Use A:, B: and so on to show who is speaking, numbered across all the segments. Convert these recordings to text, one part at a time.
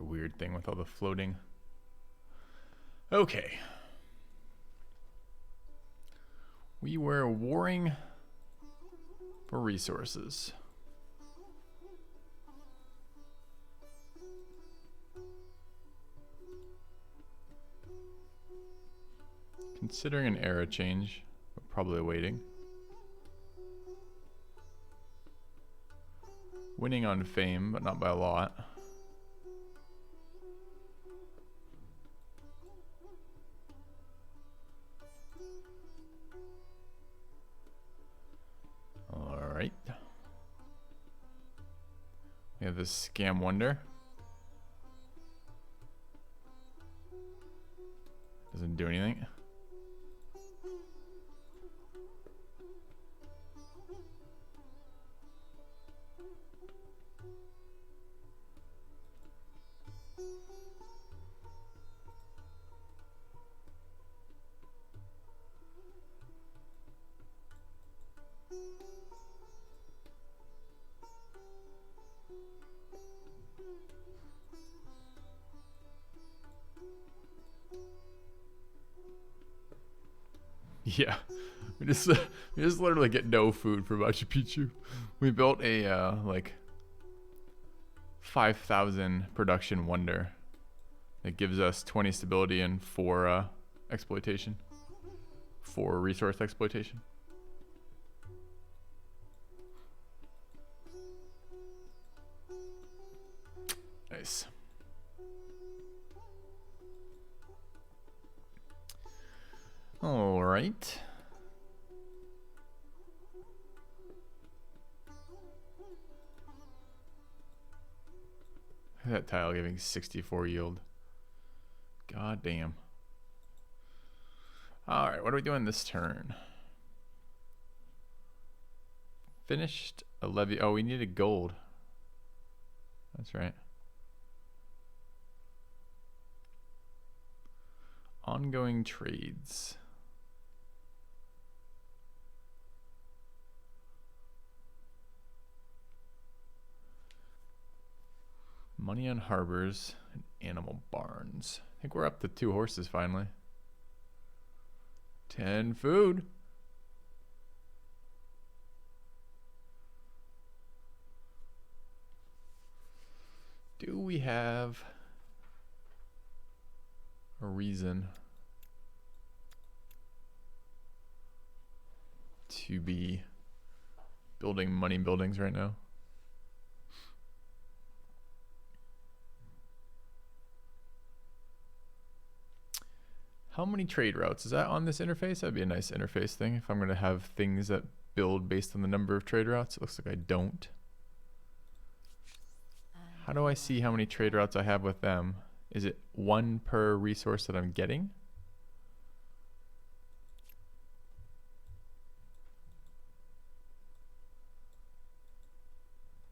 A: a weird thing with all the floating. Okay. We were warring for resources. Considering an era change, but probably waiting. Winning on fame, but not by a lot. Alright. We have this scam wonder. Doesn't do anything. Yeah, we just literally get no food for Machu Picchu. We built a like 5,000 production wonder that gives us 20 stability and 4 exploitation, 4 resource exploitation. Nice. All right. That tile giving 64 yield. God damn. All right, what are we doing this turn? Finished a levy. Oh, we needed gold. That's right. Ongoing trades. Money on harbors and animal barns. I think we're up to 2 horses finally. 10 food. Do we have a reason to be building money buildings right now? How many trade routes? Is that on this interface? That'd be a nice interface thing if I'm going to have things that build based on the number of trade routes. It looks like I don't. How do I see how many trade routes I have with them? Is it 1 per resource that I'm getting?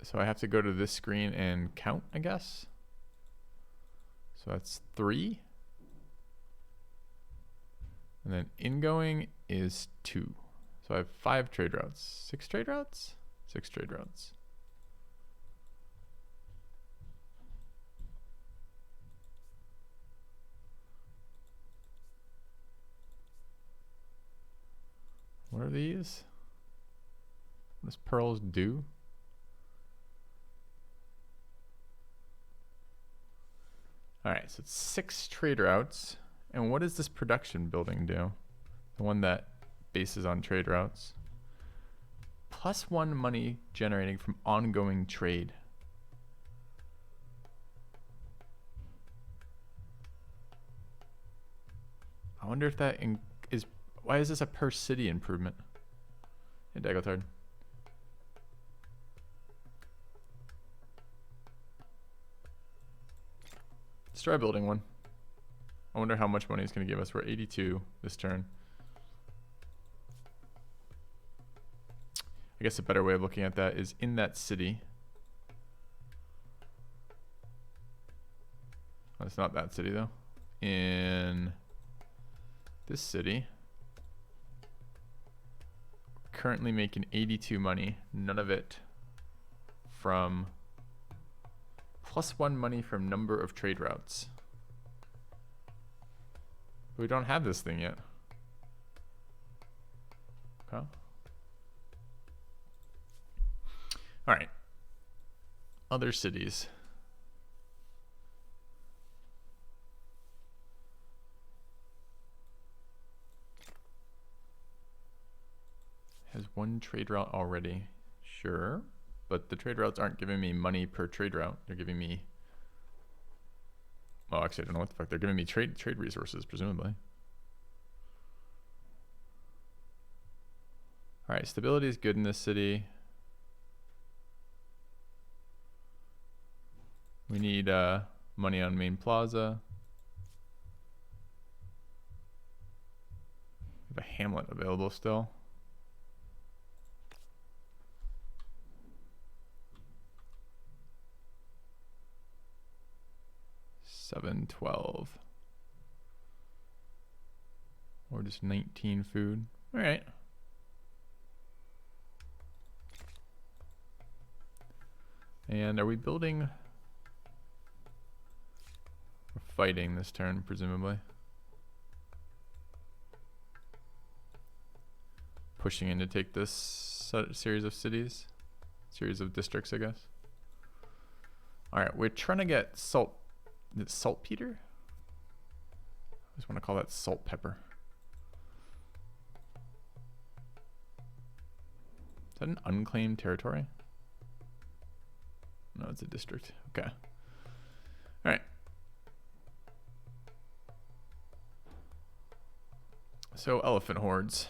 A: So I have to go to this screen and count, I guess. So that's 3. And then ingoing is 2. So I have 5 trade routes. 6 trade routes? 6 trade routes. What are these? What does pearls do? Alright, so it's 6 trade routes. And what does this production building do? The one that bases on trade routes. +1 money generating from ongoing trade. I wonder if that is... Why is this a per city improvement? Hey, Dagotard. Let's try building one. I wonder how much money it's going to give us. We're 82 this turn. I guess a better way of looking at that is in that city. Oh, it's not that city though. In this city, currently making 82 money. None of it from +1 money from number of trade routes. We don't have this thing yet. Okay. All right. Other cities. Has 1 trade route already. Sure. But the trade routes aren't giving me money per trade route. They're giving me... Well, actually, I don't know what the fuck. They're giving me trade resources, presumably. All right, stability is good in this city. We need money on main plaza. We have a hamlet available still. $7.12. Or just 19 food. All right. And are we building? We're fighting this turn, presumably. Pushing in to take this series of cities. Series of districts, I guess. All right, we're trying to get saltpeter? I just want to call that salt pepper. Is that an unclaimed territory? No, it's a district. Okay. All right. So elephant hordes.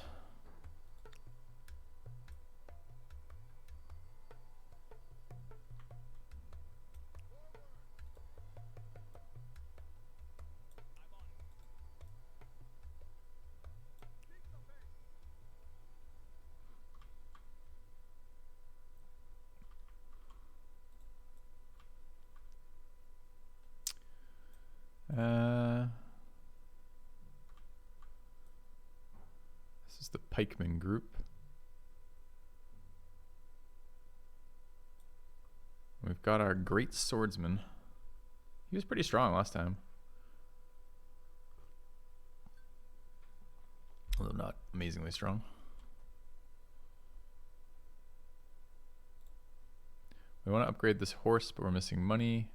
A: This is the pikeman group. We've got our great swordsman. He was pretty strong last time. Although not amazingly strong. We want to upgrade this horse, but we're missing money.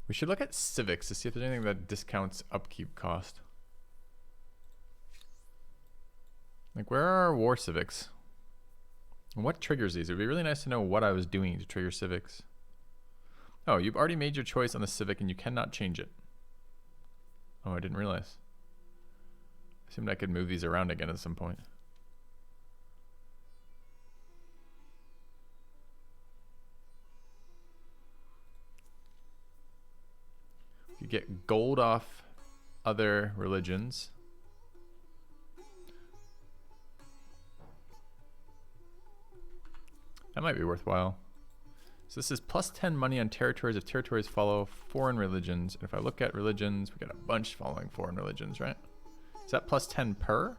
A: We should look at civics to see if there's anything that discounts upkeep cost. Like, where are our war civics? And what triggers these? It would be really nice to know what I was doing to trigger civics. Oh, you've already made your choice on the civic and you cannot change it. Oh, I didn't realize. I assumed I could move these around again at some point. You get gold off other religions. That might be worthwhile. So this is plus 10 money on territories if territories follow foreign religions. And if I look at religions, we got a bunch following foreign religions, right? Is that plus 10 per?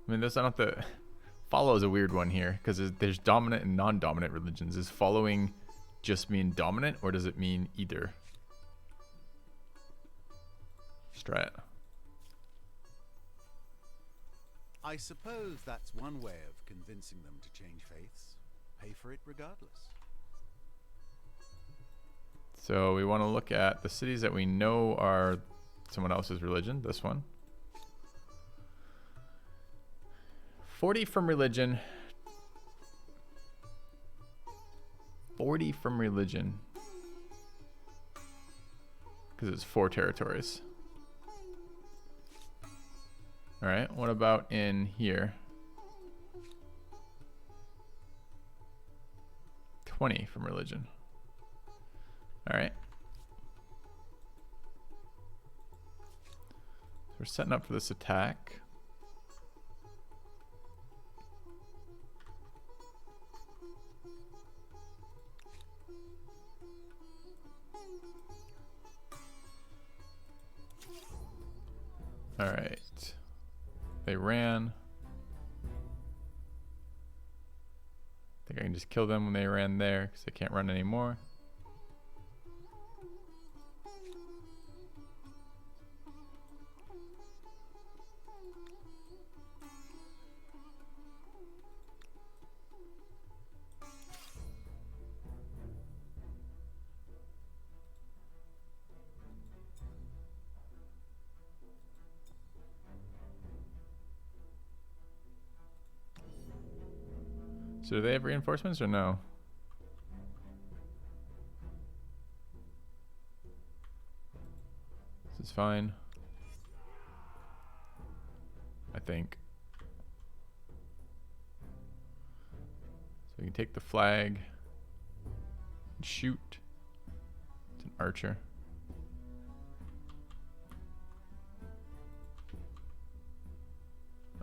A: I mean, that's not the... Follow is a weird one here because there's dominant and non-dominant religions. Is following just mean dominant, or does it mean either? Let's try it.
B: I suppose that's one way of convincing them to change faiths. Pay for it regardless.
A: So we want to look at the cities that we know are someone else's religion. This one. 40 from religion. 40 from religion. Because it's 4 territories. All right, what about in here? 20 from religion. All right. So we're setting up for this attack. All right. They ran. I think I can just kill them when they ran there because they can't run anymore. So do they have reinforcements or no? This is fine. I think. So we can take the flag and shoot. It's an archer.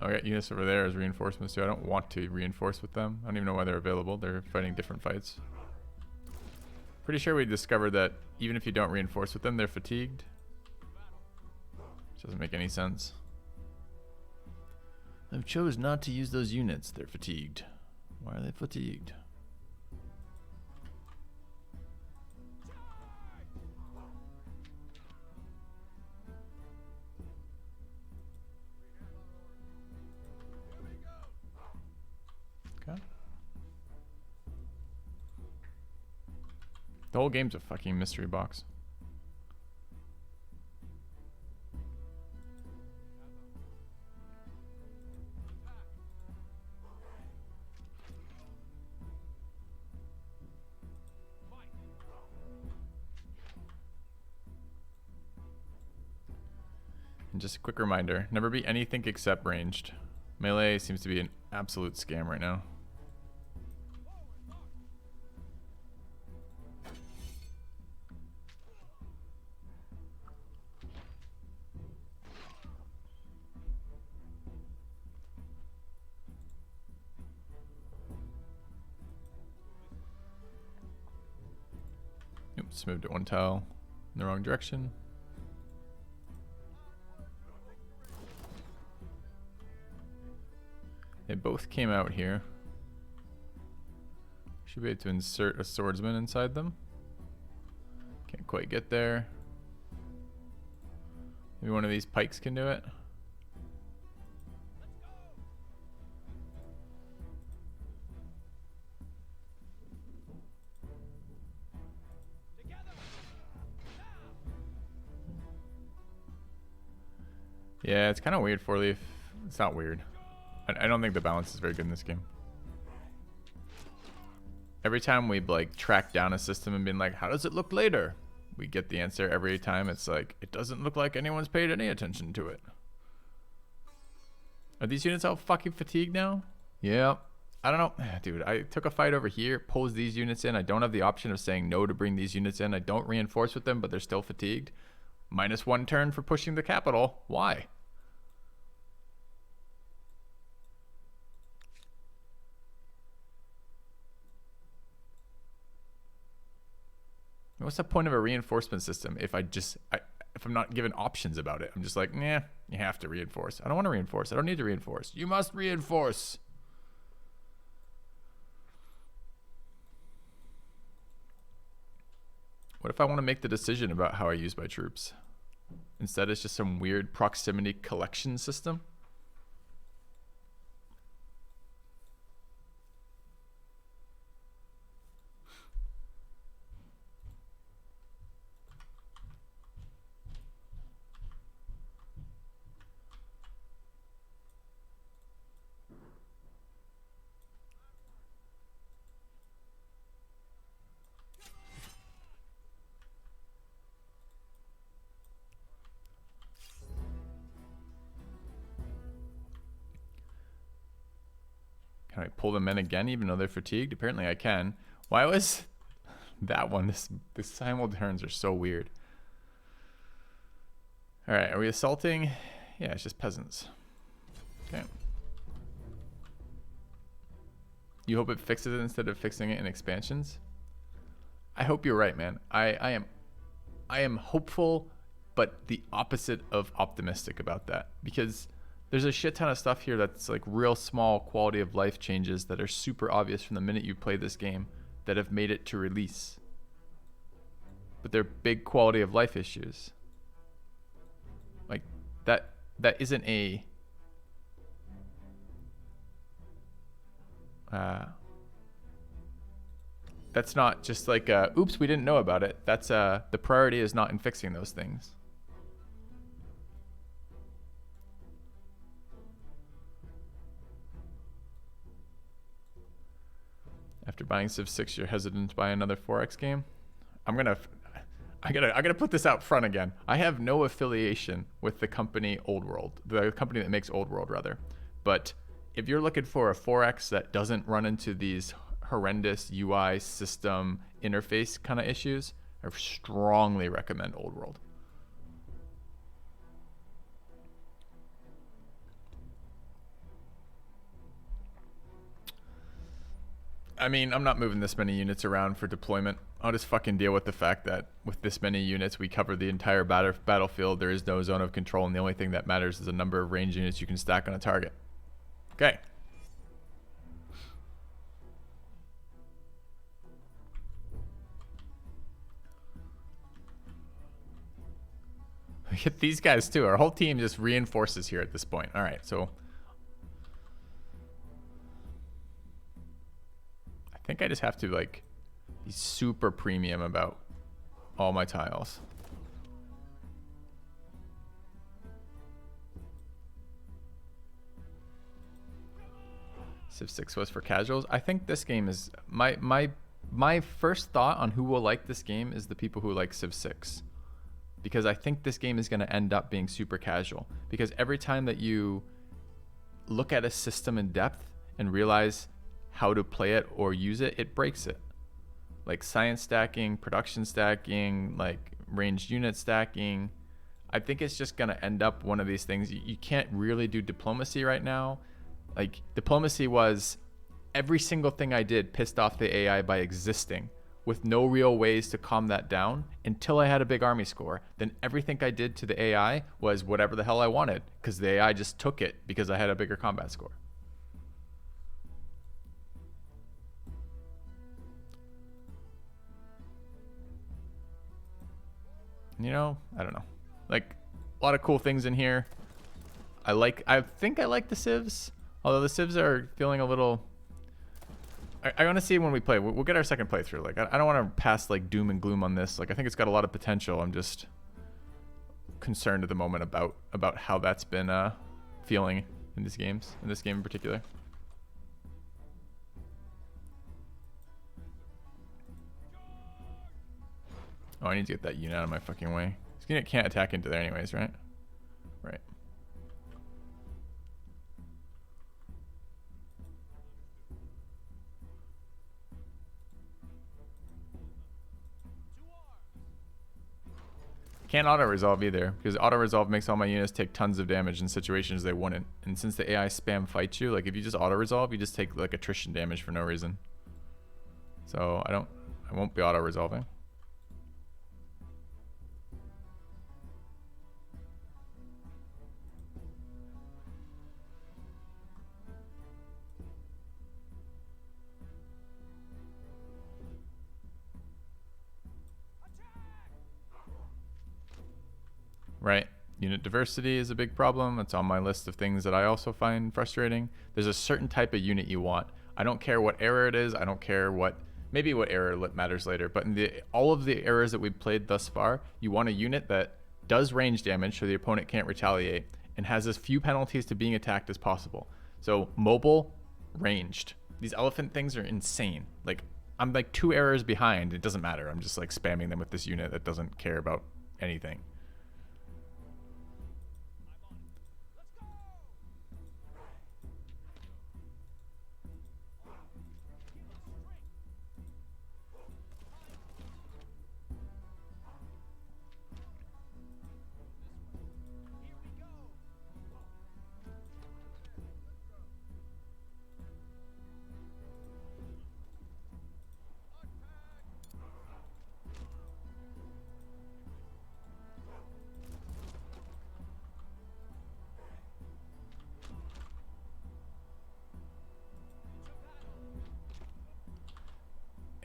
A: Oh, I got units over there as reinforcements too. I don't want to reinforce with them. I don't even know why they're available. They're fighting different fights. Pretty sure we discovered that even if you don't reinforce with them, they're fatigued. Which doesn't make any sense. I chose not to use those units. They're fatigued. Why are they fatigued? Okay. The whole game's a fucking mystery box. And just a quick reminder, never be anything except ranged. Melee seems to be an absolute scam right now. Oops, moved it one tile in the wrong direction. They both came out here. Should be able to insert a swordsman inside them. Can't quite get there. Maybe one of these pikes can do it. Yeah, it's kind of weird, 4-leaf. It's not weird. I don't think the balance is very good in this game. Every time we like track down a system and been like, how does it look later? We get the answer every time. It's like, it doesn't look like anyone's paid any attention to it. Are these units all fucking fatigued now? Yeah. I don't know. Dude, I took a fight over here, posed these units in. I don't have the option of saying no to bring these units in. I don't reinforce with them, but they're still fatigued. -1 turn for pushing the capital. Why? What's the point of a reinforcement system if if I'm not given options about it? I'm just like, nah, you have to reinforce. I don't want to reinforce. I don't need to reinforce. You must reinforce. What if I want to make the decision about how I use my troops? Instead, it's just some weird proximity collection system. Can I pull them in again even though they're fatigued? Apparently I can. Why was that one? The simul turns are so weird. Alright, are we assaulting? Yeah, it's just peasants. Okay. You hope it fixes it instead of fixing it in expansions? I hope you're right, man. I am hopeful, but the opposite of optimistic about that. Because There's a shit ton of stuff here that's like real small quality of life changes that are super obvious from the minute you play this game that have made it to release. But they're big quality of life issues. Like that isn't a that's not just like oops, we didn't know about it. That's the priority is not in fixing those things. After buying Civ 6, you're hesitant to buy another 4X game? I gotta put this out front again. I have no affiliation with the company Old World, the company that makes Old World rather. But if you're looking for a 4X that doesn't run into these horrendous UI system interface kind of issues, I strongly recommend Old World. I mean, I'm not moving this many units around for deployment. I'll just fucking deal with the fact that with this many units, we cover the entire battlefield. There is no zone of control, and the only thing that matters is the number of range units you can stack on a target. Okay. We hit these guys too. Our whole team just reinforces here at this point. All right, so I think I just have to like be super premium about all my tiles. Civ 6 was for casuals. I think this game is my first thought on who will like this game is the people who like Civ 6. Because I think this game is going to end up being super casual. Because every time that you look at a system in depth and realize how to play it or use it, it breaks it. Like science stacking, production stacking, like ranged unit stacking. I think it's just going to end up one of these things. You can't really do diplomacy right now. Like diplomacy was every single thing I did pissed off the AI by existing, with no real ways to calm that down until I had a big army score. Then everything I did to the AI was whatever the hell I wanted because the AI just took it because I had a bigger combat score. You know, I don't know. Like a lot of cool things in here. I think I like the civs, although the civs are feeling a little. I want to see when we play. We'll get our second playthrough. Like, I don't want to pass like doom and gloom on this. Like, I think it's got a lot of potential. I'm just concerned at the moment about how that's been feeling in these games, in this game in particular. Oh, I need to get that unit out of my fucking way. This unit can't attack into there anyways, right? Right. Can't auto-resolve either, because auto-resolve makes all my units take tons of damage in situations they wouldn't. And since the AI spam fights you, like if you just auto-resolve, you just take like attrition damage for no reason. So I won't be auto-resolving. Right. Unit diversity is a big problem. It's on my list of things that I also find frustrating. There's a certain type of unit you want. I don't care what era it is. I don't care maybe what era matters later. But in all of the eras that we've played thus far, you want a unit that does range damage so the opponent can't retaliate and has as few penalties to being attacked as possible. So mobile, ranged. These elephant things are insane. Like I'm like 2 eras behind. It doesn't matter. I'm just like spamming them with this unit that doesn't care about anything.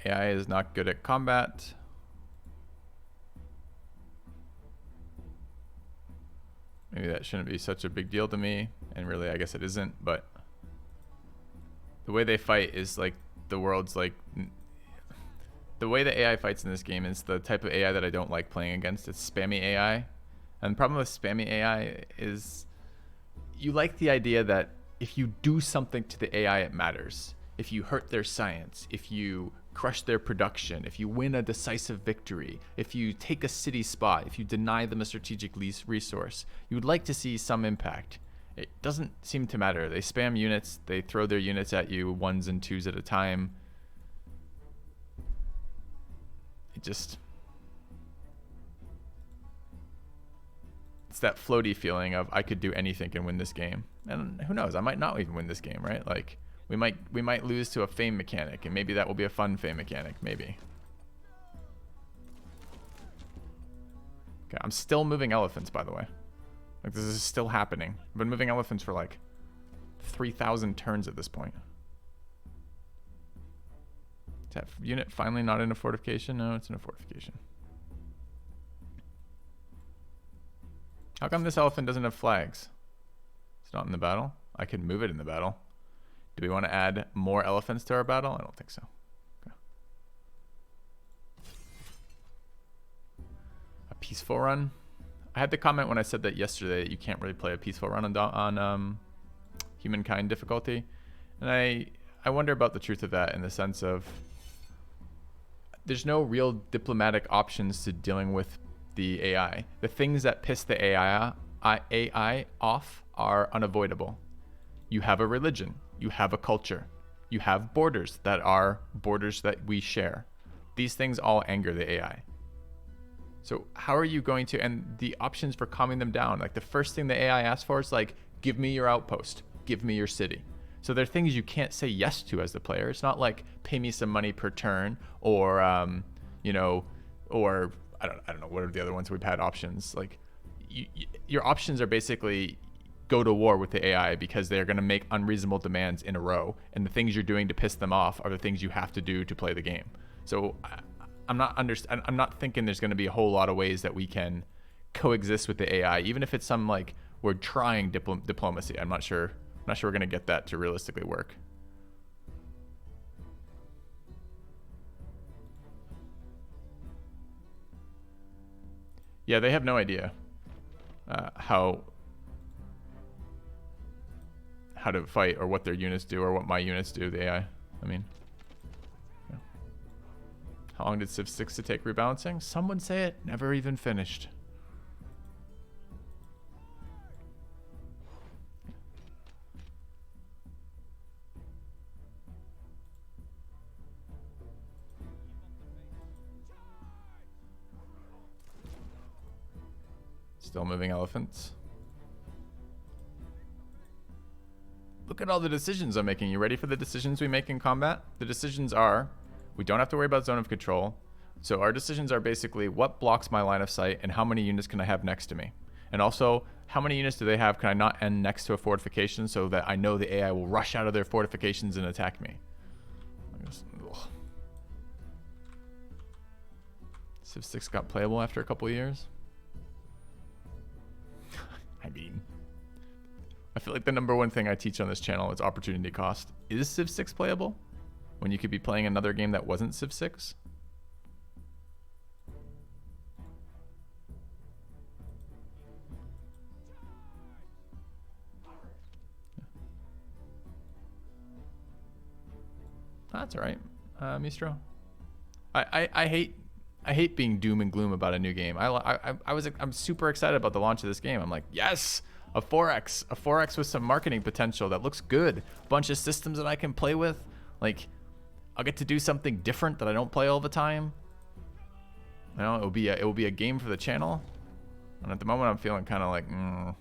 A: AI is not good at combat. Maybe that shouldn't be such a big deal to me, and really I guess it isn't, but the way they fight is like the world's like, the way the AI fights in this game is the type of AI that I don't like playing against. It's spammy AI. And the problem with spammy AI is you like the idea that if you do something to the AI, it matters. If you hurt their science, if you crush their production, if you win a decisive victory, if you take a city spot, if you deny them a strategic resource, you would like to see some impact. It doesn't seem to matter. They spam units, they throw their units at you 1s and 2s at a time. It just... it's that floaty feeling of I could do anything and win this game. And who knows, I might not even win this game, right? Like, we might lose to a fame mechanic, and maybe that will be a fun fame mechanic, maybe. Okay, I'm still moving elephants, by the way. Like, this is still happening. I've been moving elephants for like 3,000 turns at this point. Is that unit finally not in a fortification? No, it's in a fortification. How come this elephant doesn't have flags? It's not in the battle. I can move it in the battle. Do we want to add more elephants to our battle? I don't think so. Okay. A peaceful run. I had the comment when I said that yesterday that you can't really play a peaceful run on Humankind difficulty. And I wonder about the truth of that in the sense of there's no real diplomatic options to dealing with the AI. The things that piss the AI off are unavoidable. You have a religion. You have a culture. You have borders that are borders that we share. These things all anger the AI. So how are you going to, and the options for calming them down, like the first thing the AI asks for is like, give me your outpost, give me your city. So there are things you can't say yes to as the player. It's not like pay me some money per turn, or or I don't know, what are the other ones we've had options? Like your options are basically go to war with the AI because they're going to make unreasonable demands in a row, and the things you're doing to piss them off are the things you have to do to play the game. So I'm not thinking there's going to be a whole lot of ways that we can coexist with the AI, even if it's some like we're trying diplomacy. I'm not sure we're going to get that to realistically work. Yeah, they have no idea how to fight or what their units do or what my units do, the AI. I mean, yeah. How long did Civ 6 to take rebalancing? Some would say it never even finished. Still moving elephants. Look at all the decisions I'm making. You ready for the decisions we make in combat? The decisions are, we don't have to worry about zone of control. So our decisions are basically what blocks my line of sight and how many units can I have next to me? And also, how many units do they have can I not end next to a fortification so that I know the AI will rush out of their fortifications and attack me? Civ 6 got playable after a couple of years. I mean, I feel like the number one thing I teach on this channel is opportunity cost. Is Civ 6 playable when you could be playing another game that wasn't Civ 6? That's all right, Mistro. I hate being doom and gloom about a new game. I'm super excited about the launch of this game. I'm like, yes, a 4X with some marketing potential that looks good. A bunch of systems that I can play with. Like, I'll get to do something different that I don't play all the time. You know, it will be a game for the channel. And at the moment, I'm feeling kind of like, I'm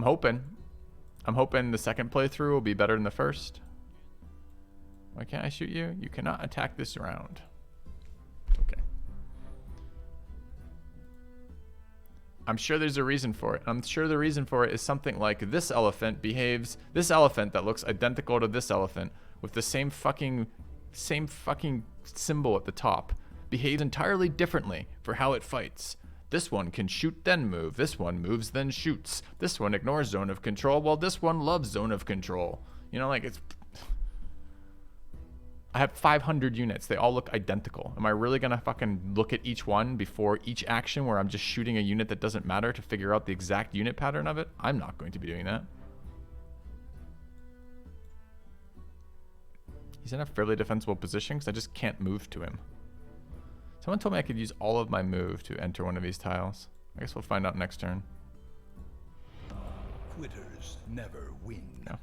A: hoping the second playthrough will be better than the first. Why can't I shoot you? You cannot attack this round. Okay. I'm sure there's a reason for it. I'm sure the reason for it is something like this elephant that looks identical to this elephant with the same fucking symbol at the top behaves entirely differently for how it fights. This one can shoot then move. This one moves then shoots. This one ignores zone of control while this one loves zone of control. You know, like it's... I have 500 units. They all look identical. Am I really going to fucking look at each one before each action where I'm just shooting a unit that doesn't matter to figure out the exact unit pattern of it? I'm not going to be doing that. He's in a fairly defensible position because I just can't move to him. Someone told me I could use all of my move to enter one of these tiles. I guess we'll find out next turn.
C: Quitters never win.
A: No.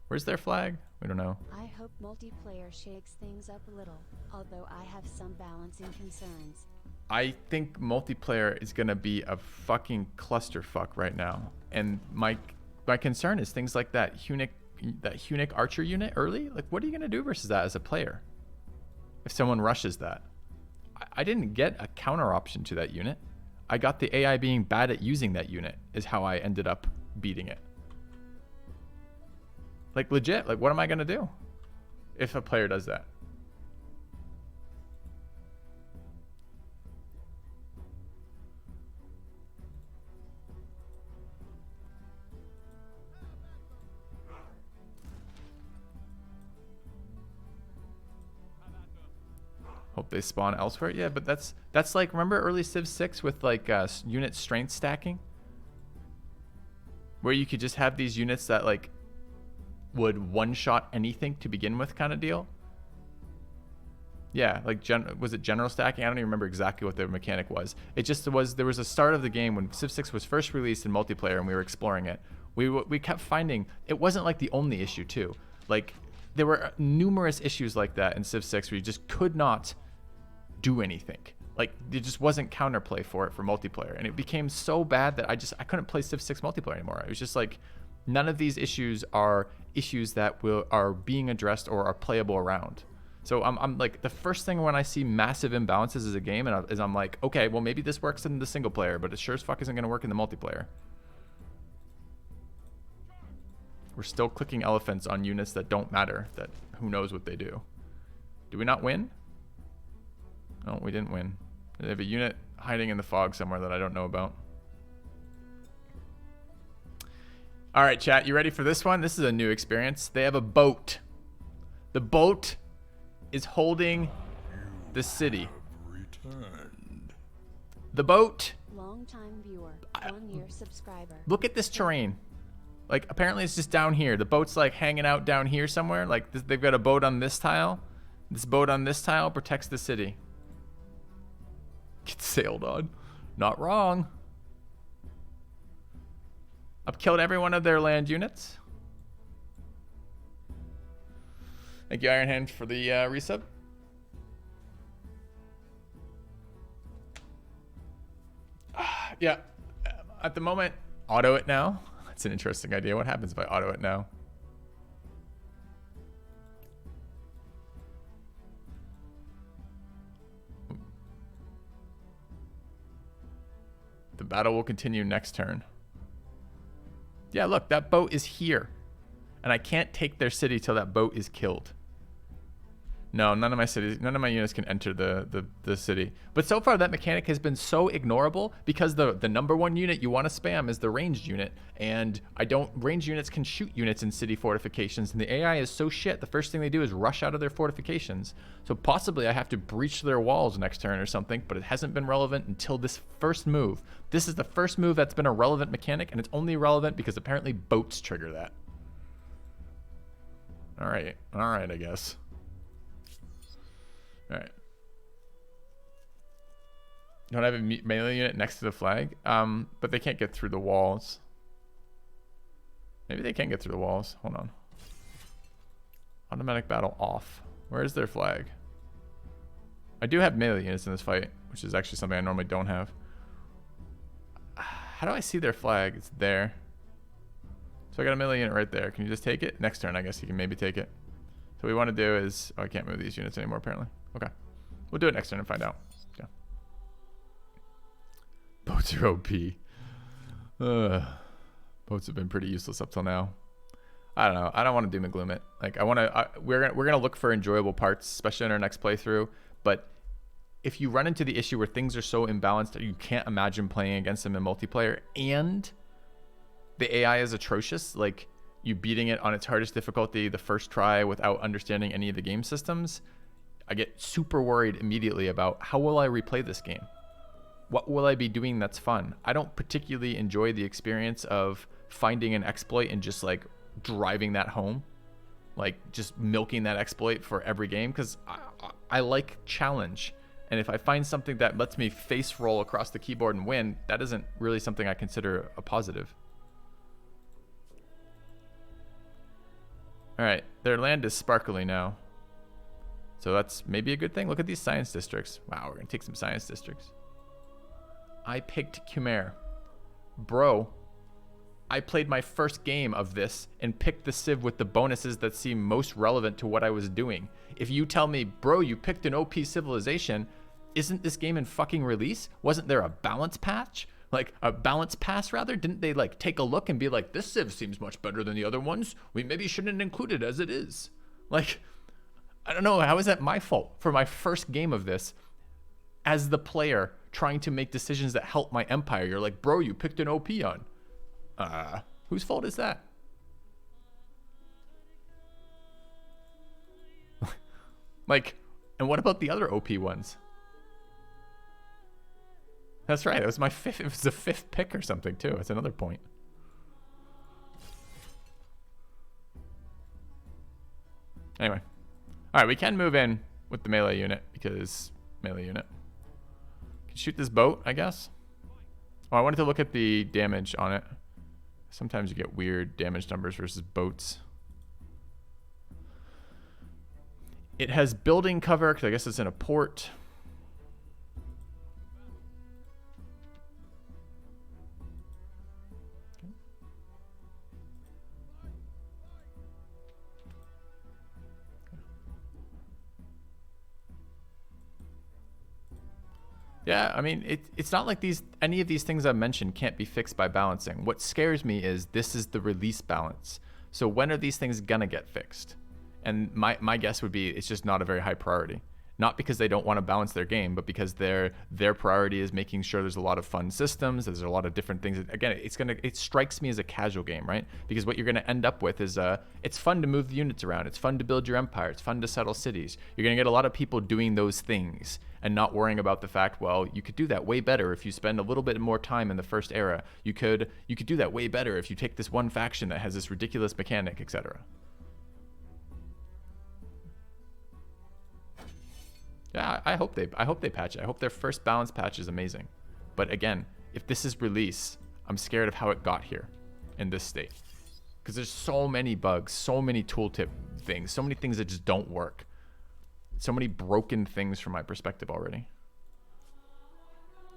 A: Where's their flag? We don't know.
D: I hope multiplayer shakes things up a little, although I have some balancing concerns.
A: I think multiplayer is going to be a fucking clusterfuck right now. And my concern is things like that Hunic archer unit early. Like, what are you going to do versus that as a player? If someone rushes that. I didn't get a counter option to that unit. I got the AI being bad at using that unit is how I ended up beating it. Like, legit, like, what am I going to do if a player does that? Hope they spawn elsewhere. Yeah, but that's like, remember early Civ 6 with like unit strength stacking? Where you could just have these units that like would one-shot anything to begin with kind of deal? Yeah, like was it general stacking? I don't even remember exactly what the mechanic was. It just was, there was a start of the game when Civ 6 was first released in multiplayer and we were exploring it. We kept finding, it wasn't like the only issue too. Like there were numerous issues like that in Civ 6 where you just could not do anything. Like there just wasn't counterplay for it for multiplayer. And it became so bad that I couldn't play Civ 6 multiplayer anymore. It was just like, none of these issues are issues that are being addressed or are playable around. So I'm like, the first thing when I see massive imbalances as a game is I'm like, okay, well maybe this works in the single player, but it sure as fuck isn't gonna work in the multiplayer. We're still clicking elephants on units that don't matter, that who knows what they do. Did we not win? No, we didn't win. They have a unit hiding in the fog somewhere that I don't know about. All right, chat, you ready for this one? This is a new experience. They have a boat. The boat is holding the city.
C: Returned.
A: The boat.
D: Long-time viewer, 1-year subscriber.
A: Look at this terrain. Like, apparently it's just down here. The boat's like hanging out down here somewhere. Like, they've got a boat on this tile. This boat on this tile protects the city. Gets sailed on. Not wrong. I've killed every one of their land units. Thank you, Iron Hand, for the resub. Yeah, at the moment, auto it now. That's an interesting idea. What happens if I auto it now? The battle will continue next turn. Yeah, look, that boat is here. And I can't take their city till that boat is killed. No, none of my units can enter the city. But so far that mechanic has been so ignorable because the number one unit you want to spam is the ranged unit. And ranged units can shoot units in city fortifications, and the AI is so shit, the first thing they do is rush out of their fortifications. So possibly I have to breach their walls next turn or something, but it hasn't been relevant until this first move. This is the first move that's been a relevant mechanic, and it's only relevant because apparently boats trigger that. Alright, I guess. Alright. Don't have a melee unit next to the flag, but they can't get through the walls. Maybe they can't get through the walls. Hold on. Automatic battle off. Where is their flag? I do have melee units in this fight, which is actually something I normally don't have. How do I see their flag? It's there. So I got a melee unit right there. Can you just take it? Next turn, I guess you can maybe take it. So what we want to do is... Oh, I can't move these units anymore, apparently. Okay. We'll do it next turn and find out. Yeah. Boats are OP. Boats have been pretty useless up till now. I don't know. I don't want to doom and gloom it. Like I want to. We're gonna look for enjoyable parts, especially in our next playthrough. But if you run into the issue where things are so imbalanced that you can't imagine playing against them in multiplayer, and the AI is atrocious, like you beating it on its hardest difficulty the first try without understanding any of the game systems, I get super worried immediately about how will I replay this game? What will I be doing that's fun? I don't particularly enjoy the experience of finding an exploit and just like driving that home, like just milking that exploit for every game, because I like challenge. And if I find something that lets me face roll across the keyboard and win, that isn't really something I consider a positive. All right, their land is sparkly now. So that's maybe a good thing. Look at these science districts. Wow, we're gonna take some science districts. I picked Khmer. Bro, I played my first game of this and picked the civ with the bonuses that seem most relevant to what I was doing. If you tell me, bro, you picked an OP civilization, isn't this game in fucking release? Wasn't there a balance patch? Like a balance pass rather? Didn't they like take a look and be like, this civ seems much better than the other ones. We maybe shouldn't include it as it is. Like, I don't know. How is that my fault for my first game of this as the player trying to make decisions that help my empire? You're like, bro, you picked an OP on. Whose fault is that? Like, and what about the other OP ones? That's right. It was my fifth. It was the fifth pick or something too. That's another point. Anyway, all right. We can move in with the melee unit because melee unit can shoot this boat, I guess. Oh, I wanted to look at the damage on it. Sometimes you get weird damage numbers versus boats. It has building cover because I guess it's in a port. Yeah, I mean, it's not like any of these things I mentioned can't be fixed by balancing. What scares me is this is the release balance. So when are these things gonna get fixed? And my guess would be it's just not a very high priority. Not because they don't want to balance their game, but because their priority is making sure there's a lot of fun systems, there's a lot of different things. Again, it strikes me as a casual game, right? Because what you're gonna end up with is it's fun to move the units around, it's fun to build your empire, it's fun to settle cities. You're gonna get a lot of people doing those things and not worrying about the fact, well, you could do that way better if you spend a little bit more time in the first era. You could do that way better if you take this one faction that has this ridiculous mechanic, etc. Yeah, I hope they patch it. I hope their first balance patch is amazing. But again, if this is release, I'm scared of how it got here in this state. Because there's so many bugs, so many tooltip things, so many things that just don't work. So many broken things from my perspective already.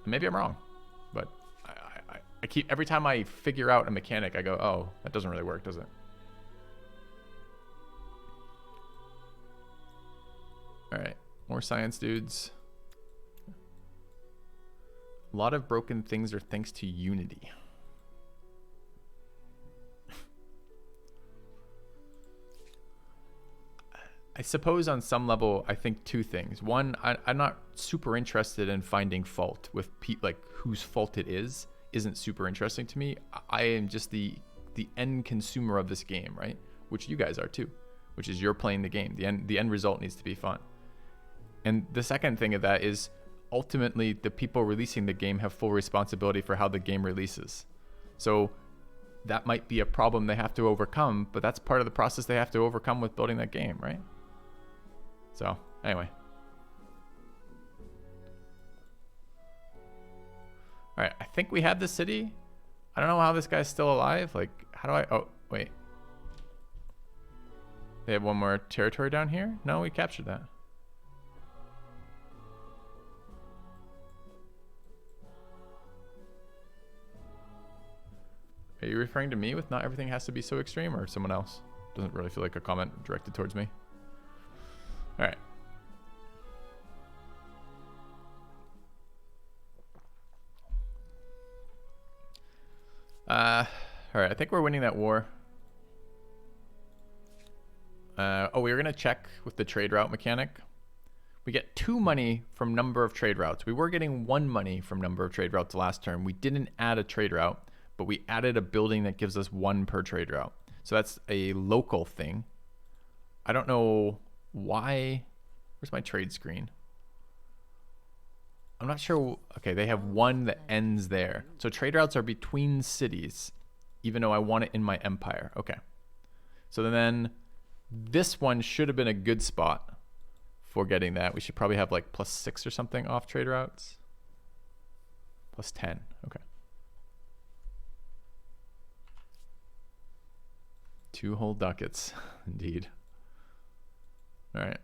A: And maybe I'm wrong, but I keep, every time I figure out a mechanic, I go, oh, that doesn't really work, does it? All right. More science dudes. A lot of broken things are thanks to Unity. I suppose on some level, I think two things. One, I'm not super interested in finding fault with like whose fault it is. Isn't super interesting to me. I am just the end consumer of this game, right? Which you guys are too. Which is you're playing the game. The end result needs to be fun. And the second thing of that is ultimately the people releasing the game have full responsibility for how the game releases. So that might be a problem they have to overcome, but that's part of the process they have to overcome with building that game, right? So anyway. All right, I think we have the city. I don't know how this guy's still alive. Like, how do I, oh, wait. They have one more territory down here? No, we captured that. Are you referring to me with not everything has to be so extreme, or someone else? Doesn't really feel like a comment directed towards me. All right. All right, I think we're winning that war. Oh, we were going to check with the trade route mechanic. We get 2 money from number of trade routes. We were getting 1 money from number of trade routes last turn. We didn't add a trade route, but we added a building that gives us 1 per trade route. So that's a local thing. I don't know why. Where's my trade screen? I'm not sure. Okay, they have 1 that ends there. So trade routes are between cities, even though I want it in my empire. Okay. So then this one should have been a good spot for getting that. We should probably have like +6 or something off trade routes. +10. Okay. 2 whole ducats, indeed. All right.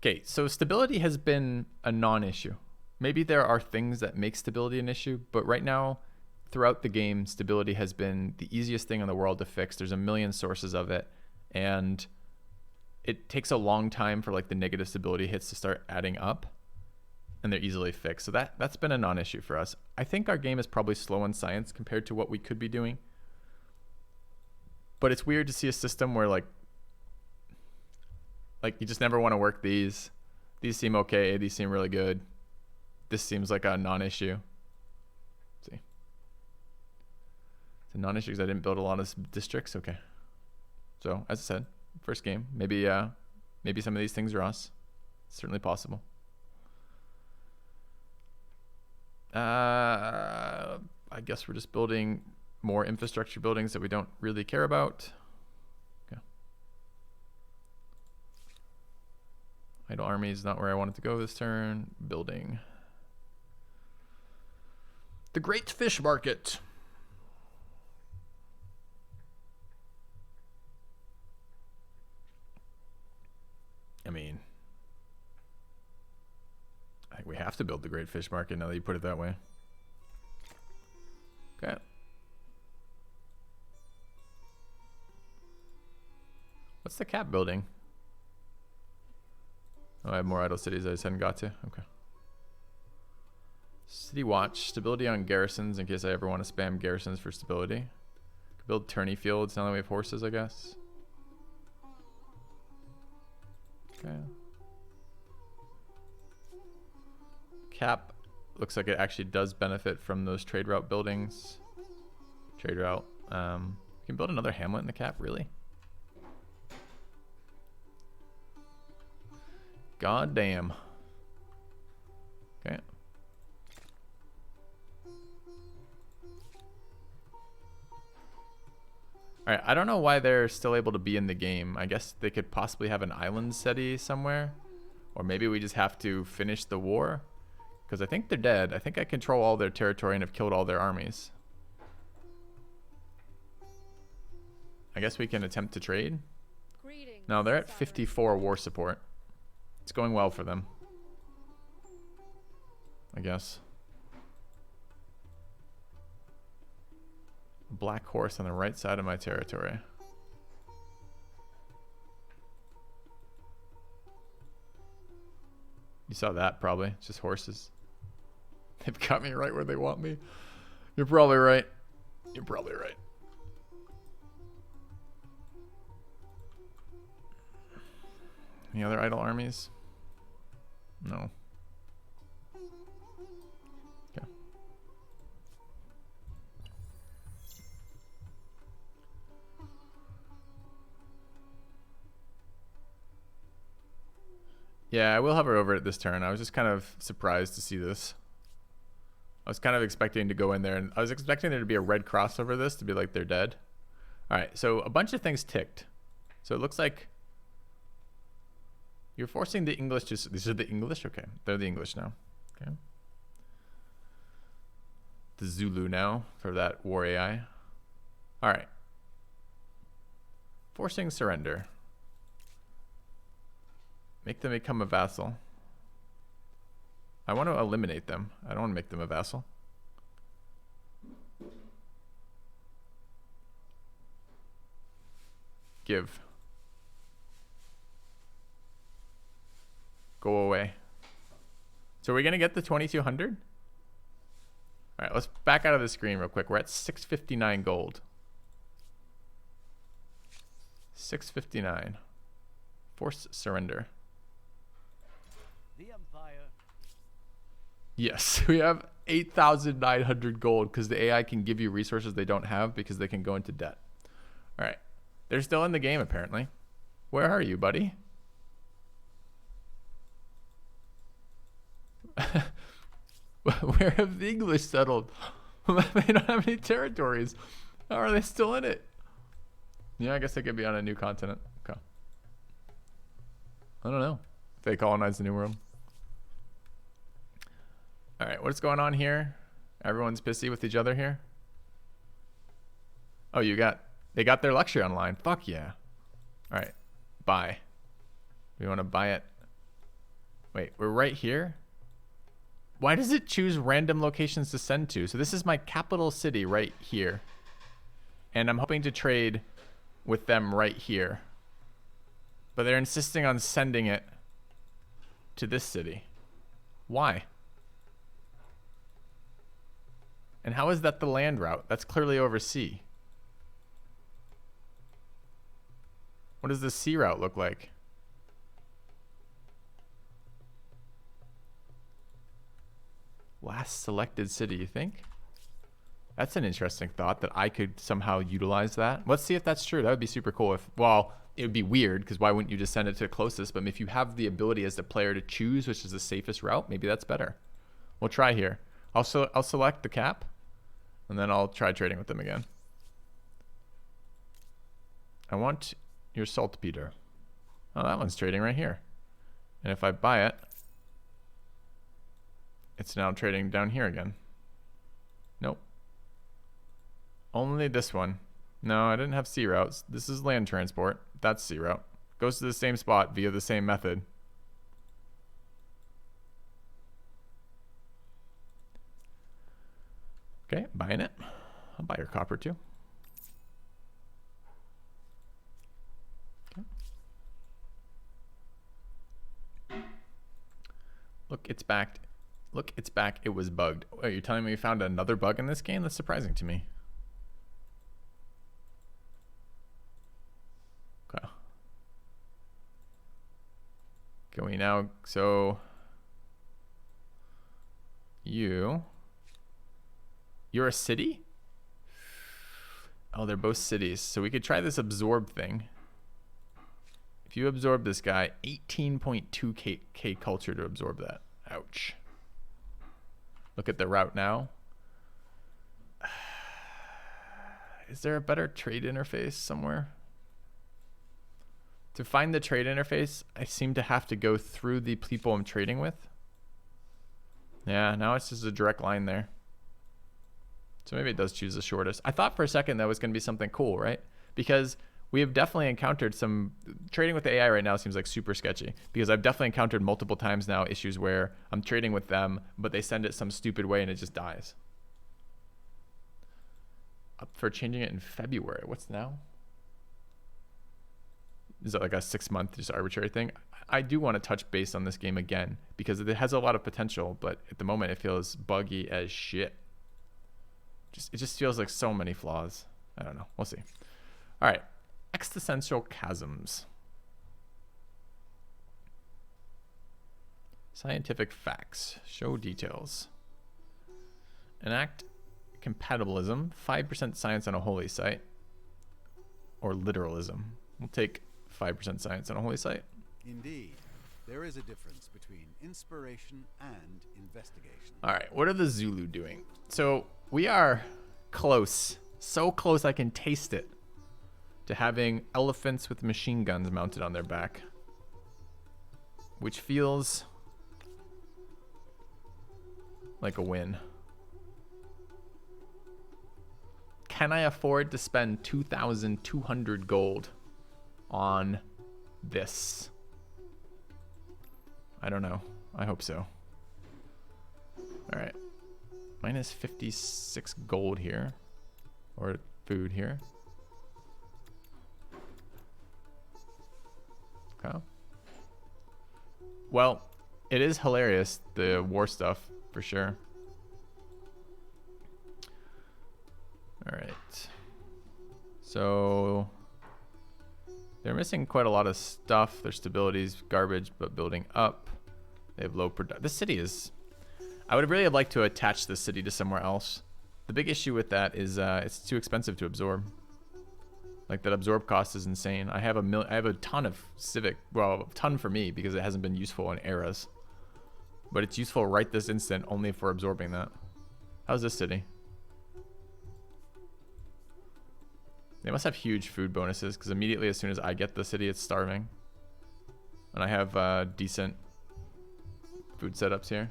A: Okay, so stability has been a non-issue. Maybe there are things that make stability an issue, but right now, throughout the game, stability has been the easiest thing in the world to fix. There's a million sources of it, and it takes a long time for like the negative stability hits to start adding up, and they're easily fixed. So that's been a non-issue for us. I think our game is probably slow in science compared to what we could be doing. But it's weird to see a system where like you just never want to work these. These seem okay. These seem really good. This seems like a non-issue. Let's see. It's a non-issue because I didn't build a lot of districts. Okay. So as I said, first game, maybe some of these things are us. It's certainly possible. I guess we're just building more infrastructure buildings that we don't really care about. Okay. Idle army is not where I wanted to go this turn. Building the Great Fish Market. I mean, I think we have to build the Great Fish Market now that you put it that way. Okay. What's the cap building? Oh, I have more idle cities I just hadn't got to. Okay. City Watch. Stability on garrisons in case I ever want to spam garrisons for stability. Could build tourney fields now that we have horses, I guess. Okay. Cap looks like it actually does benefit from those trade route buildings. Trade route. We can build another hamlet in the cap, really? God damn. Okay. Alright, I don't know why they're still able to be in the game. I guess they could possibly have an island city somewhere. Or maybe we just have to finish the war. Because I think they're dead. I think I control all their territory and have killed all their armies. I guess we can attempt to trade. No, they're at 54 war support. It's going well for them, I guess. Black horse on the right side of my territory. You saw that probably. It's just horses. They've got me right where they want me. You're probably right. You're probably right. Any other idle armies? No. Okay. Yeah, I will hover over it this turn. I was just kind of surprised to see this. I was kind of expecting to go in there, and I was expecting there to be a red cross over this to be like they're dead. All right, so a bunch of things ticked. So it looks like you're forcing the English to... These are the English? Okay, they're the English now. Okay. The Zulu now for that war AI. All right. Forcing surrender. Make them become a vassal. I want to eliminate them. I don't want to make them a vassal. Give. Go away. So are we going to get the 2200? All right, let's back out of the screen real quick. We're at 659 gold. 659. Force surrender.
E: The Empire.
A: Yes, we have 8,900 gold because the AI can give you resources they don't have because they can go into debt. All right. They're still in the game, apparently. Where are you, buddy? Where have the English settled? They don't have any territories. How are they still in it? Yeah, I guess they could be on a new continent. Okay. I don't know if they colonize the New World. All right, what's going on here? Everyone's pissy with each other here. Oh, they got their lecture online. Fuck yeah. All right, buy. We want to buy it. Wait, we're right here. Why does it choose random locations to send to? So this is my capital city right here. And I'm hoping to trade with them right here. But they're insisting on sending it to this city. Why? And how is that the land route? That's clearly over sea. What does the sea route look like? Last selected city, you think? That's an interesting thought that I could somehow utilize that. Let's see if that's true. That would be super cool. If, well, it would be weird because why wouldn't you just send it to the closest? But if you have the ability as the player to choose which is the safest route, maybe that's better. We'll try here. I'll select the cap and then I'll try trading with them again. I want your saltpeter. Oh, that one's trading right here. And if I buy it, it's now trading down here again. Nope. Only this one. No, I didn't have sea routes. This is land transport. That's sea route. Goes to the same spot via the same method. Okay, buying it. I'll buy your copper too. Okay. Look, it's backed. Look, it's back. It was bugged. Wait, you're telling me you found another bug in this game? That's surprising to me. Okay. Can we now, so you're a city? Oh, they're both cities. So we could try this absorb thing. If you absorb this guy, 18.2k culture to absorb that. Ouch. Look at the route now. Is there a better trade interface somewhere? To find the trade interface, I seem to have to go through the people I'm trading with. Yeah, now it's just a direct line there. So maybe it does choose the shortest. I thought for a second that was going to be something cool, right? Because we have definitely encountered some trading with the AI right now seems like super sketchy because I've definitely encountered multiple times now issues where I'm trading with them, but they send it some stupid way and it just dies. Up for changing it in February. What's now? Is that like a 6-month just arbitrary thing? I do want to touch base on this game again because it has a lot of potential, but at the moment it feels buggy as shit. It just feels like so many flaws. I don't know. We'll see. All right. Existential chasms. Scientific facts. Show details. Enact compatibilism. 5% science on a holy site. Or literalism. We'll take 5% science on a holy site.
B: Indeed, there is a difference between inspiration and investigation.
A: All right, what are the Zulu doing? So we are close. So close I can taste it. To having elephants with machine guns mounted on their back. Which feels like a win. Can I afford to spend 2,200 gold on this? I don't know. I hope so. All right. Minus 56 gold here. Or food here. Okay. Well, it is hilarious, the war stuff, for sure. All right. So They're missing quite a lot of stuff. Their stability's garbage, but building up. They have low production. This city is... I would really have liked to attach this city to somewhere else. The big issue with that is it's too expensive to absorb. Like, that absorb cost is insane. I have a ton of civic... Well, a ton for me because it hasn't been useful in eras. But it's useful right this instant only for absorbing that. How's this city? They must have huge food bonuses because immediately as soon as I get the city, it's starving. And I have decent food setups here.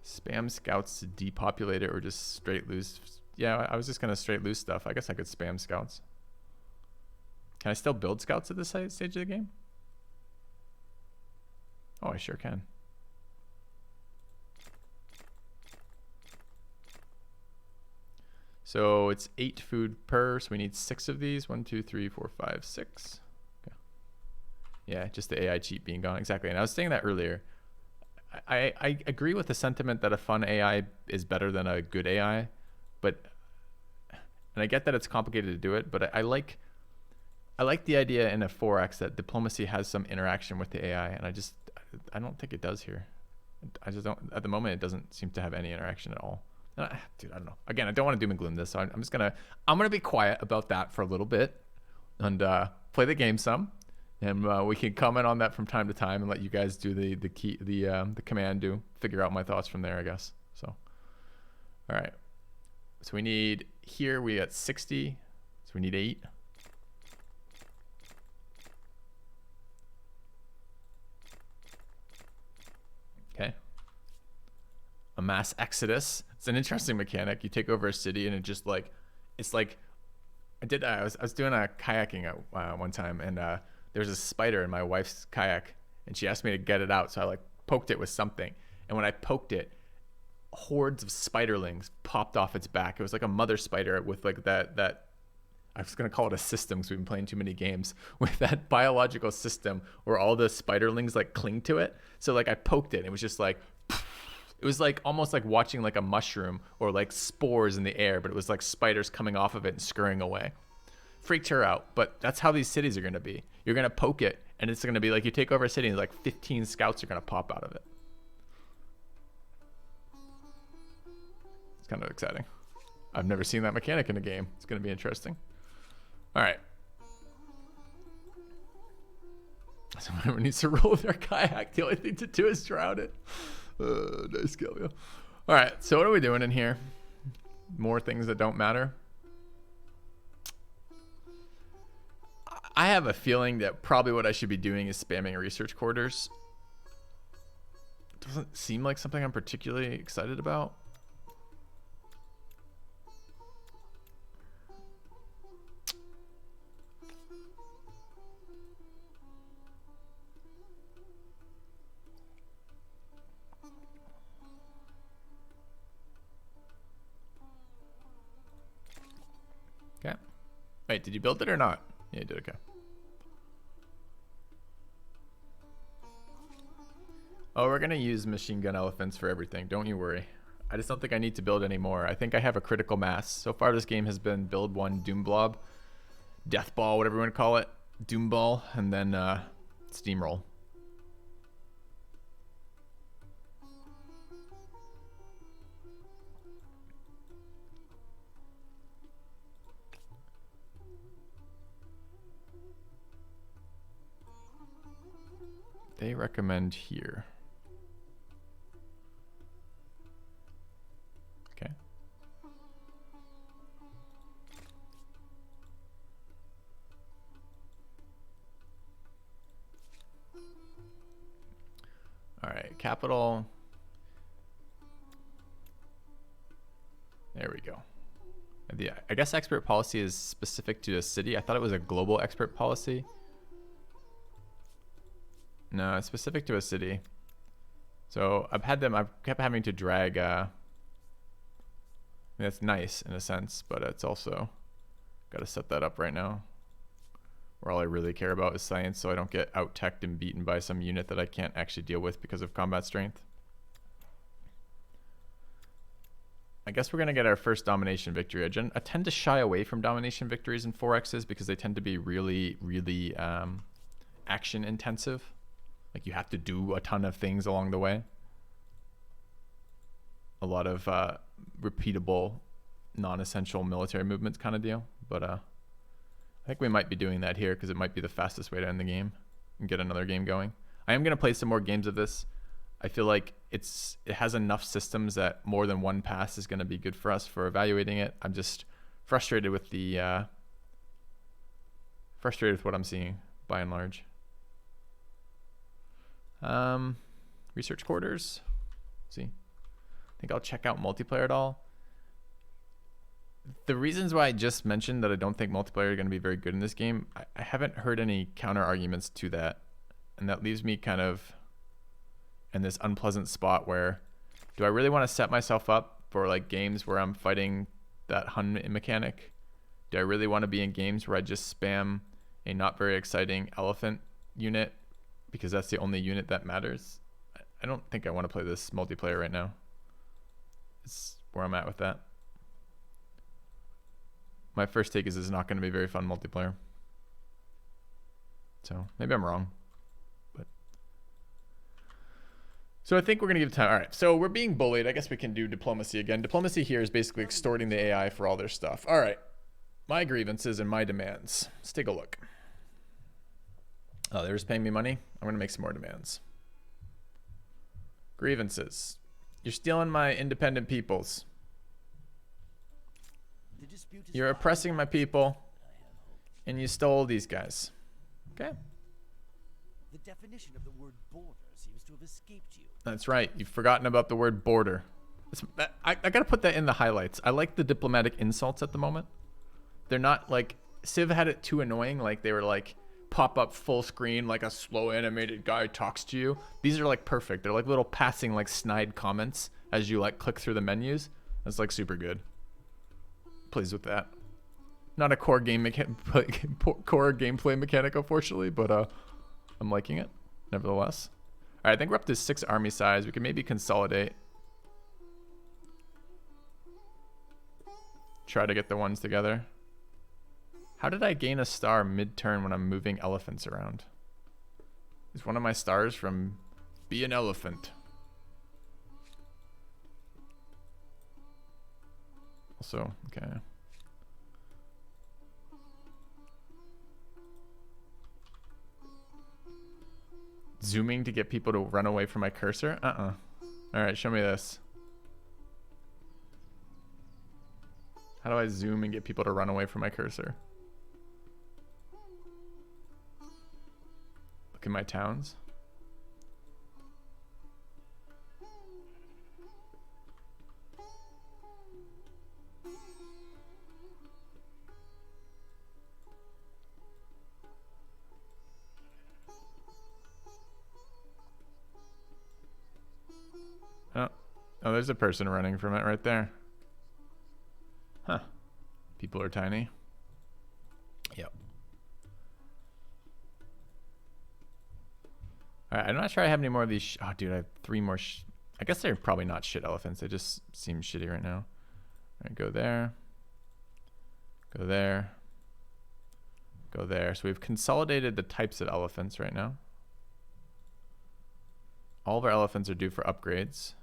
A: Spam scouts to depopulate it or just straight lose. Yeah, I was just going to straight lose stuff. I guess I could spam scouts. Can I still build scouts at this stage of the game? Oh, I sure can. So it's 8 food per, so we need 6 of these. 1, 2, 3, 4, 5, 6. Okay. Yeah, just the AI cheat being gone. Exactly. And I was saying that earlier. I agree with the sentiment that a fun AI is better than a good AI, but, and I get that it's complicated to do it, but I like the idea in a 4X that diplomacy has some interaction with the AI, and I don't think it does here. I just don't, at the moment, it doesn't seem to have any interaction at all. And dude, I don't know. Again, I don't want to doom and gloom this, so I'm gonna be quiet about that for a little bit and play the game some, and we can comment on that from time to time and let you guys do the command figure out my thoughts from there, I guess. So, all right. So we need here we got 60, so we need 8. Okay. A mass exodus. It's an interesting mechanic. You take over a city and it just like, it's like, I was doing a kayaking one time, and there's a spider in my wife's kayak, and she asked me to get it out, so I like poked it with something, and when I poked it, hordes of spiderlings popped off its back. It was like a mother spider with like that I was gonna call it a system because we've been playing too many games with that biological system where all the spiderlings like cling to it. So like I poked it, and it was just like, it was like almost like watching like a mushroom or like spores in the air, but it was like spiders coming off of it and scurrying away. Freaked her out, but that's how these cities are going to be. You're going to poke it, and it's going to be like you take over a city and like 15 scouts are going to pop out of it. It's kind of exciting. I've never seen that mechanic in a game. It's going to be interesting. All right. Someone needs to roll their kayak. The only thing to do is drown it. Nice kill, yeah. All right, so what are we doing in here? More things that don't matter. I have a feeling that probably what I should be doing is spamming research quarters. Doesn't seem like something I'm particularly excited about. Okay. Wait, did you build it or not? Yeah, you did. Okay. Oh, we're going to use machine gun elephants for everything. Don't you worry. I just don't think I need to build any more. I think I have a critical mass. So far, this game has been build 1 Doom Blob, Death Ball, whatever you want to call it, Doom Ball, and then Steamroll. They recommend here. Okay. All right, capital. There we go. I guess expert policy is specific to a city. I thought it was a global expert policy. No, it's specific to a city. So I've kept having to drag, I mean, that's nice in a sense, but it's also got to set that up right now. Where all I really care about is science, so I don't get out-teched and beaten by some unit that I can't actually deal with because of combat strength. I guess we're going to get our first domination victory. I tend to shy away from domination victories in 4Xs because they tend to be really, really action intensive. Like you have to do a ton of things along the way. A lot of repeatable, non-essential military movements kind of deal. But I think we might be doing that here because it might be the fastest way to end the game and get another game going. I am going to play some more games of this. I feel like it has enough systems that more than one pass is going to be good for us for evaluating it. I'm just frustrated with what I'm seeing by and large. Research quarters. See, I think I'll check out multiplayer at all. The reasons why I just mentioned that I don't think multiplayer is going to be very good in this game, I haven't heard any counter arguments to that, and that leaves me kind of in this unpleasant spot where, do I really want to set myself up for like games where I'm fighting that Hun mechanic? Do I really want to be in games where I just spam a not very exciting elephant unit because that's the only unit that matters? I don't think I want to play this multiplayer right now. It's where I'm at with that. My first take is it's not going to be very fun multiplayer. So maybe I'm wrong. So I think we're going to give time. All right, so we're being bullied. I guess we can do diplomacy again. Diplomacy here is basically extorting the AI for all their stuff. All right, my grievances and my demands. Let's take a look. Oh, they're just paying me money? I'm going to make some more demands. Grievances. You're stealing my independent peoples. You're oppressing my people, and you stole these guys. Okay.
E: The definition of the word border seems to have escaped you.
A: That's right. You've forgotten about the word border. I got to put that in the highlights. I like the diplomatic insults at the moment. They're not like, Civ had it too annoying. Like they were like pop up full screen, like a slow animated guy talks to you. These are like perfect. They're like little passing like snide comments as you like click through the menus. That's like super good. Pleased with that. Not a core core gameplay mechanic, unfortunately, but I'm liking it nevertheless. All right, I think we're up to 6 army size. We can maybe consolidate. Try to get the ones together. How did I gain a star mid-turn when I'm moving elephants around? Is one of my stars from be an elephant? Also, okay. Zooming to get people to run away from my cursor? All right, show me this. How do I zoom and get people to run away from my cursor? Look at my towns. Oh, there's a person running from it right there. Huh. People are tiny. Yep. All right, I'm not sure I have any more of these. Oh, dude, I have 3 more. I guess they're probably not shit elephants. They just seem shitty right now. All right, go there. Go there. Go there. So we've consolidated the types of elephants right now. All of our elephants are due for upgrades.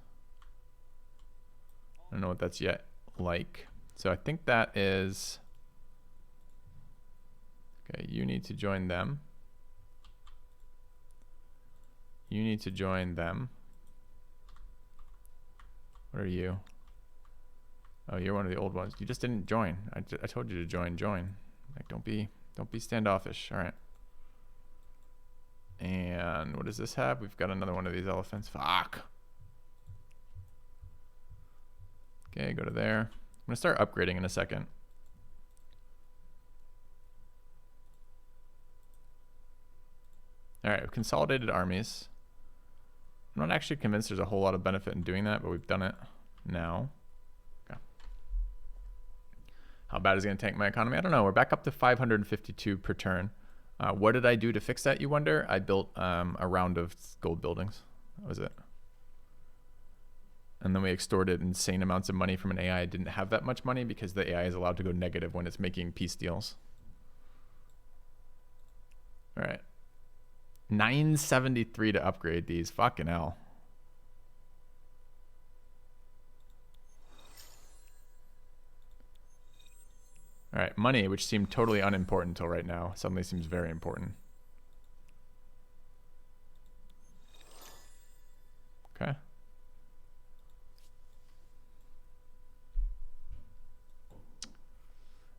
A: I don't know what that's yet like. So I think that is... Okay, you need to join them. You need to join them. What are you? Oh, you're one of the old ones. You just didn't join. I told you to join. Like, don't be standoffish. All right. And what does this have? We've got another one of these elephants. Fuck. Okay, go to there. I'm gonna start upgrading in a second. All right, we've consolidated armies. I'm not actually convinced there's a whole lot of benefit in doing that, but we've done it now. Okay. How bad is it gonna tank my economy? I don't know. We're back up to 552 per turn. What did I do to fix that, you wonder? I built a round of gold buildings. That was it. and then we extorted insane amounts of money from an AI that didn't have that much money because the AI is allowed to go negative when it's making peace deals. All right. 973 to upgrade these. Fucking hell. All right, money, which seemed totally unimportant until right now, suddenly seems very important. Okay.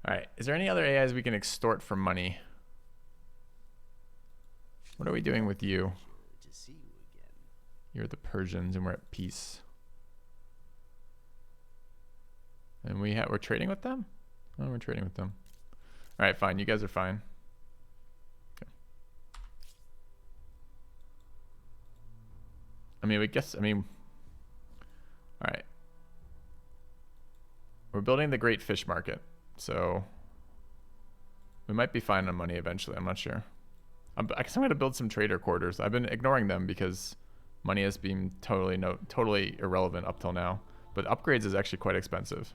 A: All right, is there any other AIs we can extort for money? What are we doing with you?
E: To see you again.
A: You're the Persians and we're at peace. And we're trading with them? Oh, we're trading with them. All right, fine. You guys are fine. Okay. I mean, all right. We're building the great fish market. So we might be fine on money eventually. I'm not sure. I guess I'm going to build some trader quarters. I've been ignoring them because money has been totally irrelevant up till now. But upgrades is actually quite expensive.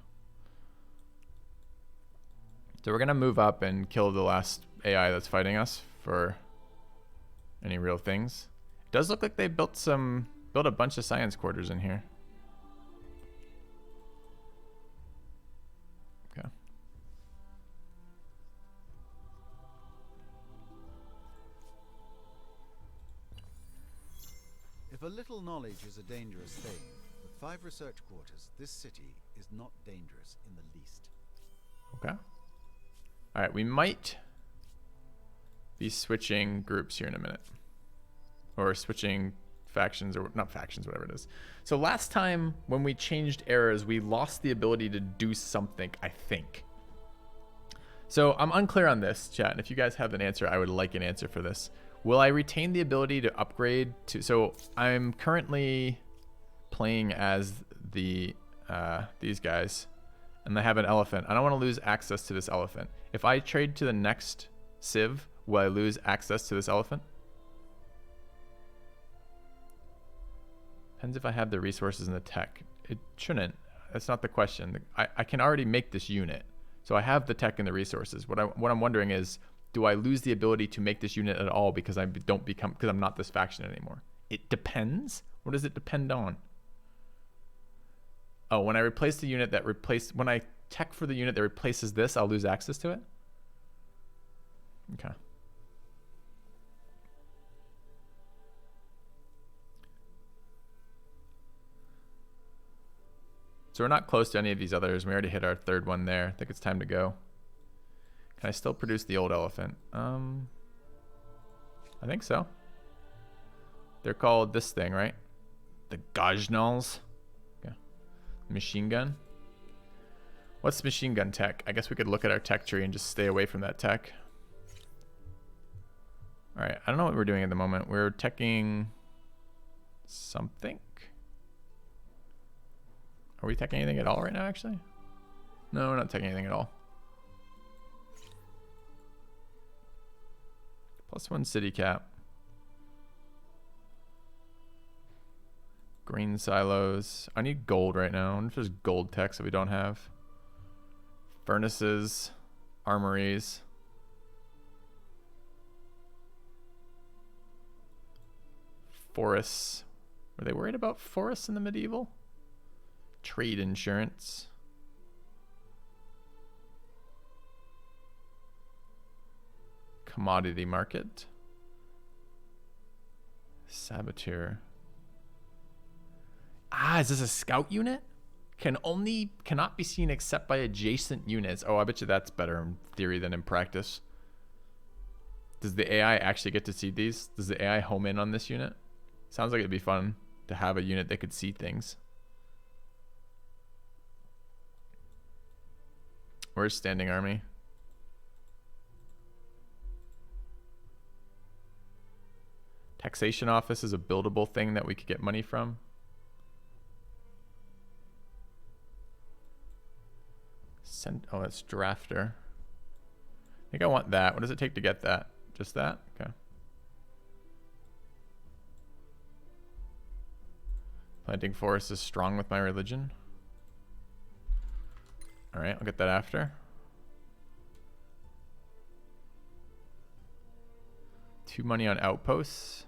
A: So we're going to move up and kill the last AI that's fighting us for any real things. It does look like they built a bunch of science quarters in here. Okay.
B: If a little knowledge is a dangerous thing, with 5 research quarters, this city is not dangerous in the least.
A: Okay. All right, we might be switching groups here in a minute. Or switching factions, or not factions, whatever it is. So last time when we changed eras, we lost the ability to do something, I think. So I'm unclear on this, chat. And if you guys have an answer, I would like an answer for this. Will I retain the ability to upgrade to... So I'm currently playing as these guys. And they have an elephant. I don't want to lose access to this elephant. If I trade to the next civ, will I lose access to this elephant? Depends if I have the resources and the tech. It shouldn't. That's not the question. I can already make this unit. So I have the tech and the resources. What I'm wondering is, do I lose the ability to make this unit at all because I'm not this faction anymore? It depends. What does it depend on? Oh, when I replace the unit that when I tech for the unit that replaces this, I'll lose access to it? Okay. So we're not close to any of these others. We already hit our third one there. I think it's time to go. Can I still produce the old elephant? I think so. They're called this thing, right? The Gajnals. Okay. Machine gun. What's machine gun tech? I guess we could look at our tech tree and just stay away from that tech. All right. I don't know what we're doing at the moment. We're teching something. Are we teching anything at all right now, actually? No, we're not teching anything at all. +1 city cap. Green silos. I need gold right now. I wonder if there's gold techs that we don't have. Furnaces. Armories. Forests. Were they worried about forests in the medieval? Trade insurance. Commodity market. Saboteur. Ah, is this a scout unit? Cannot be seen except by adjacent units. Oh, I bet you that's better in theory than in practice. Does the AI actually get to see these? Does the AI home in on this unit? Sounds like it'd be fun to have a unit that could see things. Where's standing army? Taxation office is a buildable thing that we could get money from. Oh, that's drafter. I think I want that. What does it take to get that? Just that? Okay. Planting forest is strong with my religion. All right, I'll get that after. 2 money on outposts.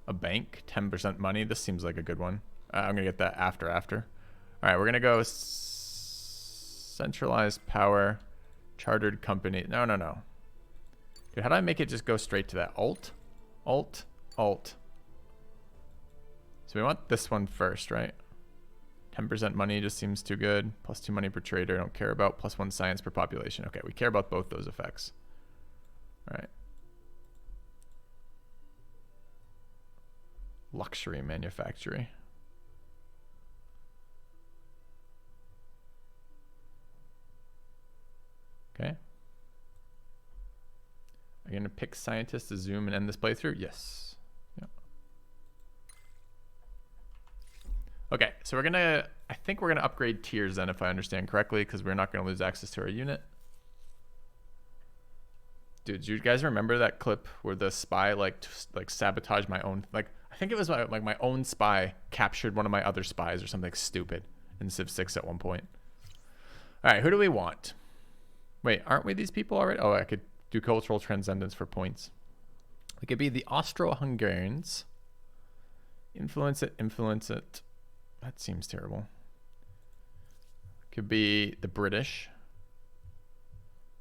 A: A bank, 10% money. This seems like a good one. I'm gonna get that after. All right, we're gonna go centralized power, chartered company. No. Dude, how do I make it just go straight to that? Alt. So we want this one first, right? 10% money just seems too good. Plus 2 money per trader, don't care about. Plus 1 science per population. Okay, we care about both those effects. All right. Luxury manufacturing. Okay. Are you going to pick scientists to zoom and end this playthrough? Yes. Yeah. Okay, so I think we're going to upgrade tiers then, if I understand correctly, because we're not going to lose access to our unit. Dude, do you guys remember that clip where the spy like sabotaged my own, like, I think it was my own spy captured one of my other spies or something stupid in Civ 6 at one point. All right, who do we want? Wait, aren't we these people already? Oh, I could do cultural transcendence for points. We could be the Austro-Hungarians. Influence it. That seems terrible. Could be the British.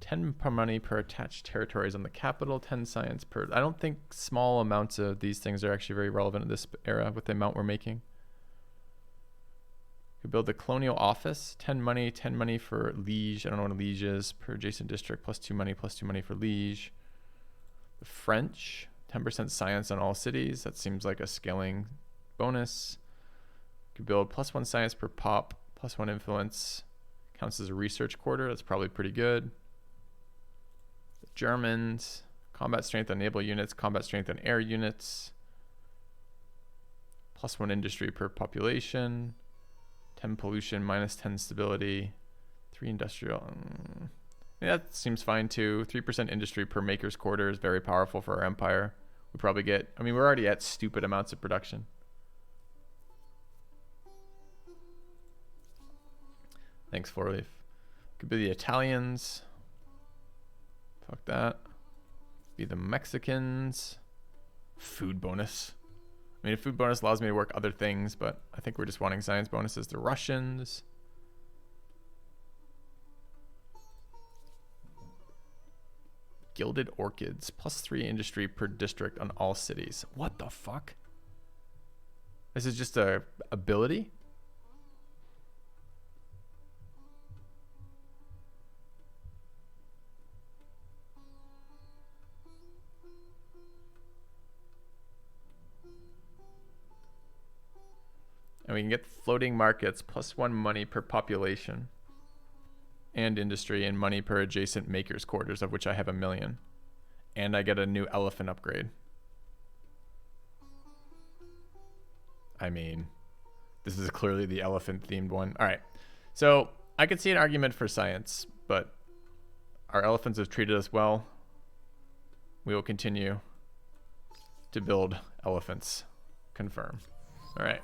A: 10 per money per attached territories on the capital, 10 science per. I don't think small amounts of these things are actually very relevant in this era with the amount we're making. Could build the colonial office, 10 money for liege. I don't know what a liege is, per adjacent district, plus 2 money for liege. The French, 10% science on all cities. That seems like a scaling bonus. Could build plus 1 science per pop, plus 1 influence. Counts as a research quarter. That's probably pretty good. The Germans, combat strength on naval units, combat strength on air units. Plus 1 industry per population. 10 pollution, minus 10 stability. 3 industrial. Yeah, that seems fine too. 3% industry per maker's quarter is very powerful for our empire. We probably get, I mean, we're already at stupid amounts of production. Thanks, Fourleaf. Could be the Italians. Fuck that. Be the Mexicans. Food bonus. I mean, a food bonus allows me to work other things, but I think we're just wanting science bonuses. The Russians. Gilded Orchids. Plus 3 industry per district on all cities. What the fuck? This is just a ability? And we can get floating markets, plus 1 money per population and industry, and money per adjacent maker's quarters, of which I have 1 million. And I get a new elephant upgrade. I mean, this is clearly the elephant themed one. All right, so I could see an argument for science, but our elephants have treated us well. We will continue to build elephants. Confirm. All right.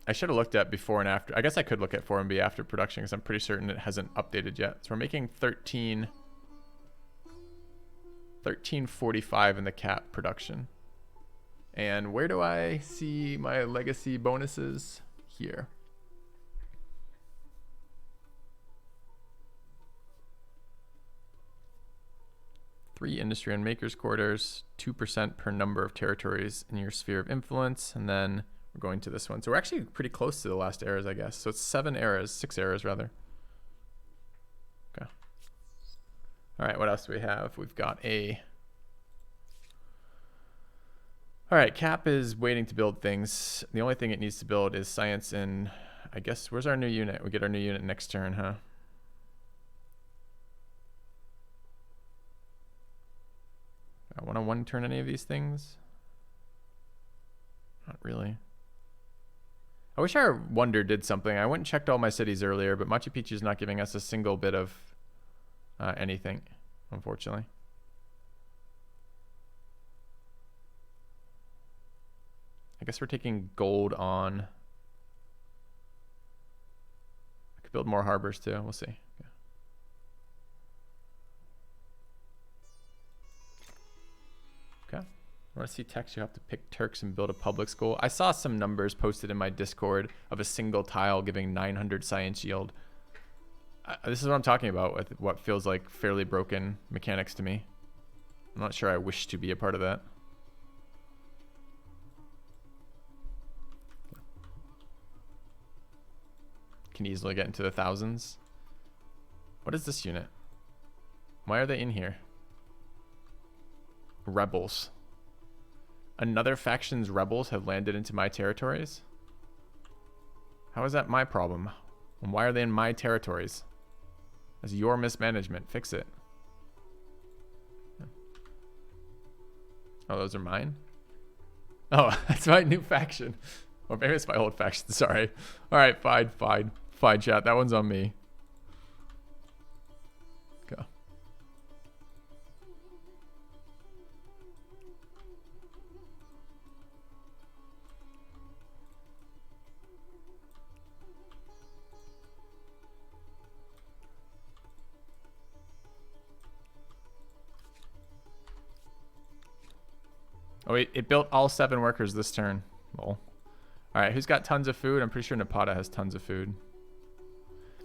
A: I should have looked at before and after. I guess I could look at 4MB after production because I'm pretty certain it hasn't updated yet. So we're making 1345 in the cap production. And where do I see my legacy bonuses? Here. Three industry and makers quarters, 2% per number of territories in your sphere of influence, and then we're going to this one. So we're actually pretty close to the last eras, I guess. So it's 6 eras rather. Okay. All right, what else do we have? We've got a... All right, Cap is waiting to build things. The only thing it needs to build is science and, I guess, where's our new unit? We get our new unit next turn, huh? I want to one turn any of these things? Not really. I wish our Wonder did something. I went and checked all my cities earlier, but Machu Picchu is not giving us a single bit of anything, unfortunately. I guess we're taking gold on. I could build more harbors too. We'll see. Yeah. Okay. I want to see text. You have to pick Turks and build a public school. I saw some numbers posted in my Discord of a single tile giving 900 science yield. This is what I'm talking about with what feels like fairly broken mechanics to me. I'm not sure I wish to be a part of that. Can easily get into the thousands. What is this unit? Why are they in here? Rebels. Another faction's rebels have landed into my territories? How is that my problem? And why are they in my territories? That's your mismanagement. Fix it. Oh, those are mine? Oh, that's my new faction. Or maybe it's my old faction. Sorry. All right, fine, fine. Fine, chat. That one's on me. Go. Oh, wait, it built all 7 workers this turn. Lol. Alright, who's got tons of food? I'm pretty sure Napata has tons of food.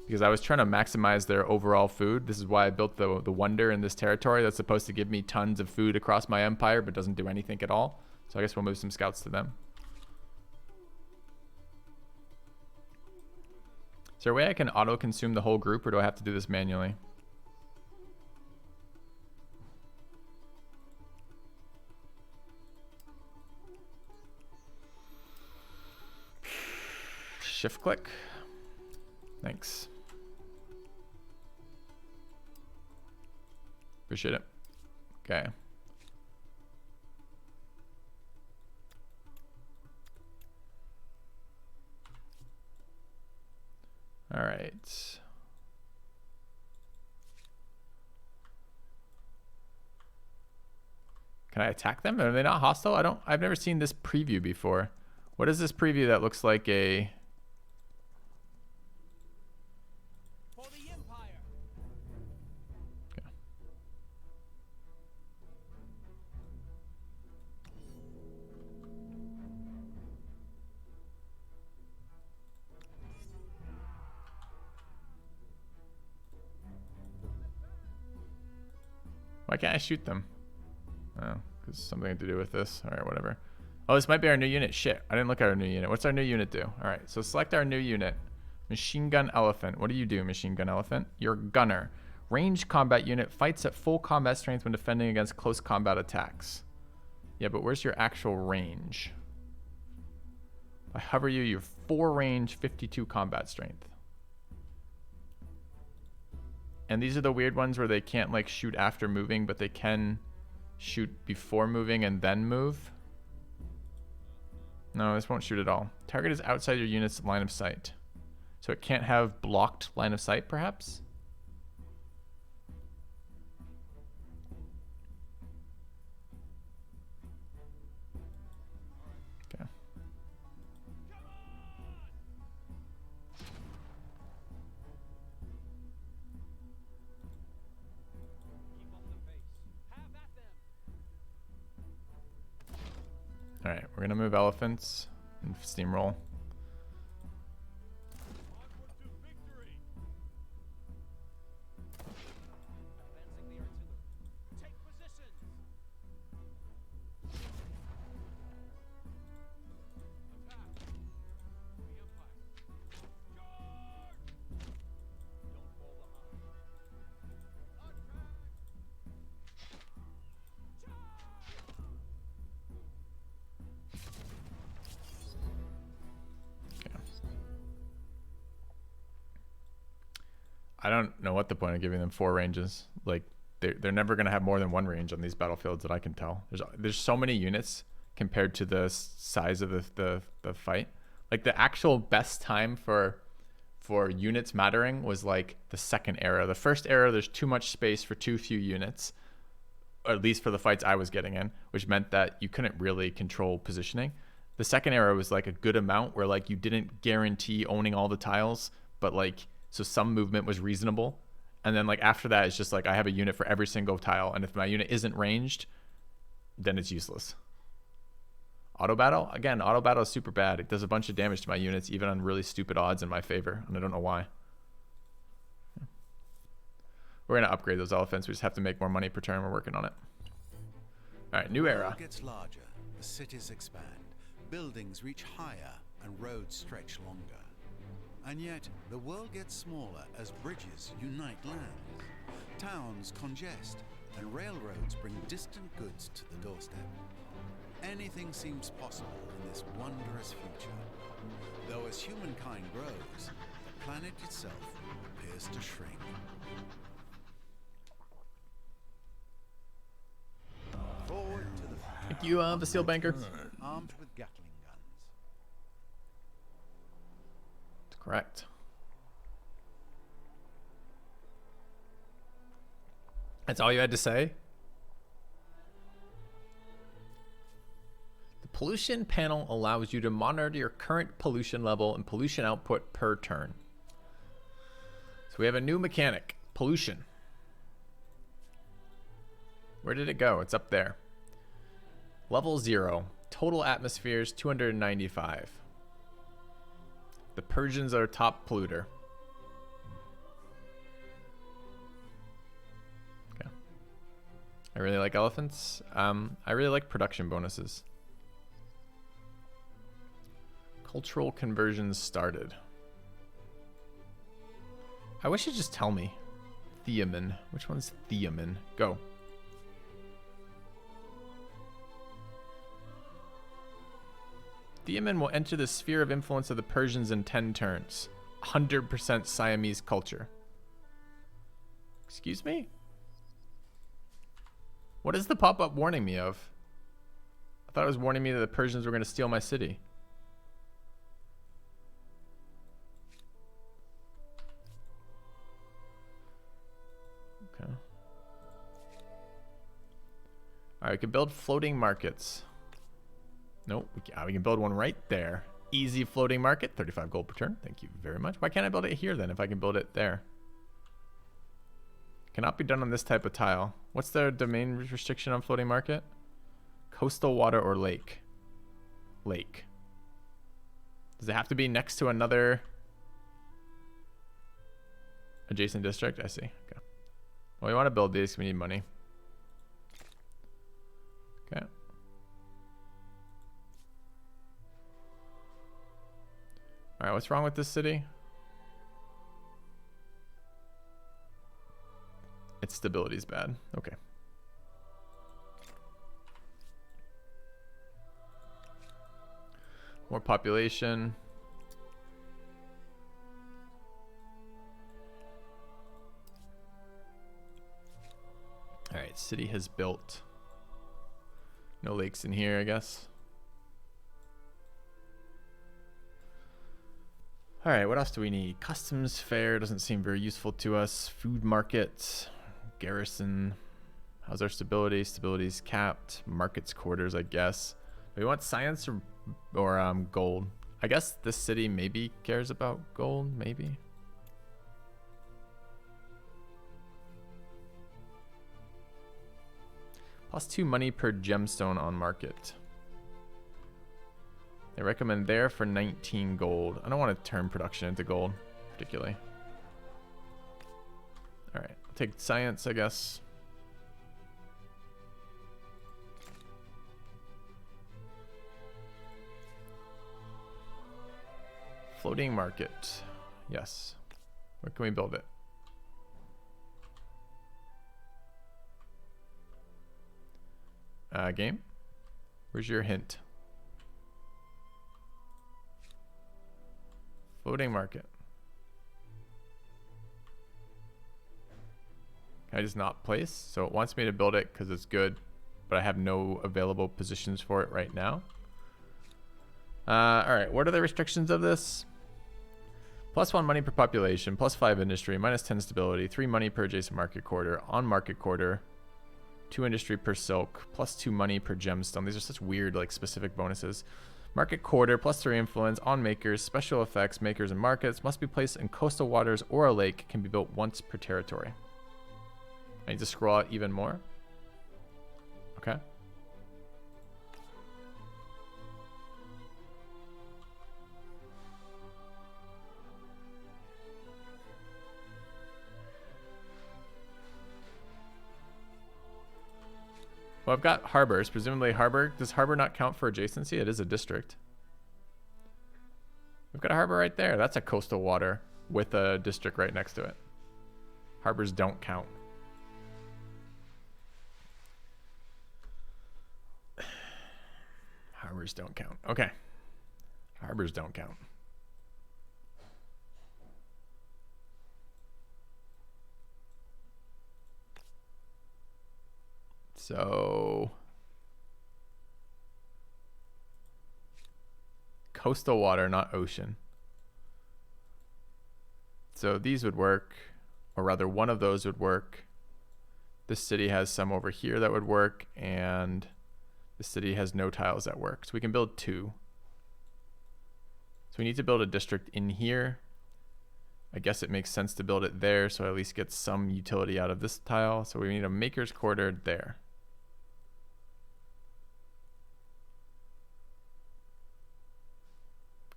A: Because I was trying to maximize their overall food. This is why I built the wonder in this territory that's supposed to give me tons of food across my empire, but doesn't do anything at all. So I guess we'll move some scouts to them. Is there a way I can auto-consume the whole group, or do I have to do this manually? Shift click. Thanks. Appreciate it. Okay. All right. Can I attack them? Are they not hostile? I've never seen this preview before. What is this preview that looks like a... Why can't I shoot them? Oh, because something to do with this. All right, whatever. Oh, this might be our new unit. Shit, I didn't look at our new unit. What's our new unit do? All right, so select our new unit. Machine Gun Elephant. What do you do, Machine Gun Elephant? You're a gunner. Ranged combat unit. Fights at full combat strength when defending against close combat attacks. Yeah, but where's your actual range? If I hover you, you're 4 range, 52 combat strength. And these are the weird ones where they can't like shoot after moving, but they can shoot before moving and then move. No, this won't shoot at all. Target is outside your unit's line of sight. So it can't have blocked line of sight, perhaps? Okay. All right, we're gonna move elephants and steamroll. I don't know what the point of giving them 4 ranges. Like they're never going to have more than 1 range on these battlefields that I can tell. There's so many units compared to the size of the fight. Like the actual best time for units mattering was like the second era. The first era, there's too much space for too few units, or at least for the fights I was getting in, which meant that you couldn't really control positioning. The second era was like a good amount where like you didn't guarantee owning all the tiles, but like, so some movement was reasonable. And then like after that, it's just like I have a unit for every single tile. And if my unit isn't ranged, then it's useless. Auto battle? Again, auto battle is super bad. It does a bunch of damage to my units, even on really stupid odds in my favor. And I don't know why. We're going to upgrade those elephants. We just have to make more money per turn. We're working on it. All right, new
B: The
A: era.
B: world gets larger, the cities expand, buildings reach higher, and roads stretch longer. And yet, the world gets smaller as bridges unite lands. Towns congest, and railroads bring distant goods to the doorstep. Anything seems possible in this wondrous future. Though as humankind grows, the planet itself appears to shrink. Forward to the future.
A: Thank you, Vasile Banker.
B: Armed with Gatling guns.
A: That's correct. That's all you had to say? The pollution panel allows you to monitor your current pollution level and pollution output per turn. So we have a new mechanic, pollution. Where did it go? It's up there. Level 0. Total atmospheres 295. The Persians are top polluter. Okay. I really like elephants. I really like production bonuses. Cultural conversions started. I wish you'd just tell me. Theoman. Which one's Theoman? Go. Theoman will enter the sphere of influence of the Persians in 10 turns. 100% Siamese culture. Excuse me? What is the pop-up warning me of? I thought it was warning me that the Persians were going to steal my city. Okay. Alright, we can build floating markets. Nope, we can build one right there. Easy floating market, 35 gold per turn. Thank you very much. Why can't I build it here then if I can build it there? Cannot be done on this type of tile. What's the domain restriction on floating market? Coastal water or lake? Lake. Does it have to be next to another adjacent district? I see. Okay. Well, we want to build these because we need money. Okay. Alright, what's wrong with this city? Its stability is bad. Okay. More population. Alright, city has built. No lakes in here, I guess. Alright, what else do we need? Customs fair doesn't seem very useful to us. Food market. Garrison. How's our stability? Stability's capped. Markets quarters, I guess. Do we want science or gold? I guess this city maybe cares about gold, maybe. +2 money per gemstone on market. They recommend there for 19 gold. I don't want to turn production into gold, particularly. Alright, I'll take science, I guess. Floating market. Yes. Where can we build it? Game? Where's your hint? Floating market. Can I just not place? So it wants me to build it because it's good, but I have no available positions for it right now. Alright, what are the restrictions of this? +1 money per population, +5 industry, -10 stability, 3 money per adjacent market quarter, on market quarter, 2 industry per silk, +2 money per gemstone. These are such weird, like, specific bonuses. Market quarter +3 influence on makers, special effects, makers, and markets must be placed in coastal waters or a lake, can be built once per territory. I need to scroll out even more. Okay. Well, I've got harbors. Presumably harbor. Does harbor not count for adjacency? It is a district. We've got a harbor right there. That's a coastal water with a district right next to it. Harbors don't count. Harbors don't count. Okay. Harbors don't count. So coastal water, not ocean. So these would work, or rather one of those would work. This city has some over here that would work, and the city has no tiles that work. So we can build 2. So we need to build a district in here. I guess it makes sense to build it there, so I at least get some utility out of this tile. So we need a maker's quarter there.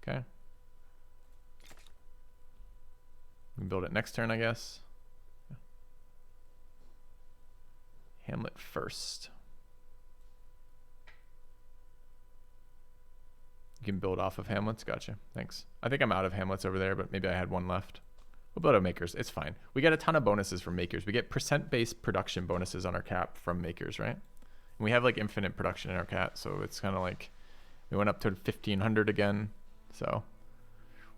A: Okay. We can build it next turn, I guess. Yeah. Hamlet first. You can build off of hamlets. Gotcha. Thanks. I think I'm out of hamlets over there, but maybe I had one left. We'll build a makers. It's fine. We get a ton of bonuses from makers. We get percent-based production bonuses on our cap from makers, right? And we have like infinite production in our cap, so it's kind of like we went up to 1,500 again. So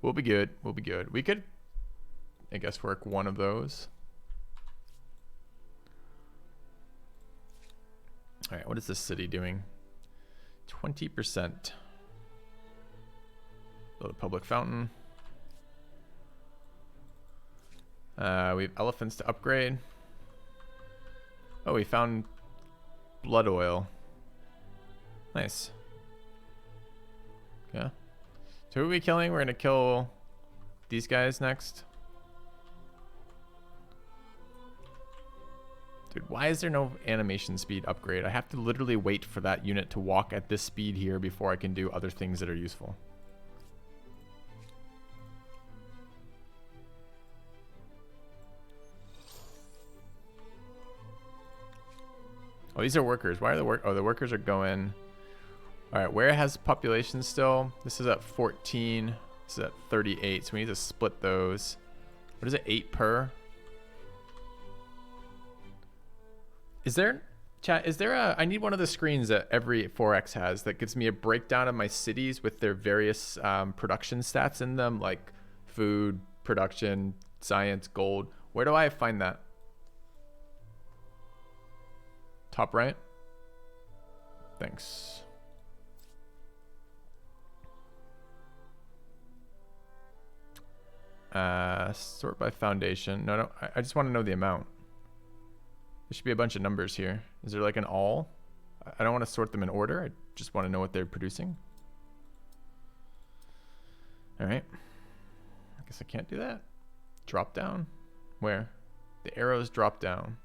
A: we'll be good. We'll be good. We could, I guess, work one of those. All right, what is this city doing? 20%. Build a public fountain. We have elephants to upgrade. Oh, we found blood oil. Nice. Yeah. So who are we killing? We're gonna kill these guys next. Dude, why is there no animation speed upgrade? I have to literally wait for that unit to walk at this speed here before I can do other things that are useful. Oh, these are workers. Why are the oh, the workers are going. All right, where has population still? This is at 14. This is at 38. So we need to split those. What is it? 8 per? Is there, chat, is there a, I need one of the screens that every 4X has that gives me a breakdown of my cities with their various production stats in them, like food, production, science, gold. Where do I find that? Top right? Thanks. Sort by foundation. No, I just want to know the amount. There should be a bunch of numbers here. Is there like an all? I don't want to sort them in order. I just want to know what they're producing. All right. I guess I can't do that. Drop down. Where? The arrows drop down.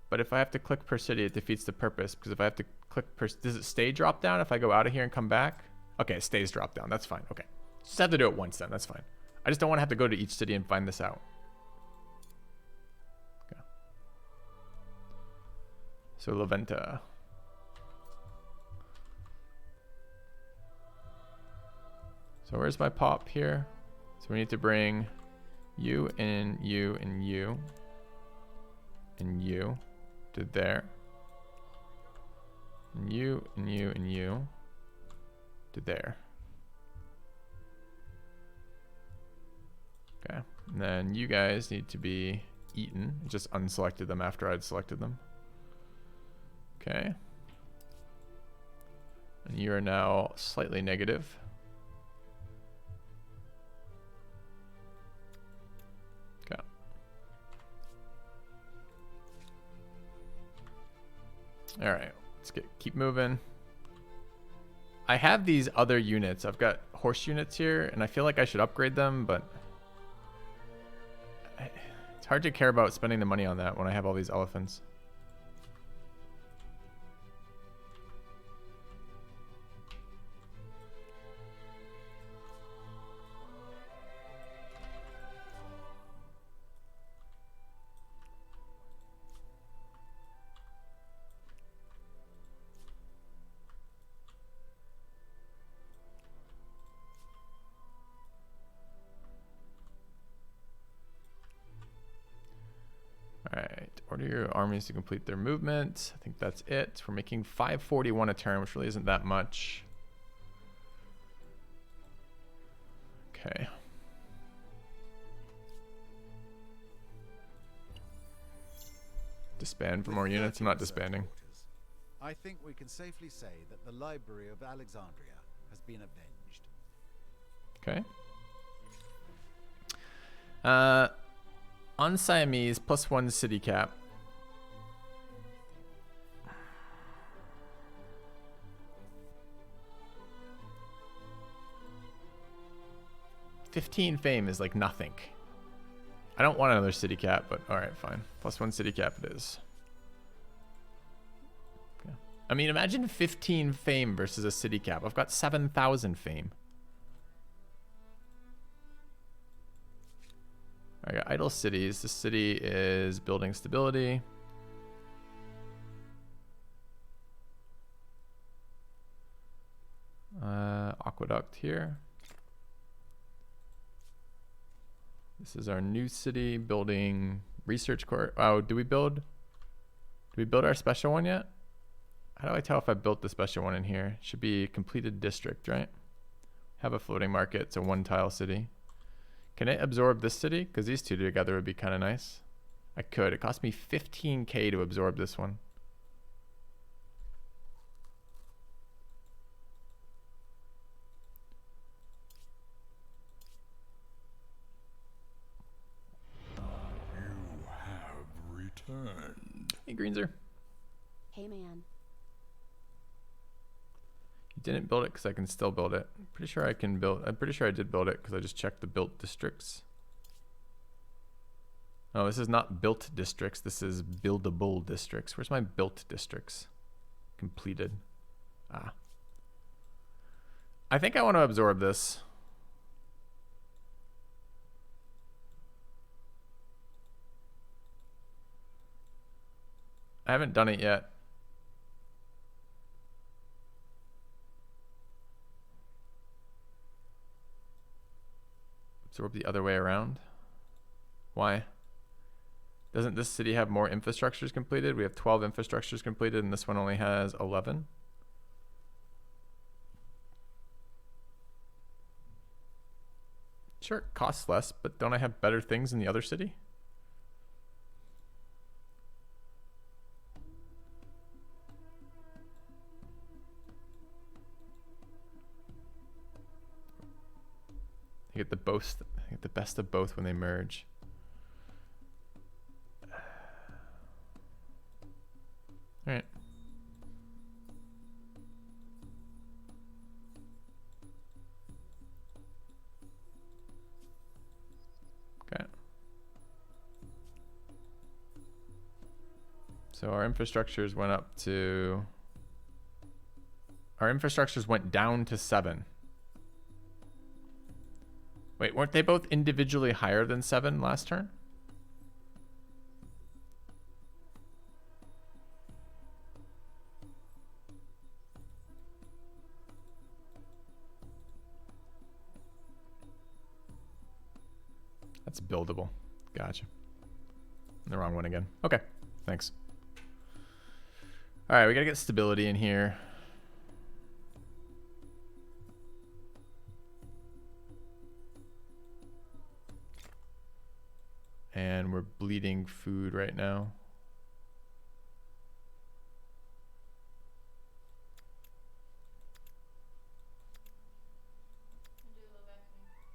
A: But if I have to click per city, it defeats the purpose. Because if I have to click per... Does it stay drop down if I go out of here and come back? Okay, it stays drop down. That's fine. Okay. Just have to do it once then. That's fine. I just don't want to have to go to each city and find this out. Okay. So Laventa. So where's my pop here? So we need to bring you and you and you and you to there. And you and you and you to there. Okay, and then you guys need to be eaten. Just unselected them after I'd selected them. Okay. And you are now slightly negative. Okay. All right, let's keep moving. I have these other units. I've got horse units here, and I feel like I should upgrade them, but it's hard to care about spending the money on that when I have all these elephants. Alright, order your armies to complete their movement. I think that's it. We're making 541 a turn, which really isn't that much. Okay. Disband for
B: With
A: more units? I'm
B: 30
A: not
B: research
A: disbanding.
B: quarters, I think we can safely say that the Library of Alexandria has been avenged.
A: Okay. On Siamese, +1 city cap. $15 fame is like nothing. I don't want another city cap, but alright, fine. +1 city cap it is. Okay. I mean, imagine 15 fame versus a city cap. I've got 7,000 fame. I got idle cities. This city is building stability. Aqueduct here. This is our new city building research court. Oh, do we build our special one yet? How do I tell if I built the special one in here? It should be completed district, right? Have a floating market. It's a one tile city. Can it absorb this city? Because these two together would be kind of nice. I could. It cost me 15k to absorb this one.
C: You have returned.
A: Hey, Greenzer.
D: Hey man,
A: You didn't build it because I can still build it. I'm pretty sure I can build. I'm pretty sure I did build it because I just checked the built districts. Oh, this is not built districts. This is buildable districts. Where's my built districts? Completed. Ah. I think I want to absorb this. I haven't done it yet. Absorb the other way around. Why? Doesn't this city have more infrastructures completed? We have 12 infrastructures completed and this one only has 11. Sure, it costs less, but don't I have better things in the other city? You get the best of both when they merge. All right. Okay. So our infrastructures went up to... Our infrastructures went down to 7. Wait, weren't they both individually higher than 7 last turn? That's buildable. Gotcha. The wrong one again. Okay, thanks. All right, we gotta get stability in here. And we're bleeding food right now.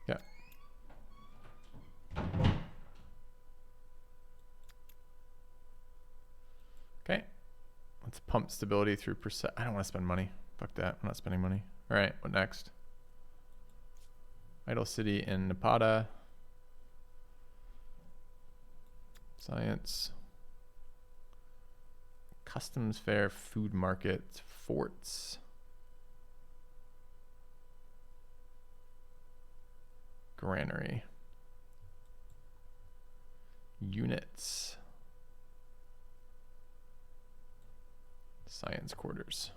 A: Yeah. Okay. Let's pump stability through percent. I don't want to spend money. Fuck that. I'm not spending money. All right, what next? Idle city in Napata. Science. Customs fair, food market, forts. Granary. Units. Science quarters.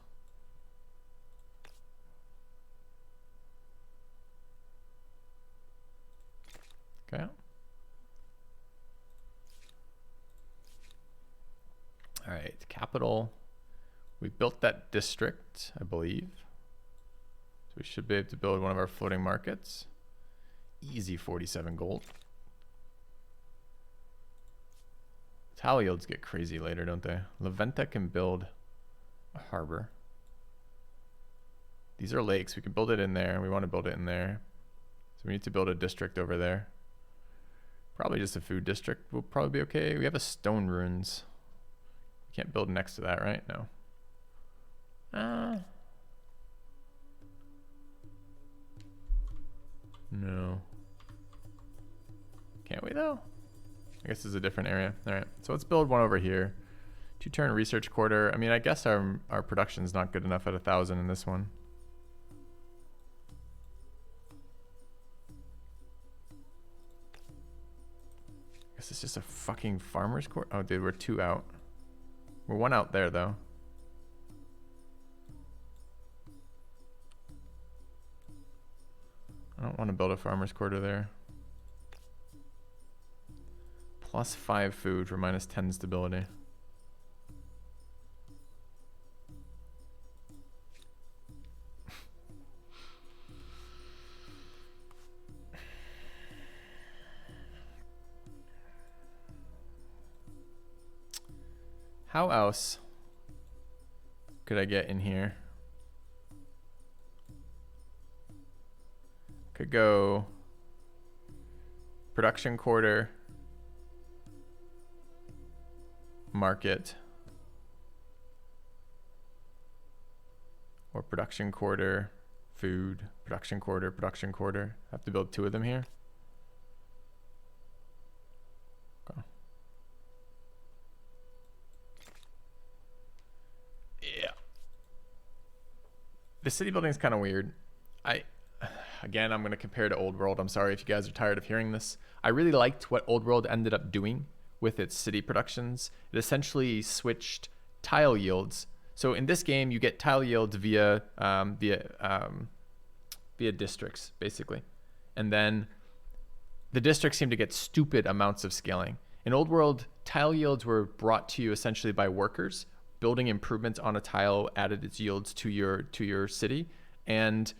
A: Okay. All right, capital. We built that district, I believe. So we should be able to build one of our floating markets. Easy 47 gold. Tile yields get crazy later, don't they? Leventa can build a harbor. These are lakes. We can build it in there. We want to build it in there. So we need to build a district over there. Probably just a food district will probably be okay. We have a stone ruins. Can't build next to that, right? No. No. Can't we though? I guess this is a different area. All right, so let's build one over here. 2-turn research quarter. I mean, I guess our production's not good enough at 1,000 in this one. I guess it's just a fucking farmer's court. Oh, dude, we're 2 out. We're 1 out there, though. I don't want to build a farmer's quarter there. +5 food for -10 stability. How else could I get in here? Could go production quarter, market, or production quarter, food, production quarter, production quarter. I have to build 2 of them here. Okay. Yeah. The city building is kind of weird. Again, I'm going to compare to Old World. I'm sorry if you guys are tired of hearing this. I really liked what Old World ended up doing with its city productions. It essentially switched tile yields. So in this game, you get tile yields via districts, basically. And then the districts seem to get stupid amounts of scaling. In Old World, tile yields were brought to you essentially by workers. Building improvements on a tile added its yields to your city. And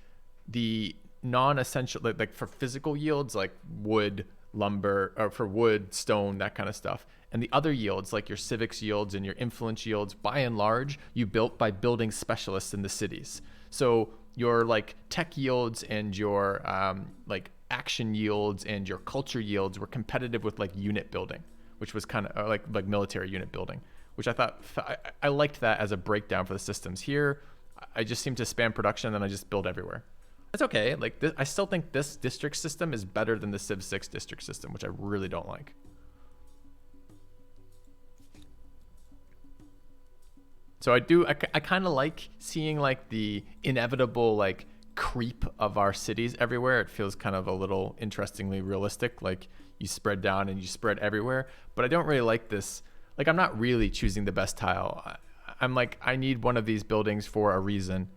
A: the non-essential, like for physical yields, like wood, lumber, or for wood, stone, that kind of stuff. And the other yields, like your civics yields and your influence yields, by and large, you built by building specialists in the cities. So your like tech yields and your like action yields and your culture yields were competitive with like unit building, which was kind of like military unit building, which I thought, I liked that as a breakdown for the systems. Here, I just seem to spam production and I just build everywhere. It's okay. Like I still think this district system is better than the Civ 6 district system, which I really don't like. So I kind of like seeing like the inevitable like creep of our cities everywhere. It feels kind of a little interestingly realistic. Like you spread down and you spread everywhere, but I don't really like this. Like I'm not really choosing the best tile. I'm like, I need one of these buildings for a reason,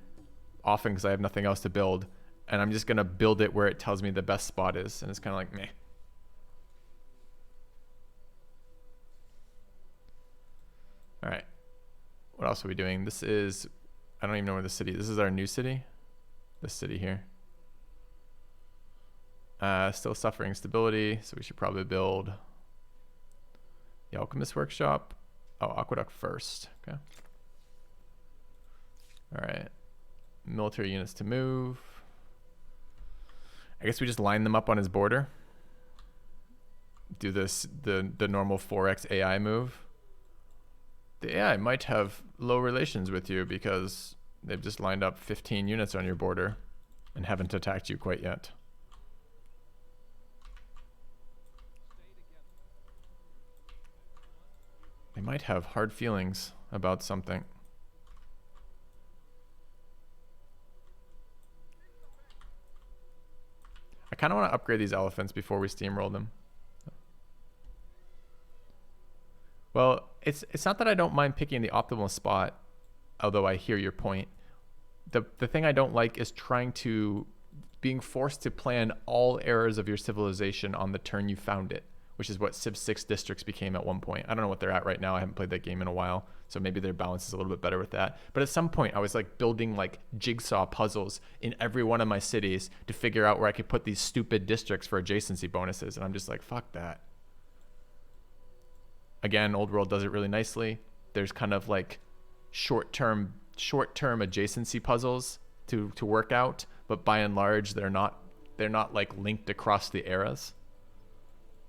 A: often because I have nothing else to build. And I'm just going to build it where it tells me the best spot is. And it's kind of like, meh. All right. What else are we doing? This is, I don't even know where the city, this is our new city. This city here. Still suffering stability. So we should probably build the Alchemist Workshop. Oh, Aqueduct first. Okay. All right. Military units to move. I guess we just line them up on his border. Do this the normal 4x AI move. The AI might have low relations with you because They've just lined up 15 units on your border and haven't attacked you quite yet. They might have hard feelings about something. I kind of want to upgrade these elephants before we steamroll them. Well, it's not that I don't mind picking the optimal spot, although I hear your point. The thing I don't like is being forced to plan all eras of your civilization on the turn you found it, which is what Civ 6 districts became at one point. I don't know what they're at right now. I haven't played that game in a while, so maybe their balance is a little bit better with that. But at some point, I was like building like jigsaw puzzles in every one of my cities to figure out where I could put these stupid districts for adjacency bonuses, and I'm just like, fuck that. Again, Old World does it really nicely. There's kind of like short-term adjacency puzzles to work out, but by and large, they're not like linked across the eras.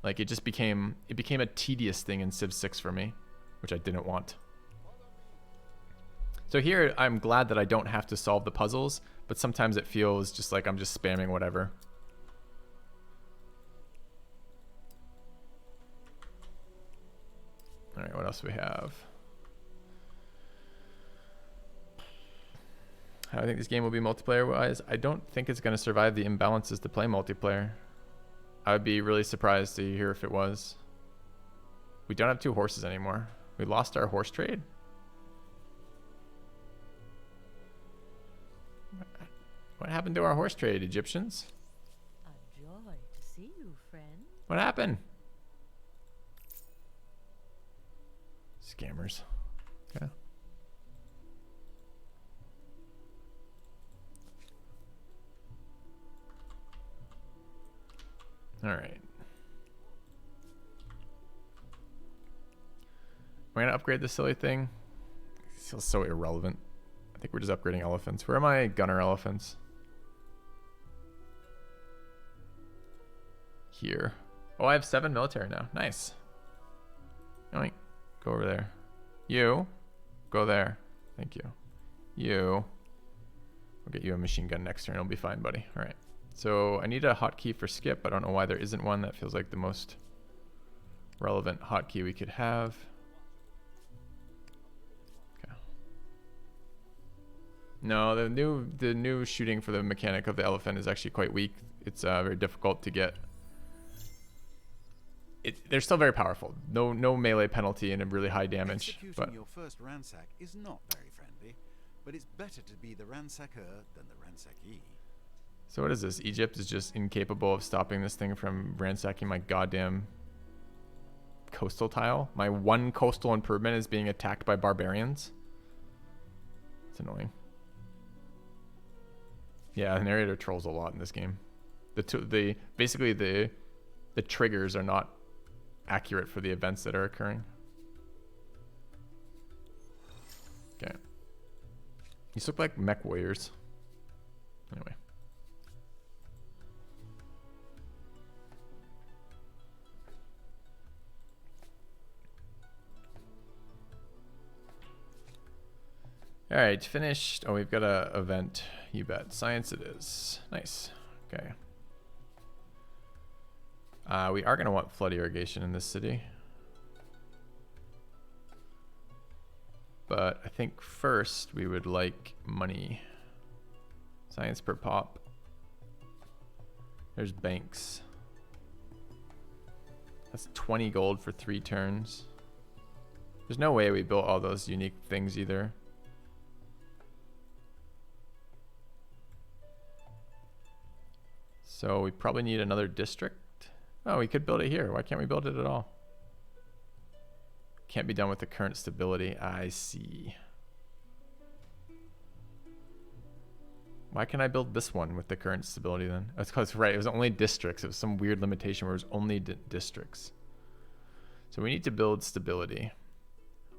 A: Like it became a tedious thing in Civ 6 for me, which I didn't want. So here, I'm glad that I don't have to solve the puzzles, but sometimes it feels just like I'm just spamming whatever. All right, what else do we have? How do I think this game will be multiplayer-wise? I don't think it's going to survive the imbalances to play multiplayer. I would be really surprised to hear if it was. We don't have 2 horses anymore. We lost our horse trade? What happened to our horse trade, Egyptians?
F: A joy to see you, friend.
A: What happened? Scammers. Okay. All right. We're gonna upgrade this silly thing. It feels so irrelevant. I think we're just upgrading elephants. Where are my gunner elephants? Here. Oh, I have 7 military now. Nice. Yoink. Go over there. You. Go there. Thank you. You. I'll get you a machine gun next turn. It'll be fine, buddy. All right. So I need a hotkey for skip. I don't know why there isn't one. That feels like the most relevant hotkey we could have. Okay. No, the new shooting for the mechanic of the elephant is actually quite weak. It's very difficult to get. They're still very powerful. No melee penalty and a really high damage.
B: Executing your first ransack is not very friendly, but it's better to be the ransacker than the ransackee.
A: So what is this? Egypt is just incapable of stopping this thing from ransacking my goddamn coastal tile? My one coastal improvement is being attacked by barbarians? It's annoying. Yeah, the narrator trolls a lot in this game. Basically the triggers are not accurate for the events that are occurring. Okay. These look like mech warriors. Anyway. All right, finished. Oh, we've got a event. You bet. Science it is. Nice. Okay. We are going to want flood irrigation in this city. But I think first we would like money. Science per pop. There's banks. That's 20 gold for 3 turns. There's no way we built all those unique things either. So we probably need another district. Oh, we could build it here. Why can't we build it at all? Can't be done with the current stability. I see. Why can I build this one with the current stability then? That's because, right, it was only districts. It was some weird limitation where it was only districts. So we need to build stability.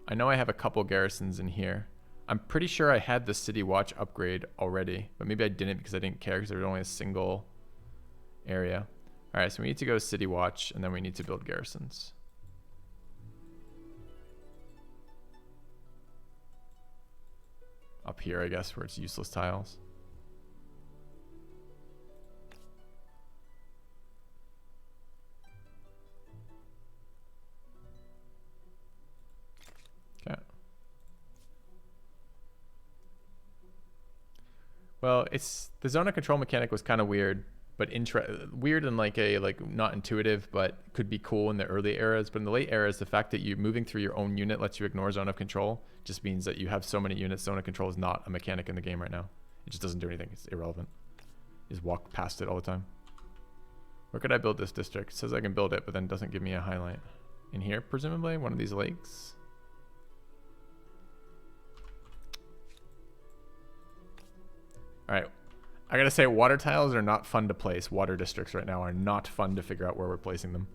A: I know I have a couple garrisons in here. I'm pretty sure I had the city watch upgrade already, but maybe I didn't because I didn't care because there was only a single area. All right, so we need to go city watch and then we need to build garrisons. up here, I guess, where it's useless tiles. Okay. Well, it's the zone of control mechanic was kind of weird, but weird and like not intuitive, but could be cool in the early eras. But in the late eras, the fact that you moving through your own unit lets you ignore zone of control just means that you have so many units. Zone of control is not a mechanic in the game right now. It just doesn't do anything. It's irrelevant. You just walk past it all the time. Where could I build this district? It says I can build it, but then doesn't give me a highlight. In here, presumably, one of these lakes. All right, I gotta say, water tiles are not fun to place. Water districts right now are not fun to figure out where we're placing them.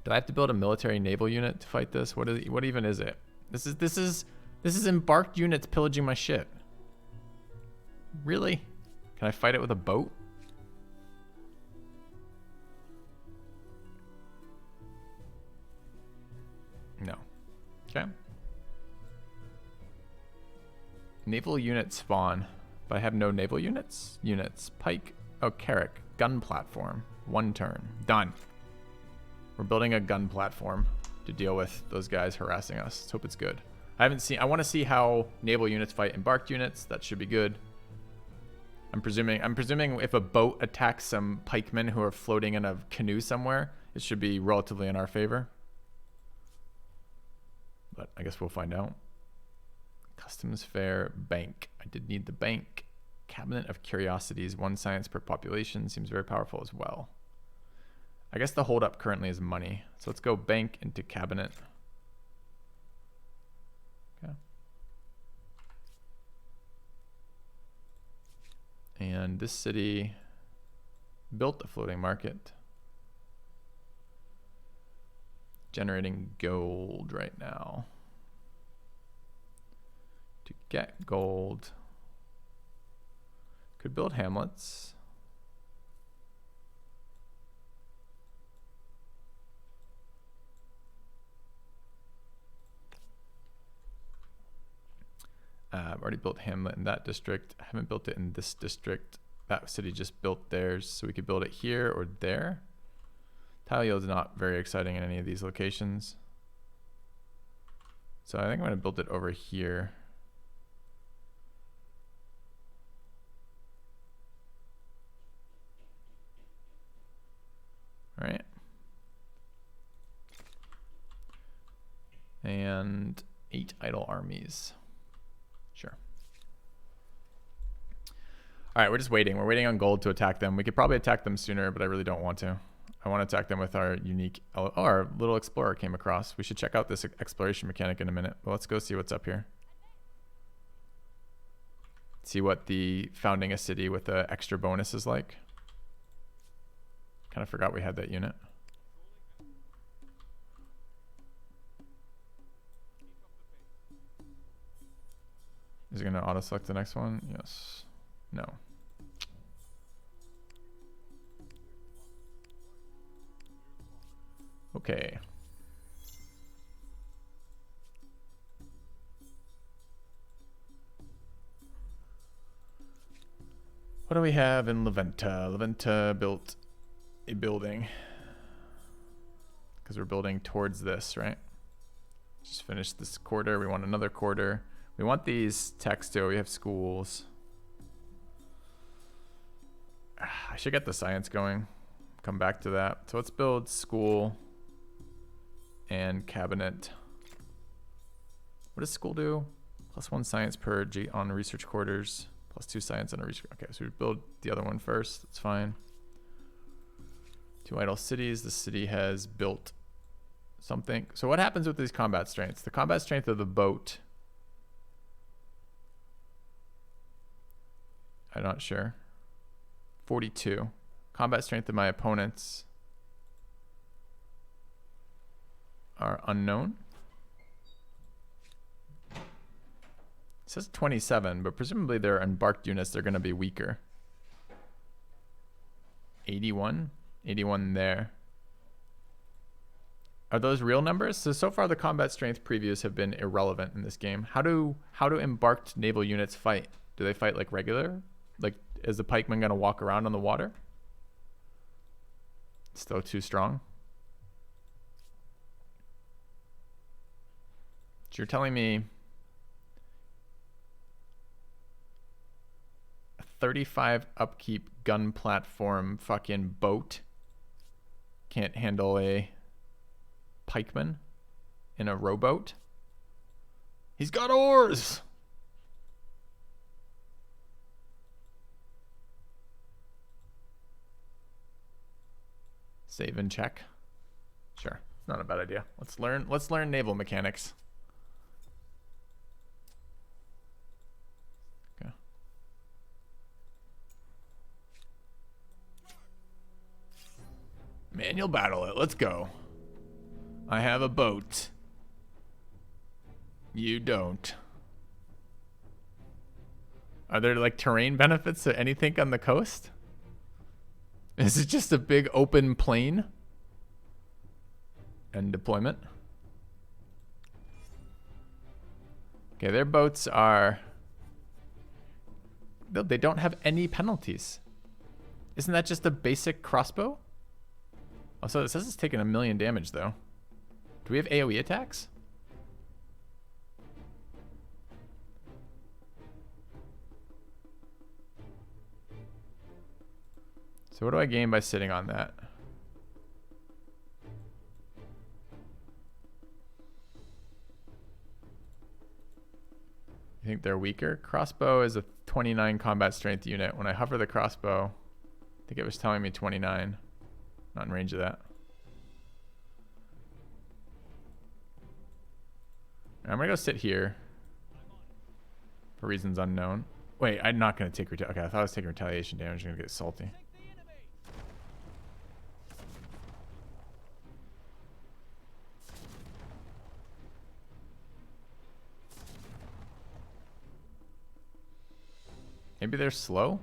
A: Do I have to build a military naval unit to fight this? What even is it? This is embarked units pillaging my shit. Really? Can I fight it with a boat? No. Okay. Naval unit spawn, but I have no naval units. Units. Pike. Oh, Carrick. Gun platform. 1 turn. Done. We're building a gun platform to deal with those guys harassing us. Let's hope it's good. I want to see how naval units fight embarked units. That should be good. I'm presuming if a boat attacks some pikemen who are floating in a canoe somewhere, it should be relatively in our favor. But I guess we'll find out. Customs fair, bank. I did need the bank. Cabinet of Curiosities, 1 science per population. Seems very powerful as well. I guess the holdup currently is money. So let's go bank into cabinet. Okay. And this city built the floating market. Generating gold right now. To get gold, could build hamlets. I've already built hamlet in that district. I haven't built it in this district. That city just built theirs, so we could build it here or there. Tile yield is not very exciting in any of these locations. So I think I'm going to build it over here. All right. And 8 idle armies. Sure. All right, we're just waiting. We're waiting on gold to attack them. We could probably attack them sooner, but I really don't want to. I want to attack them with our unique... Oh, our little explorer came across. We should check out this exploration mechanic in a minute. But let's go see what's up here. See what the founding a city with the extra bonus is like. Kind of forgot we had that unit. Is it going to auto-select the next one? Yes. No. Okay. What do we have in Leventa? Leventa built a building. Because we're building towards this, right? Just finished this quarter. We want another quarter. We want these techs too. We have schools. I should get the science going. Come back to that. So let's build school and cabinet. What does school do? +1 science per G on research quarters. +2 science on a research. Okay, so we build the other one first. That's fine. 2 idle cities. The city has built something. So what happens with these combat strengths? The combat strength of the boat. I'm not sure. 42. Combat strength of my opponents are unknown. It says 27, but presumably they're embarked units. They're going to be weaker. 81. 81 there. Are those real numbers? So far the combat strength previews have been irrelevant in this game. How do embarked naval units fight? Do they fight like regular? Like, is the pikeman gonna walk around on the water? Still too strong. So you're telling me a 35 upkeep gun platform fucking boat can't handle a pikeman in a rowboat? He's got oars! Save and check. Sure, not a bad idea. Let's learn naval mechanics. Okay. Manual battle it. Let's go. I have a boat. You don't. Are there like terrain benefits to anything on the coast? Is it just a big open plain? And deployment. Okay, their boats are... They don't have any penalties. Isn't that just a basic crossbow? Oh, so it says it's taking 1 million damage though. Do we have AoE attacks? So what do I gain by sitting on that? You think they're weaker? Crossbow is a 29 combat strength unit. When I hover the crossbow, I think it was telling me 29. Not in range of that. I'm gonna go sit here for reasons unknown. Wait, I'm not gonna take okay, I thought I was taking retaliation damage. I'm gonna get salty. Maybe they're slow?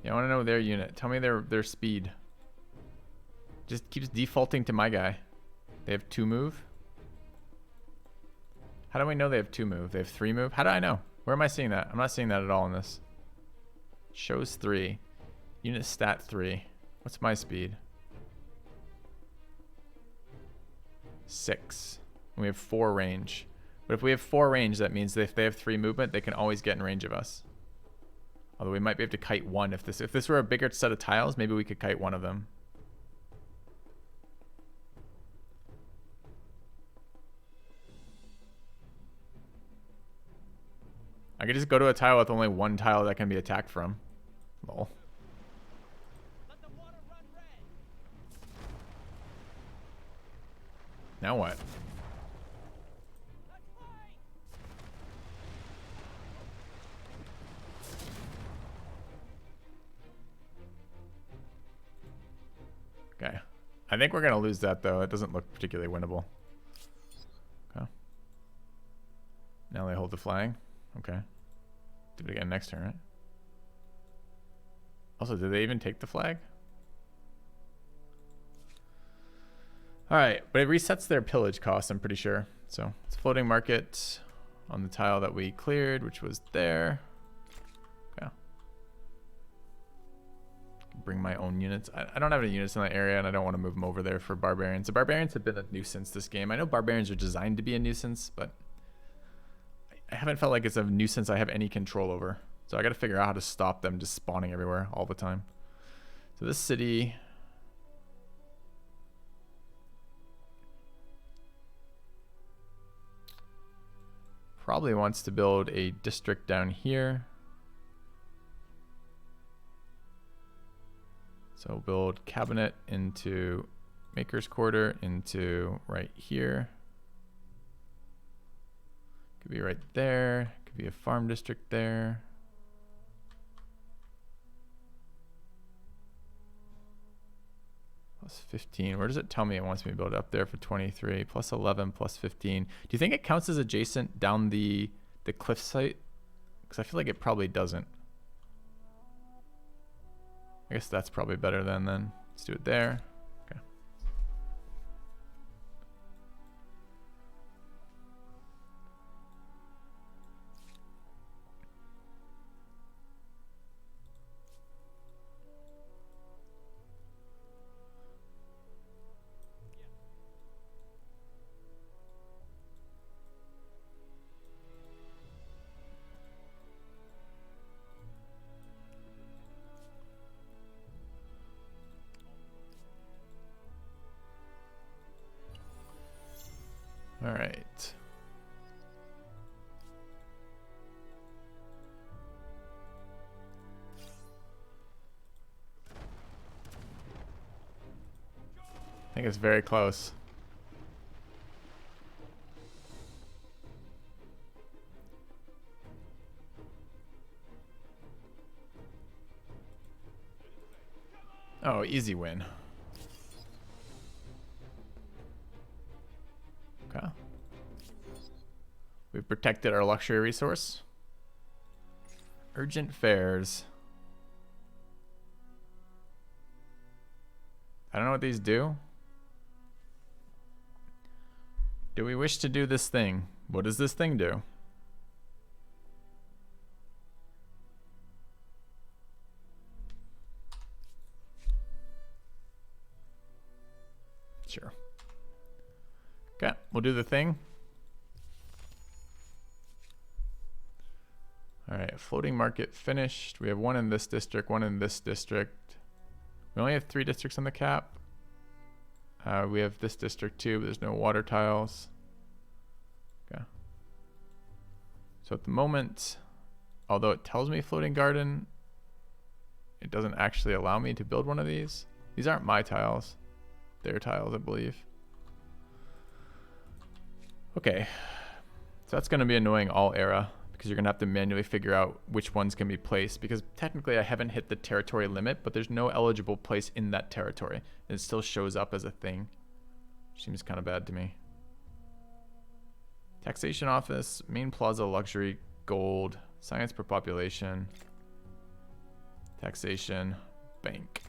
A: Yeah, I want to know their unit. Tell me their speed. Just keeps defaulting to my guy. They have 2 move? How do we know they have 2 move? They have 3 move? How do I know? Where am I seeing that? I'm not seeing that at all in this. Shows 3. Unit stat 3. What's my speed? 6. And we have 4 range. But if we have 4 range, that means that if they have 3 movement, they can always get in range of us. Although we might be able to kite one. If this were a bigger set of tiles, maybe we could kite one of them. I could just go to a tile with only 1 tile that can be attacked from. Lol.
E: Let the water run red.
A: Now what?
E: Let's fight.
A: Okay. I think we're going to lose that, though. It doesn't look particularly winnable. Okay. Now they hold the flag. Okay. Do it again next turn, right? Also, did they even take the flag? Alright, but it resets their pillage cost, I'm pretty sure. So, it's floating market on the tile that we cleared, which was there. Okay. Bring my own units. I don't have any units in that area, and I don't want to move them over there for barbarians. The barbarians have been a nuisance this game. I know barbarians are designed to be a nuisance, but I haven't felt like it's a nuisance I have any control over. So I got to figure out how to stop them just spawning everywhere all the time. So this city... probably wants to build a district down here. So build cabinet into maker's quarter into right here. Could be right there. Could be a farm district there. Plus 15. Where does it tell me it wants me to build it? Up there for 23. Plus 11, plus 15. Do you think it counts as adjacent down the cliff site? Because I feel like it probably doesn't. I guess that's probably better then. Let's do it there. Okay. All right. I think it's very close. Oh, easy win. Okay. We've protected our luxury resource. Urgent fares. I don't know what these do. Do we wish to do this thing? What does this thing do? Sure. Okay, we'll do the thing. All right, floating market finished. We have one in this district, one in this district. We only have 3 districts on the cap. We have this district too, but there's no water tiles. Okay. So at the moment, although it tells me floating garden, it doesn't actually allow me to build one of these. These aren't my tiles. Their tiles, I believe. Okay. So that's going to be annoying all era, because you're going to have to manually figure out which ones can be placed, because technically I haven't hit the territory limit, but there's no eligible place in that territory. And it still shows up as a thing. Seems kind of bad to me. Taxation office, main plaza, luxury, gold, science per population, taxation, bank,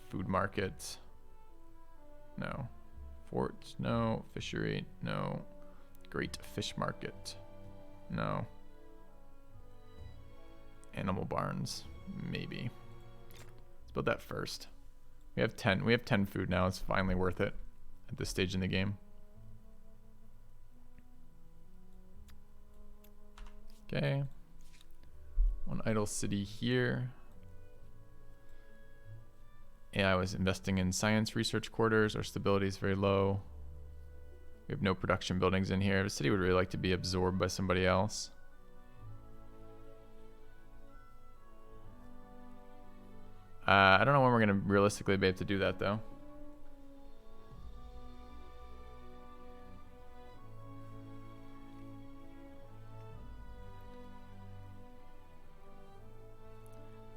A: food market, no, fort, no, fishery, no, great fish market, no, animal barns, maybe. Let's build that first. We have 10 food now. It's finally worth it at this stage in the game. Okay. One idle city here. Yeah, I was investing in science research quarters. Our stability is very low. We have no production buildings in here. The city would really like to be absorbed by somebody else. I don't know when we're going to realistically be able to do that, though.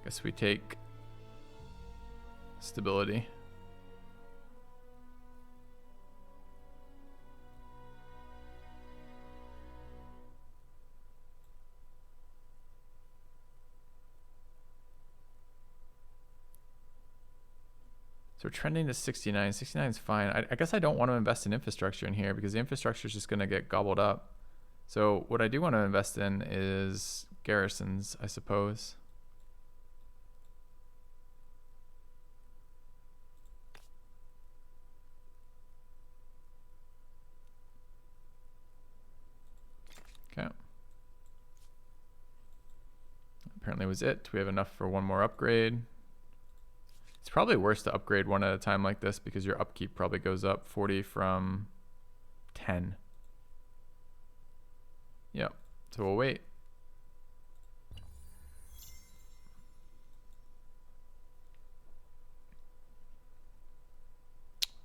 A: Guess we take stability. So we're trending to 69. 69 is fine. I guess I don't want to invest in infrastructure in here because the infrastructure is just going to get gobbled up. So what I do want to invest in is garrisons, I suppose. Okay. Apparently was it. We have enough for one more upgrade. It's probably worse to upgrade one at a time like this because your upkeep probably goes up 40 from 10. Yep. So we'll wait.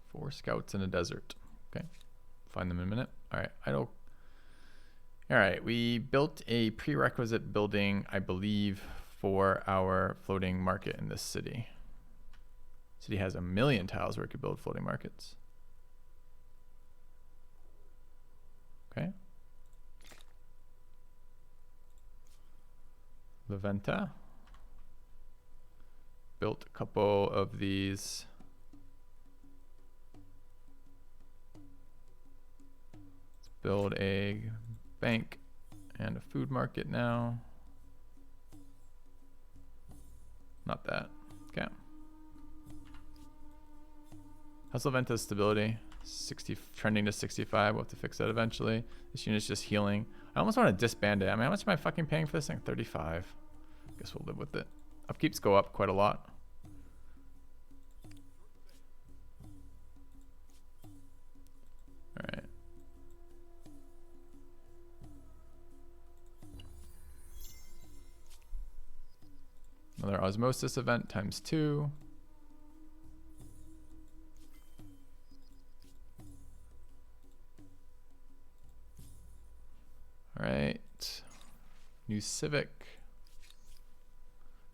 A: Four scouts in a desert. Okay. Find them in a minute. All right. Idle. All right. We built a prerequisite building, I believe, for our floating market in this city. City has 1 million tiles where it could build floating markets. Okay. La Venta. built a couple of these. Let's build a bank and a food market now. Not that. Okay. Hustle event has stability. 60 trending to 65. We'll have to fix that eventually. This unit's just healing. I almost want to disband it. I mean, how much am I fucking paying for this thing? 35. Guess we'll live with it. Upkeeps go up quite a lot. All right. Another osmosis event times 2. All right. New civic.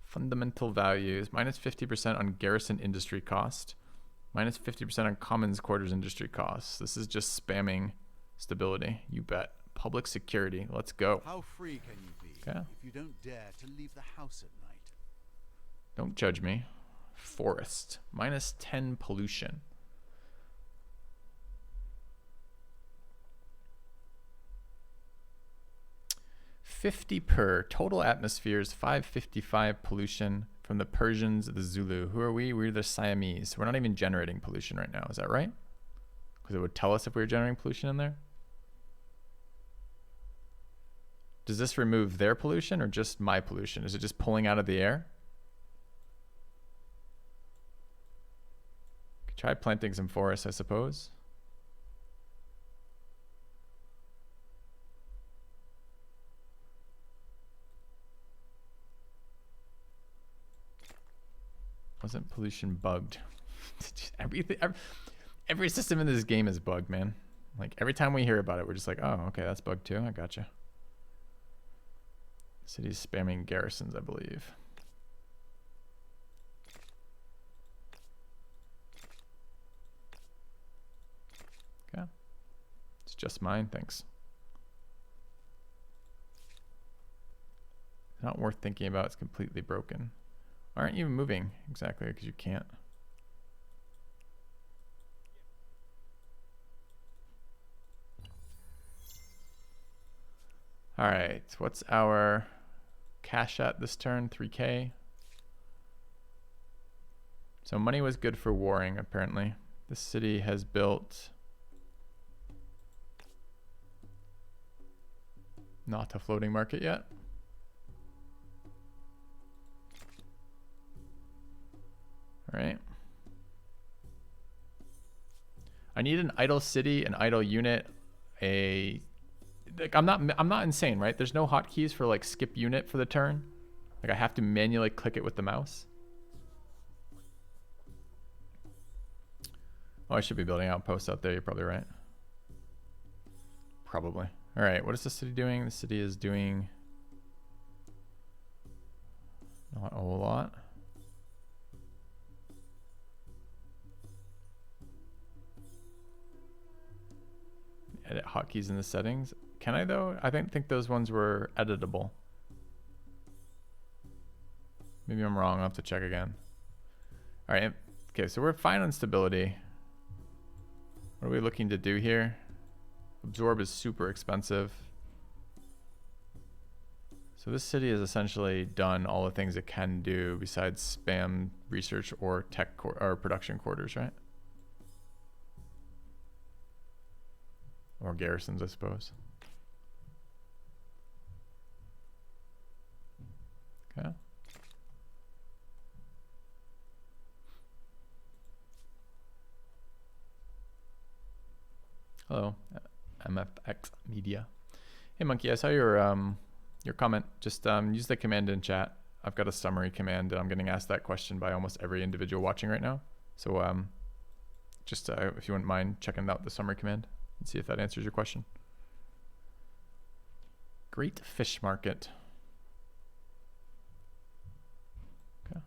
A: Fundamental values. Minus 50% on garrison industry cost. Minus 50% on commons quarters industry costs. This is just spamming stability. You bet. Public security. Let's go.
B: How free can you be
A: Okay.
B: if you don't dare to leave the house at night?
A: Don't judge me. Forest. Minus 10 pollution. $50 per. Total atmospheres 555 pollution from the Persians, the Zulu. Who are we? We're the Siamese. We're not even generating pollution right now. Is that right? Because it would tell us if we were generating pollution in there. Does this remove their pollution or just my pollution? Is it just pulling out of the air? Could try planting some forests, I suppose. Wasn't pollution bugged? Every system in this game is bugged, man. Like every time we hear about it, we're just like, oh, okay, that's bugged too. I gotcha. City's spamming garrisons, I believe. Okay. It's just mine, thanks. It's not worth thinking about. It's completely broken. Aren't you moving? Exactly, because you can't. All right, what's our cash at this turn? 3K. So money was good for warring, apparently. This city has built not a floating market yet. All right. I need an idle city, an idle unit, like I'm not insane, right? There's no hotkeys for like skip unit for the turn. Like I have to manually click it with the mouse. Oh, I should be building outposts out there. You're probably right. Probably. All right. What is the city doing? The city is doing not a whole lot. Edit hotkeys in the settings. Can I though? I don't think those ones were editable. Maybe I'm wrong. I'll have to check again. All right. Okay, so we're fine on stability. What are we looking to do here? Absorb is super expensive. So this city has essentially done all the things it can do besides spam research or tech or production quarters, right? Or garrisons, I suppose. Okay. Hello, MFX Media. Hey Monkey, I saw your comment. Just use the command in chat. I've got a summary command and I'm getting asked that question by almost every individual watching right now. So just if you wouldn't mind checking out the summary command and see if that answers your question. Great fish market. Okay.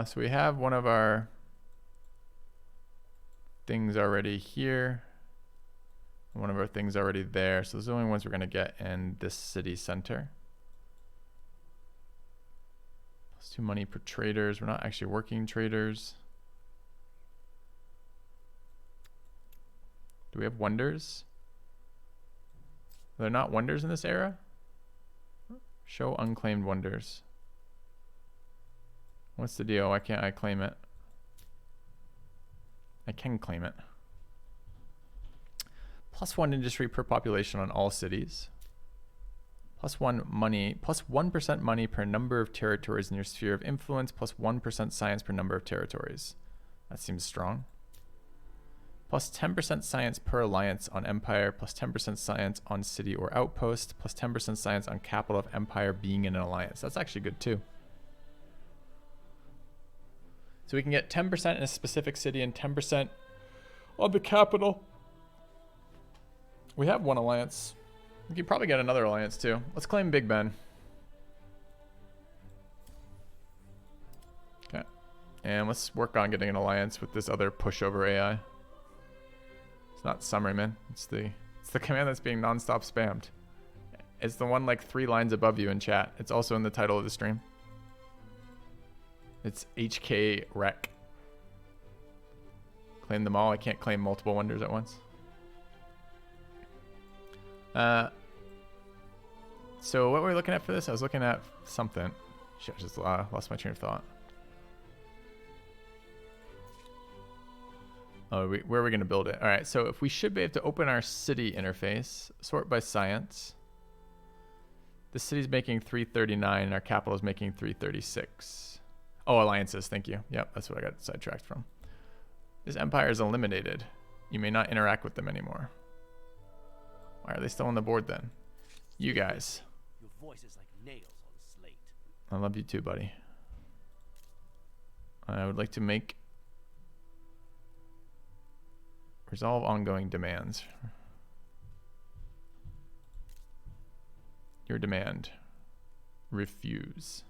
A: So we have one of our things already here. One of our things already there. So those are the only ones we're going to get in this city center. +2 money per traders. We're not actually working traders. Do we have wonders? Are there not wonders in this era? Show unclaimed wonders. What's the deal? Why can't I claim it? I can claim it. +1 industry per population on all cities. +1 money, +1% money per number of territories in your sphere of influence, +1% science per number of territories. That seems strong. +10% science per alliance on empire, +10% science on city or outpost, +10% science on capital of empire being in an alliance. That's actually good too. So we can get 10% in a specific city and 10% on the capital. We have one alliance. We could probably get another alliance too. Let's claim Big Ben. Okay. And let's work on getting an alliance with this other pushover AI. It's not Summerman. It's the command that's being nonstop spammed. It's the one like 3 lines above you in chat. It's also in the title of the stream. It's HK Rec. Claim them all. I can't claim multiple wonders at once. So what were we looking at for this? I was looking at something. Shit, I just lost my train of thought. Oh, where are we going to build it? All right, so if we should be able to open our city interface, sort by science. The city's making 339 and our capital is making 336. Oh, alliances, thank you. Yep, that's what I got sidetracked from. This empire is eliminated. You may not interact with them anymore. Why are they still on the board then? You guys.
E: Your voice is like nails on slate.
A: I love you too, buddy. I would like to make resolve ongoing demands. Your demand. Refuse.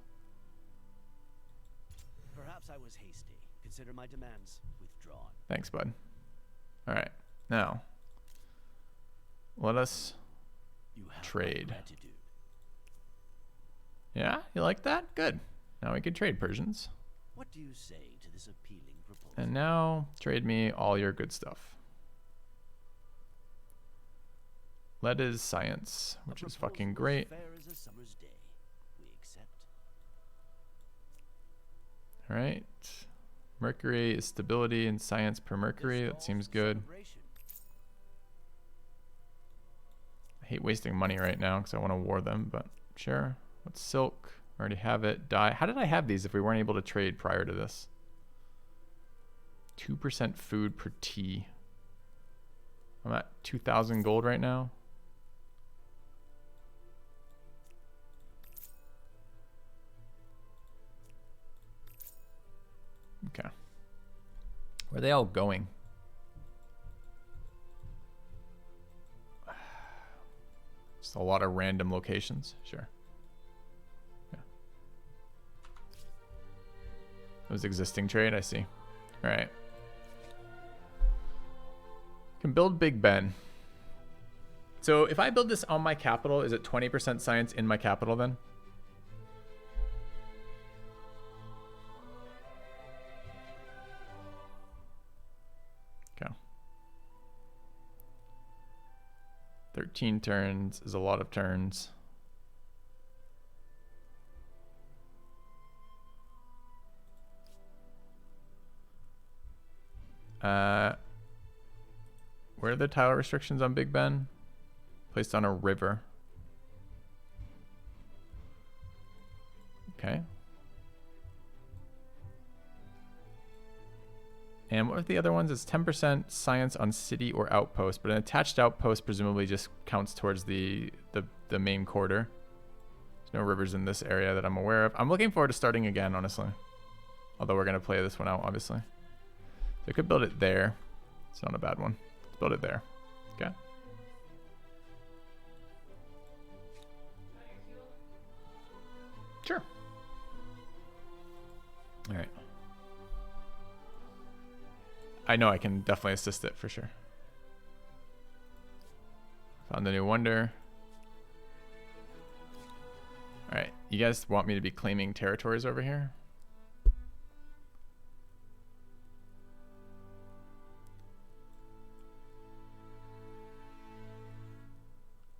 E: Perhaps I was hasty. Consider my demands withdrawn.
A: Thanks, bud. All right, now let us
E: You have
A: trade.
E: my gratitude.
A: Yeah, you like that? Good. Now we can trade Persians.
E: What do you say to this appealing proposal?
A: And now trade me all your good stuff. Lead is science, which is fucking great.
E: Fair as a summer's day. We accept.
A: All right. Mercury is stability and science per mercury. That seems good. I hate wasting money right now because I want to war them, but sure. What's silk? I already have it. Dye. How did I have these if we weren't able to trade prior to this? 2% food per tea. I'm at 2,000 gold right now. Okay. Where are they all going? Just a lot of random locations. Sure. Yeah. That was existing trade, I see. All right. Can build Big Ben. So if I build this on my capital, is it 20% science in my capital then? Okay. 13 turns is a lot of turns. Where are the tile restrictions on Big Ben? Placed on a river. Okay. And what are the other ones? It's 10% science on city or outpost, but an attached outpost presumably just counts towards the main quarter. There's no rivers in this area that I'm aware of. I'm looking forward to starting again, honestly. Although we're going to play this one out, obviously. So I could build it there. It's not a bad one. Let's build it there. Okay. Sure. All right. I know I can definitely assist it for sure. Found a new wonder. All right. You guys want me to be claiming territories over here?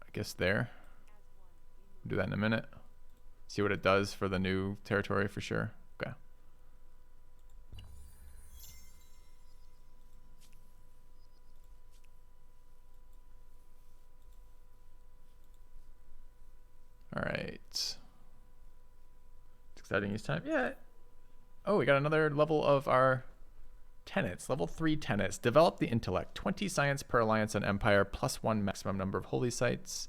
A: I guess there. Do that in a minute. See what it does for the new territory for sure. Okay. All right. It's exciting each time. Yeah. Oh, we got another level of our tenets. Level 3 tenets. Develop the intellect. 20 science per alliance and empire, +1 maximum number of holy sites.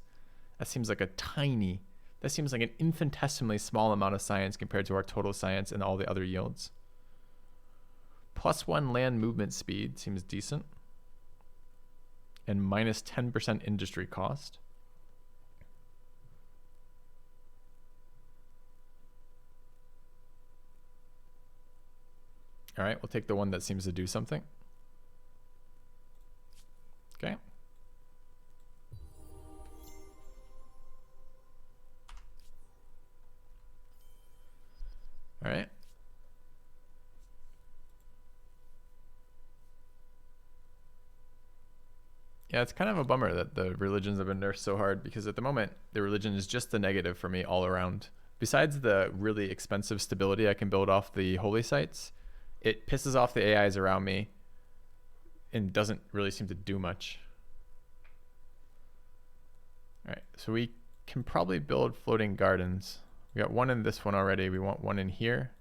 A: That seems like that seems like an infinitesimally small amount of science compared to our total science and all the other yields. +1 land movement speed seems decent. And minus 10% industry cost. All right, we'll take the one that seems to do something. Okay. All right. Yeah, it's kind of a bummer that the religions have been nerfed so hard, because at the moment, the religion is just the negative for me all around. Besides the really expensive stability I can build off the holy sites, it pisses off the AIs around me and doesn't really seem to do much. All right, so we can probably build floating gardens. We got one in this one already. We want one in here.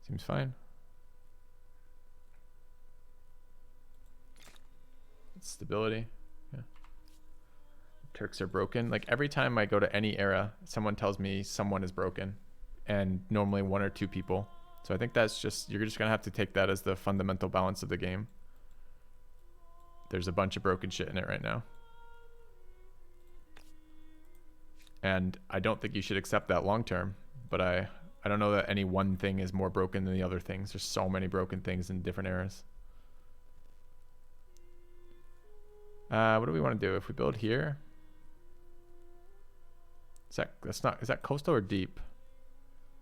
A: Seems fine. Stability. Yeah. Turks are broken. Like every time I go to any era, someone tells me someone is broken, and normally 1 or 2 people. So I think that's just, you're just gonna have to take that as the fundamental balance of the game. There's a bunch of broken shit in it right now. And I don't think you should accept that long term, but I don't know that any one thing is more broken than the other things. There's so many broken things in different eras. What do we want to do? If we build here, is that coastal or deep?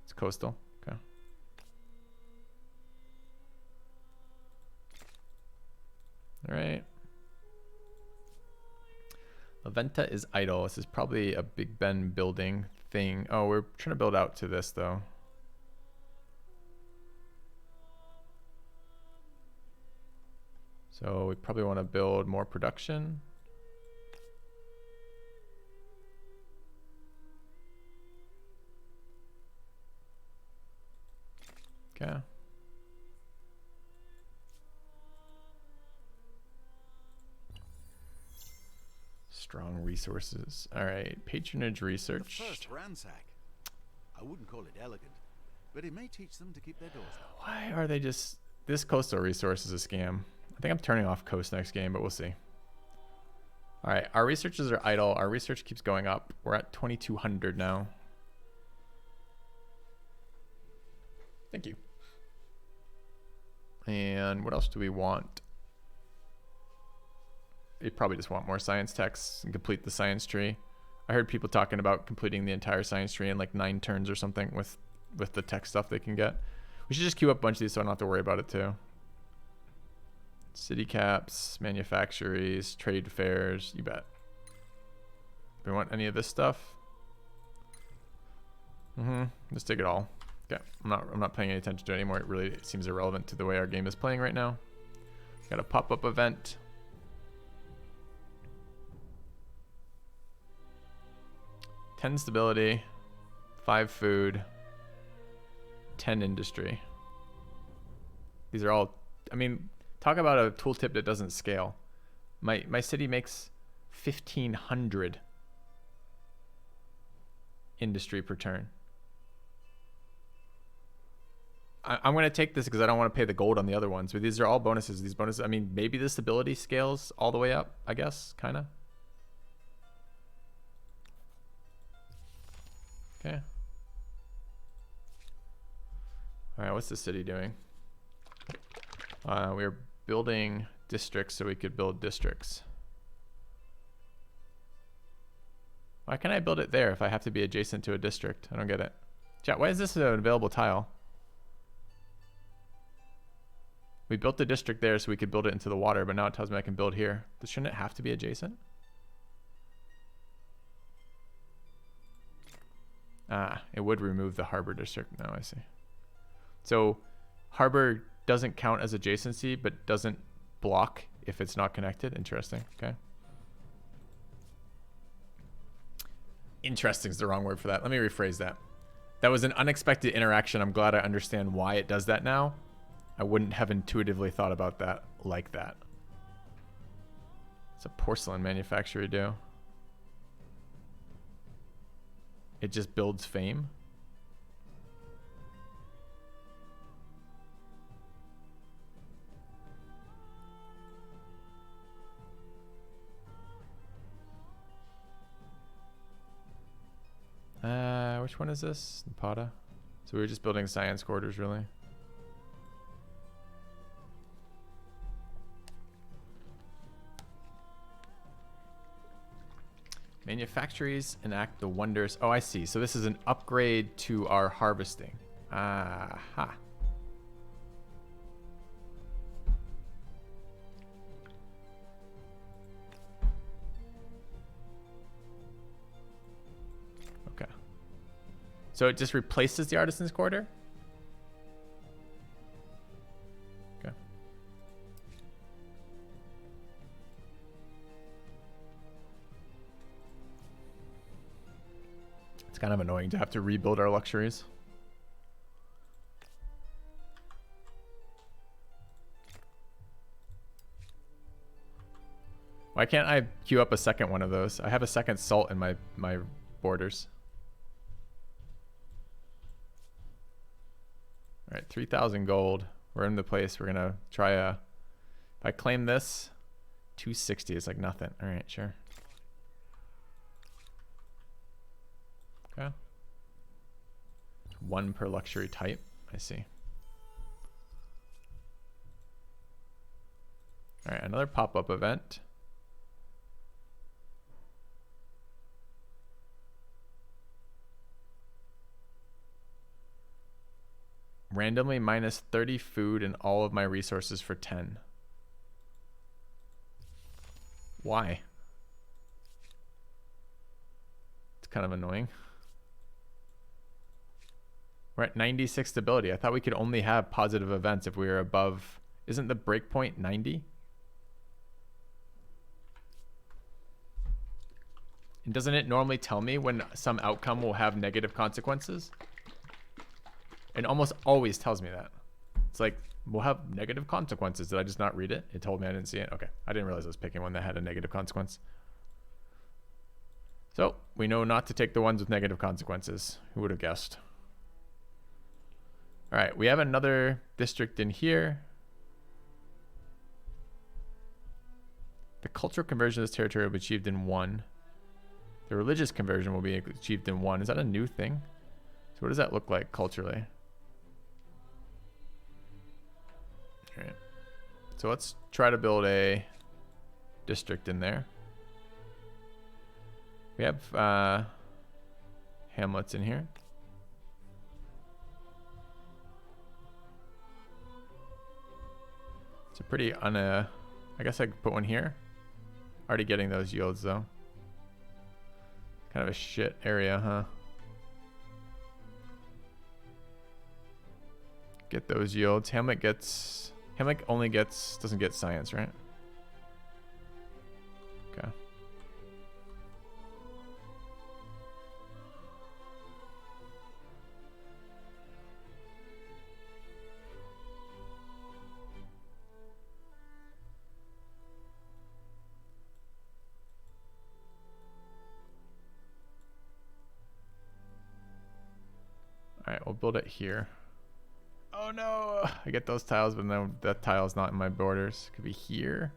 A: It's coastal. Okay. All right. Laventa is idle. This is probably a Big Ben building thing. Oh, we're trying to build out to this though. So we probably want to build more production. Okay. Strong resources. All right, patronage research.
B: The first ransack. I wouldn't call it elegant, but it may teach them to keep their doors locked.
A: Why are they just... This coastal resource is a scam. I think I'm turning off coast next game, but we'll see. All right, our researchers are idle. Our research keeps going up. We're at 2,200 now. Thank you. And what else do we want? They probably just want more science texts and complete the science tree. I heard people talking about completing the entire science tree in like 9 turns or something with the tech stuff they can get. We should just queue up a bunch of these so I don't have to worry about it too. City caps, manufactories, trade fairs, you bet. We want any of this stuff? Just take it all. Okay, I'm not paying any attention to it anymore. It really seems irrelevant to the way our game is playing right now. Got a pop-up event. 10 stability, 5 food, 10 industry. These are all, I mean, talk about a tooltip that doesn't scale. My city makes 1,500 industry per turn. I'm going to take this because I don't want to pay the gold on the other ones, but these are all bonuses. These bonuses, I mean, maybe the stability scales all the way up, I guess, kind of. Okay. All right, what's the city doing? We're building districts so we could build districts. Why can't I build it there if I have to be adjacent to a district? I don't get it. Chat, why is this an available tile? We built the district there so we could build it into the water, but now it tells me I can build here. Shouldn't it have to be adjacent? Ah, it would remove the harbor district. No, I see. So harbor doesn't count as adjacency, but doesn't block if it's not connected. Interesting. Okay. Interesting is the wrong word for that. Let me rephrase that. That was an unexpected interaction. I'm glad I understand why it does that now. I wouldn't have intuitively thought about that like that. It's a porcelain manufacturer do. It just builds fame. Which one is this? Napata. So we were just building science quarters, really. Manufactories enact the wonders. Oh, I see. So this is an upgrade to our harvesting. Aha. Okay. So it just replaces the artisan's quarter? Okay. It's kind of annoying to have to rebuild our luxuries. Why can't I queue up a second one of those? I have a second salt in my borders. All right, 3,000 gold. We're in the place. We're gonna try a. If I claim this, 260 is like nothing. All right, sure. Okay. One per luxury type. I see. All right, another pop-up event. Randomly minus 30 food and all of my resources for 10. Why? It's kind of annoying. We're at 96 stability. I thought we could only have positive events if we were above. Isn't the breakpoint 90? And doesn't it normally tell me when some outcome will have negative consequences? It almost always tells me that. It's like, we'll have negative consequences. Did I just not read it? It told me I didn't see it. Okay. I didn't realize I was picking one that had a negative consequence. So we know not to take the ones with negative consequences. Who would have guessed? All right. We have another district in here. The cultural conversion of this territory will be achieved in 1. The religious conversion will be achieved in 1. Is that a new thing? So what does that look like culturally? All right. So let's try to build a district in there. We have hamlets in here. It's a pretty I guess I could put one here. Already getting those yields though. Kind of a shit area, huh? Get those yields. Hamlet only doesn't get science, right? Okay. All right, we'll build it here. Oh no, I get those tiles, but no, that tile is not in my borders. Could be here.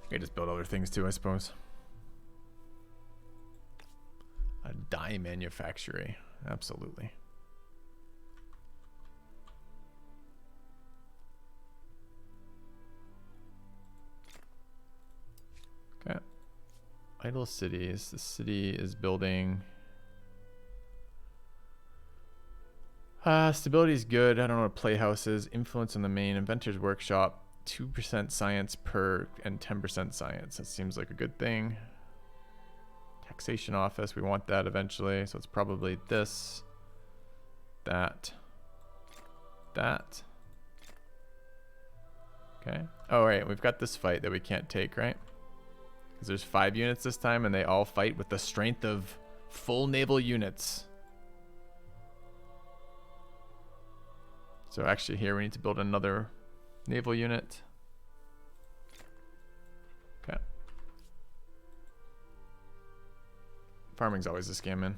A: I could just build other things too, I suppose. A dye manufactory. Absolutely. Okay. Idle cities. The city is building. Stability is good. I don't know what playhouses. Influence on the main. Inventor's workshop. 2% science per and 10% science. That seems like a good thing. Taxation office. We want that eventually. So it's probably this. That. That. Okay. Oh, right. We've got this fight that we can't take, right? Because there's 5 units this time and they all fight with the strength of full naval units. So actually here we need to build another naval unit. Okay. Farming's always a scam, man.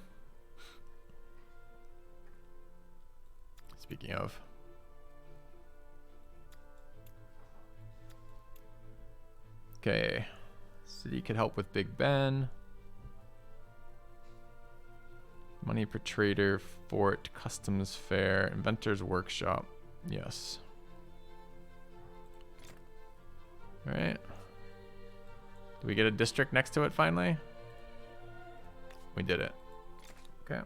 A: Speaking of. Okay. City could help with Big Ben. Money per trader, fort, customs fair, inventor's workshop. Yes. All right. Do we get a district next to it finally? We did it. Okay.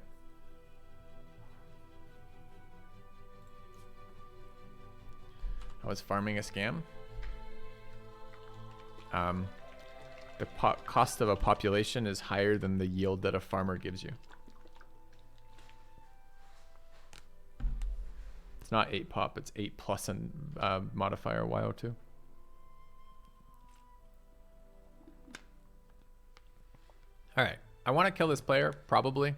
A: How is farming a scam? The cost of a population is higher than the yield that a farmer gives you. It's not 8 pop, it's 8 plus and modifier YO2. All right, I want to kill this player, probably.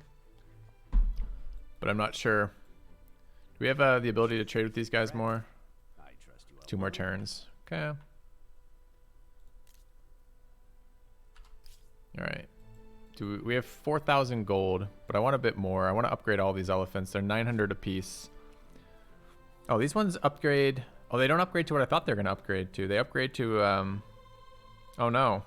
A: But I'm not sure. Do we have the ability to trade with these guys more?
E: I trust you.
A: 2 more turns. Okay. All right. We have 4,000 gold, but I want a bit more. I want to upgrade all these elephants. They're 900 apiece. Oh, these ones upgrade. Oh, they don't upgrade to what I thought they were going to upgrade to. They upgrade to, oh no.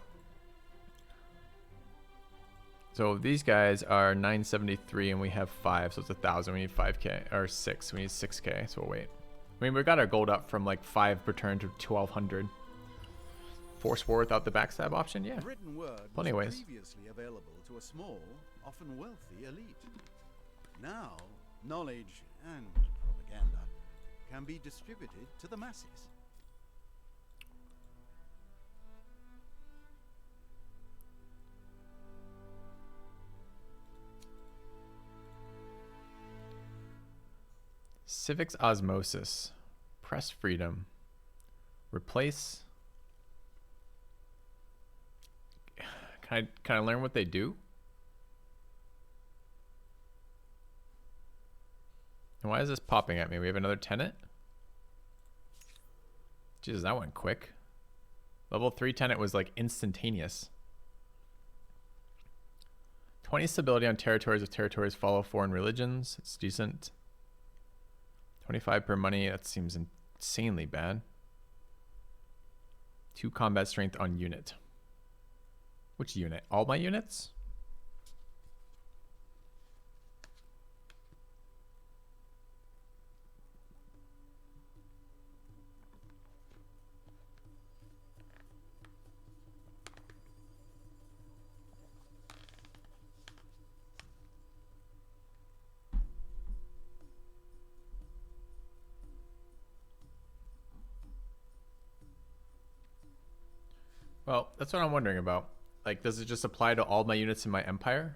A: So these guys are 973 and we have 5, so it's 1,000. We need 5k, or 6. We need 6k, so we'll wait. I mean, we got our gold up from like 5 per turn to 1,200. Force war without the backstab option? Yeah.
B: Written word
A: Plenty of
B: was
A: ways.
B: previously available to a small, often wealthy elite. Now, knowledge and propaganda can be distributed to the masses.
A: Civics osmosis. Press freedom. Replace. Can I learn what they do? And why is this popping at me? We have another tenant? Jesus, that went quick. Level 3 tenant was like instantaneous. 20 stability on territories if territories follow foreign religions. It's decent. 25 per money. That seems insanely bad. 2 combat strength on unit. Which unit? All my units? Well, that's what I'm wondering about. Like, does it just apply to all my units in my empire?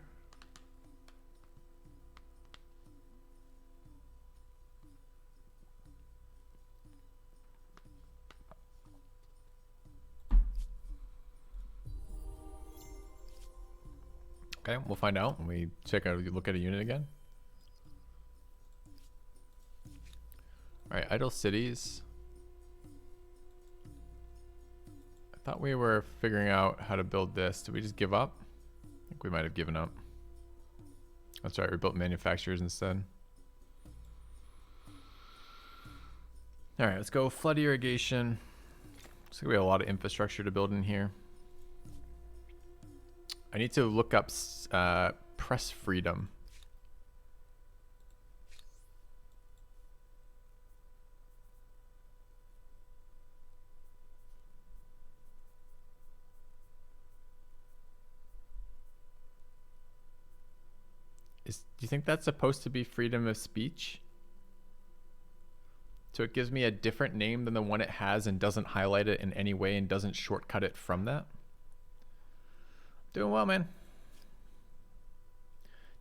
A: Okay, we'll find out when we look at a unit again. All right, idle cities. I thought we were figuring out how to build this. Did we just give up? I think we might have given up. That's right, we built manufacturers instead. All right, let's go flood irrigation. Looks like we have a lot of infrastructure to build in here. I need to look up press freedom. Do you think that's supposed to be freedom of speech? So it gives me a different name than the one it has and doesn't highlight it in any way and doesn't shortcut it from that. Doing well, man.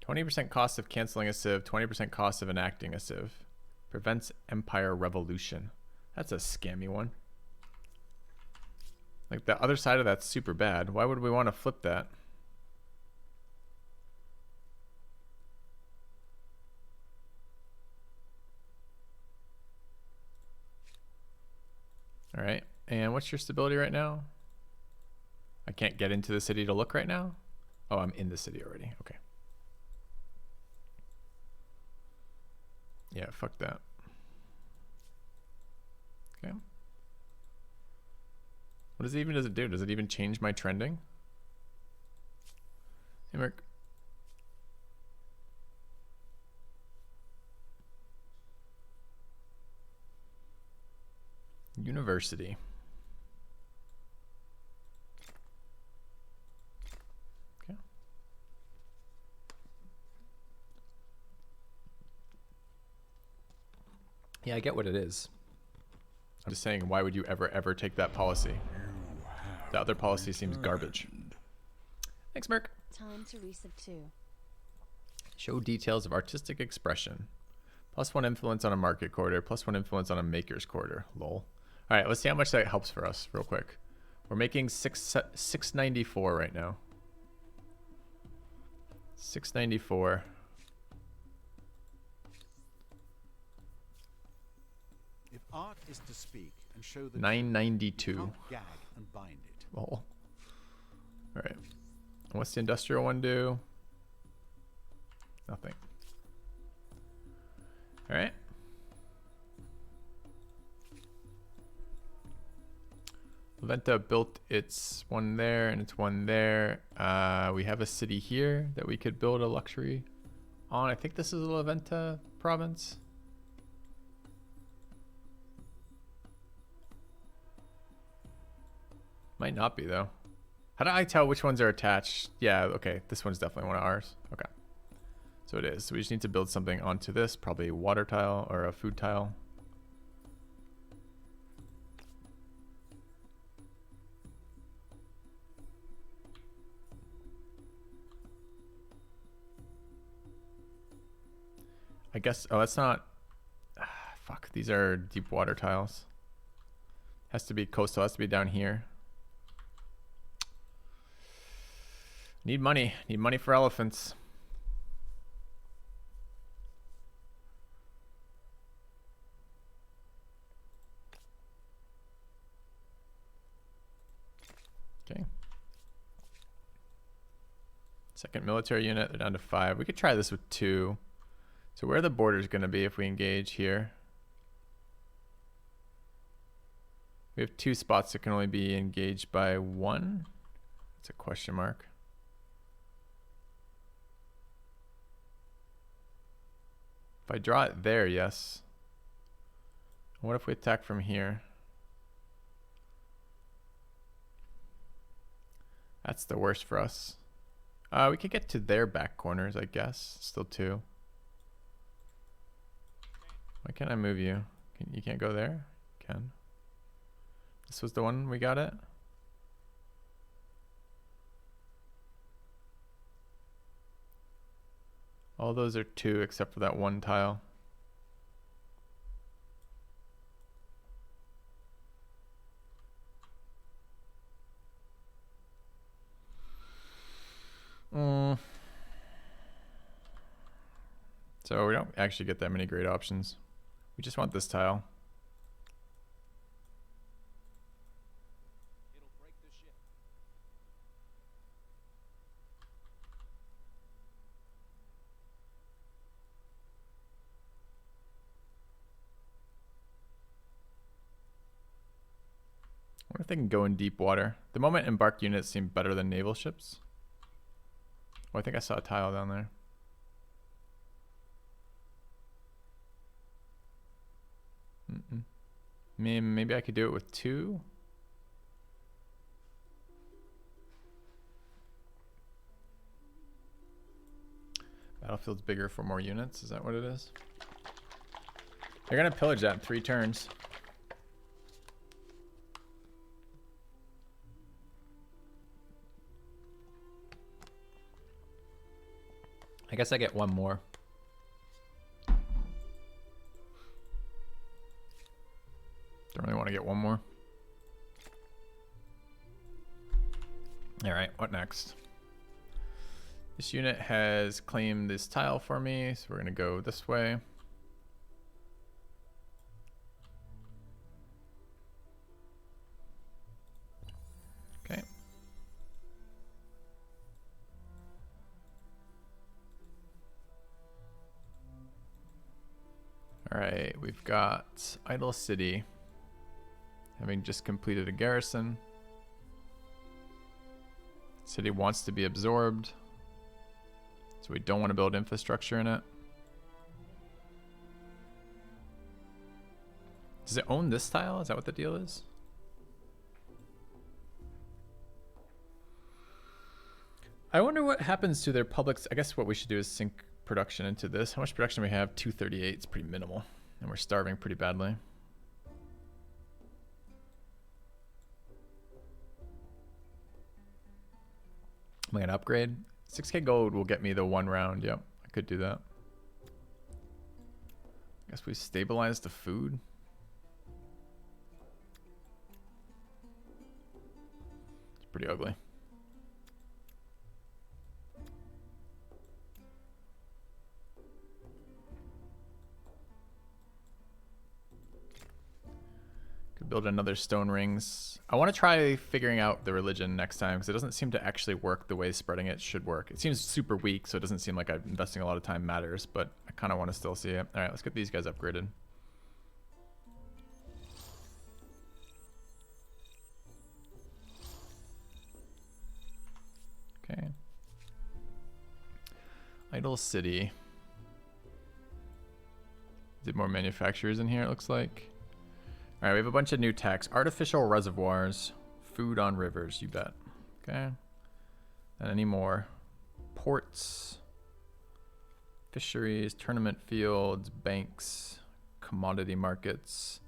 A: 20% cost of canceling a civ, 20% cost of enacting a civ. Prevents empire revolution. That's a scammy one. Like the other side of that's super bad. Why would we want to flip that? All right, and what's your stability right now? I can't get into the city to look right now. Oh, I'm in the city already. Okay. Yeah, fuck that. Okay. What does it do? Does it even change my trending? Hey, Merc. University. Okay. Yeah, I get what it is. I'm just saying, why would you ever take that policy? The other policy seems garbage. Thanks, Merc.
D: Time to reset 2.
A: Show details of artistic expression. +1 influence on a market corridor, +1 influence on a maker's corridor. Lol. All right, let's see how much that helps for us real quick. We're making 694 right now. 694.
B: If art is to speak and show the
A: 992.
B: truth, can't gag and bind it.
A: Lol. All right. What's the industrial one do? Nothing. All right. Leventa built its one there and its one there. We have a city here that we could build a luxury on. I think this is a Leventa province. Might not be though. How do I tell which ones are attached? Yeah, okay. This one's definitely one of ours. Okay. So it is. So we just need to build something onto this, probably a water tile or a food tile. I guess, oh, that's not, fuck, these are deep water tiles. Has to be coastal, has to be down here. Need money for elephants. Okay. Second military unit, they're down to 5. We could try this with 2. So where are the borders going to be if we engage here? We have 2 spots that can only be engaged by 1. It's a question mark. If I draw it there, yes. What if we attack from here? That's the worst for us. We could get to their back corners, I guess. Still 2. Why can't I move you? You can't go there? You can. This was the one we got it? All those are 2 except for that one tile. So we don't actually get that many great options. We just want this tile.
E: It'll break the ship.
A: I wonder if they can go in deep water. The moment embarked units seem better than naval ships. Oh, I think I saw a tile down there. Maybe I could do it with 2. Battlefield's bigger for more units. Is that what it is? They're gonna pillage that in 3 turns. I guess I get 1 more. Don't really want to get 1 more. All right, what next? This unit has claimed this tile for me, so we're gonna go this way. Okay. All right, we've got Idle City, having just completed a garrison. City wants to be absorbed, so we don't want to build infrastructure in it. Does it own this tile? Is that what the deal is? I wonder what happens to their publics. I guess what we should do is sync production into this. How much production do we have? 238. It's pretty minimal, and we're starving pretty badly. Am I gonna upgrade? 6k gold will get me the 1 round. Yep, I could do that. I guess we stabilize the food. It's pretty ugly. Could build another stone rings. I want to try figuring out the religion next time because it doesn't seem to actually work the way spreading it should work. It seems super weak, so it doesn't seem like I'm investing a lot of time matters, but I kind of want to still see it. All right, let's get these guys upgraded. Okay. Idle City. Did more manufacturers in here, it looks like. All right, we have a bunch of new techs. Artificial reservoirs. Food on rivers, you bet. Okay. And any more? Ports. Fisheries, tournament fields, banks, commodity markets,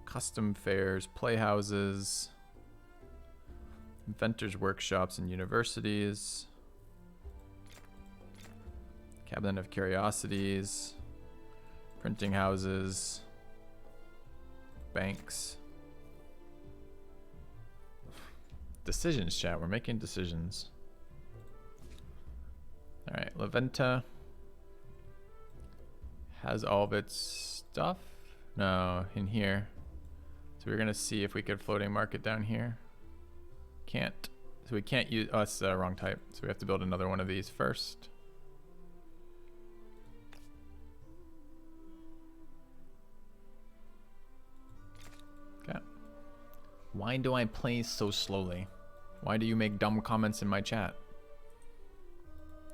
A: custom fairs, playhouses, inventors' workshops and universities, cabinet of curiosities, printing houses, banks. Decisions, chat. We're making decisions. All right, La Venta has all of its stuff. No, in here. So we're gonna see if we could floating market down here. Can't. So we can't use. Oh, that's the wrong type. So we have to build another one of these first. Okay. Why do I play so slowly? Why do you make dumb comments in my chat?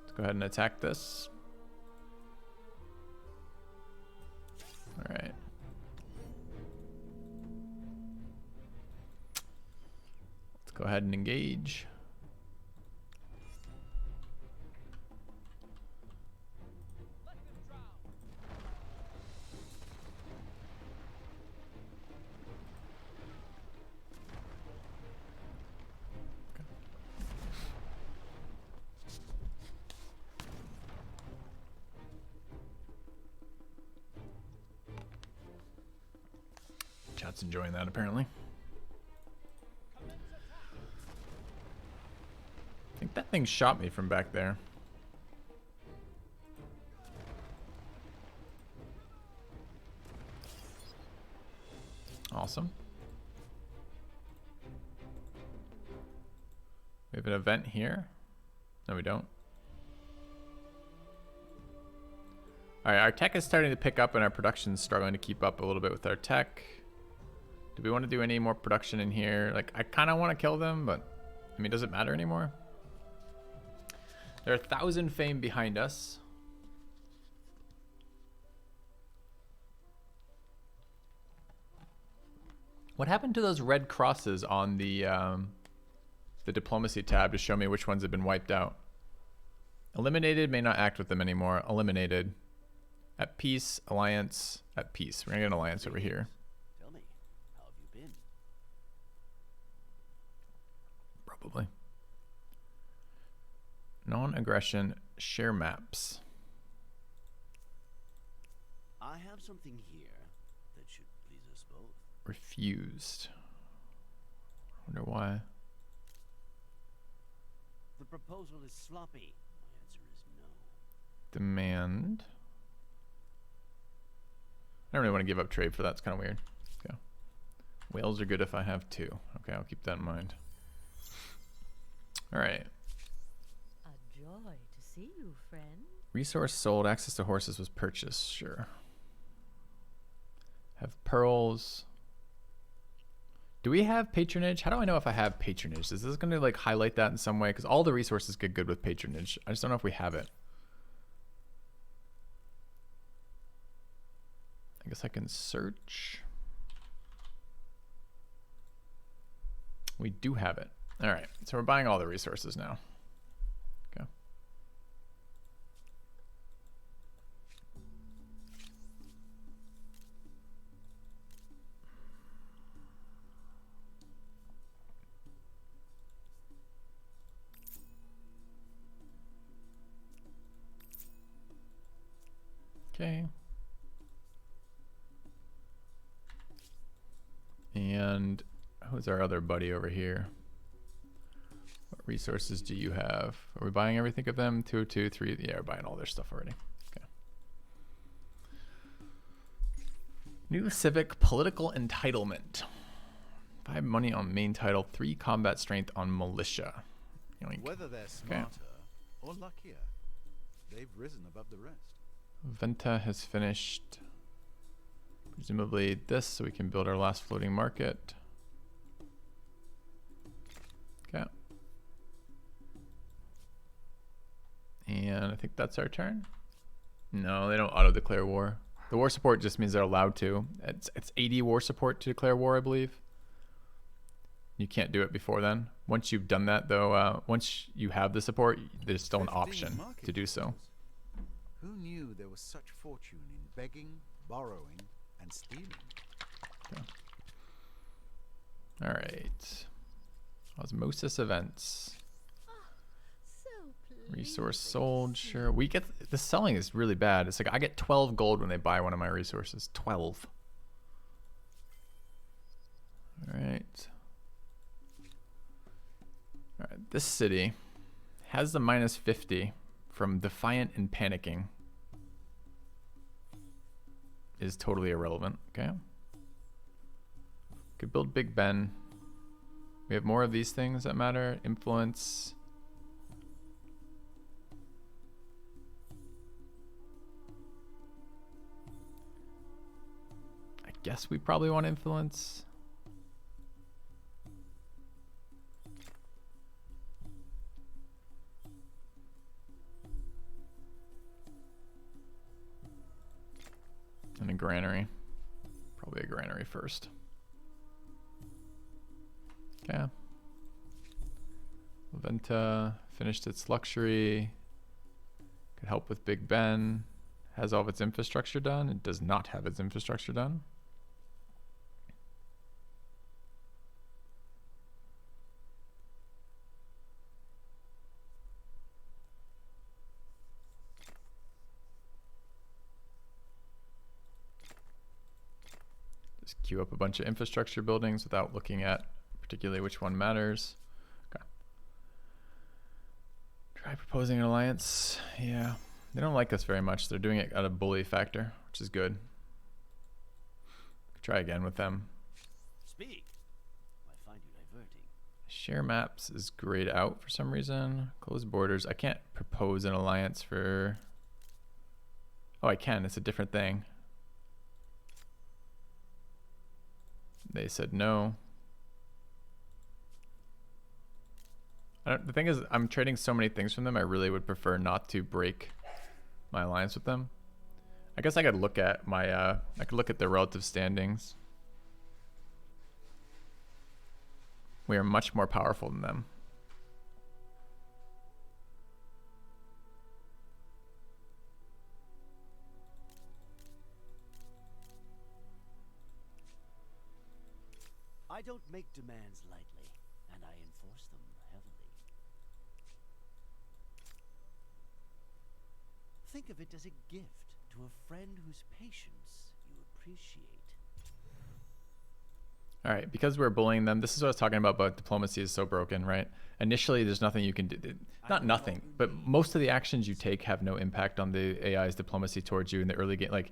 A: Let's go ahead and attack this. All right. Let's go ahead and engage. Chat's enjoying that apparently. I think that thing shot me from back there. Awesome. We have an event here. No, we don't. All right, our tech is starting to pick up and our production's struggling to keep up a little bit with our tech. Do we want to do any more production in here? Like, I kind of want to kill them, but I mean, does it matter anymore? There are 1,000 fame behind us. What happened to those red crosses on the diplomacy tab to show me which ones have been wiped out? Eliminated, may not act with them anymore. Eliminated. At peace, alliance, at peace. We're gonna get an alliance over here.
E: Tell me, how have you been?
A: Probably. Non-aggression, share maps.
E: I have something here that should please us both.
A: Refused. Wonder why.
E: The proposal is sloppy. My answer is no.
A: Demand. I don't really want to give up trade for that. It's kind of weird. Okay. Whales are good if I have 2. Okay, I'll keep that in mind. All right.
F: A joy to see you, friend.
A: Resource sold. Access to horses was purchased. Sure. Have pearls. Do we have patronage? How do I know if I have patronage? Is this going to like highlight that in some way? Because all the resources get good with patronage. I just don't know if we have it. I guess I can search. We do have it. All right. So we're buying all the resources now. Okay. Okay. And who's our other buddy over here? What resources do you have? Are we buying everything of them? 2, 2, 3. Yeah, we're buying all their stuff already. Okay. New civic political entitlement. 5 money on main title, 3 combat strength on militia. Yoink.
B: Whether they're smarter or luckier, they've risen above the rest.
A: Venta has finished. Presumably this, so we can build our last floating market. Okay. And I think that's our turn. No, they don't auto-declare war. The war support just means they're allowed to. It's 80 war support to declare war, I believe. You can't do it before then. Once you've done that, though, once you have the support, there's still an
B: 15
A: option
B: market
A: to do so.
B: places. Who knew there was such fortune in begging, borrowing, and stealing?
A: Okay. All right. Osmosis events.
F: So
A: Resource sold, sure. We get the selling is really bad. It's like I get 12 gold when they buy one of my resources. 12. All right. All right. This city has the minus 50 from defiant and panicking. Is totally irrelevant. Okay. Could build Big Ben. We have more of these things that matter. Influence. I guess we probably want influence. And a granary. Probably a granary first. Okay. Venta finished its luxury. Could help with Big Ben. Has all of its infrastructure done. It does not have its infrastructure done. Just queue up a bunch of infrastructure buildings without looking at particularly which one matters. Okay. Try proposing an alliance. Yeah. They don't like us very much. They're doing it out of bully factor, which is good. Try again with them.
E: Speak. I find you diverting.
A: Share maps is grayed out for some reason. Close borders. I can't propose an alliance for... Oh, I can. It's a different thing. They said no. The thing is, I'm trading so many things from them, I really would prefer not to break my alliance with them. I guess I could look at my, I could look at their relative standings. We are much more powerful than them.
E: I don't make demands lightly, and I enforce them heavily. Think of it as a gift to a friend whose patience you appreciate.
A: All right, because we're bullying them, this is what I was talking about diplomacy is so broken, right? Initially, there's nothing you can do. Not nothing, but most of the actions you take have no impact on the AI's diplomacy towards you in the early game. Like,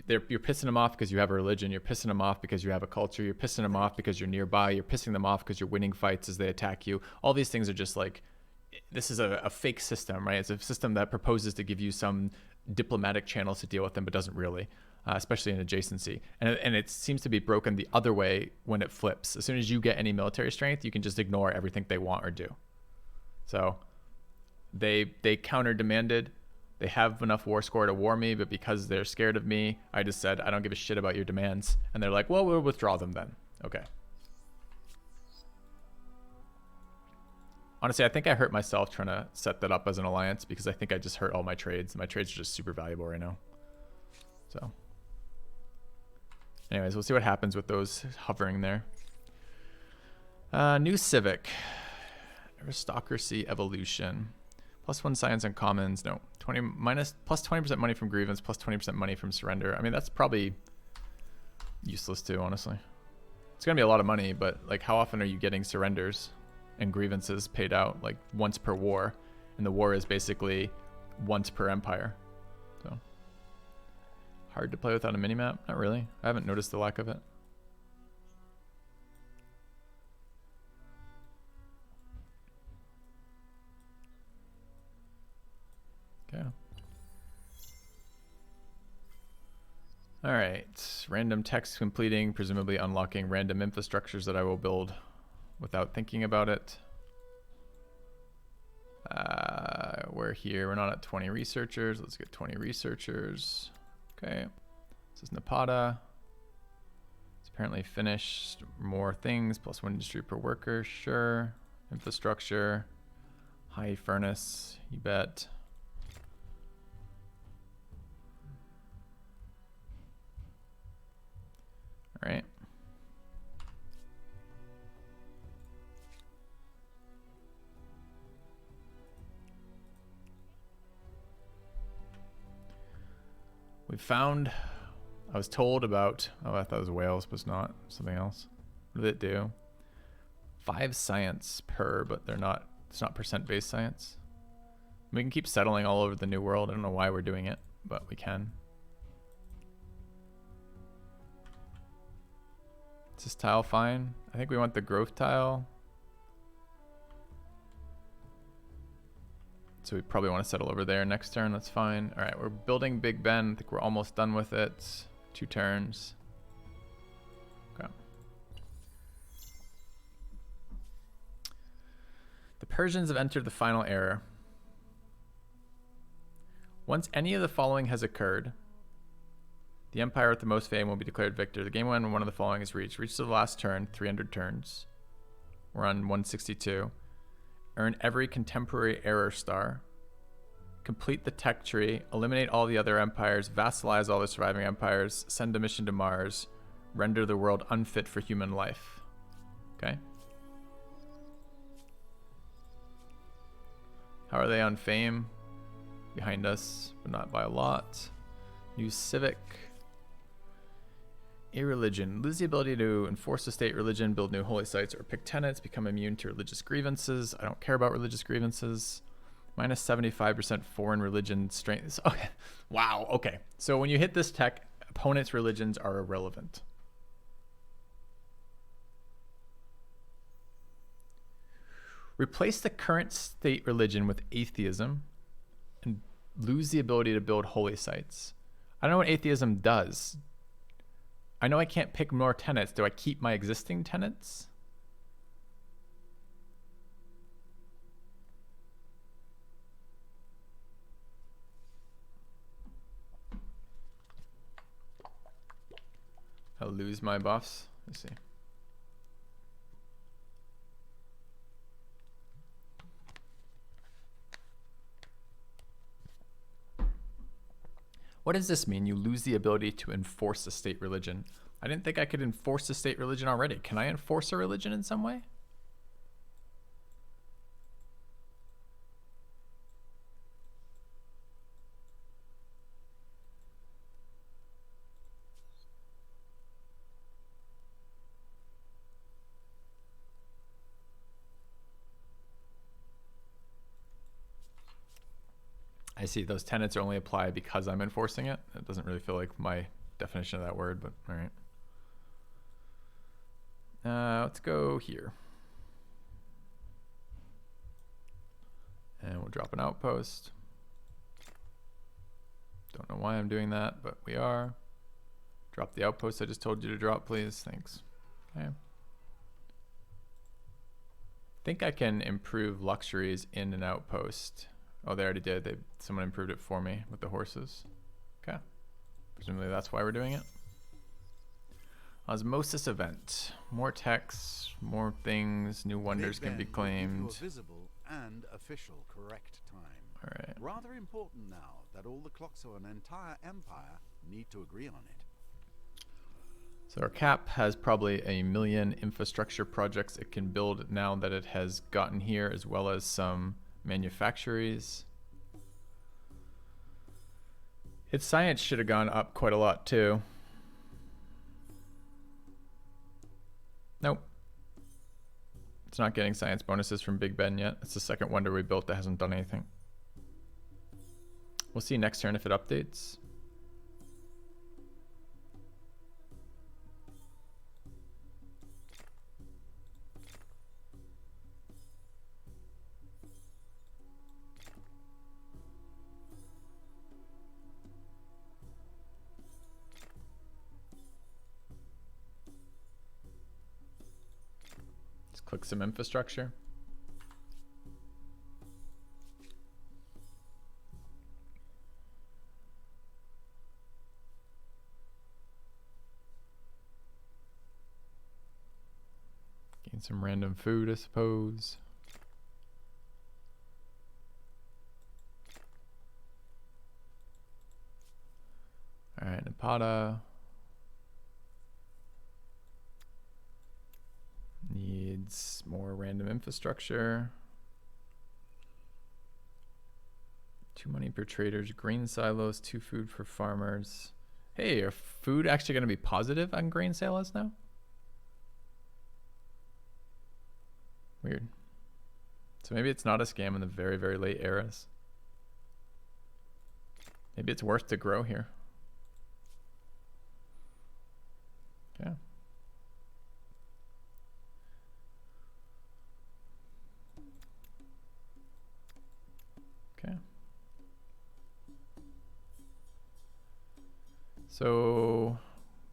A: you're pissing them off because you have a religion. You're pissing them off because you have a culture. You're pissing them off because you're nearby. You're pissing them off because you're winning fights as they attack you. All these things are just like, this is a fake system, right? It's a system that proposes to give you some diplomatic channels to deal with them, but doesn't really. Especially in adjacency. And it seems to be broken the other way when it flips. As soon as you get any military strength, you can just ignore everything they want or do. So they counter-demanded. They have enough war score to war me, but because they're scared of me, I just said, I don't give a shit about your demands. And they're like, well, we'll withdraw them then. Okay. Honestly, I think I hurt myself trying to set that up as an alliance because I think I just hurt all my trades. My trades are just super valuable right now. So... anyways, we'll see what happens with those hovering there. New Civic. Aristocracy Evolution. +1 science and commons. No. Plus 20% money from grievance, plus 20% money from surrender. I mean, that's probably useless too, honestly. It's going to be a lot of money, but like how often are you getting surrenders and grievances paid out? Like once per war. And the war is basically once per empire. So... hard to play without a minimap? Not really. I haven't noticed the lack of it. Okay. All right. Random text completing, presumably unlocking random infrastructures that I will build without thinking about it. We're here. We're not at 20 researchers. Let's get 20 researchers. Okay, this is Napata. It's apparently finished. More things, +1 industry per worker, sure. Infrastructure, high furnace, you bet. All right. We found, I was told about, oh, I thought it was whales, but it's not, something else. What did it do? 5 science per, but they're not, it's not percent-based science. We can keep settling all over the new world. I don't know why we're doing it, but we can. Is this tile fine? I think we want the growth tile. So we probably want to settle over there next turn. That's fine. All right, we're building Big Ben. I think we're almost done with it. 2 turns. Okay. The Persians have entered the final era. Once any of the following has occurred, the empire with the most fame will be declared victor. The game when one of the following is reached. Reach to the last turn, 300 turns. We're on 162. Earn every contemporary error star. Complete the tech tree. Eliminate all the other empires. Vassalize all the surviving empires. Send a mission to Mars. Render the world unfit for human life. Okay. How are they on fame? Behind us, but not by a lot. New Civic. Irreligion. Lose the ability to enforce the state religion, build new holy sites, or pick tenets. Become immune to religious grievances. I don't care about religious grievances. Minus 75% foreign religion strength. Okay. Wow. Okay. So when you hit this tech, opponents' religions are irrelevant. Replace the current state religion with atheism and lose the ability to build holy sites. I don't know what atheism does. I know I can't pick more tenets. Do I keep my existing tenets? I'll lose my buffs. Let's see. What does this mean? You lose the ability to enforce a state religion. I didn't think I could enforce a state religion already. Can I enforce a religion in some way? I see those tenets only apply because I'm enforcing it. It doesn't really feel like my definition of that word, but all right. Let's go here. And we'll drop an outpost. Don't know why I'm doing that, but we are. Drop the outpost I just told you to drop, please. Thanks. Okay. Think I can improve luxuries in an outpost. Oh, they already did. Someone improved it for me with the horses. Okay. Presumably that's why we're doing it. Osmosis event. More texts, more things, new wonders can be claimed.
B: A visible and official correct time.
A: All right.
B: Rather important now that all the clocks of an entire empire need to agree on it.
A: So our cap has probably 1 million infrastructure projects it can build now that it has gotten here, as well as some manufactories. Its science should have gone up quite a lot too. Nope. It's not getting science bonuses from Big Ben yet. It's the second wonder we built that hasn't done anything. We'll see next turn if it updates. Click some infrastructure. Gain some random food, I suppose. All right, Napata. Needs more random infrastructure. 2 money per traders, grain silos, 2 food for farmers. Hey, are food actually going to be positive on grain silos now? Weird. So maybe it's not a scam in the very, very late eras. Maybe it's worth to grow here. Yeah. Okay. So,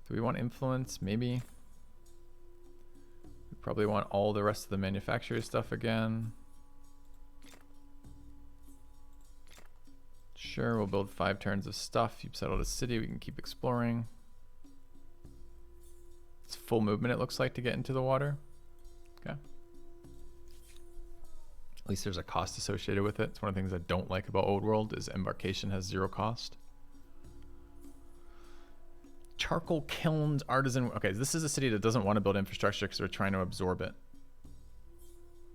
A: do we want influence? Maybe. We probably want all the rest of the manufacturer stuff again. Sure, we'll build 5 turns of stuff. You've settled a city, we can keep exploring. It's full movement, it looks like, to get into the water. Okay. At least there's a cost associated with it. It's one of the things I don't like about Old World is embarkation has 0 cost. Charcoal kilns, artisan. Okay, this is a city that doesn't want to build infrastructure because they're trying to absorb it.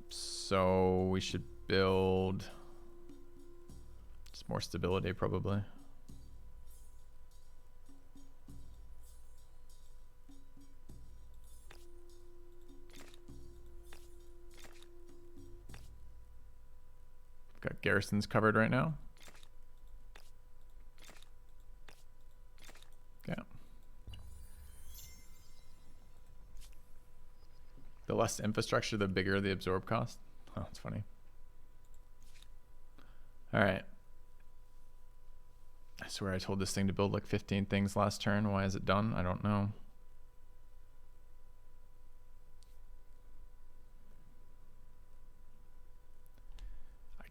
A: So we should build just more stability probably. Got garrisons covered right now. Yeah. The less infrastructure, the bigger the absorb cost. Oh, that's funny. All right. I swear I told this thing to build like 15 things last turn. Why is it done? I don't know.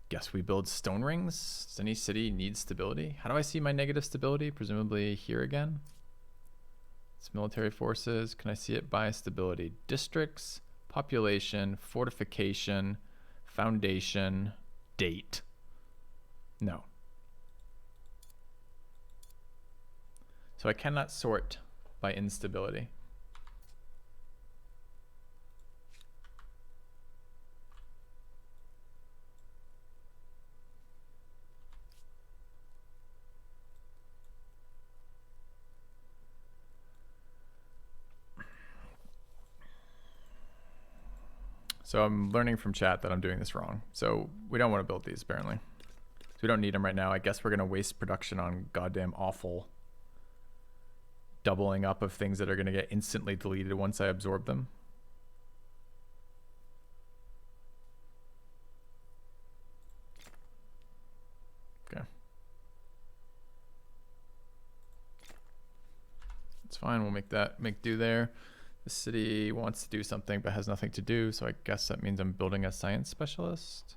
A: Guess we build stone rings. Does any city need stability? How do I see my negative stability? Presumably here again. It's military forces. Can I see it by stability? Districts, population, fortification, foundation, date. No. So I cannot sort by instability. So I'm learning from chat that I'm doing this wrong. So we don't want to build these, apparently. So we don't need them right now. I guess we're going to waste production on goddamn awful doubling up of things that are going to get instantly deleted once I absorb them. Okay. It's fine. We'll make do there. The city wants to do something but has nothing to do, so I guess that means I'm building a science specialist.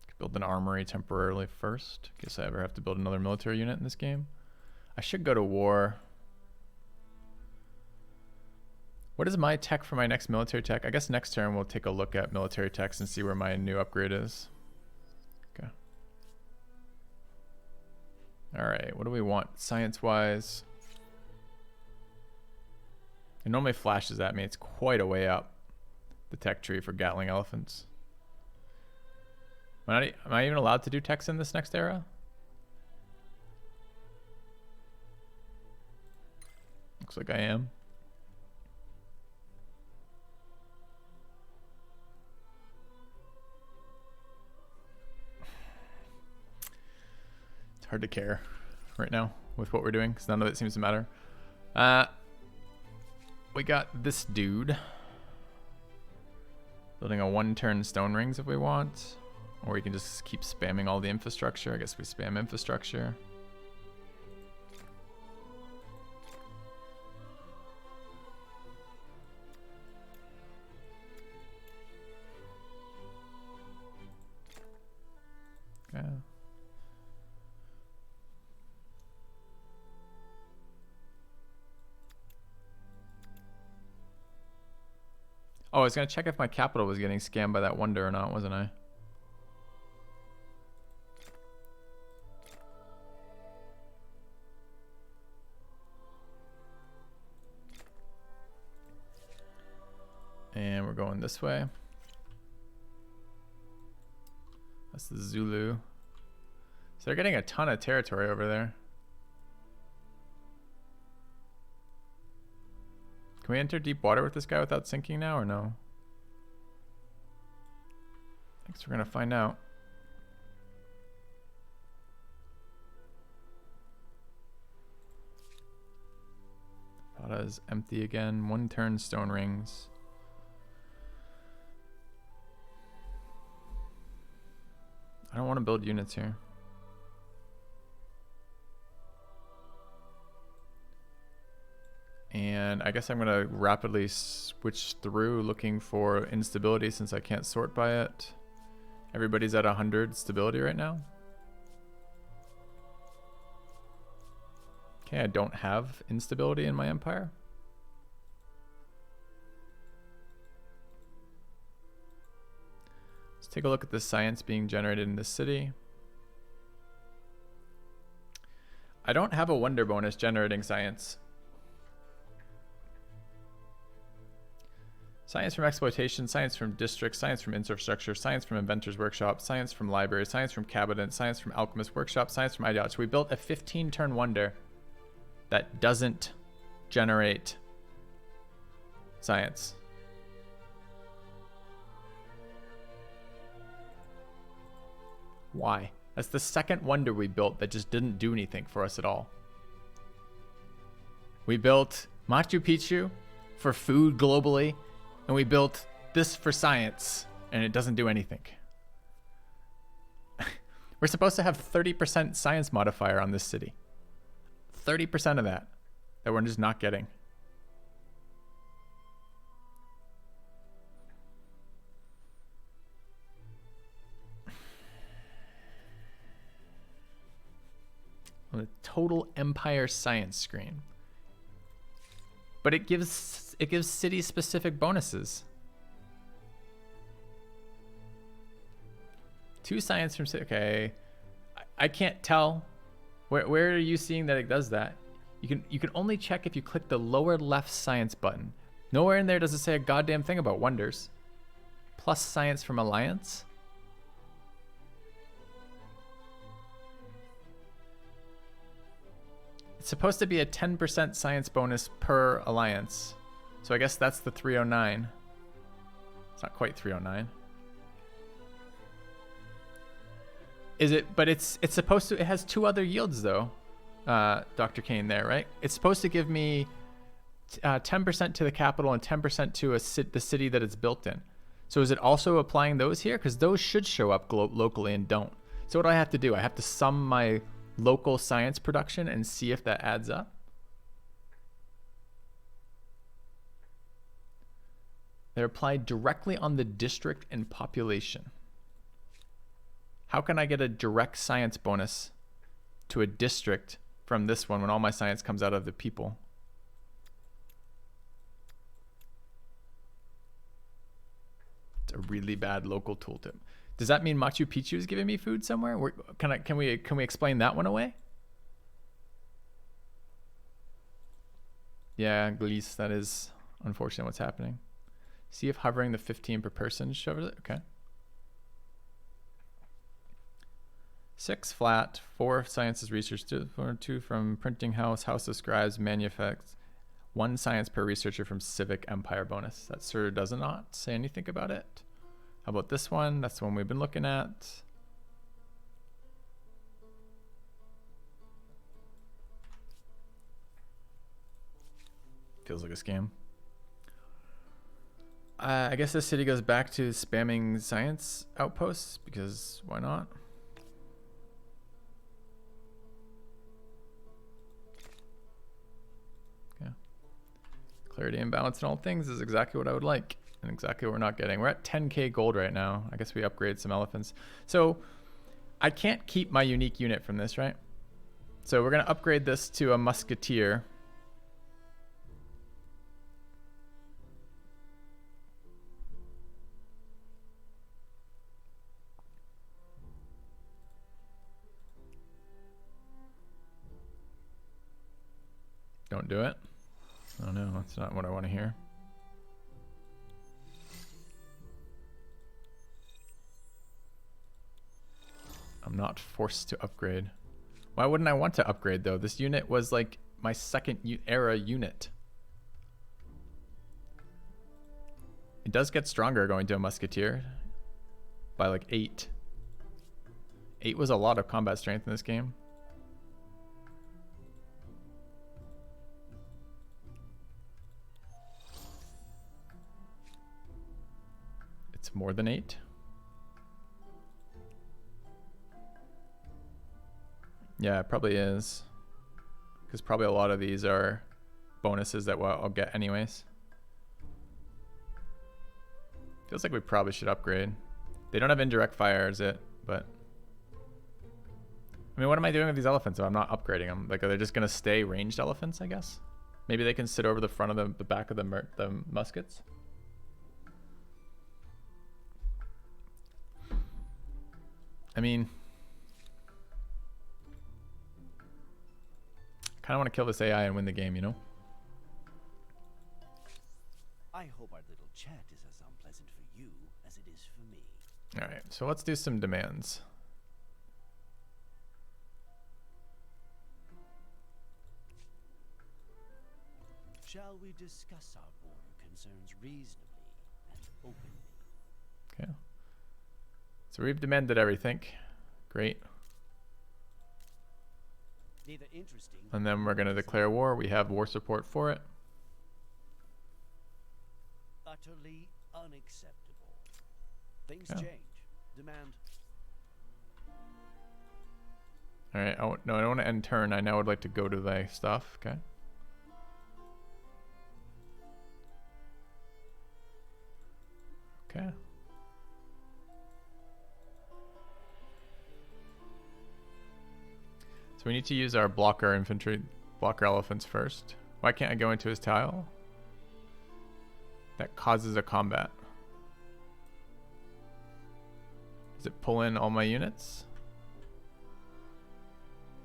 A: Could build an armory temporarily first, in case I ever have to build another military unit in this game. I should go to war. What is my tech for my next military tech? I guess next turn we'll take a look at military techs and see where my new upgrade is. Okay. Alright, what do we want science-wise? It normally flashes at me. It's quite a way up the tech tree for Gatling elephants. Am I even allowed to do techs in this next era? Looks like I am. It's hard to care right now with what we're doing because none of it seems to matter. We got this dude building a 1-turn stone rings if we want, or we can just keep spamming all the infrastructure. I guess we spam infrastructure. Okay. Oh, I was gonna check if my capital was getting scammed by that wonder or not, wasn't I? And we're going this way. That's the Zulu. So they're getting a ton of territory over there. Can we enter deep water with this guy without sinking now or no? I guess we're gonna find out. Fada is empty again. 1-turn stone rings. I don't want to build units here. And I guess I'm going to rapidly switch through looking for instability since I can't sort by it. Everybody's at 100 stability right now. Okay, I don't have instability in my empire. Let's take a look at the science being generated in this city. I don't have a wonder bonus generating science. Science from exploitation, science from districts, science from infrastructure, science from inventor's workshop, science from library, science from cabinet, science from alchemist workshop, science from ideology. We built a 15-turn wonder that doesn't generate science. Why? That's the second wonder we built that just didn't do anything for us at all. We built Machu Picchu for food globally, and we built this for science, and it doesn't do anything. We're supposed to have 30% science modifier on this city. 30% of that we're just not getting. on the total empire science screen. But it gives city specific bonuses. 2 science from city. Okay, I can't tell. Where are you seeing that it does that? You can only check if you click the lower left science button. Nowhere in there does it say a goddamn thing about wonders. Plus science from Alliance. It's supposed to be a 10% science bonus per Alliance. So I guess that's the 309. It's not quite 309. Is it? But it's supposed to. It has 2 other yields though, Dr. Kane. There, right? It's supposed to give me 10% to the capital and 10% to the city that it's built in. So is it also applying those here? Because those should show up locally and don't. So what do I have to do? I have to sum my local science production and see if that adds up. They're applied directly on the district and population. How can I get a direct science bonus to a district from this one when all my science comes out of the people? It's a really bad local tooltip. Does that mean Machu Picchu is giving me food somewhere? Can we explain that one away? Yeah, Gleese, that is unfortunate what's happening. See if hovering the 15 per person shows it. Okay. 6 flat, 4 sciences research, 2 from printing house, house of scribes, manufacts, 1 science per researcher from civic empire bonus. That sort of does not say anything about it. How about this one? That's the one we've been looking at. Feels like a scam. I guess this city goes back to spamming science outposts because why not? Yeah. Clarity and balance in all things is exactly what I would like and exactly what we're not getting. We're at 10k gold right now. I guess we upgrade some elephants. So I can't keep my unique unit from this, right? So we're going to upgrade this to a musketeer. Don't do it. Oh no, that's not what I want to hear. I'm not forced to upgrade. Why wouldn't I want to upgrade though? This unit was like my second era unit. It does get stronger going to a musketeer by like 8. 8 was a lot of combat strength in this game. It's more than 8. Yeah, it probably is. Because probably a lot of these are bonuses that I'll get anyways. Feels like we probably should upgrade. They don't have indirect fire, is it? But I mean, what am I doing with these elephants if I'm not upgrading them? Like, are they just going to stay ranged elephants, I guess? Maybe they can sit over the front of the back of the muskets. I mean, kind of want to kill this AI and win the game, you know?
E: I hope our little chat is as unpleasant for you as it is for me.
A: All right, so let's do some demands.
E: Shall we discuss our border concerns reasonably and openly?
A: Okay. So we've demanded everything. Great.
E: Neither interesting.
A: And then we're going to declare war. We have war support for it.
E: Utterly unacceptable. Things
A: Yeah.
E: change. Demand.
A: All right. No, I don't want to end turn. I now would like to go to the stuff. Okay. Okay. So we need to use our blocker infantry, blocker elephants first. Why can't I go into his tile? That causes a combat. Does it pull in all my units?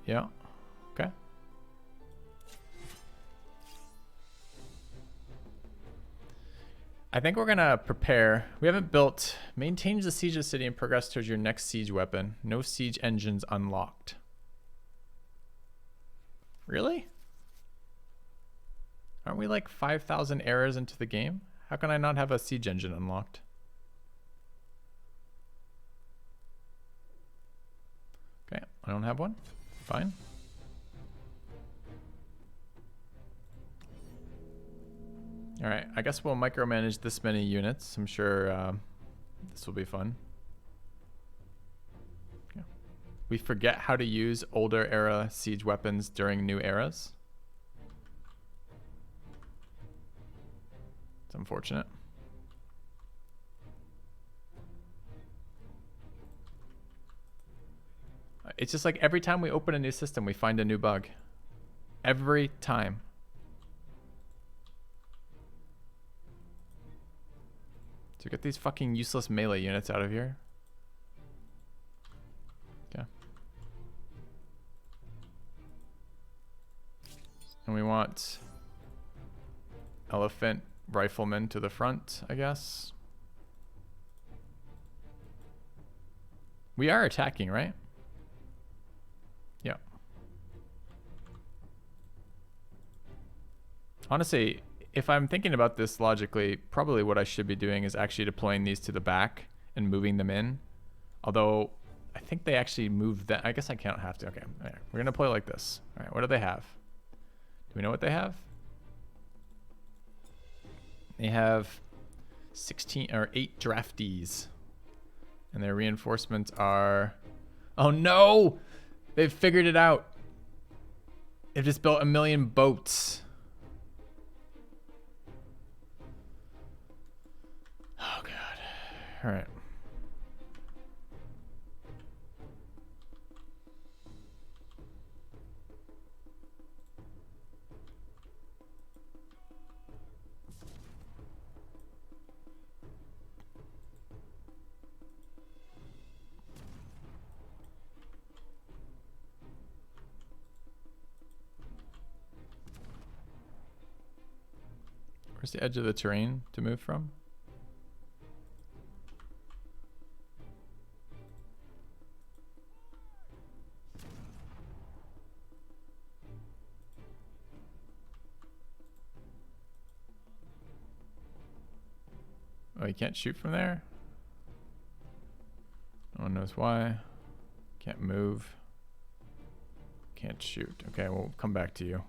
A: Yeah. Okay. I think we're gonna prepare. We haven't built. Maintain the siege of the city and progress towards your next siege weapon. No siege engines unlocked. Really? Aren't we like 5,000 errors into the game? How can I not have a siege engine unlocked? Okay, I don't have one. Fine. All right, I guess we'll micromanage this many units. I'm sure this will be fun. Yeah. We forget how to use older era siege weapons during new eras. It's unfortunate. It's just like every time we open a new system, we find a new bug. Every time. So get these fucking useless melee units out of here. Okay. And we want elephant riflemen to the front, I guess. We are attacking, right? Yeah. Honestly, if I'm thinking about this logically, probably what I should be doing is actually deploying these to the back and moving them in. Although, I think they actually move that. I guess I can't have to. Okay, all right. We're going to play like this. All right, what do they have? Do we know what they have? They have 16 or 8 draftees. And their reinforcements are... Oh no! They've figured it out. They've just built 1 million boats. Oh god. All right. Where's the edge of the terrain to move from? Oh, you can't shoot from there? No one knows why. Can't move. Can't shoot. Okay, we'll come back to you.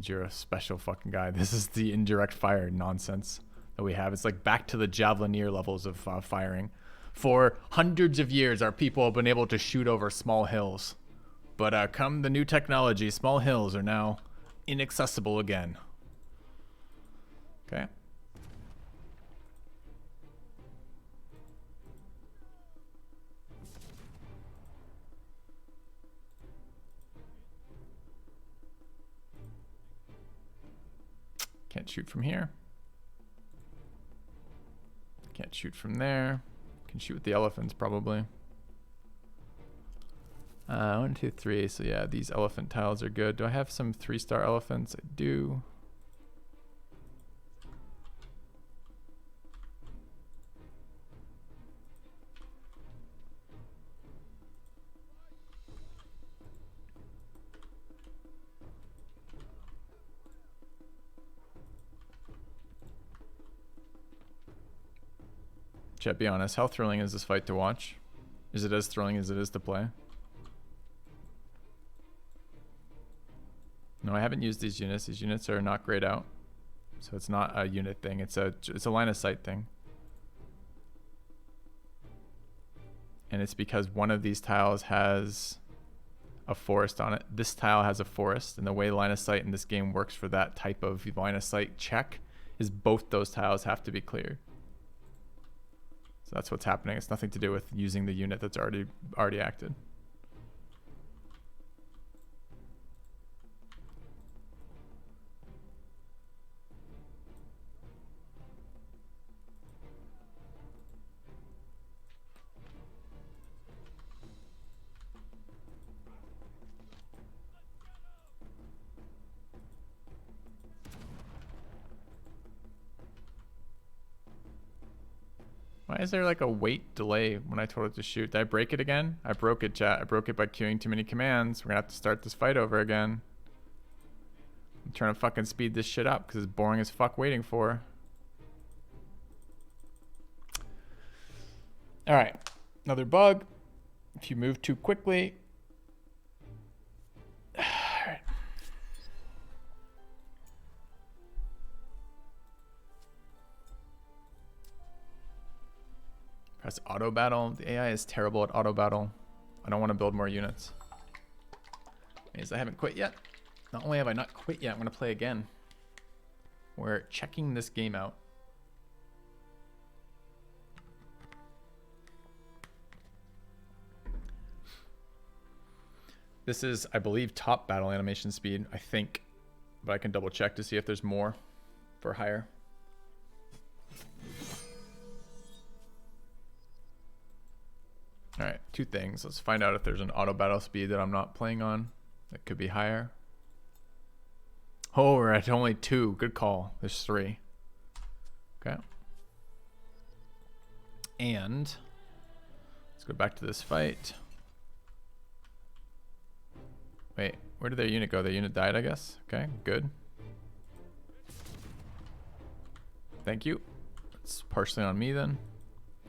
A: You're a special fucking guy. This is the indirect fire nonsense that we have. It's like back to the javelineer levels of firing. For hundreds of years, our people have been able to shoot over small hills. But come the new technology, small hills are now inaccessible again. Okay. Can't shoot from here. Can't shoot from there. Can shoot with the elephants probably. 1, 2, 3. So yeah, these elephant tiles are good. Do I have some 3-star elephants? I do. Chat, be honest, how thrilling is this fight to watch? Is it as thrilling as it is to play? No, I haven't used these units. These units are not grayed out. So it's not a unit thing. It's a line of sight thing. And it's because one of these tiles has a forest on it. This tile has a forest, and the way line of sight in this game works for that type of line of sight check is both those tiles have to be cleared. So that's what's happening. It's nothing to do with using the unit that's already acted. Why is there like a wait delay when I told it to shoot? Did I break it again? I broke it, chat. I broke it by queuing too many commands. We're gonna have to start this fight over again. I'm trying to fucking speed this shit up because it's boring as fuck waiting for. All right, another bug. If you move too quickly. All right. Press auto battle. The AI is terrible at auto battle. I don't want to build more units. Means I haven't quit yet. Not only have I not quit yet, I'm going to play again. We're checking this game out. This is, I believe, top battle animation speed, I think. But I can double check to see if there's more for higher. All right, two things. Let's find out if there's an auto battle speed that I'm not playing on that could be higher. Oh, we're at only 2. Good call. There's 3. Okay. And let's go back to this fight. Wait, where did their unit go? Their unit died, I guess. Okay, good. Thank you. It's partially on me then.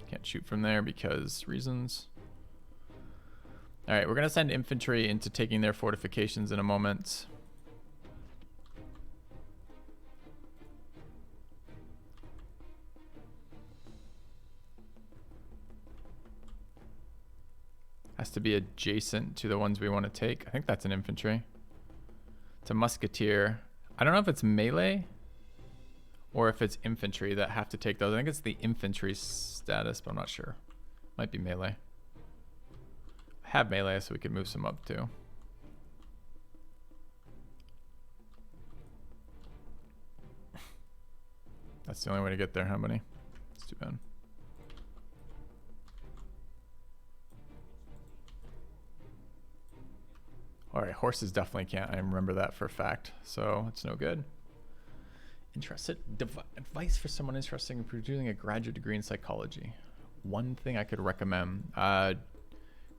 A: Can't shoot from there because reasons. All right, we're going to send infantry into taking their fortifications in a moment. Has to be adjacent to the ones we want to take. I think that's an infantry. It's a musketeer. I don't know if it's melee or if it's infantry that have to take those. I think it's the infantry status, but I'm not sure. Might be melee. I have melee, so we could move some up too. That's the only way to get there, huh, buddy? It's too bad. All right, horses definitely can't. I remember that for a fact, so it's no good. Interested advice for someone interested in pursuing a graduate degree in psychology. One thing I could recommend: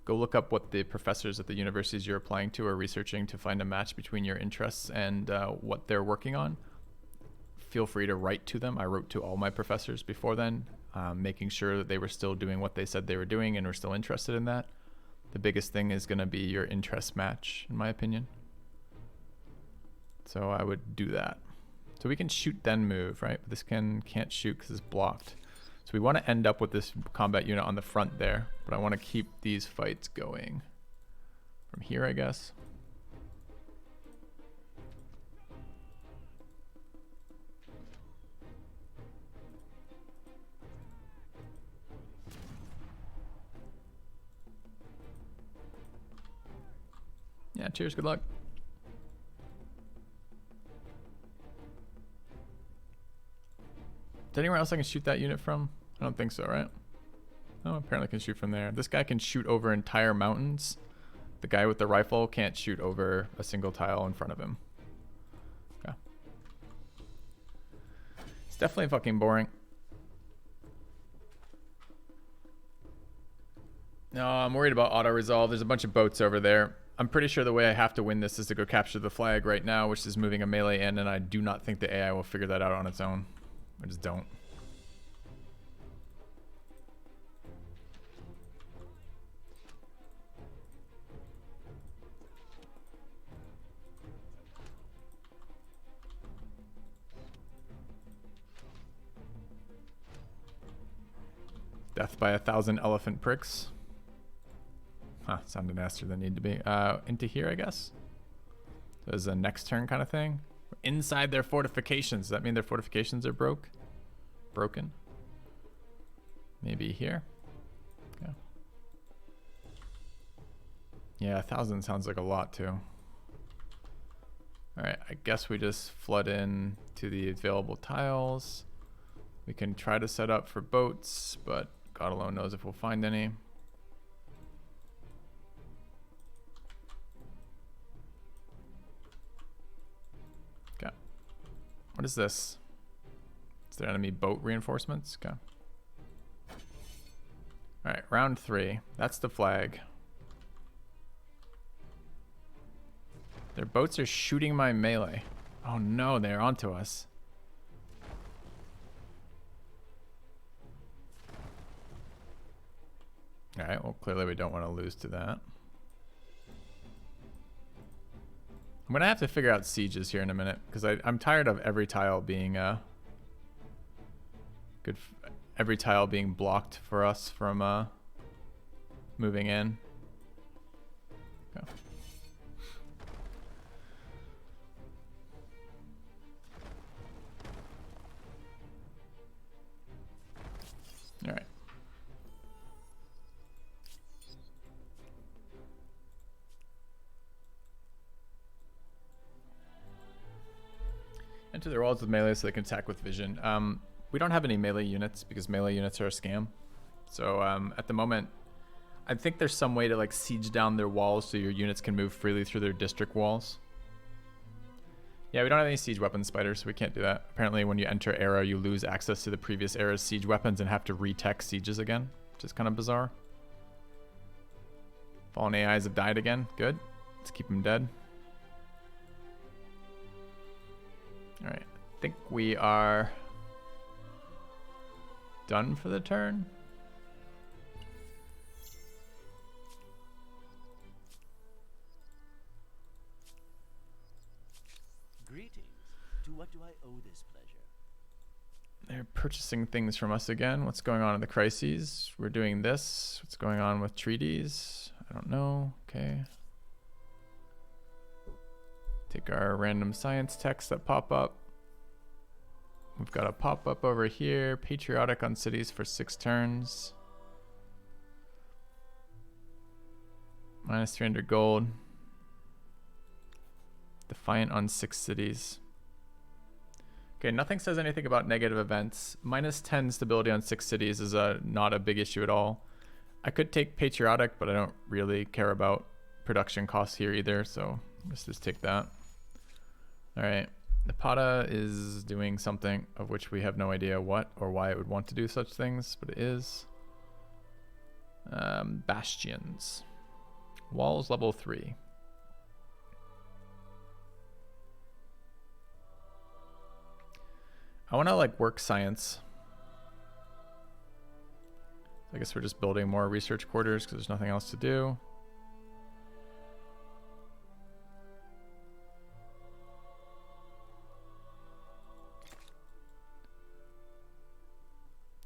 A: go look up what the professors at the universities you're applying to are researching to find a match between your interests and what they're working on. Feel free to write to them. I wrote to all my professors before then, making sure that they were still doing what they said they were doing and were still interested in that. The biggest thing is going to be your interest match, in my opinion. So I would do that. So we can shoot then move, right? But this can't shoot because it's blocked. So we want to end up with this combat unit on the front there, but I want to keep these fights going from here, I guess. Yeah, cheers, good luck. Is there anywhere else I can shoot that unit from? I don't think so, right? Oh, apparently I can shoot from there. This guy can shoot over entire mountains. The guy with the rifle can't shoot over a single tile in front of him. Okay. It's definitely fucking boring. No, I'm worried about auto-resolve. There's a bunch of boats over there. I'm pretty sure the way I have to win this is to go capture the flag right now, which is moving a melee in, and I do not think the AI will figure that out on its own. I just don't. Death by 1,000 elephant pricks. Huh, sounded nastier than need to be. Into here, I guess. So as a next turn kind of thing. Inside their fortifications. Does that mean their fortifications are broken? Maybe here. Okay. Yeah, 1,000 sounds like a lot too. All right, I guess we just flood in to the available tiles. We can try to set up for boats, but God alone knows if we'll find any. What is this? Is there enemy boat reinforcements? Okay. round 3. That's the flag. Their boats are shooting my melee. Oh no, they're onto us. Alright, well clearly we don't want to lose to that. I'm gonna have to figure out sieges here in a minute, because I'm tired of every tile being every tile being blocked for us from moving in. Go. All right. Enter their walls with melee so they can attack with vision. We don't have any melee units because melee units are a scam. So at the moment, I think there's some way to like siege down their walls so your units can move freely through their district walls. Yeah, we don't have any siege weapons, Spider, so we can't do that. Apparently when you enter era, you lose access to the previous era's siege weapons and have to retech sieges again, which is kind of bizarre. Fallen AIs have died again. Good. Let's keep them dead. All right. I think we are done for the turn.
E: Greetings. To what do I owe this pleasure?
A: They're purchasing things from us again. What's going on in the crises? We're doing this. What's going on with treaties? I don't know. Okay. Take our random science texts that pop up. We've got a pop-up over here. Patriotic on cities for 6 turns. Minus 300 gold. Defiant on 6 cities. Okay, nothing says anything about negative events. Minus 10 stability on 6 cities is not a big issue at all. I could take Patriotic, but I don't really care about production costs here either, so let's just take that. All right. Napata is doing something of which we have no idea what or why it would want to do such things, but it is. Bastions. Walls level 3. I want to like work science. I guess we're just building more research quarters because there's nothing else to do.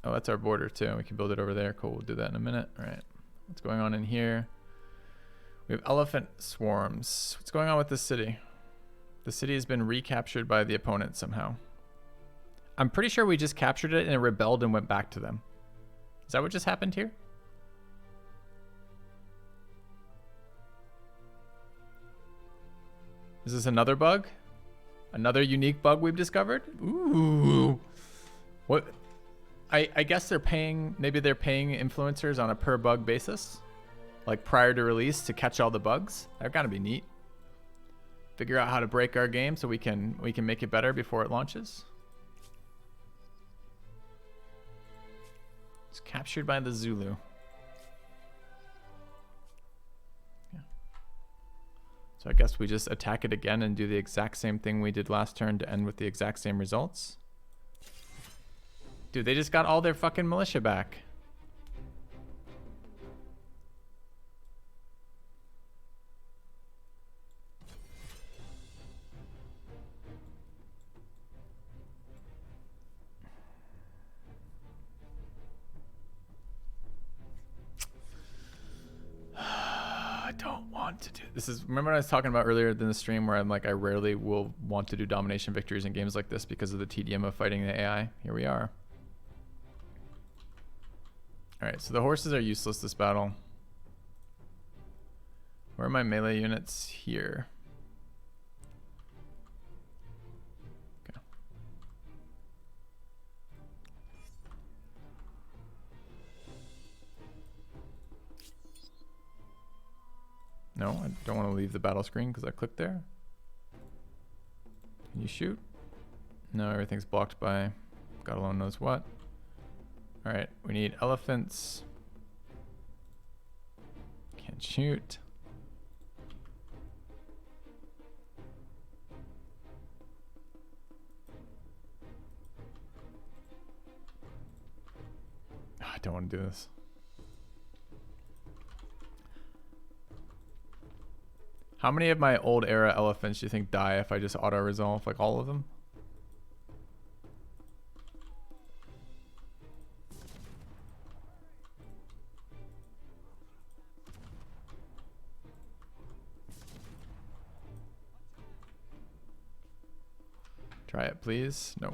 A: Oh, that's our border too. We can build it over there. Cool, we'll do that in a minute. All right, what's going on in here? We have elephant swarms. What's going on with this city? The city has been recaptured by the opponent somehow. I'm pretty sure we just captured it and it rebelled and went back to them. Is that what just happened here? Is this another bug? Another unique bug we've discovered? Ooh. What? I guess they're paying, maybe they're paying influencers on a per bug basis, like prior to release to catch all the bugs. That gotta be neat. Figure out how to break our game so we can make it better before it launches. It's captured by the Zulu. Yeah. So I guess we just attack it again and do the exact same thing we did last turn to end with the exact same results. Dude, they just got all their fucking militia back. I don't want to do this. Remember what I was talking about earlier in the stream where I'm like, I rarely will want to do domination victories in games like this because of the tedium of fighting the AI. Here we are. Alright, so the horses are useless this battle. Where are my melee units? Here. Okay. No, I don't want to leave the battle screen because I clicked there. Can you shoot? No, everything's blocked by God alone knows what. Alright, we need elephants. Shoot. I don't want to do this. How many of my old era elephants do you think die if I just auto resolve? Like all of them? Try it, please. No.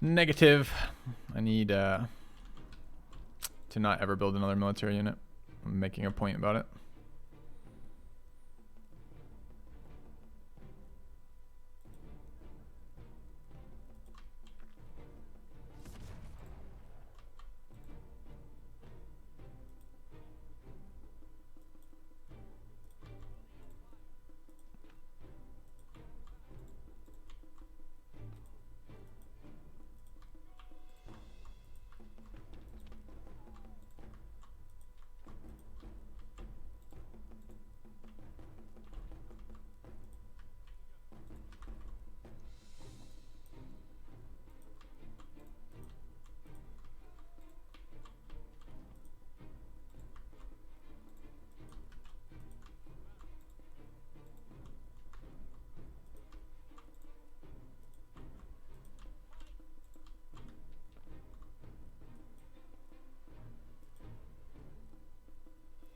A: Negative. I need to not ever build another military unit. I'm making a point about it.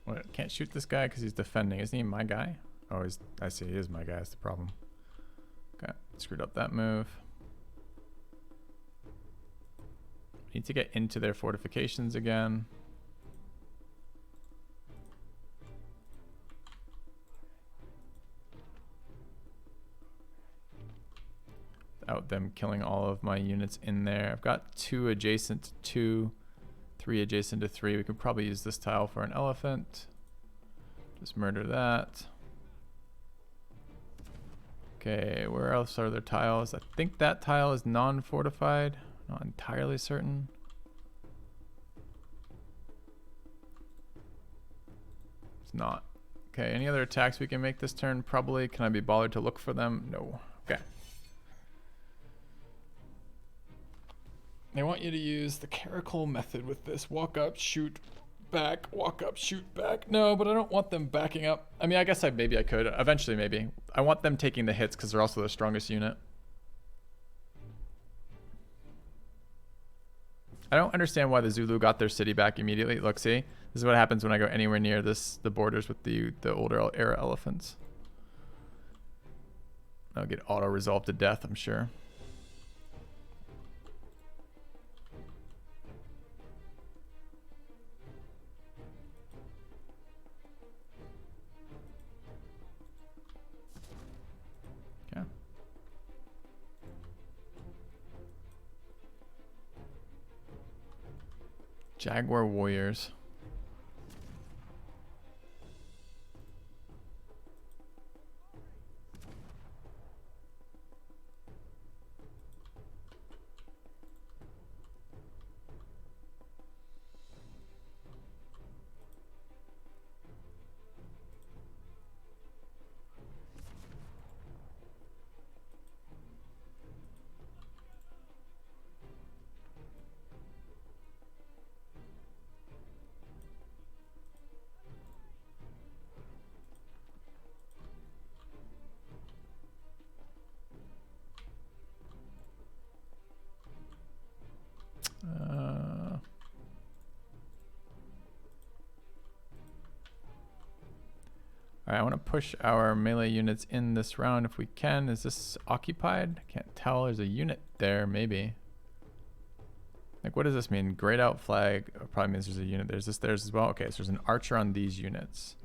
A: What? Can't shoot this guy because he's defending. Isn't he my guy? Oh, I see. He is my guy. That's the problem. Okay. Screwed up that move. Need to get into their fortifications again. Without them killing all of my units in there. I've got 2 adjacent to 2. 3 adjacent to 3. We could probably use this tile for an elephant. Just murder that. Okay, where else are there tiles? I think that tile is non-fortified. Not entirely certain. It's not. Okay, any other attacks we can make this turn? Probably. Can I be bothered to look for them? No. Okay. They want you to use the Caracal method with this. Walk up, shoot back, walk up, shoot back. No, but I don't want them backing up. I mean, I guess maybe I could. Eventually, maybe. I want them taking the hits because they're also the strongest unit. I don't understand why the Zulu got their city back immediately. Look, see? This is what happens when I go anywhere near the borders with the older era elephants. I'll get auto-resolved to death, I'm sure. Okay. Jaguar warriors. Alright, I want to push our melee units in this round if we can. Is this occupied? Can't tell. There's a unit there, maybe. Like, what does this mean? Grayed out flag probably means there's a unit. There's this theirs as well. Okay, so there's an archer on these units.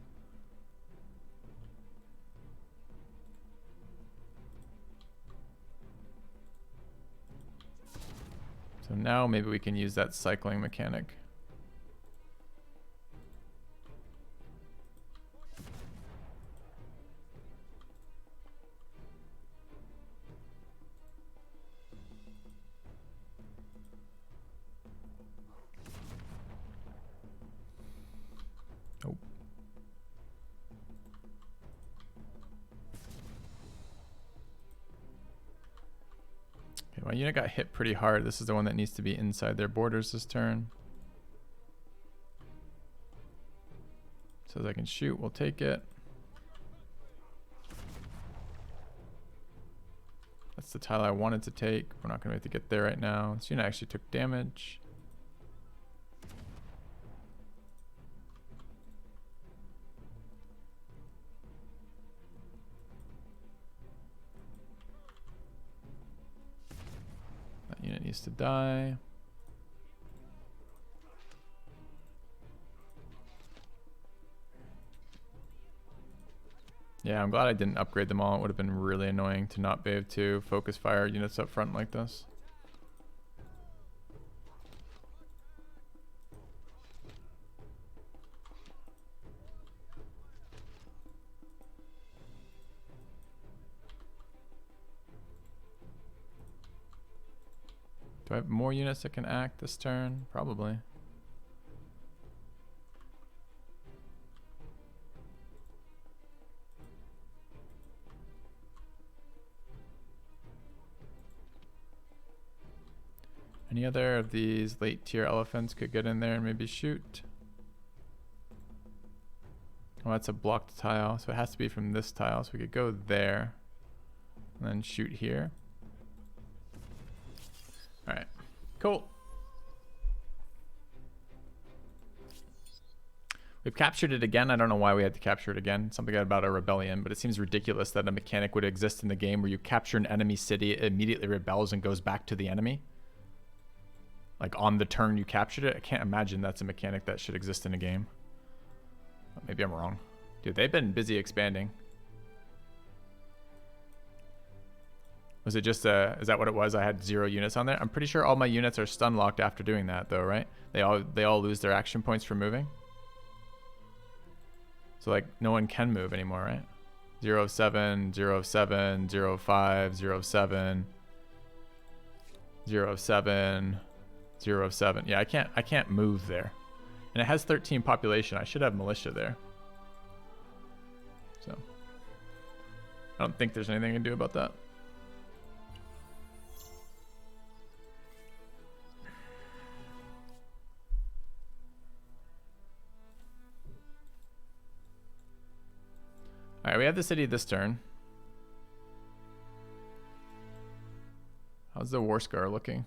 A: So now maybe we can use that cycling mechanic. unit got hit pretty hard. This is the one that needs to be inside their borders this turn. Says I can shoot, we'll take it. That's the tile I wanted to take. We're not gonna have to get there right now. This unit actually took damage. That unit needs to die. Yeah, I'm glad I didn't upgrade them all. It would have been really annoying to not be able to focus fire units up front like this. Do I have more units that can act this turn? Probably. Any other of these late tier elephants could get in there and maybe shoot? Oh, that's a blocked tile, so it has to be from this tile. So we could go there and then shoot here. All right, cool. We've captured it again. I don't know why we had to capture it again. Something about a rebellion, but it seems ridiculous that a mechanic would exist in the game where you capture an enemy city, it immediately rebels and goes back to the enemy. Like on the turn you captured it. I can't imagine that's a mechanic that should exist in a game. Maybe I'm wrong. Dude, they've been busy expanding. Was it just is that what it was? I had 0 units on there. I'm pretty sure all my units are stun locked after doing that though, right? They all lose their action points for moving. So like no one can move anymore, right? 0-7, 0-7, 0-5, 0-7, 0-7, 0-7. Yeah, I can't move there. And it has 13 population. I should have militia there. So I don't think there's anything I can do about that. All right, we have the city this turn. How's the war scar looking?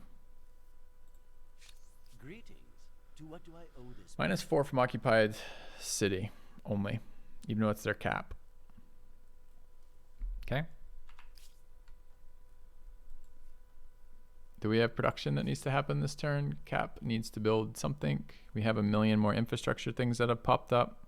E: Greetings. To what do I owe this?
A: -4 from occupied city only, even though it's their cap. Okay. Do we have production that needs to happen this turn? Cap needs to build something. We have 1 million more infrastructure things that have popped up.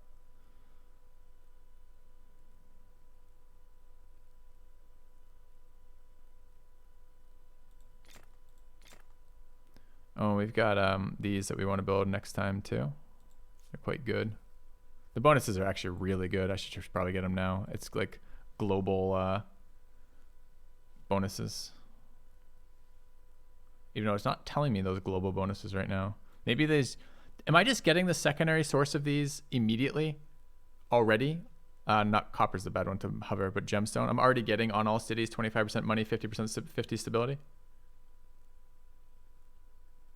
A: Oh, we've got these that we want to build next time too. They're quite good. The bonuses are actually really good. I should just probably get them now. It's like global bonuses. Even though it's not telling me those global bonuses right now. Maybe there's... Am I just getting the secondary source of these immediately? Already? Not copper's the bad one to hover, but gemstone. I'm already getting on all cities 25% money, 50% 50 stability.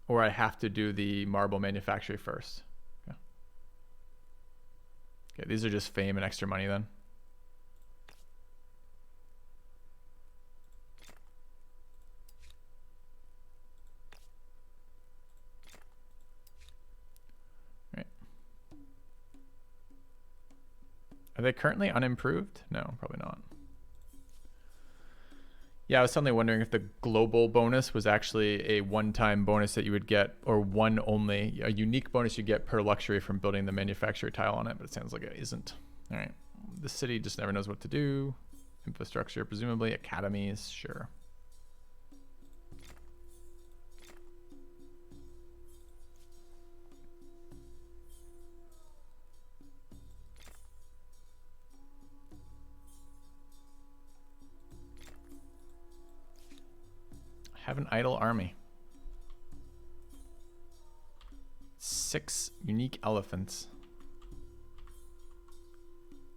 A: Or I have to do the marble manufactory first. Okay. Okay, these are just fame and extra money then. Right. Are they currently unimproved? No, probably not. Yeah, I was suddenly wondering if the global bonus was actually a one-time bonus that you would get, or one only, a unique bonus you get per luxury from building the manufacturer tile on it, but it sounds like it isn't. All right, the city just never knows what to do. Infrastructure, presumably. Academies, sure. Have an idle army. 6 unique elephants.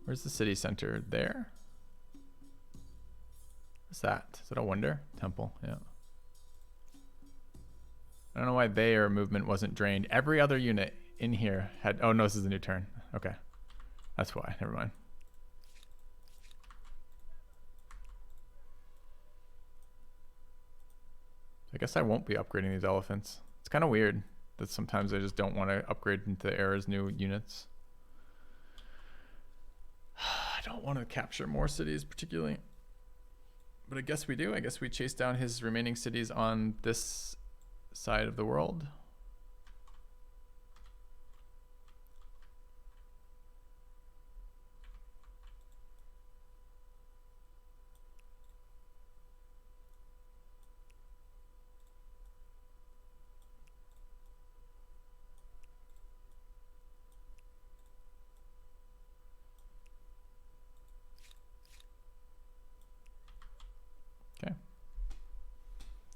A: Where's the city center? There? What's that? Is that a wonder? Temple, yeah. I don't know why their movement wasn't drained. Every other unit in here had... Oh, no, this is a new turn. Okay. That's why. Never mind. I guess I won't be upgrading these elephants. It's kind of weird that sometimes I just don't want to upgrade into the era's new units. I don't want to capture more cities particularly. But I guess we do. I guess we chase down his remaining cities on this side of the world. Okay.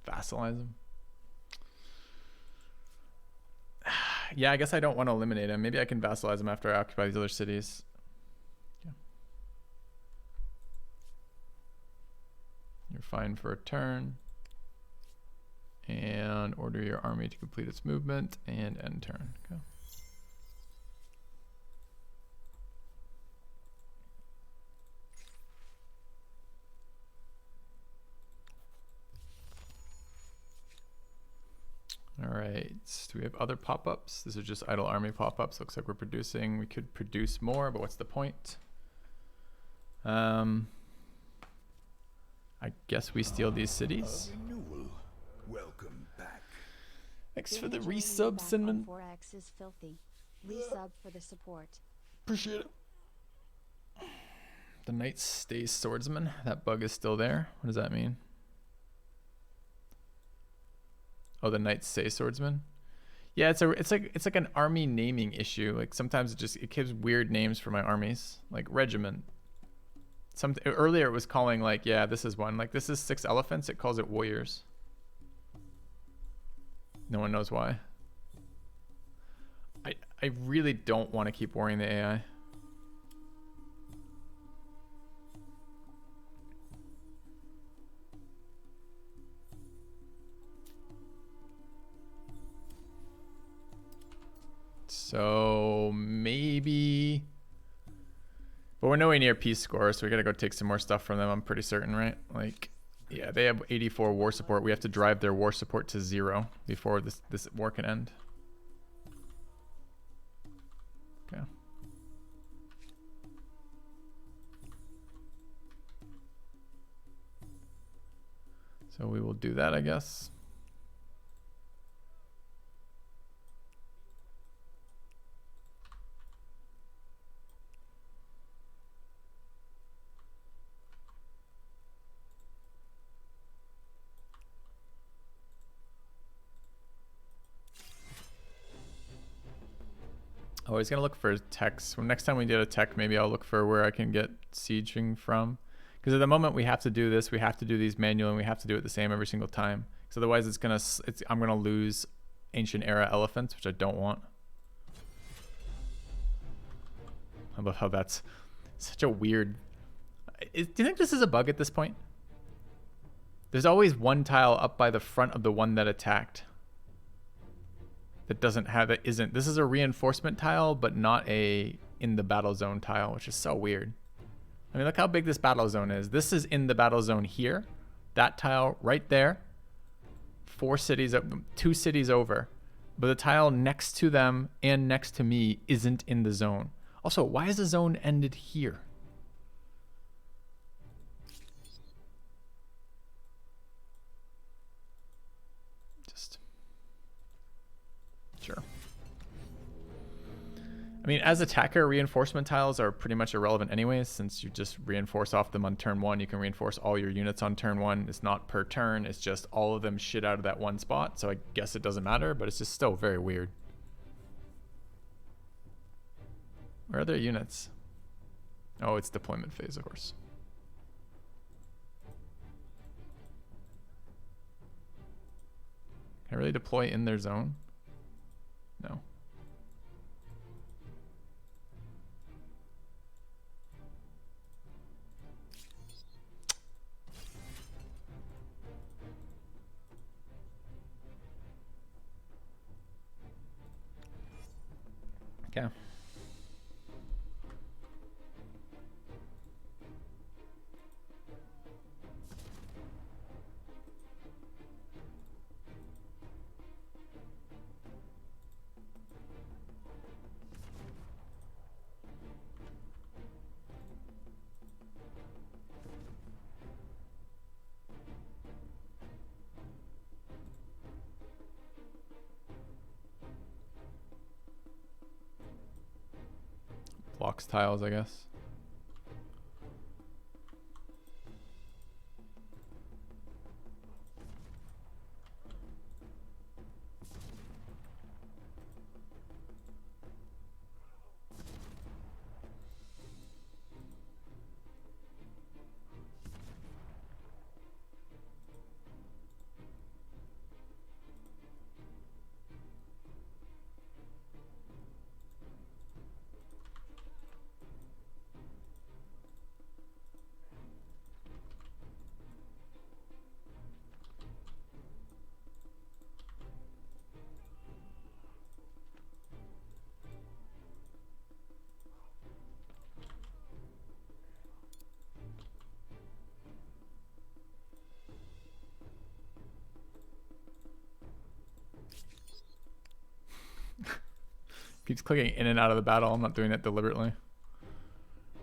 A: Vassalize him. Yeah, I guess I don't want to eliminate him. Maybe I can vassalize him after I occupy these other cities. Yeah. You're fine for a turn. And order your army to complete its movement and end turn. Okay. All right, do we have other pop-ups? These are just idle army pop-ups. Looks like we're producing. We could produce more, but what's the point? I guess we steal these cities.
C: Renewal. Welcome back.
A: Thanks for the
D: Joining me
A: resub,
D: back on
A: Cinnamon.
D: 4X is filthy. Resub for the support.
A: Appreciate it. The knight stays swordsman. That bug is still there. What does that mean? Oh, the knights say swordsman. Yeah, it's like an army naming issue. Like sometimes it gives weird names for my armies, like regiment. Earlier it was calling like, yeah, this is one. Like this is 6 elephants. It calls it warriors. No one knows why. I really don't want to keep worrying the AI. So maybe, but we're nowhere near peace score, so we gotta go take some more stuff from them. I'm pretty certain, right? Like, yeah, they have 84 war support. We have to drive their war support to 0 before this war can end. Okay. So we will do that, I guess. Oh, he's gonna look for techs. Well, next time we get a tech, maybe I'll look for where I can get sieging from. Because at the moment we have to do this, we have to do these manual, and we have to do it the same every single time. Because otherwise, I'm gonna lose ancient era elephants, which I don't want. I love how that's such a weird. Do you think this is a bug at this point? There's always one tile up by the front of the one that attacked. That doesn't have it, isn't. This is a reinforcement tile, but not a in the battle zone tile, which is so weird. I mean, look how big this battle zone is. This is in the battle zone here. That tile right there. 4 cities, 2 cities over. But the tile next to them and next to me isn't in the zone. Also, why is the zone ended here? Sure. I mean, as attacker, reinforcement tiles are pretty much irrelevant anyways, since you just reinforce off them on turn 1. You can reinforce all your units on turn 1. It's not per turn. It's just all of them shit out of that one spot. So I guess it doesn't matter, but it's just still very weird. Where are their units? Oh, it's deployment phase, of course. Can I really deploy in their zone? No. Okay. Blocks tiles, I guess. Keeps clicking in and out of the battle. I'm not doing it deliberately.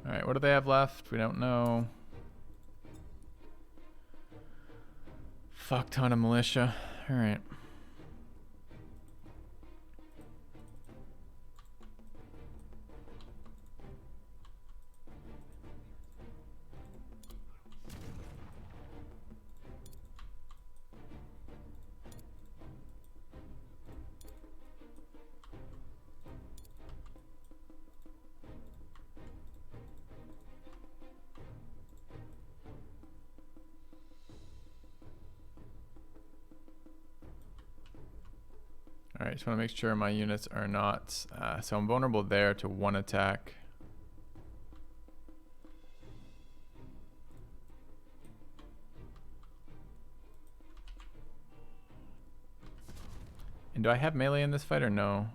A: All right, what do they have left? We don't know. Fuck ton of militia. All right. All right, just want to make sure my units are not... so I'm vulnerable there to one attack. And do I have melee in this fight or no?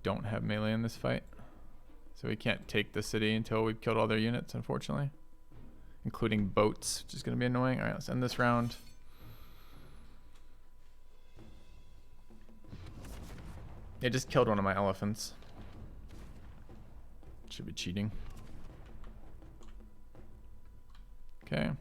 A: Don't have melee in this fight. So we can't take the city until we've killed all their units, unfortunately. Including boats, which is going to be annoying. All right, let's end this round. They just killed one of my elephants. Should be cheating. Okay.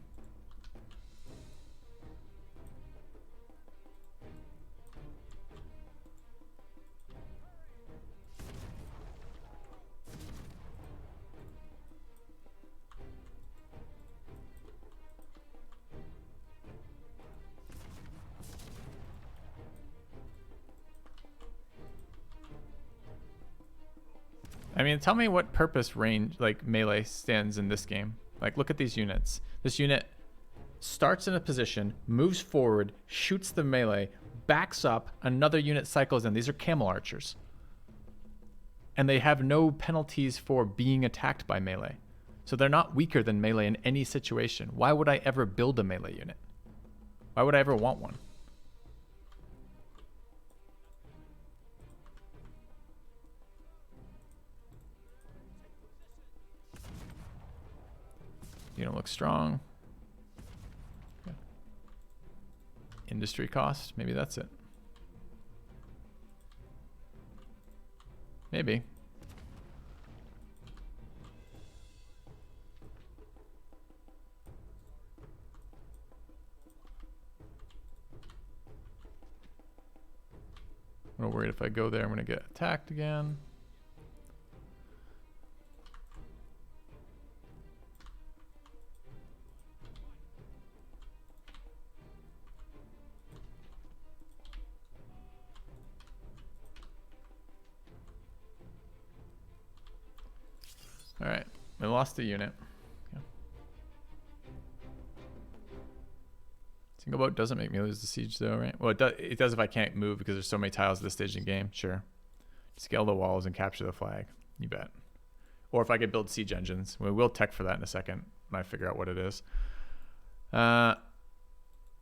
A: I mean, tell me what purpose range, like melee, stands in this game. Like, look at these units. This unit starts in a position, moves forward, shoots the melee, backs up, another unit cycles in. These are camel archers. And they have no penalties for being attacked by melee. So they're not weaker than melee in any situation. Why would I ever build a melee unit? Why would I ever want one? You don't look strong. Okay. Industry cost, maybe that's it. Maybe. I'm a little worried if I go there, I'm going to get attacked again. All right, I lost a unit. Okay. Single boat doesn't make me lose the siege though, right? Well, it does if I can't move because there's so many tiles at this stage in the game, sure. Scale the walls and capture the flag, you bet. Or if I could build siege engines. We'll tech for that in a second when I figure out what it is. All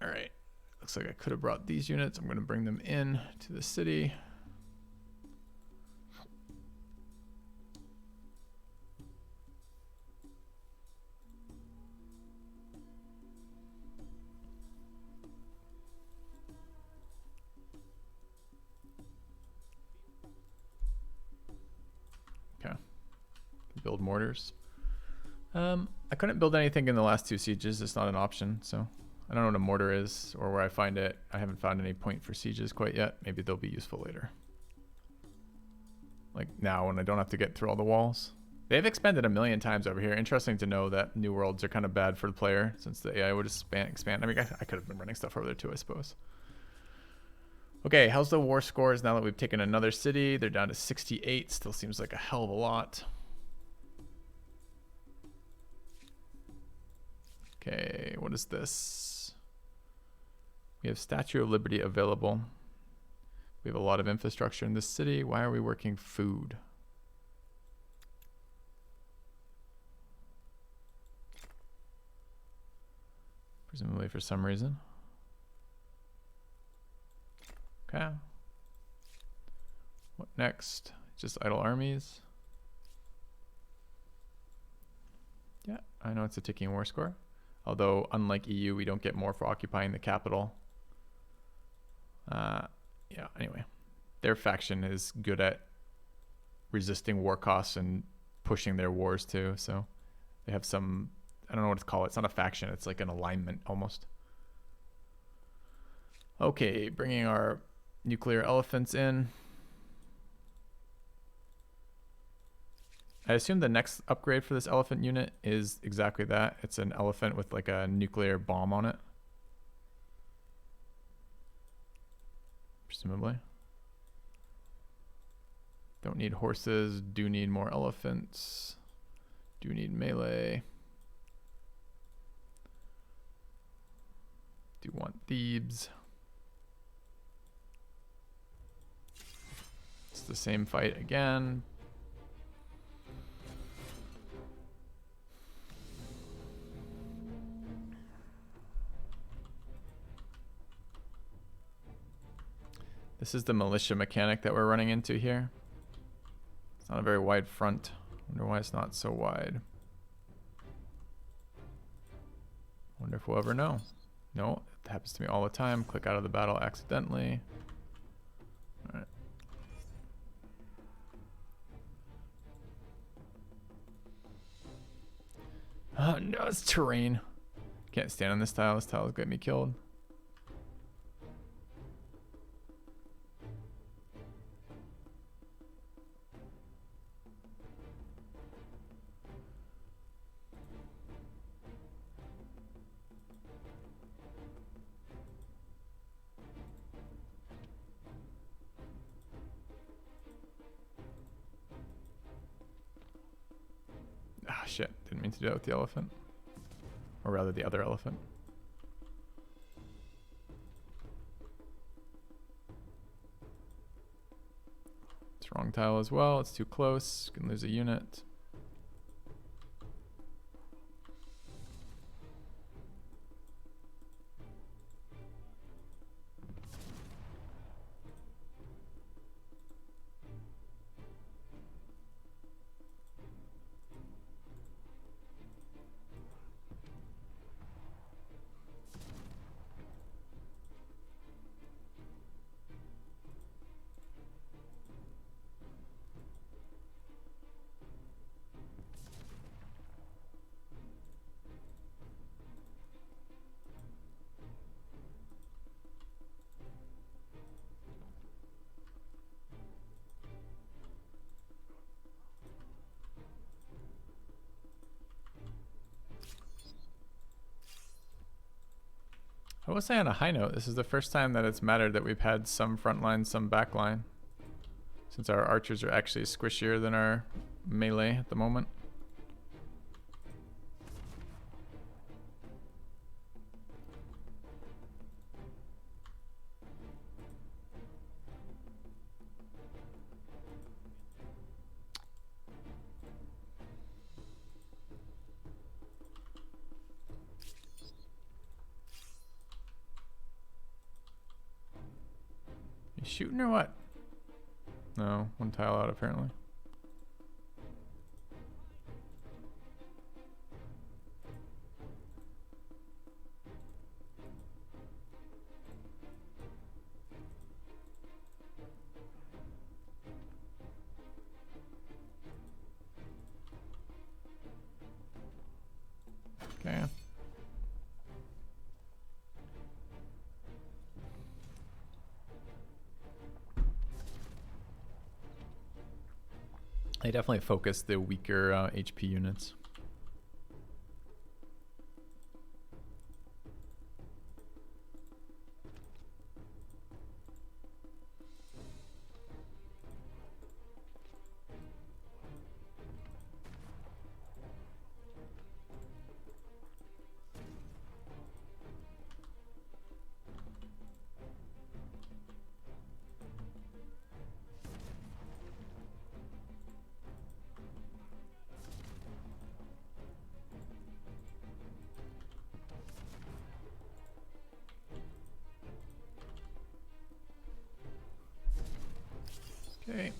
A: right, looks like I could have brought these units. I'm gonna bring them in to the city. build mortars. I couldn't build anything in the last 2 sieges. It's not an option, so I don't know what a mortar is or where I find it. I haven't found any point for sieges quite yet. Maybe they'll be useful later. Like now when I don't have to get through all the walls. They've expanded 1,000,000 times over here. Interesting to know that new worlds are kind of bad for the player since the AI would expand. I mean, I could have been running stuff over there too, I suppose. Okay, how's the war scores now that we've taken another city? They're down to 68. Still seems like a hell of a lot. Okay, what is this? We have Statue of Liberty available. We have a lot of infrastructure in this city. Why are we working food? Presumably for some reason. Okay. What next? Just idle armies. Yeah, I know it's a ticking war score. Although, unlike EU, we don't get more for occupying the capital. Yeah, anyway. Their faction is good at resisting war costs and pushing their wars too. So they have some, I don't know what to call it. It's not a faction. It's like an alignment almost. Okay, bringing our nuclear elephants in. I assume the next upgrade for this elephant unit is exactly that. It's an elephant with like a nuclear bomb on it. Presumably. Don't need horses. Do need more elephants. Do need melee. Do want Thebes. It's the same fight again. This is the militia mechanic that we're running into here. It's not a very wide front. Wonder why it's not so wide. Wonder if we'll ever know. No, it happens to me all the time. Click out of the battle accidentally. Alright. Oh no, it's terrain. Can't stand on this tile. This tile will get me killed. Ah, shit. Didn't mean to do that with the elephant. Or rather, the other elephant. It's wrong tile as well. It's too close. Can lose a unit. I will say on a high note, this is the first time that it's mattered that we've had some front line, some back line. Since our archers are actually squishier than our melee at the moment. You shooting or what? No, one tile out apparently. They definitely focus the weaker HP units. Okay.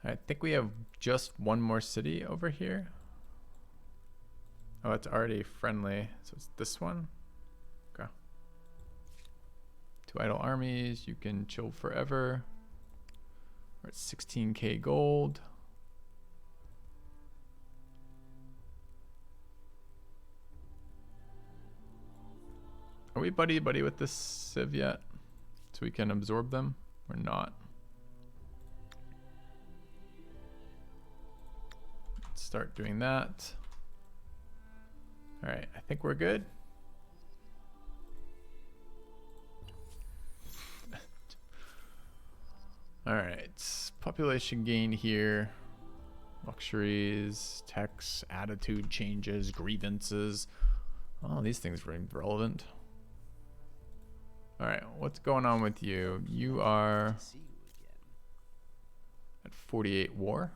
A: I think we have just one more city over here. Oh, it's already friendly. So it's this one. Okay. 2 idle armies. You can chill forever. We're at 16k gold. Are we buddy-buddy with this civ yet? So we can absorb them or not? Let's start doing that. All right, I think we're good. All right, population gain here. Luxuries, tax, attitude changes, grievances. Oh, these things are relevant. All right, what's going on with you? You are
E: See you again.
A: at 48 war.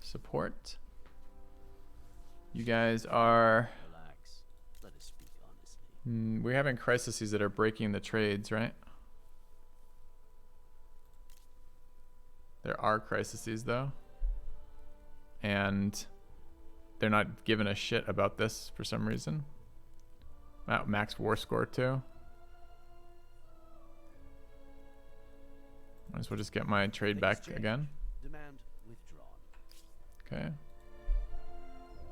A: Support. You guys are...
E: Relax. Let us speak honestly.
A: we're having crises that are breaking the trades, right? There are crises though. And they're not giving a shit about this for some reason. Max war score too. Might as well just get my trade back
E: Exchange.
A: again.
E: Demand withdrawn.
A: Okay.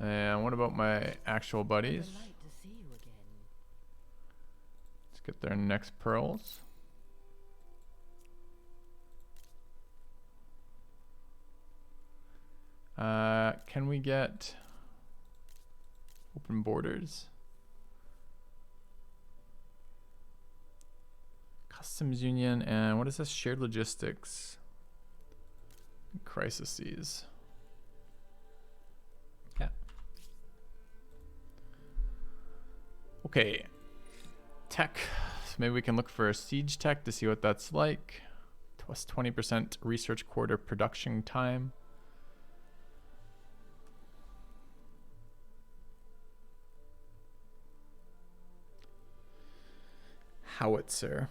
A: And what about my actual buddies?
F: Delight to see you again.
A: Let's get their next pearls. Can we get open borders? Customs union and what is this? Shared logistics. Crises. Yeah. Okay. Tech. So maybe we can look for a siege tech to see what that's like. Plus 20% research quarter production time. Howitzer.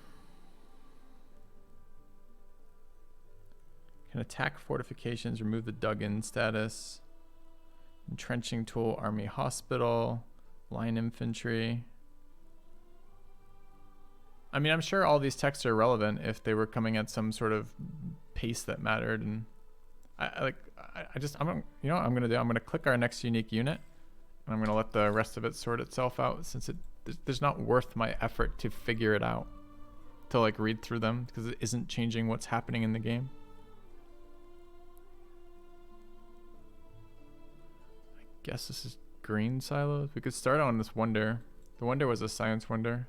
A: Can attack fortifications, remove the dug-in status. Entrenching tool, army hospital, line infantry. I mean, I'm sure all these texts are relevant if they were coming at some sort of pace that mattered. And I'm gonna click our next unique unit, and I'm gonna let the rest of it sort itself out since there's not worth my effort to figure it out, to like read through them because it isn't changing what's happening in the game. Guess this is green silos. We could start on this wonder. The wonder was a science wonder.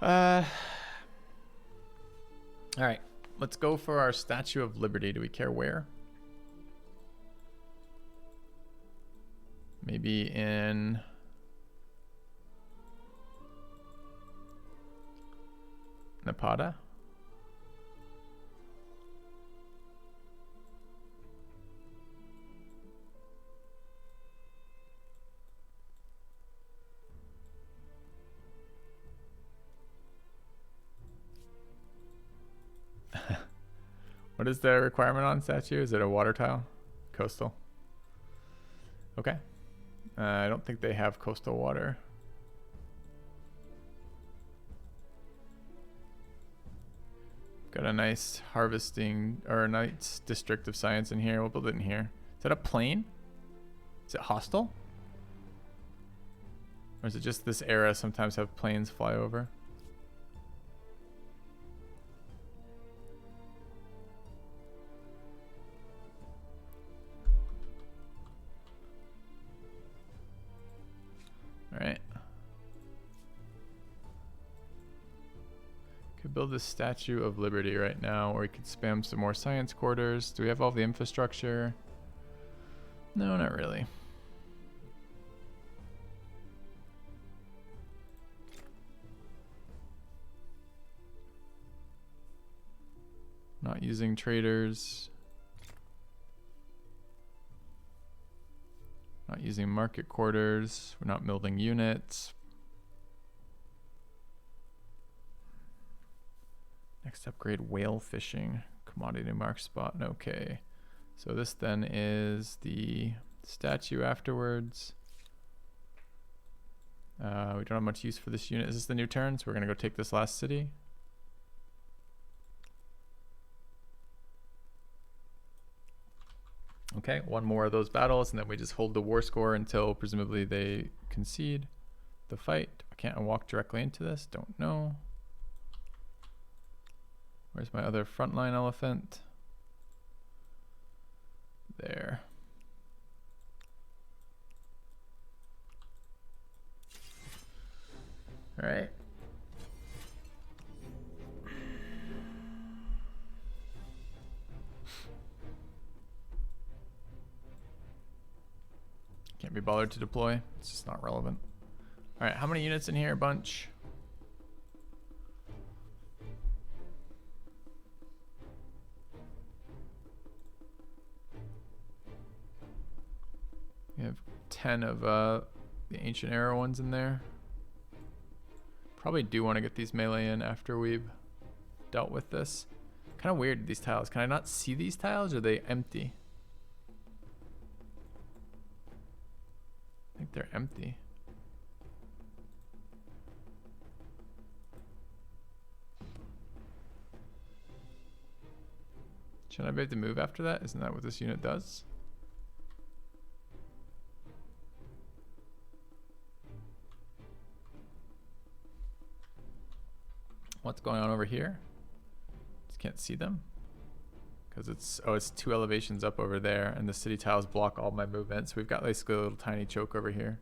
A: All right, let's go for our Statue of Liberty. Do we care where? Maybe in Napata? What is the requirement on statue? Is it a water tile? Coastal. Okay. I don't think they have coastal water. Got a nice harvesting or a nice district of science in here. We'll build it in here. Is that a plane? Is it hostile? Or is it just this era sometimes have planes fly over? Alright. Could build this Statue of Liberty right now, or we could spam some more science quarters. Do we have all the infrastructure? No, not really. Not using traders. Not using market quarters. We're not building units. Next upgrade, whale fishing. Commodity mark spot. Okay. So this then is the statue afterwards. We don't have much use for this unit. Is this the new turn? So we're going to go take this last city. Okay, one more of those battles, and then we just hold the war score until presumably they concede the fight. Can't I walk directly into this? Don't know. Where's my other frontline elephant? There. All right. Can't be bothered to deploy. It's just not relevant. All right, how many units in here? A bunch. We have 10 of the ancient era ones in there. Probably do want to get these melee in after we've dealt with this. Kind of weird, these tiles. Can I not see these tiles, or are they empty? I think they're empty. Should I be able to move after that? Isn't that what this unit does? What's going on over here? Just can't see them. Because it's 2 elevations up over there, and the city tiles block all my movement. So we've got basically a little tiny choke over here.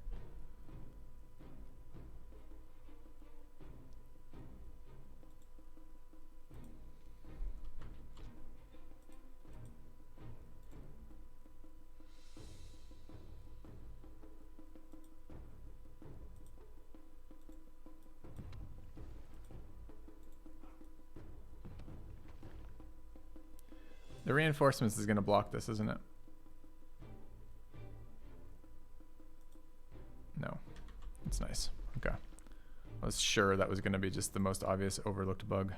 A: The reinforcements is going to block this, isn't it? No. It's nice. Okay. I was sure that was going to be just the most obvious overlooked bug.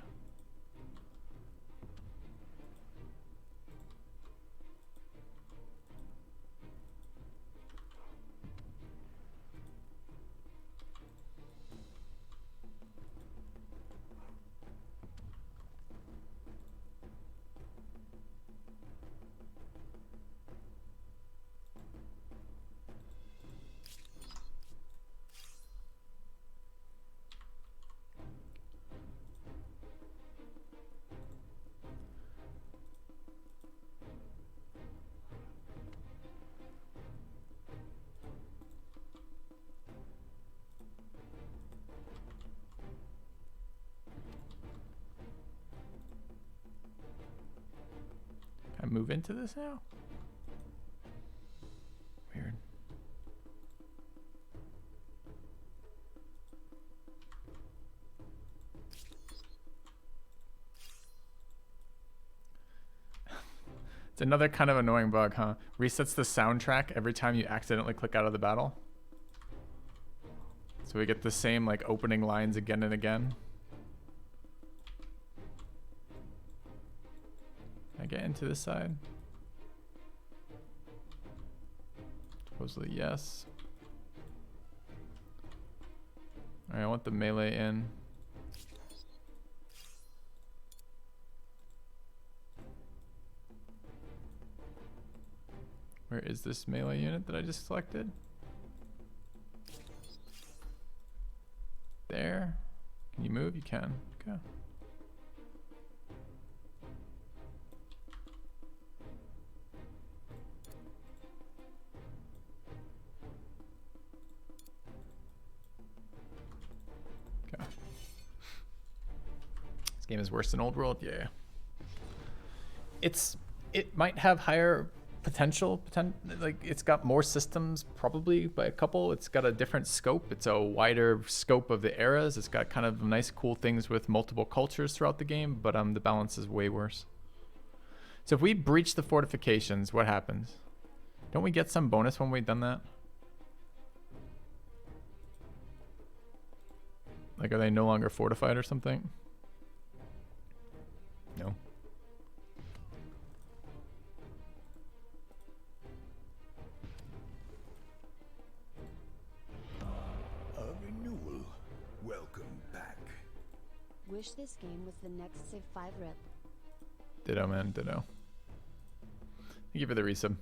A: Can I move into this now? Weird. It's another kind of annoying bug, huh? Resets the soundtrack every time you accidentally click out of the battle. So we get the same like opening lines again and again. Can I get into this side? Supposedly yes. Alright, I want the melee in. Where is this melee unit that I just selected? there. Can you move? You can. Okay. Okay. This game is worse than Old World? Yeah. It might have higher potential, like it's got more systems probably by a couple. It's got a different scope. It's a wider scope of the eras. It's got kind of nice cool things with multiple cultures throughout the game, but the balance is way worse. So if we breach the fortifications, what happens? Don't we get some bonus when we've done that? Like, are they no longer fortified or something? No.
C: A renewal. Welcome back.
D: Wish this game was the next Civ 5 rip.
A: Ditto, man. Ditto. Thank you for the resub.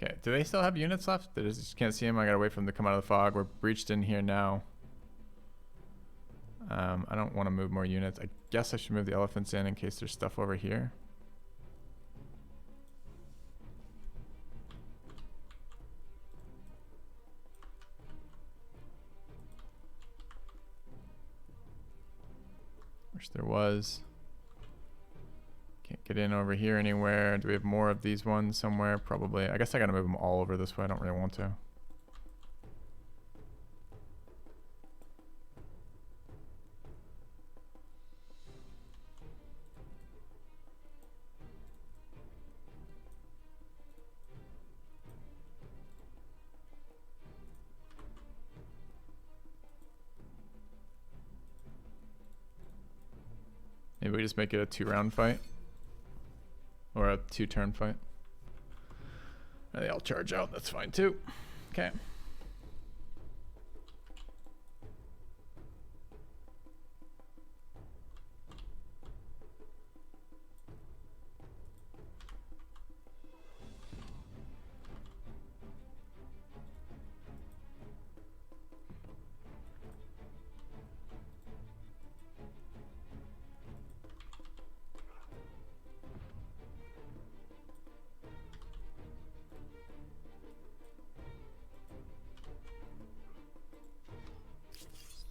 A: Okay, do they still have units left? They just can't see them. I gotta wait for them to come out of the fog. We're breached in here now. I don't want to move more units. I guess I should move the elephants in case there's stuff over here. Wish there was. Can't get in over here anywhere. Do we have more of these ones somewhere? Probably. I guess I gotta move them all over this way. I don't really want to. Maybe we just make it a 2-round fight. Or a 2-turn fight. They all charge out. That's fine too. Okay.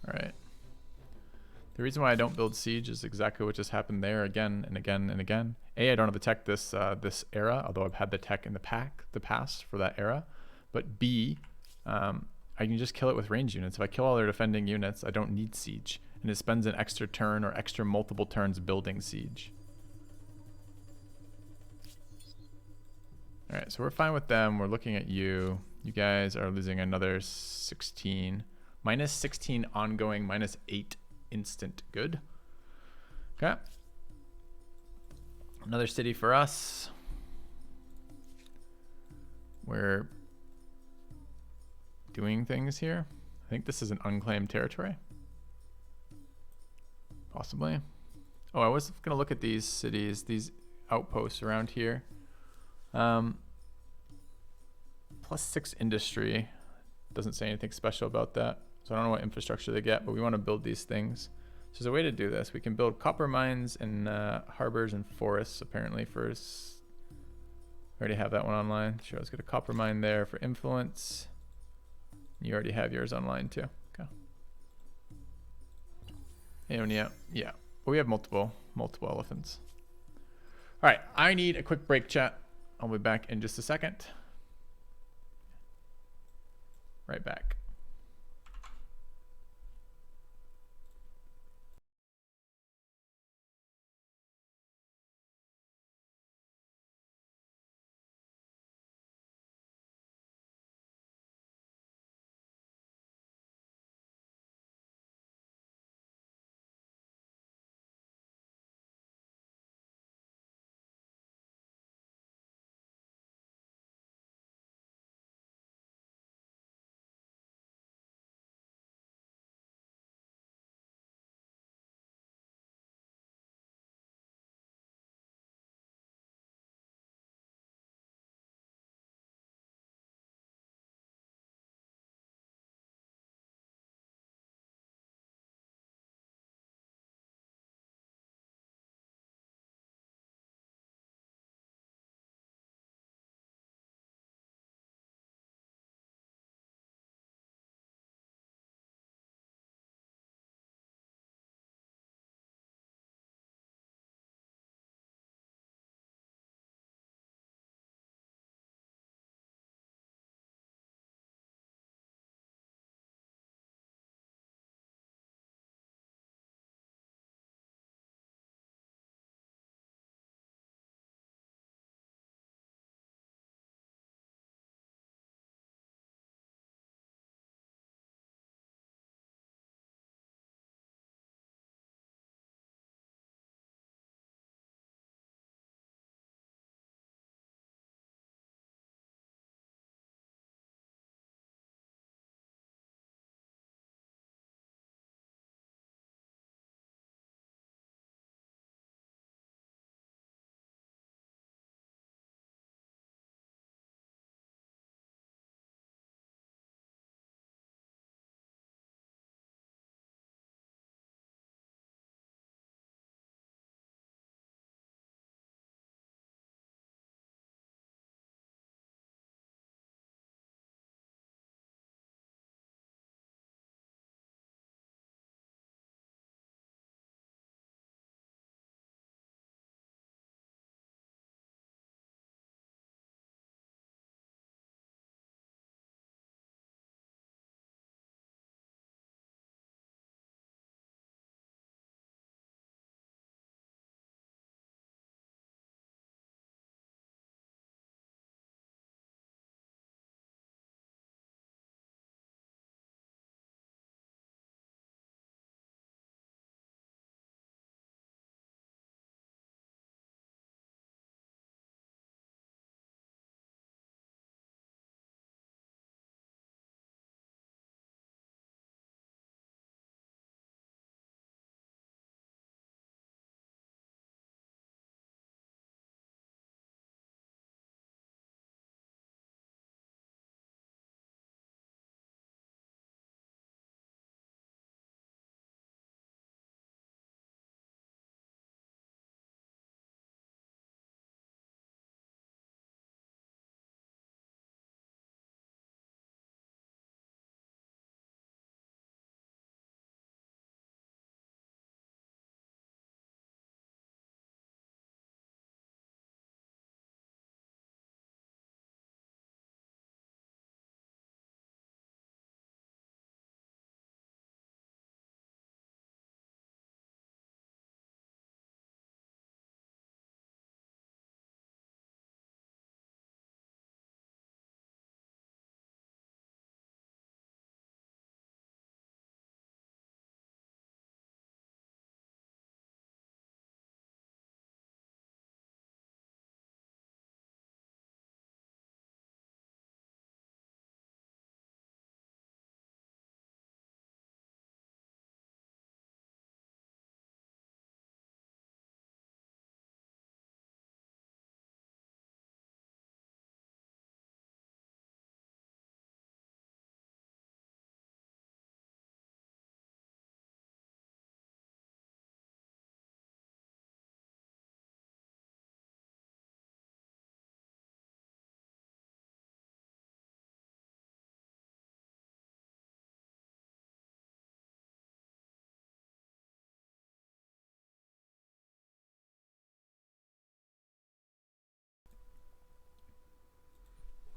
A: Alright. The reason why I don't build siege is exactly what just happened there again and again and again. A, I don't have the tech this era, although I've had the tech in the past for that era. But B, I can just kill it with range units. If I kill all their defending units, I don't need siege. And it spends an extra turn or extra multiple turns building siege. Alright, so we're fine with them. We're looking at you. You guys are losing another 16. Minus 16 ongoing, minus 8 instant. Good. Okay. Another city for us. We're doing things here. I think this is an unclaimed territory. Possibly. Oh, I was going to look at these cities, these outposts around here. +6 industry. Doesn't say anything special about that. So I don't know what infrastructure they get, but we want to build these things. So there's a way to do this. We can build copper mines and harbors and forests apparently first. I already have that one online. Sure, let's get a copper mine there for influence. You already have yours online too. Okay. And yeah. We have multiple elephants. All right, I need a quick break, chat. I'll be back in just a second. Right back.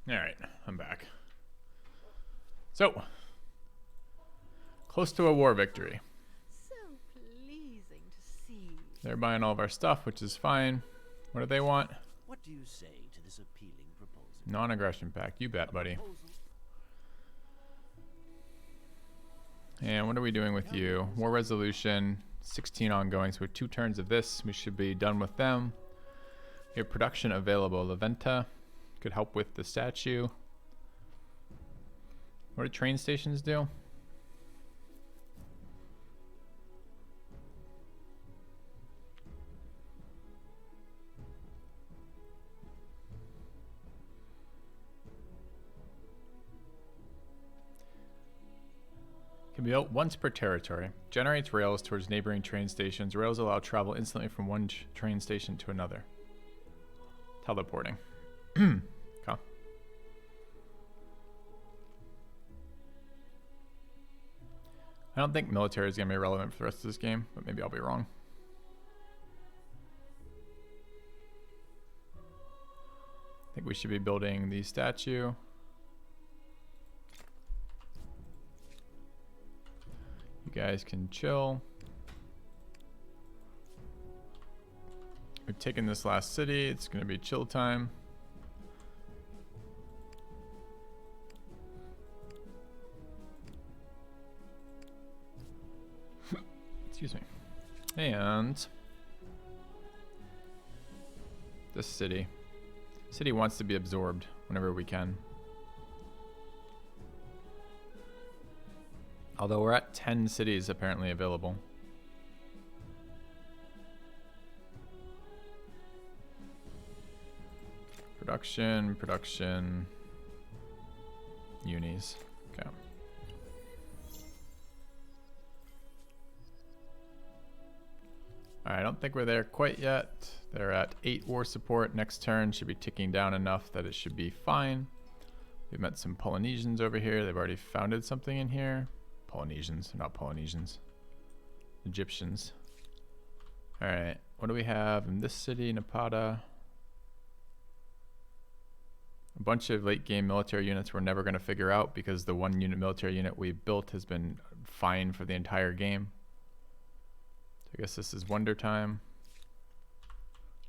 A: All right, I'm back. So, close to a war victory.
F: So pleasing to see.
A: They're buying all of our stuff, which is fine. What do they want?
E: What do you say to this appealing proposal?
A: Non-aggression pact. You bet, buddy. And what are we doing with you? War resolution, 16 ongoing. So with 2 turns of this, we should be done with them. We have production available. Leventa could help with the statue. What do train stations do? Can be built once per territory. Generates rails towards neighboring train stations. Rails allow travel instantly from one train station to another. Teleporting. Okay. I don't think military is going to be relevant for the rest of this game, but maybe I'll be wrong. I think we should be building the statue. You guys can chill. We've taken this last city. It's going to be chill time. Excuse me. And this city. City wants to be absorbed whenever we can. Although we're at 10 cities apparently available. Production, unis. Okay. I don't think we're there quite yet. They're at 8 war support. Next turn should be ticking down enough that it should be fine. We've met some Polynesians over here. They've already founded something in here. Polynesians, not Polynesians. Egyptians. Alright, what do we have in this city, Napata? A bunch of late game military units we're never going to figure out because the one military unit we built has been fine for the entire game. So I guess this is wonder time.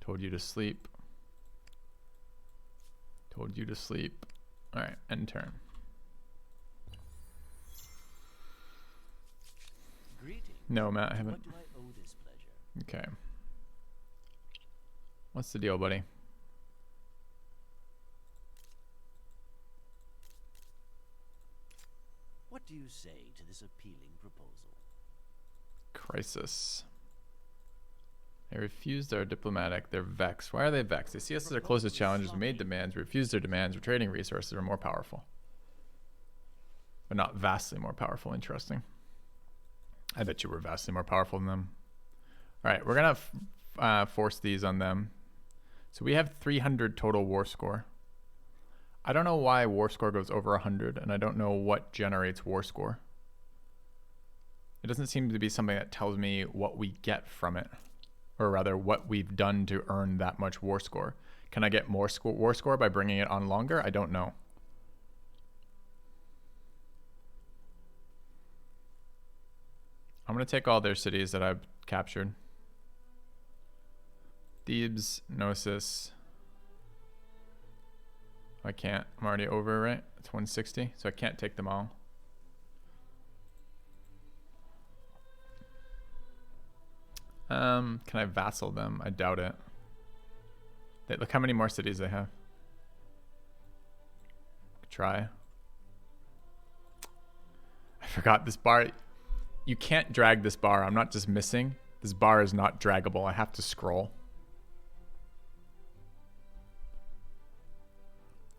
A: Told you to sleep. Told you to sleep. Alright, end turn.
E: Greetings.
A: No, Matt, I haven't.
E: What do I owe this pleasure?
A: Okay. What's the deal, buddy?
E: What do you say to this appealing proposal?
A: Crisis. They refused our diplomatic. They're vexed. Why are they vexed? They see us as their closest challengers. We made demands. We refused their demands. We're trading resources. We're more powerful. But not vastly more powerful. Interesting. I bet you we're vastly more powerful than them. All right, we're going to force these on them. So we have 300 total war score. I don't know why war score goes over 100, and I don't know what generates war score. It doesn't seem to be something that tells me what we get from it, or rather what we've done to earn that much war score. Can I get more war score by bringing it on longer? I don't know. I'm going to take all their cities that I've captured. Thebes, Gnosis. I can't. I'm already over, right? It's 160, so I can't take them all. Can I vassal them? I doubt it. Look how many more cities they have. Try. I forgot this bar. You can't drag this bar. I'm not just missing. This bar is not draggable. I have to scroll.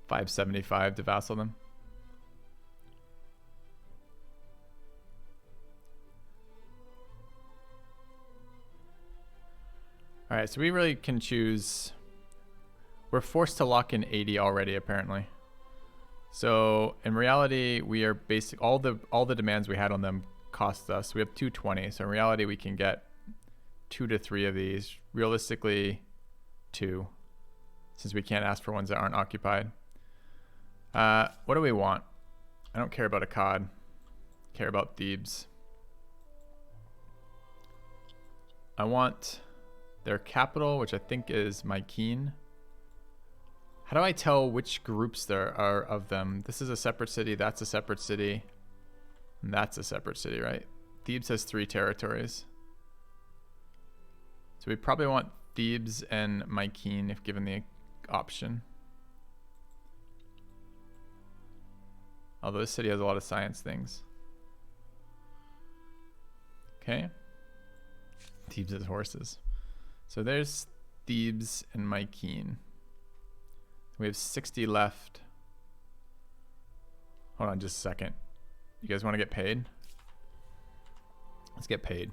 A: 575 to vassal them. All right, so we really can choose. We're forced to lock in 80 already, apparently. So in reality, we are basic. All the demands we had on them cost us. We have 220. So in reality, we can get 2 to 3 of these. Realistically, 2, since we can't ask for ones that aren't occupied. What do we want? I don't care about Akkad. Care about Thebes. I want their capital, which I think is Mykeene. How do I tell which groups there are of them? This is a separate city, that's a separate city, and that's a separate city, right? Thebes has 3 territories. So we probably want Thebes and Mykeene if given the option. Although this city has a lot of science things. Okay. Thebes has horses. So there's Thebes and Mykeene. We have 60 left. Hold on just a second. You guys want to get paid? Let's get paid.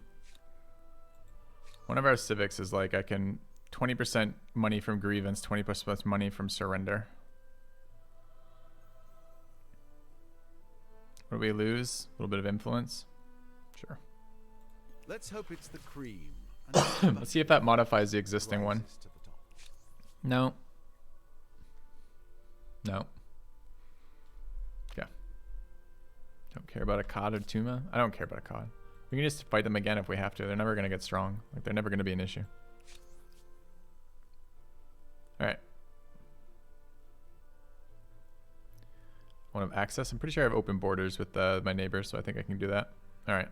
A: One of our civics is like I can 20% money from grievance, 20% money from surrender. What do we lose? A little bit of influence? Sure.
B: Let's hope it's the cream.
A: Let's see if that modifies the existing one. No. No. Okay. Don't care about Akkad or Tuma. I don't care about Akkad. We can just fight them again if we have to. They're never going to get strong. Like, they're never going to be an issue. Alright. Want to have access? I'm pretty sure I have open borders with my neighbors, so I think I can do that. Alright.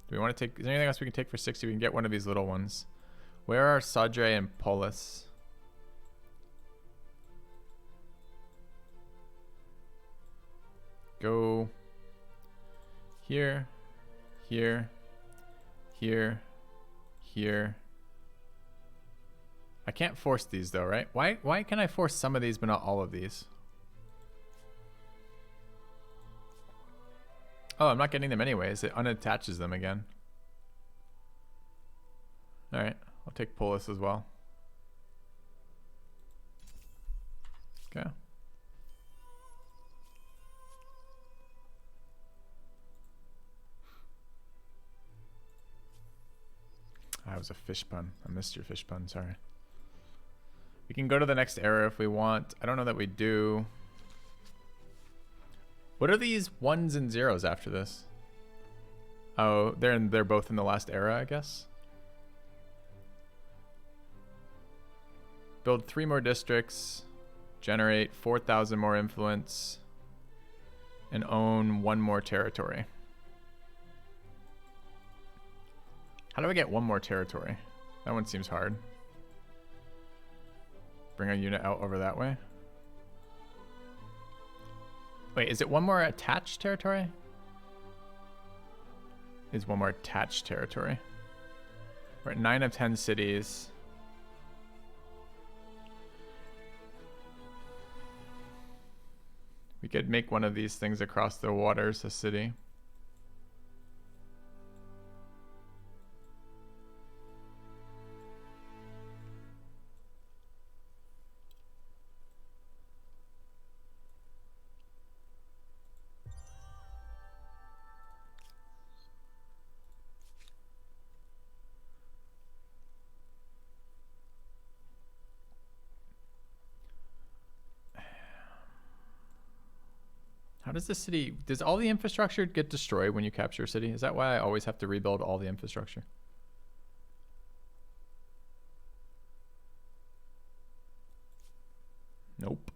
A: Do we want to take... Is there anything else we can take for 60? We can get one of these little ones. Where are Sadre and Polis? Go here, here, here, here. I can't force these though, right? Why can I force some of these but not all of these? Oh, I'm not getting them anyways. It unattaches them again. Alright, I'll take Polis as well. Okay. That was a fish pun. I missed your fish pun, sorry. We can go to the next era if we want. I don't know that we do. What are these 1s and 0s after this? Oh, they're both in the last era, I guess. Build 3 more districts, generate 4,000 more influence, and own 1 more territory. How do I get 1 more territory? That one seems hard. Bring a unit out over that way. Wait, is it 1 more attached territory? Is 1 more attached territory. We're at 9 of 10 cities. We could make one of these things across the waters a city. How does the city... Does all the infrastructure get destroyed when you capture a city? Is that why I always have to rebuild all the infrastructure? Nope.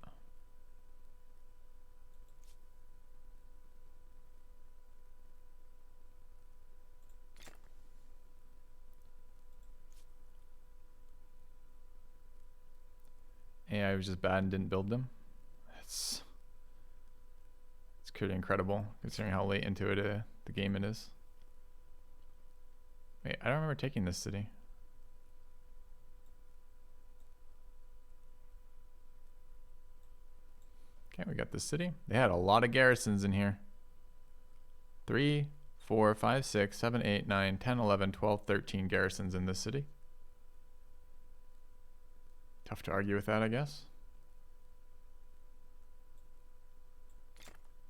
A: AI was just bad and didn't build them. It's pretty incredible considering how late into it the game it is. Wait, I don't remember taking this city. Okay, we got this city. They had a lot of garrisons in here. 3, 4, 5, 6, 7, 8, 9, 10, 11, 12, 13 garrisons in this city. Tough to argue with that, I guess.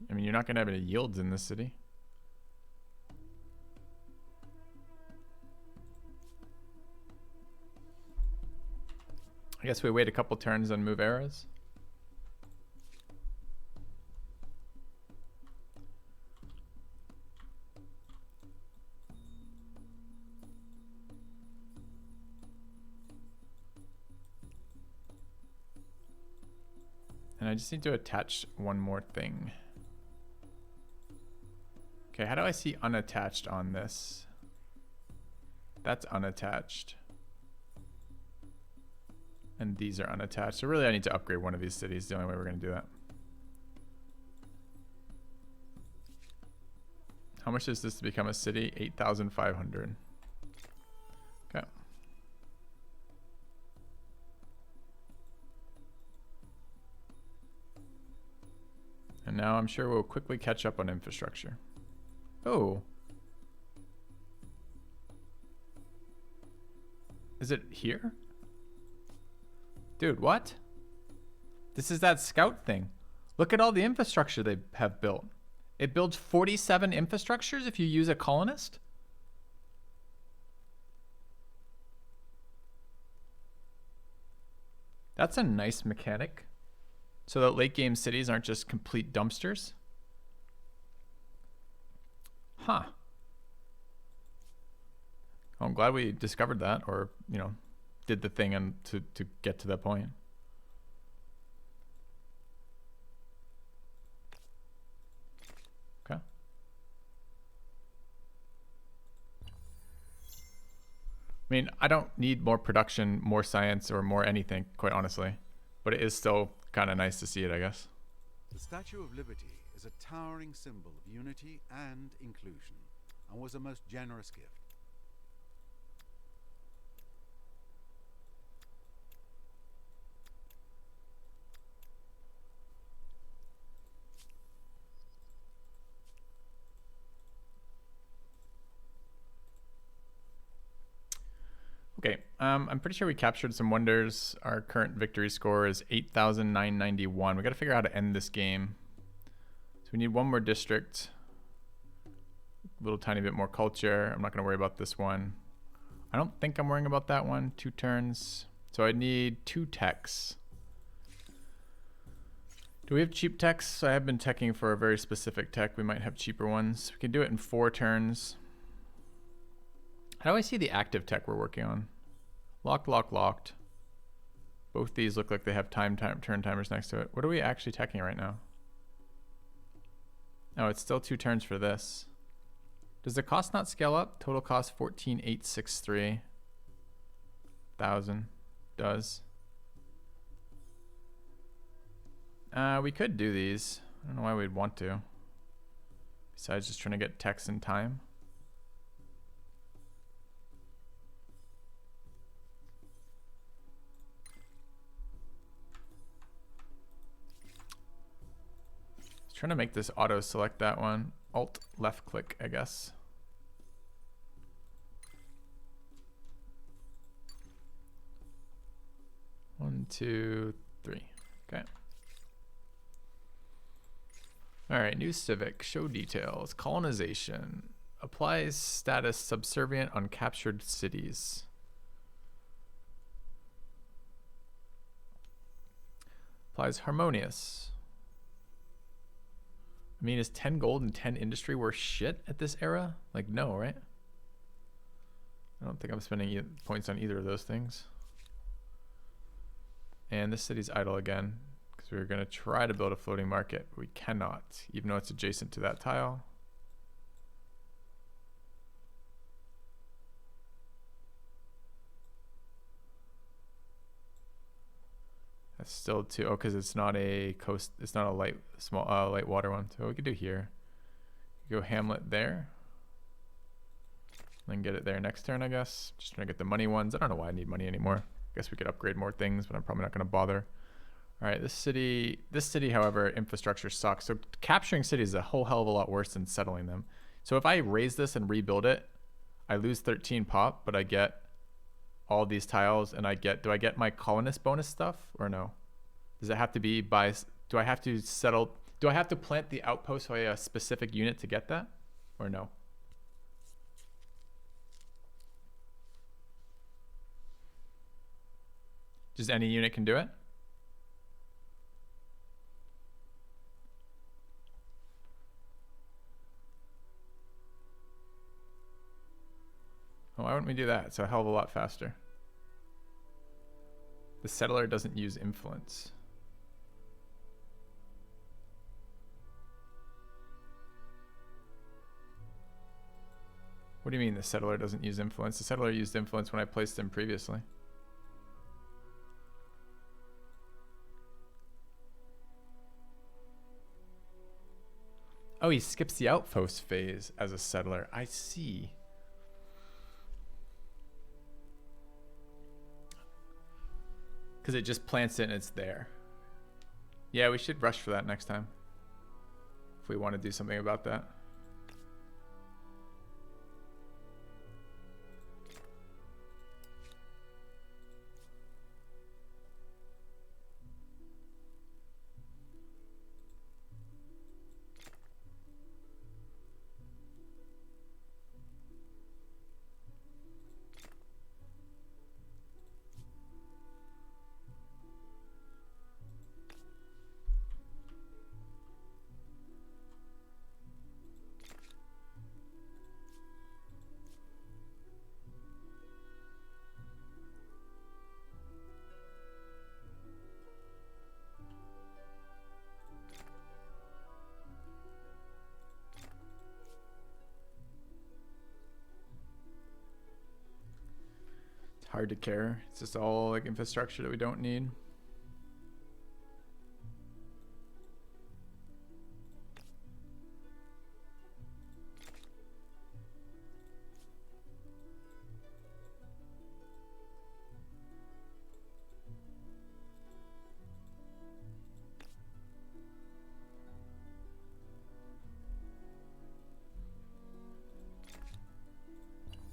A: I mean, you're not going to have any yields in this city. I guess we wait a couple turns and move eras. just need to attach one more thing. Okay, how do I see unattached on this? That's unattached. And these are unattached. So really I need to upgrade one of these cities. The only way we're going to do that. How much is this to become a city? 8,500. Okay. And now I'm sure we'll quickly catch up on infrastructure. Oh. Is it here? Dude, what? This is that scout thing. Look at all the infrastructure they have built. It builds 47 infrastructures if you use a colonist. That's a nice mechanic. So that late game cities aren't just complete dumpsters. Huh. I'm glad we discovered that, or, you know, did the thing and to get to that point. Okay. I mean, I don't need more production, more science, or more anything, quite honestly. But it is still kind of nice to see it, I guess.
B: The Statue of Liberty is a towering symbol of unity and inclusion, and was a most generous gift.
A: Okay, I'm pretty sure we captured some wonders. Our current victory score is 8,991. We got to figure out how to end this game. So we need one more district. A little tiny bit more culture. I'm not going to worry about this one. I don't think I'm worrying about that one. 2 turns. So I need 2 techs. Do we have cheap techs? I have been teching for a very specific tech. We might have cheaper ones. We can do it in 4 turns. How do I see the active tech we're working on? Locked, locked, locked. Both these look like they have turn timers next to it. What are we actually teching right now? Oh, it's still 2 turns for this. Does the cost not scale up? Total cost 14,863. 1,000 does. We could do these. I don't know why we'd want to. Besides just trying to get techs in time. Trying to make this auto select that one. Alt left click, I guess. One, 2, 3. Okay. All right, new civic, show details, colonization, applies status subservient on captured cities. Applies harmonious. I mean, is 10 gold and 10 industry worth shit at this era? Like, no, right? I don't think I'm spending points on either of those things. And this city's idle again, because we were going to try to build a floating market, but we cannot, even though it's adjacent to that tile. That's still too, oh, because it's not a coast, it's not a light water one. So what we could do here, go Hamlet there, then get it there next turn, I guess. Just trying to get the money ones. I don't know why I need money anymore. I guess we could upgrade more things, but I'm probably not going to bother. All right, this city, however, infrastructure sucks. So capturing cities is a whole hell of a lot worse than settling them. So if I raise this and rebuild it, I lose 13 pop, but I get all these tiles, and do I get my colonist bonus stuff or no? Does it have to be by, do I have to plant the outpost by a specific unit to get that or no? Just any unit can do it? Oh, why wouldn't we do that? It's a hell of a lot faster. The settler doesn't use influence. What do you mean the settler doesn't use influence? The settler used influence when I placed him previously. Oh, he skips the outpost phase as a settler. I see. Because it just plants it and it's there. Yeah, we should rush for that next time. If we want to do something about that. Hard to care. It's just all like infrastructure that we don't need.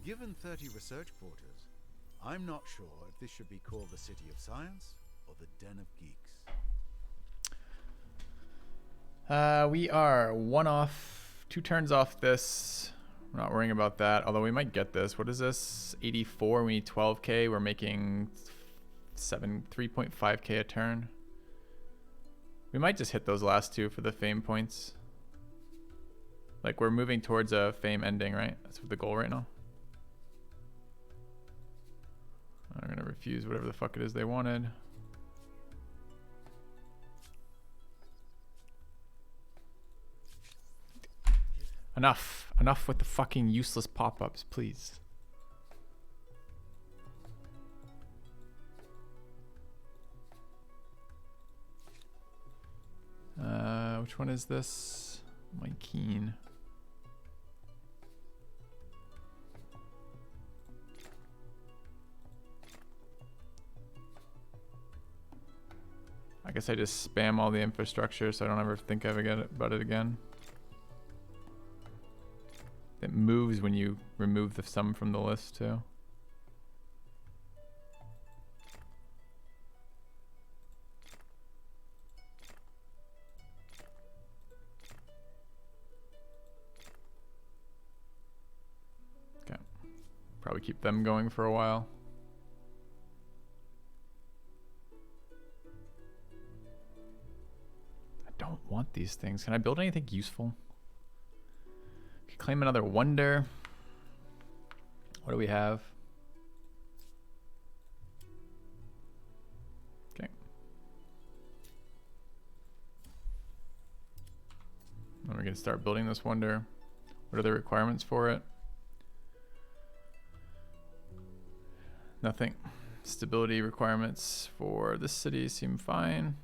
B: Given 30 research quarters, I'm not sure if this should be called the City of Science or the Den of Geeks.
A: We are 1 off, 2 turns off this. We're not worrying about that, although we might get this. What is this? 84, we need 12k. We're making 3.5k a turn. We might just hit those last 2 for the fame points. Like, we're moving towards a fame ending, right? That's the goal right now. I'm gonna refuse whatever the fuck it is they wanted. Enough. Enough with the fucking useless pop-ups, please. Which one is this? My keen. I guess I just spam all the infrastructure so I don't ever think about it again. It moves when you remove the sum from the list too. Okay. Probably keep them going for a while. Don't want these things. Can I build anything useful? Can claim another wonder. What do we have? Okay. Then we're gonna start building this wonder. What are the requirements for it? Nothing. Stability requirements for this city seem fine.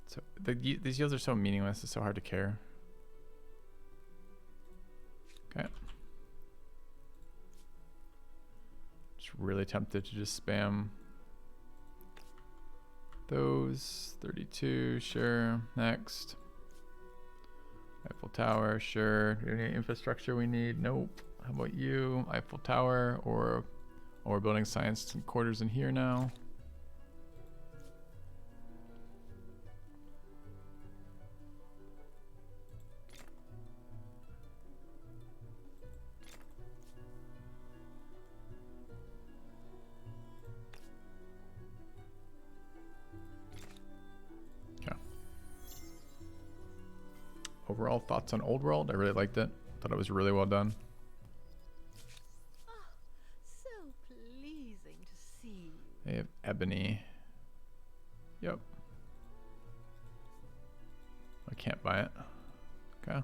A: So these yields are so meaningless. It's so hard to care. Okay. Just really tempted to just spam those. 32, sure. Next. Eiffel Tower, sure. Do we have any infrastructure we need? Nope. How about you? Eiffel Tower, or we're building science quarters in here now. Overall thoughts on Old World? I really liked it. Thought it was really well done. ebony. Yep. I can't buy it. Okay.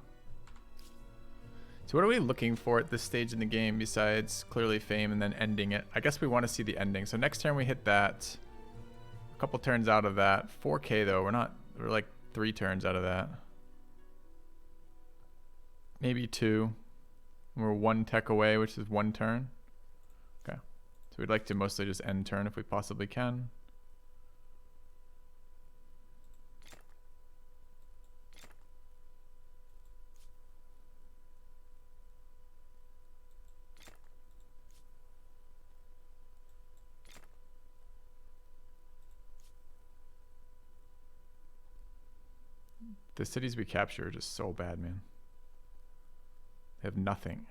A: So what are we looking for at this stage in the game besides clearly fame and then ending it? I guess we want to see the ending. So next turn we hit that. A couple turns out of that. 4K though. We're like 3 turns out of that. Maybe 2. We're 1 tech away, which is 1 turn. Okay. So we'd like to mostly just end turn if we possibly can. The cities we capture are just so bad, man. They have nothing.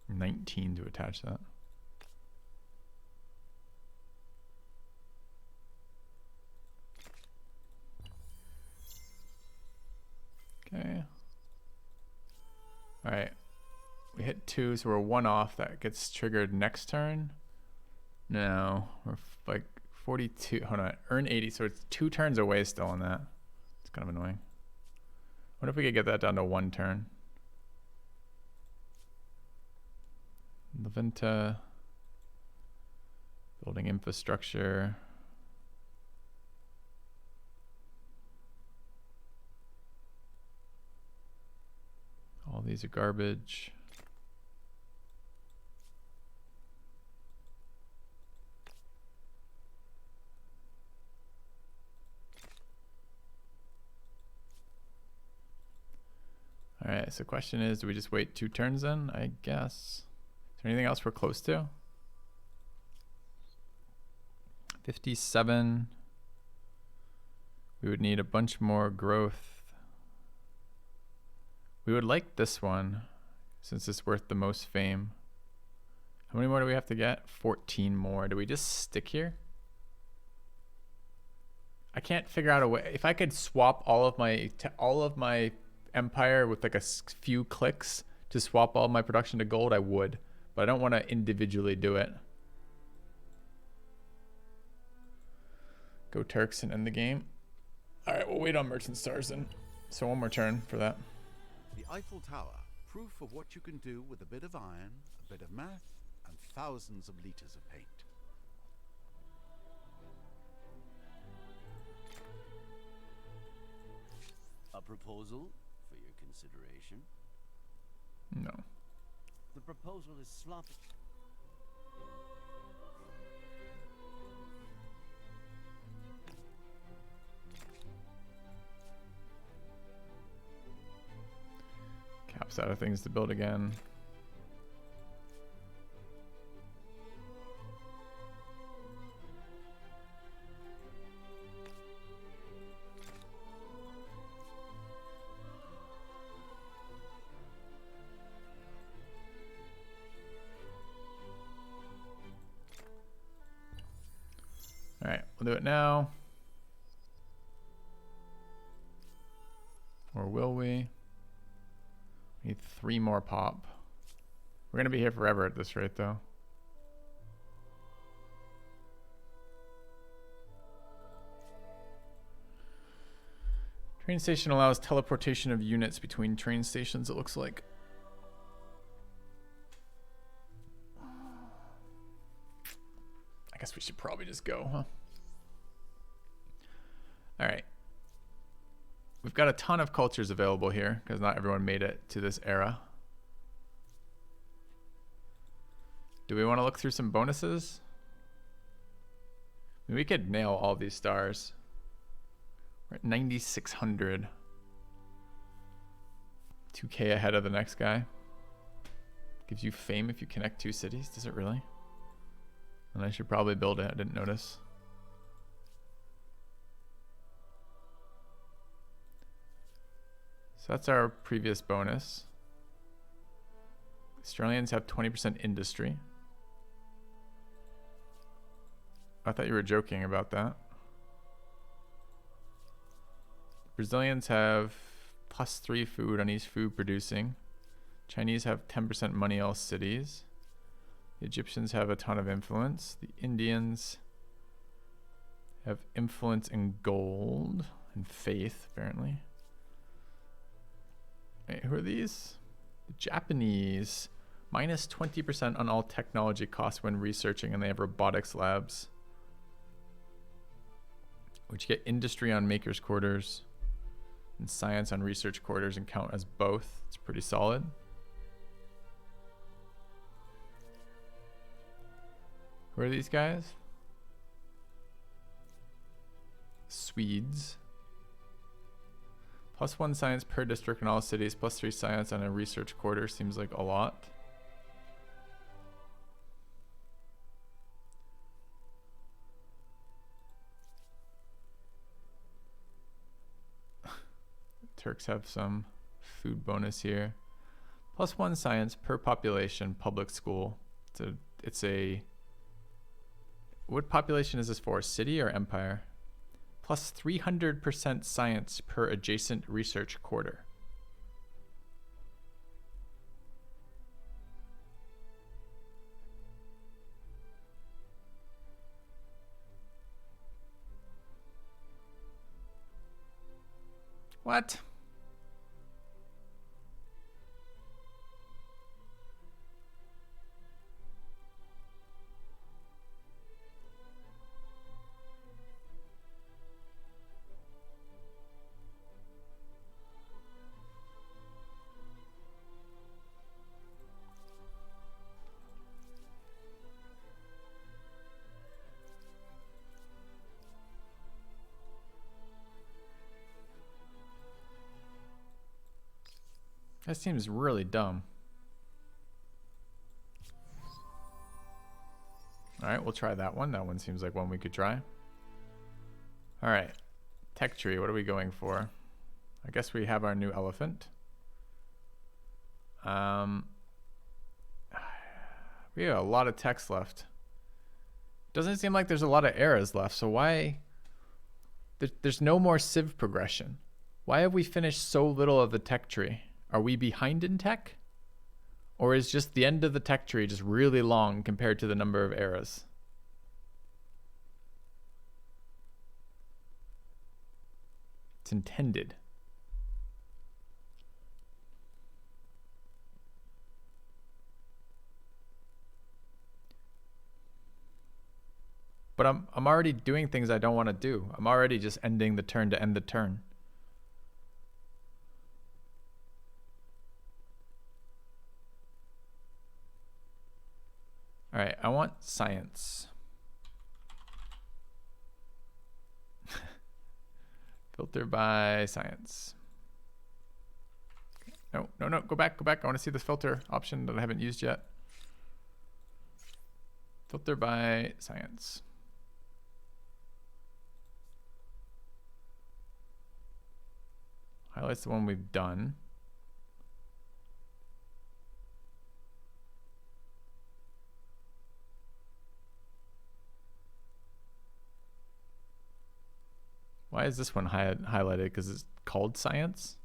A: $19 to attach that. Okay. All right. We hit 2, so we're 1 off. That gets triggered next turn. No, we're like 42. Hold on. Earn 80, so it's 2 turns away still on that. It's kind of annoying. What if we could get that down to 1 turn? Leventa. Building infrastructure. All these are garbage. All right, so the question is, do we just wait 2 turns then? I guess. Is there anything else we're close to? 57. We would need a bunch more growth. We would like this one, since it's worth the most fame. How many more do we have to get? 14 more. Do we just stick here? I can't figure out a way. If I could swap all of my empire with like a few clicks to swap all my production to gold, I would. But I don't want to individually do it. Go Turks and end the game. All right, we'll wait on Merchant Stars then. So 1 more turn for that.
B: The Eiffel Tower, proof of what you can do with a bit of iron, a bit of math, and thousands of liters of paint.
E: A proposal for your consideration.
A: No.
E: The proposal is sloppy.
A: Caps out of things to build again. All right, we'll do it now. Or will we? We need 3 more pop. We're gonna be here forever at this rate though. Train station allows teleportation of units between train stations, it looks like. I guess we should probably just go, huh? All right. We've got a ton of cultures available here because not everyone made it to this era. Do we want to look through some bonuses? I mean, we could nail all these stars. We're at 9,600. 2K ahead of the next guy. Gives you fame if you connect 2 cities. Does it really? And I should probably build it. I didn't notice. So that's our previous bonus. Australians have 20% industry. I thought you were joking about that. Brazilians have +3 food on each food producing. Chinese have 10% money all cities. The Egyptians have a ton of influence. The Indians have influence in gold and faith, apparently. Wait, who are these? The Japanese. Minus 20% on all technology costs when researching, and they have robotics labs. Which get industry on makers' quarters and science on research quarters and count as both. It's pretty solid. Who are these guys? Swedes. +1 science per district in all cities, +3 science on a research quarter. Seems like a lot. Turks have some food bonus here. +1 science per population, public school. It's a what population is this for? City or empire? Plus 300% science per adjacent research quarter. What? That seems really dumb. All right, we'll try that one. That one seems like one we could try. All right, tech tree, what are we going for? I guess we have our new elephant. We have a lot of text left. Doesn't seem like there's a lot of eras left, so why? There's no more civ progression. Why have we finished so little of the tech tree? Are we behind in tech? Or is just the end of the tech tree just really long compared to the number of eras? It's intended. But I'm already doing things I don't want to do. I'm already just ending the turn to end the turn. All right, I want science. Filter by science. No, no, no, go back, go back. I want to see this filter option that I haven't used yet. Filter by science. Highlights the one we've done. Why is this one highlighted? Because it's called science?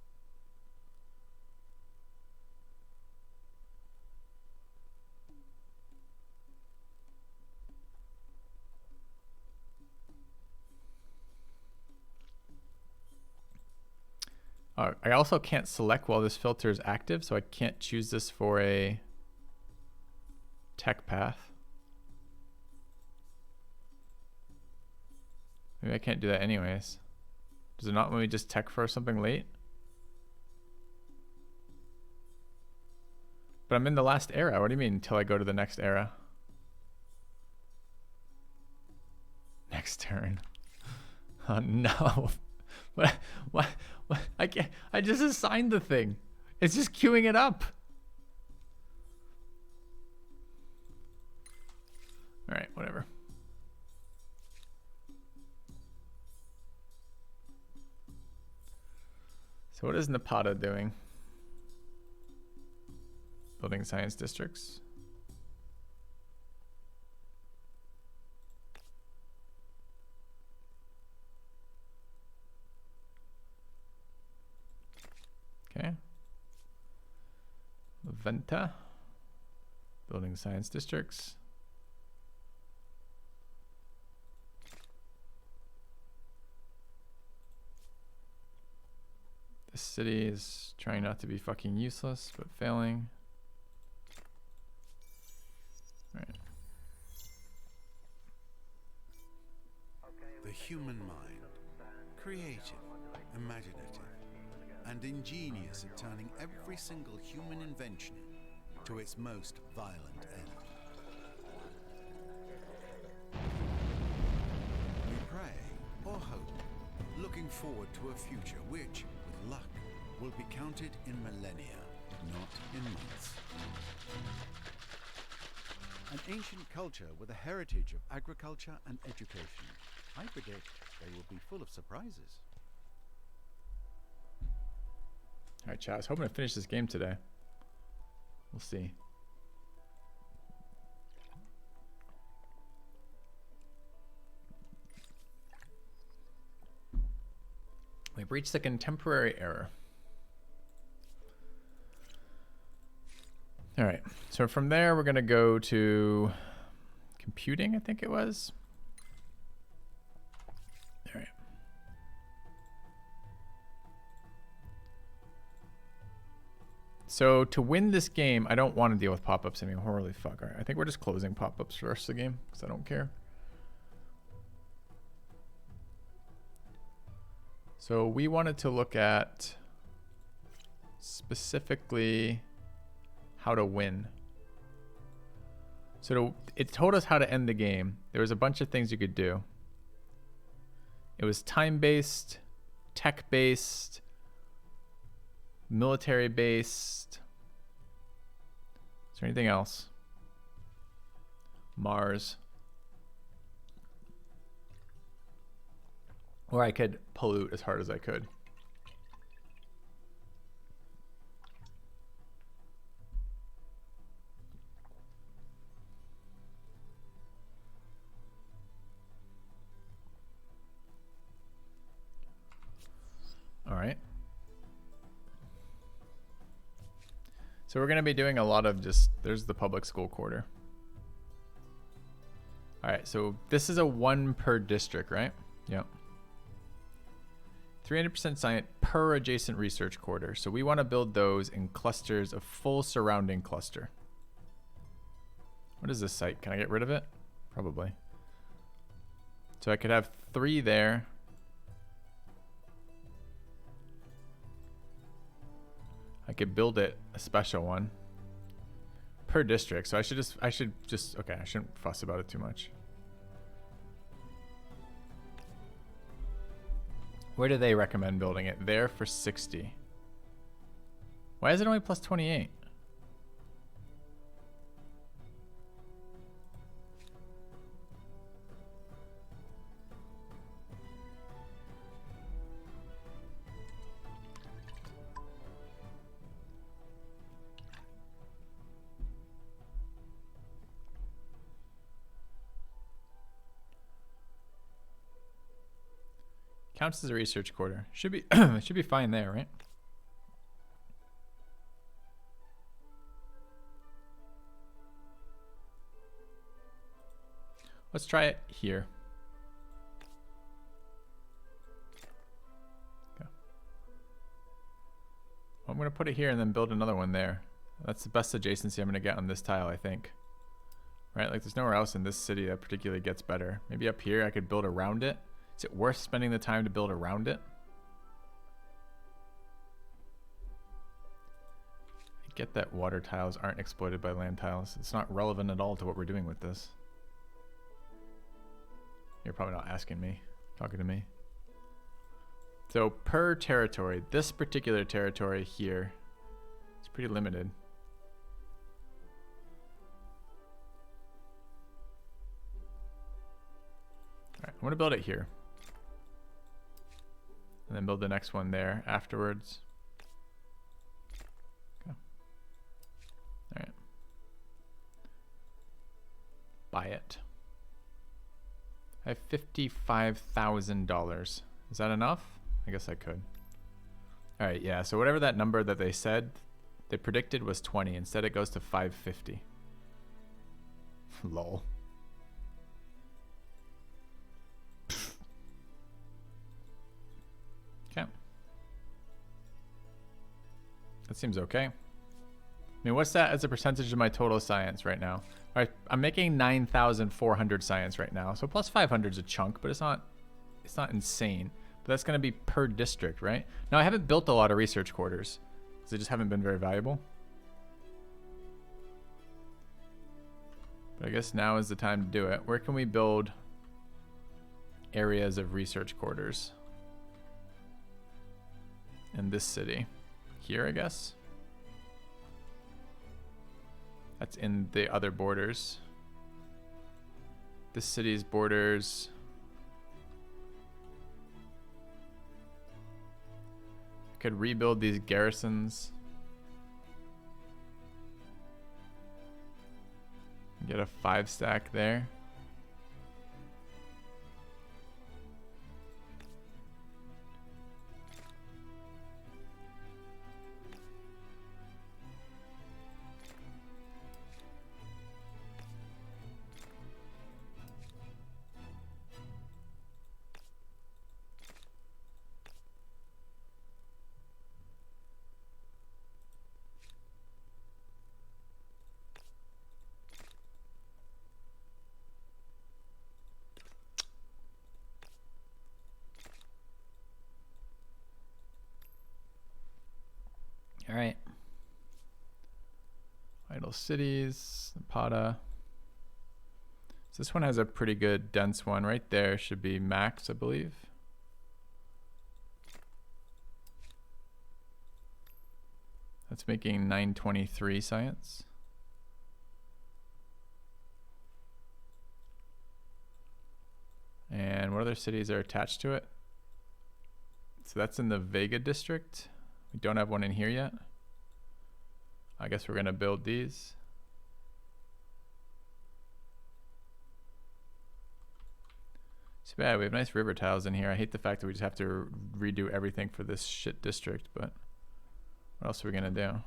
A: I also can't select while this filter is active, so I can't choose this for a tech path. Maybe I can't do that anyways. Does it not let me just tech for something late? But I'm in the last era. What do you mean until I go to the next era? Next turn. Oh no. What? I can't. I just assigned the thing. It's just queuing it up. All right, whatever. So what is Napata doing? Building science districts. Venta. Building science districts. The city is trying not to be fucking useless, but failing. All right.
B: The human mind, creative, imaginative, and ingenious at turning every single human invention to its most violent end. We pray or hope, looking forward to a future which, with luck, will be counted in millennia, not in months. An ancient culture with a heritage of agriculture and education. I predict they will be full of surprises.
A: All right, chat. I was hoping to finish this game today. We'll see. We've reached the contemporary era. All right. So from there, we're going to go to computing, I think it was. All right. So to win this game, I don't want to deal with pop-ups anymore. Holy fuck. All right. I think we're just closing pop-ups for the rest of the game because I don't care. So we wanted to look at specifically how to win. So it told us how to end the game. There was a bunch of things you could do. It was time-based, tech-based, military-based. Is there anything else? Mars. Or I could pollute as hard as I could. All right. So we're going to be doing a lot of just, there's the public school quarter. All right, so this is a 1 per district, right? Yep. 300% science per adjacent research quarter. So we want to build those in clusters of full surrounding cluster. What is this site? Can I get rid of it? Probably. So I could have 3 there. I could build it a special one per district. So I should just, okay, I shouldn't fuss about it too much. Where do they recommend building it? There for 60. Why is it only plus 28? Counts as a research quarter. Should be should be fine there, right? Let's try it here. Okay. I'm going to put it here and then build another one there. That's the best adjacency I'm going to get on this tile, I think. Right? Like there's nowhere else in this city that particularly gets better. Maybe up here I could build around it. Is it worth spending the time to build around it? I get that water tiles aren't exploited by land tiles. It's not relevant at all to what we're doing with this. You're probably not asking me, talking to me. So per territory, this particular territory here is pretty limited. All right, I'm gonna build it here. And then build the next one there afterwards. Okay. All right. Buy it. I have $55,000. Is that enough? I guess I could. All right, yeah, so whatever that number that they said, they predicted was 20. Instead, it goes to 550. Lol. Okay. That seems okay. I mean, what's that as a percentage of my total science right now? All right, I'm making 9,400 science right now. So plus 500 is a chunk, but it's not insane. But that's going to be per district, right? Now, I haven't built a lot of research quarters because they just haven't been very valuable. But I guess now is the time to do it. Where can we build areas of research quarters? In this city. Here, I guess. That's in the other borders. This city's borders. I could rebuild these garrisons. Get a 5-stack there. All right. Idle cities, Zapata. So this one has a pretty good dense one. Right there should be max, I believe. That's making 923 science. And what other cities are attached to it? So that's in the Vega district. We don't have one in here yet. I guess we're gonna build these. Too bad, we have nice river tiles in here. I hate the fact that we just have to redo everything for this shit district, but what else are we gonna do?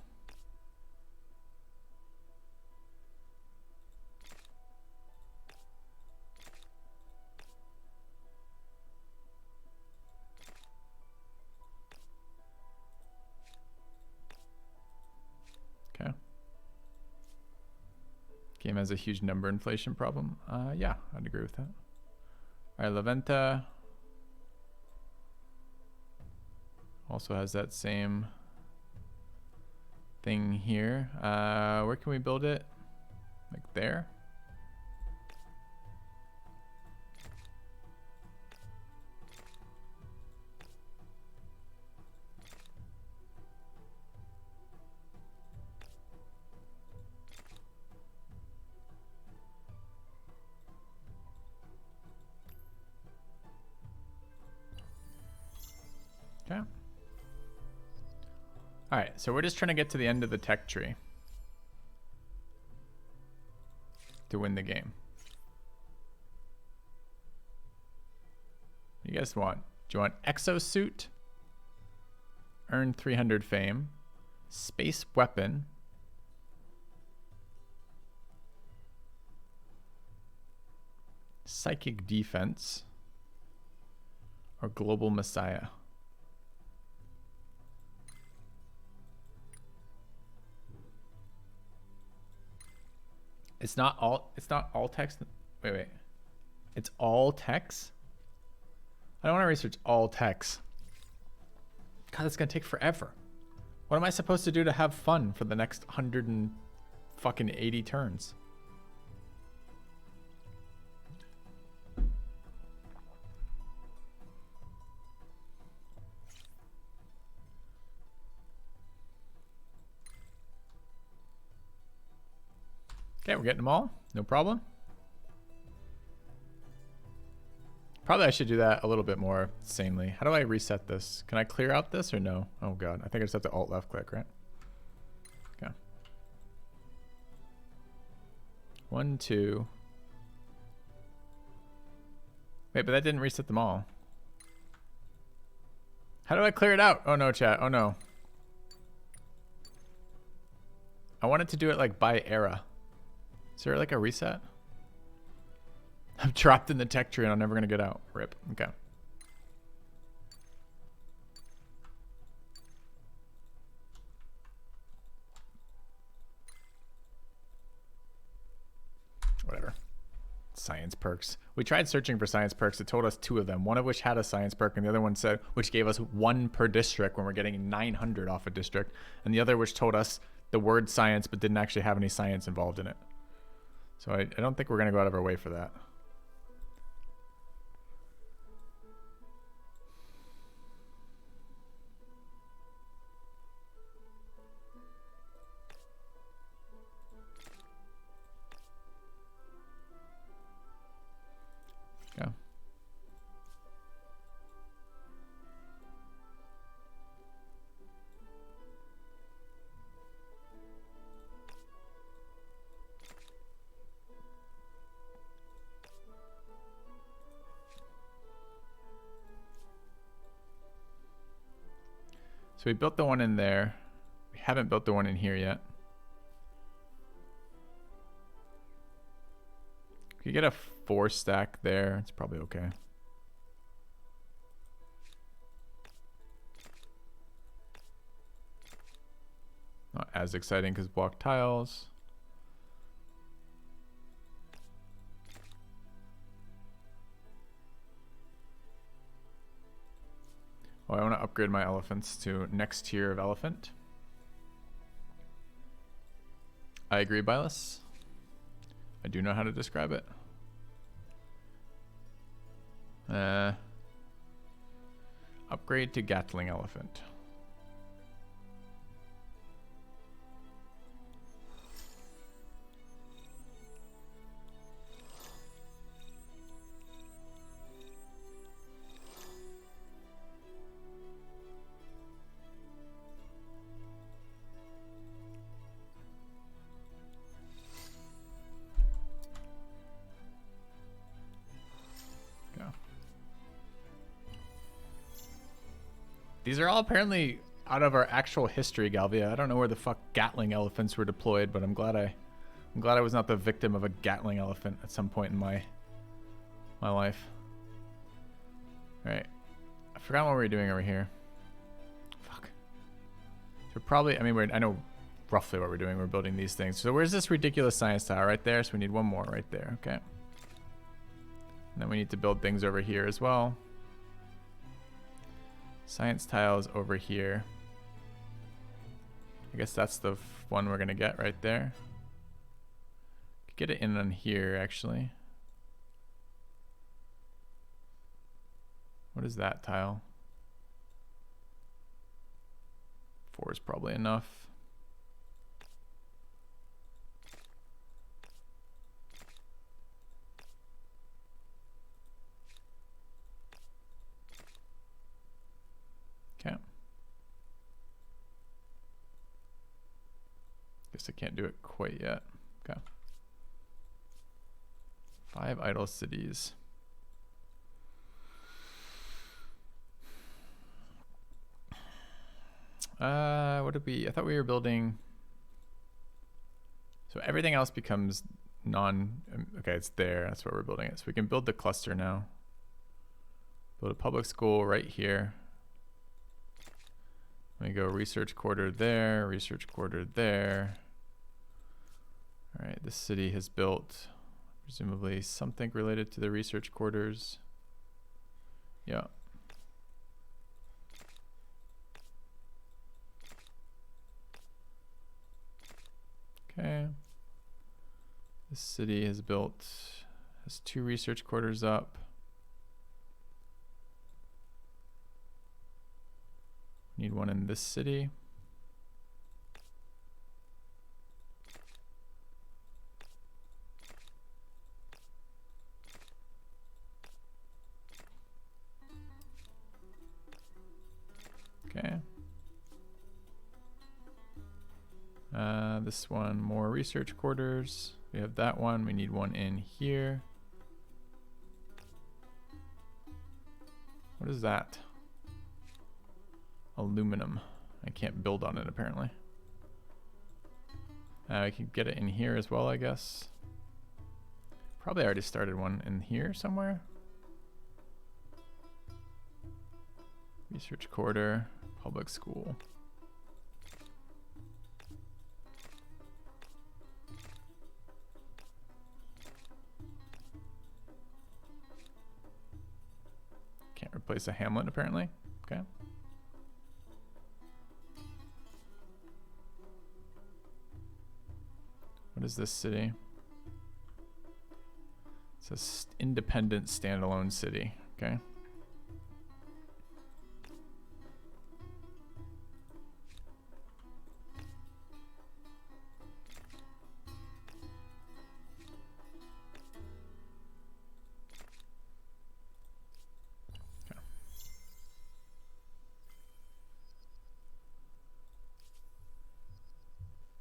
A: Okay. Game has a huge number inflation problem. Yeah, I'd agree with that. All right, La Venta also has that same thing here. Where can we build it? Like there? Okay. All right, so we're just trying to get to the end of the tech tree to win the game. What do you guys want? Do you want exosuit? Earn 300 fame. Space weapon. Psychic defense. Or global messiah. It's not all text. Wait. It's all text? I don't want to research all text. God, that's gonna take forever. What am I supposed to do to have fun for the next 180 turns? Okay, we're getting them all. No problem. Probably I should do that a little bit more sanely. How do I reset this? Can I clear out this or no? Oh god, I think I just have to alt left click, right? Okay. 1, 2. Wait, but that didn't reset them all. How do I clear it out? Oh no, chat. Oh no. I wanted to do it like by era. Is there like a reset? I'm trapped in the tech tree and I'm never gonna get out. Rip. Okay. Whatever. Science perks. We tried searching for science perks. It told us 2 of them, one of which had a science perk, and the other one said, which gave us 1 per district when we're getting 900 off a district, and the other which told us the word science but didn't actually have any science involved in it. So I don't think we're going to go out of our way for that. Yeah. So we built the one in there. We haven't built the one in here yet. If you get a 4 stack there, it's probably okay. Not as exciting because block tiles. Oh, I want to upgrade my elephants to next tier of elephant. I agree, Bylus. I do know how to describe it. Upgrade to Gatling elephant. These are all apparently out of our actual history, Galvia. I don't know where the fuck Gatling elephants were deployed, but I'm glad I was not the victim of a Gatling elephant at some point in my life. All right, I forgot what we were doing over here. Fuck. So probably, I mean, I know roughly what we're doing. We're building these things. So where's this ridiculous science tower? Right there. So we need one more right there. Okay. And then we need to build things over here as well. Science tiles over here. I guess that's the one we're gonna get right there. Could get it in on here actually. What is that tile? 4 is probably enough. Okay. Guess I can't do it quite yet. Okay. 5 idle cities. What did we? I thought we were building. So everything else becomes okay, it's there. That's where we're building it. So we can build the cluster now. Build a public school right here. Let me go research quarter there, research quarter there. All right, this city has built presumably something related to the research quarters. Yeah. Okay. This city has 2 research quarters up. Need one in this city. Okay. This one, more research quarters. We have that one. We need one in here. What is that? Aluminum. I can't build on it apparently. I can get it in here as well, I guess. Probably already started one in here somewhere. Research quarter, public school. Can't replace a hamlet apparently. Okay. What is this city? It's a independent standalone city. Okay.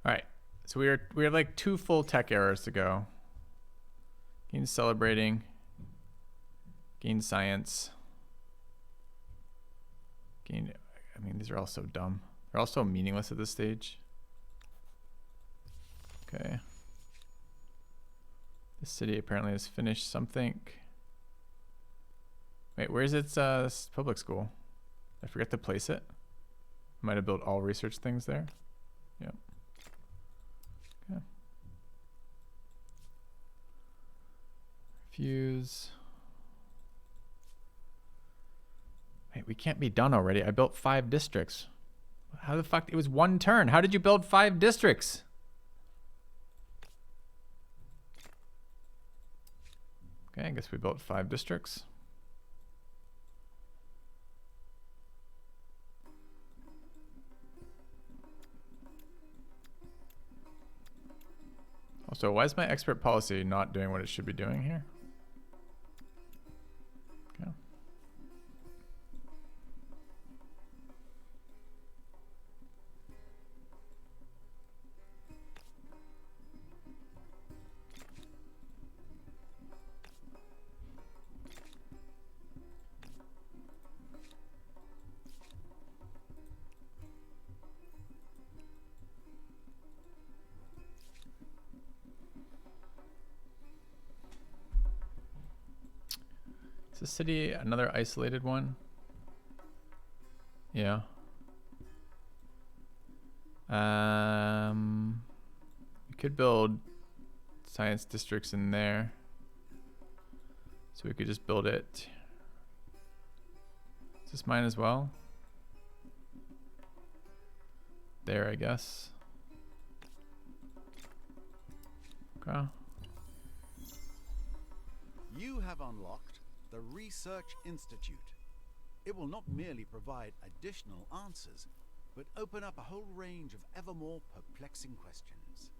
A: All right, so we have like 2 full tech errors to go. Gain celebrating, gain science, gain. I mean, these are all so dumb. They're all so meaningless at this stage. Okay. This city apparently has finished something. Wait, where's its public school? I forgot to place it. Might have built all research things there. Yep. Okay. Fuse. Wait, we can't be done already. I built 5 districts. How the fuck? It was 1 turn. How did you build 5 districts? Okay, I guess we built 5 districts. Also, why is my expert policy not doing what it should be doing here? Okay. The city, another isolated one. Yeah. We could build science districts in there. So we could just build it. Is this mine as well? There, I guess. Okay.
B: You have unlocked the Research Institute. It will not merely provide additional answers, but open up a whole range of ever more perplexing questions.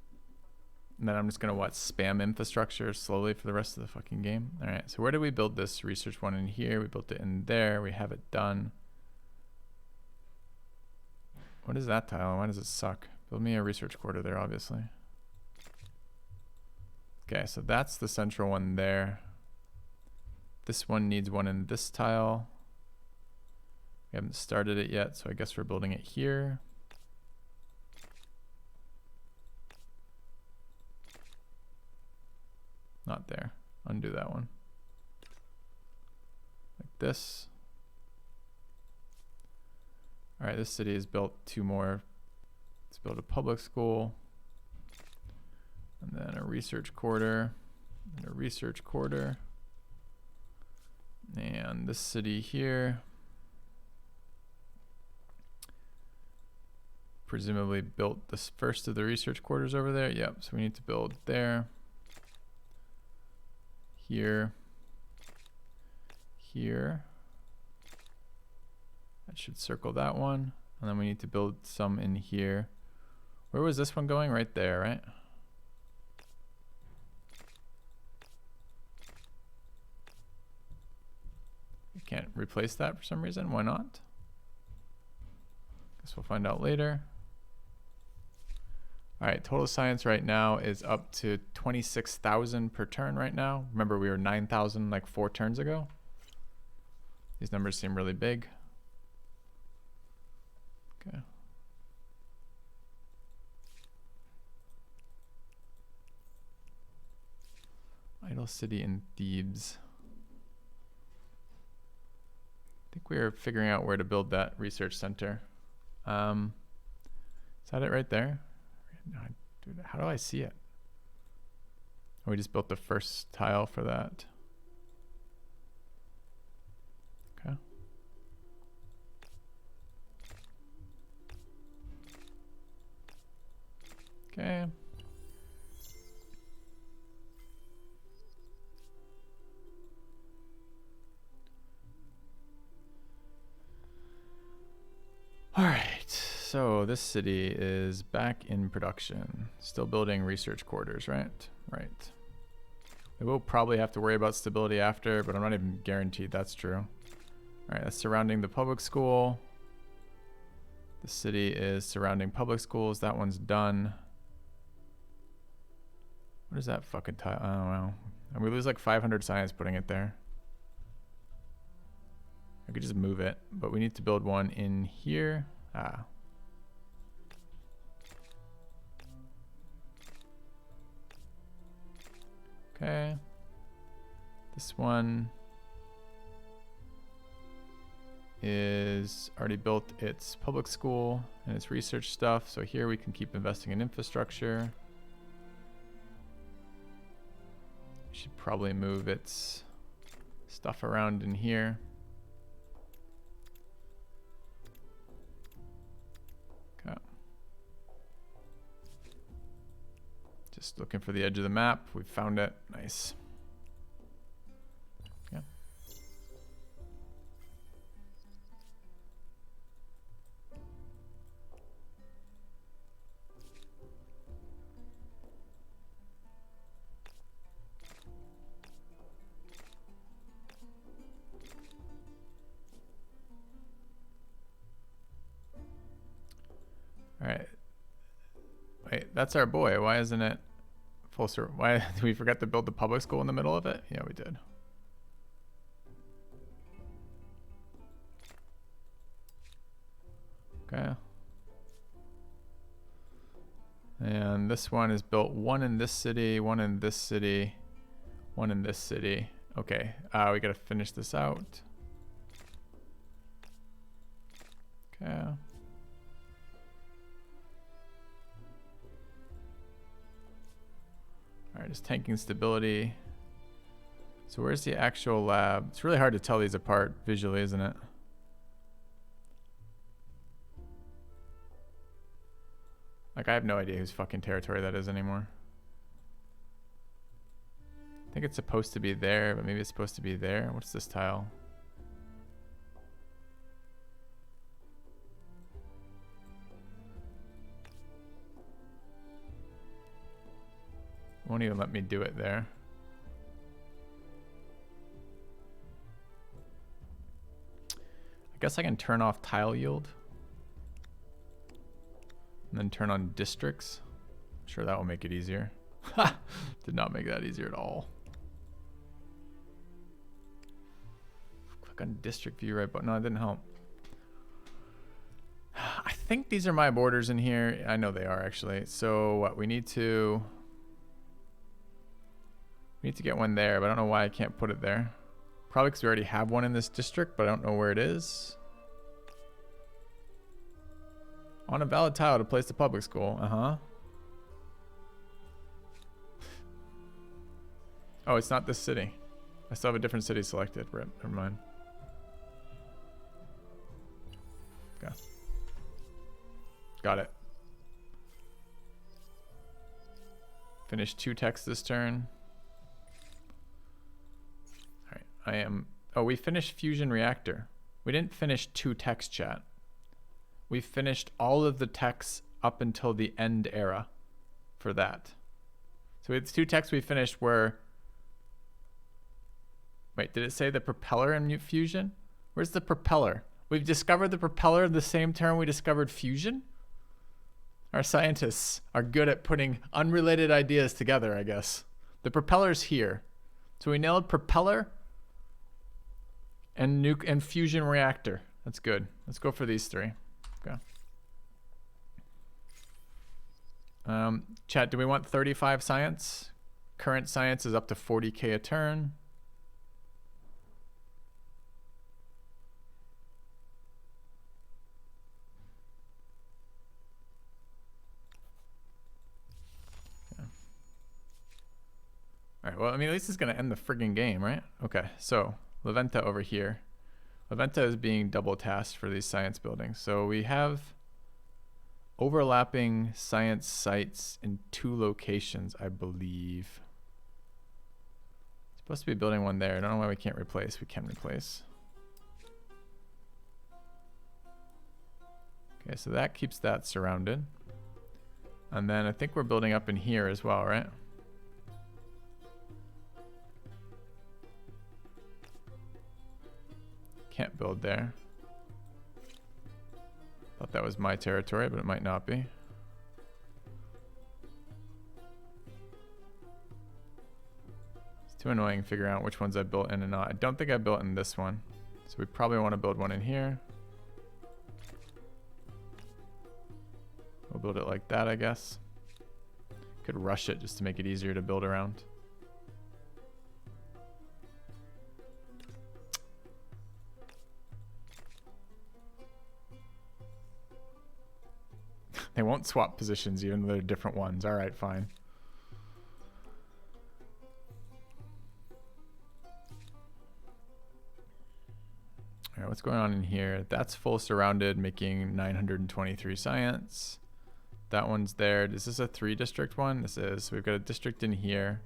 A: And then I'm just gonna spam infrastructure slowly for the rest of the fucking game. All right, so where did we build this research one? In here. We built it in there. We have it done. What is that tile? Why does it suck? Build me a research quarter there, obviously. Okay, so that's the central one there. This one needs one in this tile. We haven't started it yet, so I guess we're building it here. Not there. Undo that one. Like this. All right, this city has built 2 more. Let's build a public school. And then a research quarter. And a research quarter. And this city here presumably built this first of the research quarters over there. Yep, so we need to build there, here, here. That should circle that one. And then we need to build some in here. Where was this one going? Right there, right? Can't replace that for some reason. Why not? Guess we'll find out later. All right, total science right now is up to 26,000 per turn right now. Remember, we were 9,000 like 4 turns ago. These numbers seem really big. Okay. Capital city in Thebes. I think we're figuring out where to build that research center. Is that it right there? No, dude, how do I see it? Oh, we just built the first tile for that. Okay. Okay. All right, so this city is back in production. Still building research quarters, right? Right. We will probably have to worry about stability after, but I'm not even guaranteed that's true. All right, that's surrounding the public school. The city is surrounding public schools. That one's done. What is that fucking tile? Oh, wow. And we lose like 500 science putting it there. I could just move it, but we need to build one in here. Ah. Okay. This one is already built its public school and its research stuff. So here we can keep investing in infrastructure. Should probably move its stuff around in here. Okay. Just looking for the edge of the map. We found it. Nice. Yeah. All right. Wait, that's our boy. Why isn't it full circle? Why did we forget to build the public school in the middle of it? Yeah, we did. Okay. And this one is built one in this city, one in this city, one in this city. Okay, we gotta finish this out. Okay. All right, just tanking stability. So where's the actual lab? It's really hard to tell these apart visually, isn't it? Like, I have no idea whose fucking territory that is anymore. I think it's supposed to be there, but maybe it's supposed to be there. What's this tile? Won't even let me do it there. I guess I can turn off tile yield. And then turn on districts. I'm sure that will make it easier. Ha! Did not make that easier at all. Click on district view right button. No, it didn't help. I think these are my borders in here. I know they are actually. So what we need to get one there, but I don't know why I can't put it there. Probably because we already have one in this district, but I don't know where it is. On a valid tile to place the public school. Uh-huh. Oh, it's not this city. I still have a different city selected. Rip, never mind. Okay. Got it. Finish 2 texts this turn. All right, I am... Oh, we finished fusion reactor. We didn't finish 2 text chat. We finished all of the texts up until the end era for that. So it's 2 texts we finished were... Wait, did it say the propeller in fusion? Where's the propeller? We've discovered the propeller the same term we discovered fusion? Our scientists are good at putting unrelated ideas together, I guess. The propeller's here. So we nailed propeller and nuke and fusion reactor. That's good. Let's go for these 3. Okay. Chat, do we want 35 science? current science is up to 40K a turn. All right, well, I mean, at least it's going to end the friggin' game, right? Okay, so La Venta over here. La Venta is being double tasked for these science buildings. So we have overlapping science sites in 2 locations, I believe. Supposed to be building one there. I don't know why we can't replace. We can replace. Okay, so that keeps that surrounded. And then I think we're building up in here as well, right? Can't build there. Thought that was my territory, but it might not be. It's too annoying figuring out which ones I built in and not. I don't think I built in this one. So we probably want to build one in here. We'll build it like that, I guess. Could rush it just to make it easier to build around. They won't swap positions even though they're different ones. All right, fine. All right, what's going on in here? That's full surrounded, making 923 science. That one's there. Is this a 3-district one? This is. So we've got a district in here.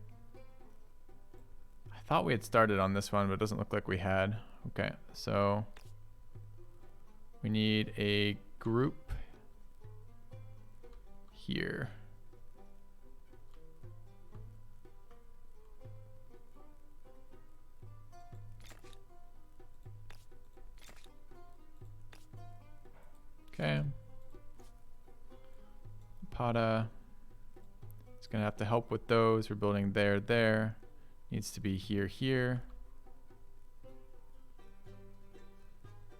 A: I thought we had started on this one, but it doesn't look like we had. Okay, so we need a group here. Okay. Pata. It's gonna have to help with those. We're building there. Needs to be here.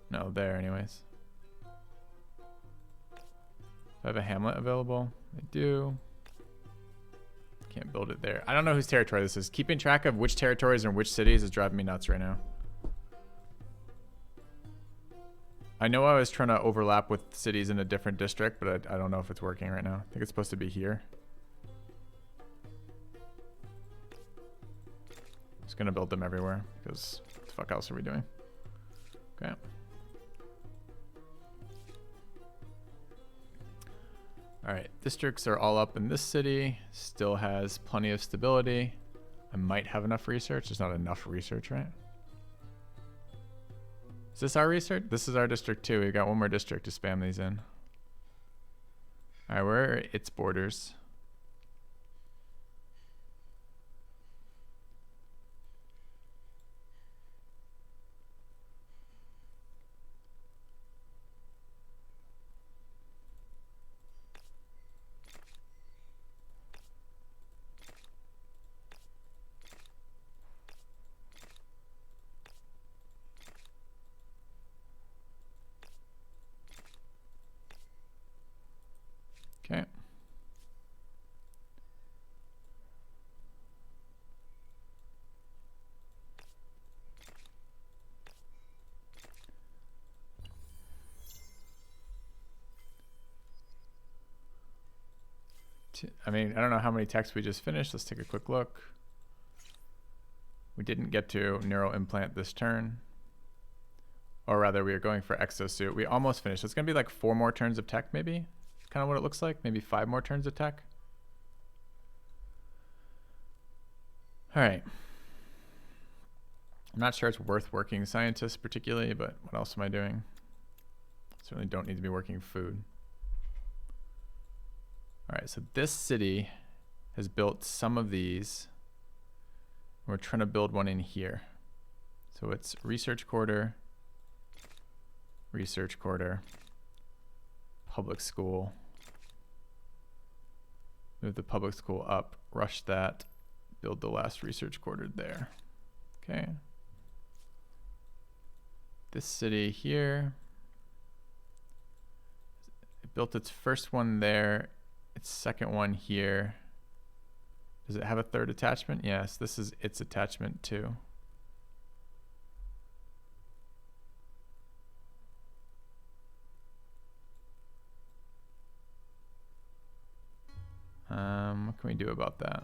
A: No, there anyways. Do I have a hamlet available? I do. Can't build it there. I don't know whose territory this is. Keeping track of which territories and which cities is driving me nuts right now. I know I was trying to overlap with cities in a different district, but I don't know if it's working right now. I think it's supposed to be here. Just gonna build them everywhere because what the fuck else are we doing? Okay. All right, districts are all up in this city. Still has plenty of stability. I might have enough research. There's not enough research, right? Is this our research? This is our district too. We've got one more district to spam these in. All right, where are its borders? Okay. I mean, I don't know how many texts we just finished. Let's take a quick look. We didn't get to neural implant this turn. Or rather, we are going for exosuit. We almost finished. It's going to be like 4 more turns of tech, maybe? Kind of what it looks like. Maybe 5 more turns of tech. All right. I'm not sure it's worth working scientists particularly, but what else am I doing? Certainly don't need to be working food. All right, so this city has built some of these. We're trying to build one in here. So it's research quarter, public school. Move the public school up, rush that, build the last research quarter there. Okay. This city here, it built its first one there, its second one here. Does it have a third attachment? Yes, this is its attachment too. What can we do about that?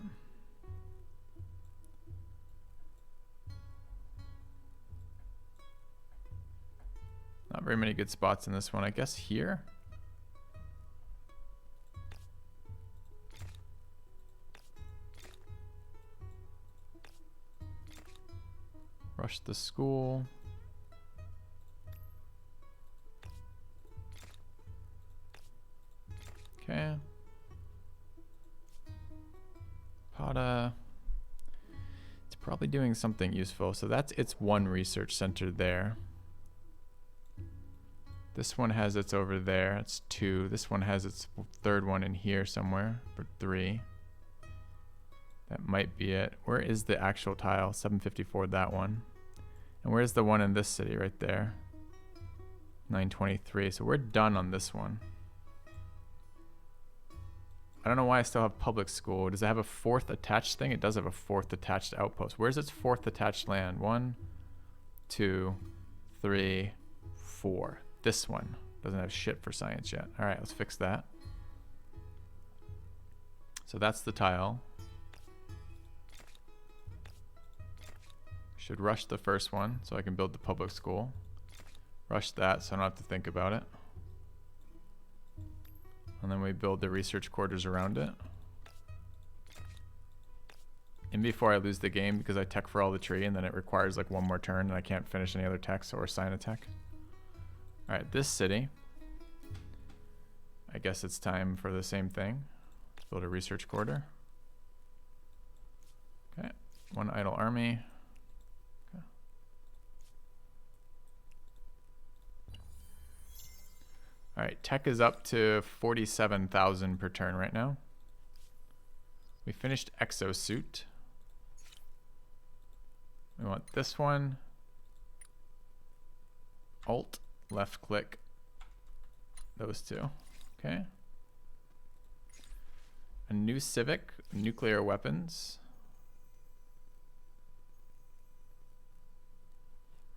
A: Not very many good spots in this one. I guess here. Rush the school. Okay. Pata. It's probably doing something useful. So that's its one research center there. This one has its over there. It's 2. This one has its third one in here somewhere for 3. That might be it. Where is the actual tile? 754, that one. And where's the one in this city right there? 923. So we're done on this one. I don't know why I still have public school. Does it have a 4th attached thing? It does have a 4th attached outpost. Where's its 4th attached land? 1, 2, 3, 4. This one doesn't have shit for science yet. All right, let's fix that. So that's the tile. Should rush the first one so I can build the public school. Rush that so I don't have to think about it. And then we build the research quarters around it. And before I lose the game, because I tech for all the tree and then it requires like one more turn and I can't finish any other techs or assign a tech. All right, this city. I guess it's time for the same thing. Let's build a research quarter. Okay, 1 idle army. Okay. All right, tech is up to 47,000 per turn right now. We finished exosuit. We want this one. Alt, left click, those two. Okay. A new civic, nuclear weapons.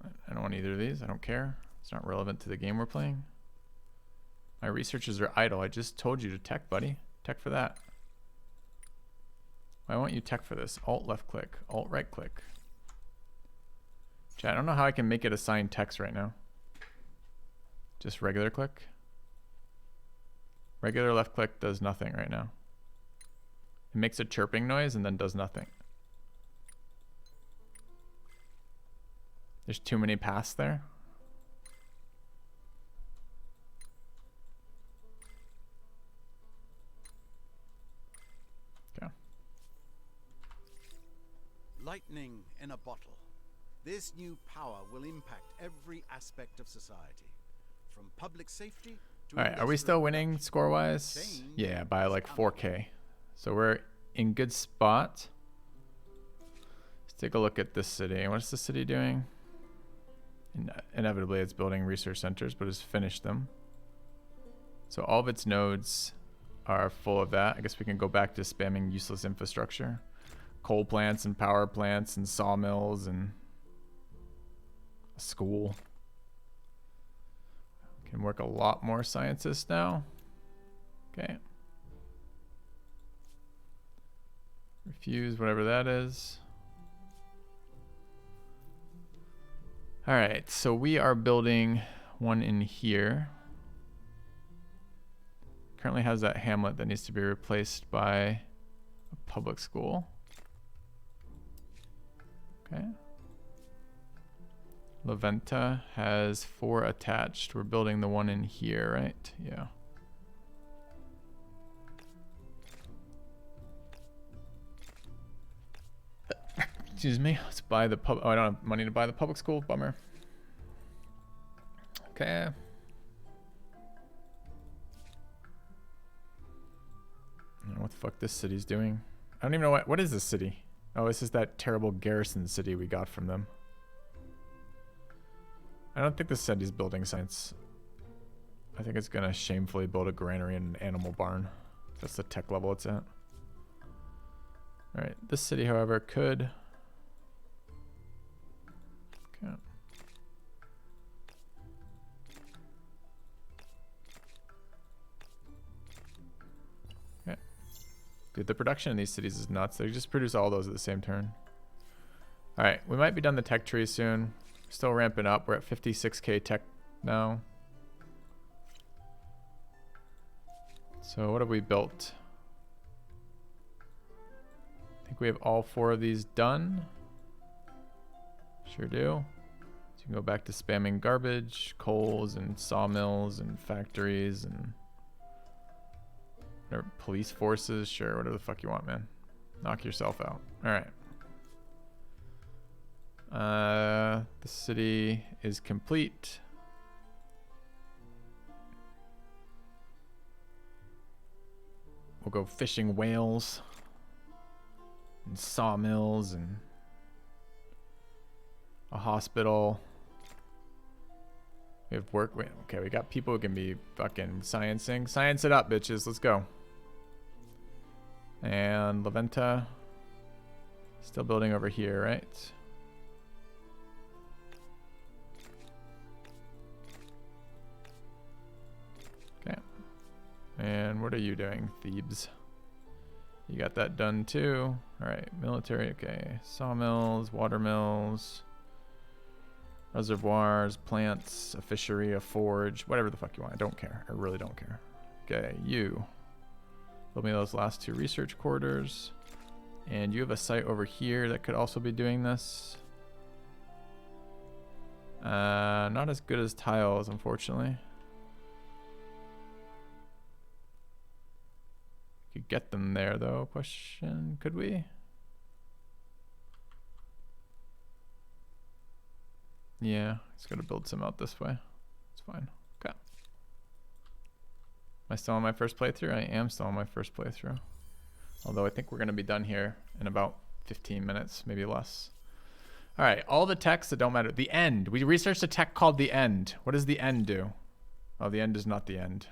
A: I don't want either of these. I don't care. It's not relevant to the game we're playing. My researchers are idle. I just told you to tech, buddy. Tech for that. Why won't you tech for this? Alt left click, alt right click. Chat, I don't know how I can make it assign text right now. Just regular click. Regular left click does nothing right now. It makes a chirping noise and then does nothing. There's too many paths there. Okay.
B: Lightning in a bottle. This new power will impact every aspect of society, from public safety to...
A: All right, are we still winning score-wise? Yeah, by like 4K. So we're in good spot. Let's take a look at this city. What's the city doing? Inevitably, it's building research centers, but it's finished them. So all of its nodes are full of that. I guess we can go back to spamming useless infrastructure. Coal plants and power plants and sawmills and a school. Can work a lot more scientists now. Okay. Refuse whatever that is. All right, so we are building one in here. Currently has that hamlet that needs to be replaced by a public school. Okay. La Venta has 4 attached. We're building the one in here, right? Yeah. Excuse me. Let's buy the pub. Oh, I don't have money to buy the public school. Bummer. Okay. I don't know what the fuck this city's doing. I don't even know what is this city. Oh, this is that terrible garrison city we got from them. I don't think this city's building science. I think it's gonna shamefully build a granary and an animal barn. That's the tech level it's at. All right, this city, however, could. Okay. Okay. Dude, the production in these cities is nuts. They just produce all those at the same turn. All right, we might be done the tech tree soon. Still ramping up. We're at 56k tech now. So what have we built? I think we have all 4 of these done. Sure do. So you can go back to spamming garbage, coals and sawmills and factories and whatever, police forces. Sure, whatever the fuck you want, man. Knock yourself out. All right. The city is complete. We'll go fishing whales and sawmills and a hospital. We have work. Wait, okay, we got people who can be fucking sciencing. Science it up, bitches. Let's go. And Leventa still building over here, right? Okay. And what are you doing, Thebes? You got that done too. All right, military. Okay, sawmills, watermills, reservoirs, plants, a fishery, a forge, whatever the fuck you want. I don't care. I really don't care. Okay, you build me those last 2 research quarters, and you have a site over here that could also be doing this. Not as good as tiles, unfortunately. Could get them there though. Question, could we? Yeah, just gotta build some out this way. It's fine. Okay. Am I still on my first playthrough? I am still on my first playthrough. Although I think we're gonna be done here in about 15 minutes, maybe less. All right, all the texts that don't matter. The end. We researched a tech called the end. What does the end do? Oh, the end is not the end.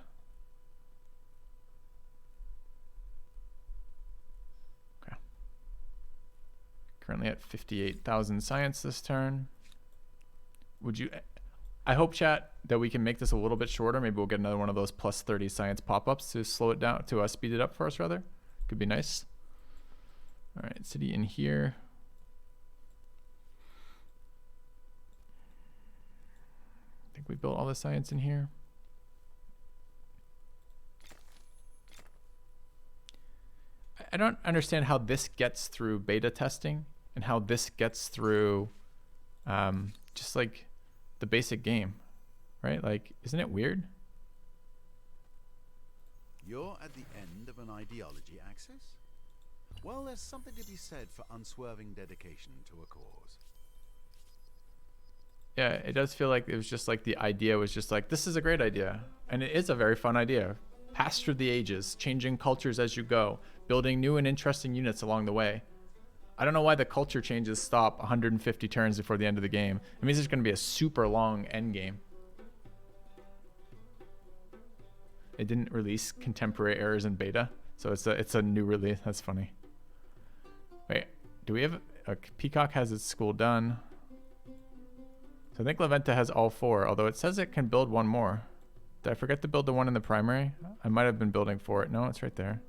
A: Currently at 58,000 science this turn. Would you... I hope, chat, that we can make this a little bit shorter. Maybe we'll get another one of those plus 30 science pop-ups to slow it down, to speed it up for us, rather. Could be nice. All right, city in here. I think we built all the science in here. I don't understand how this gets through beta testing and how this gets through just like the basic game, right? Like, isn't it weird?
B: You're at the end of an ideology axis? Well, there's something to be said for unswerving dedication to a cause.
A: Yeah, it does feel like it was just like the idea was just like, this is a great idea. And it is a very fun idea. Pass through the ages, changing cultures as you go, building new and interesting units along the way. I don't know why the culture changes stop 150 turns before the end of the game. It means there's going to be a super long end game. It didn't release contemporary errors in beta, so it's a new release. That's funny. Wait, do we have Peacock has its school done? So I think Leventa has all 4, although it says it can build 1 more. Did I forget to build the one in the primary? I might have been building for it. No, it's right there.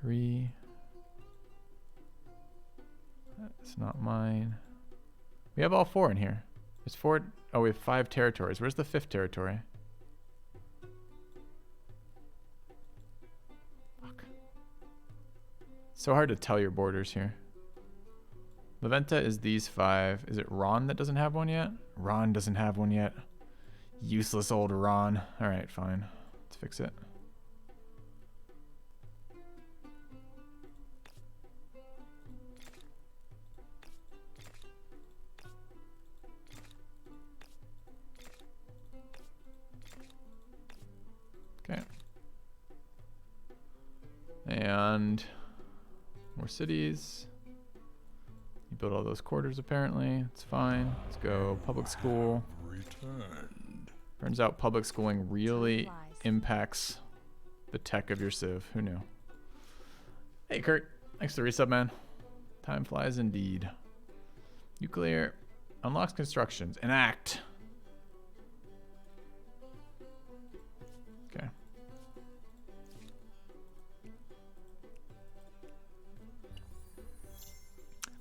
A: Three. That's not mine. We have all 4 in here. There's 4. Oh, we have 5 territories. Where's the 5th territory? Fuck. So hard to tell your borders here. Leventa is these 5. Is it Ron that doesn't have one yet? Ron doesn't have one yet. Useless old Ron. All right, fine. Let's fix it. Okay. And more cities. You build all those quarters apparently. It's fine. Let's go public school.
C: Returned.
A: Turns out public schooling really impacts the tech of your civ. Who knew? Hey, Kurt. Thanks for the resub, man. Time flies indeed. Nuclear unlocks constructions. Enact. Okay.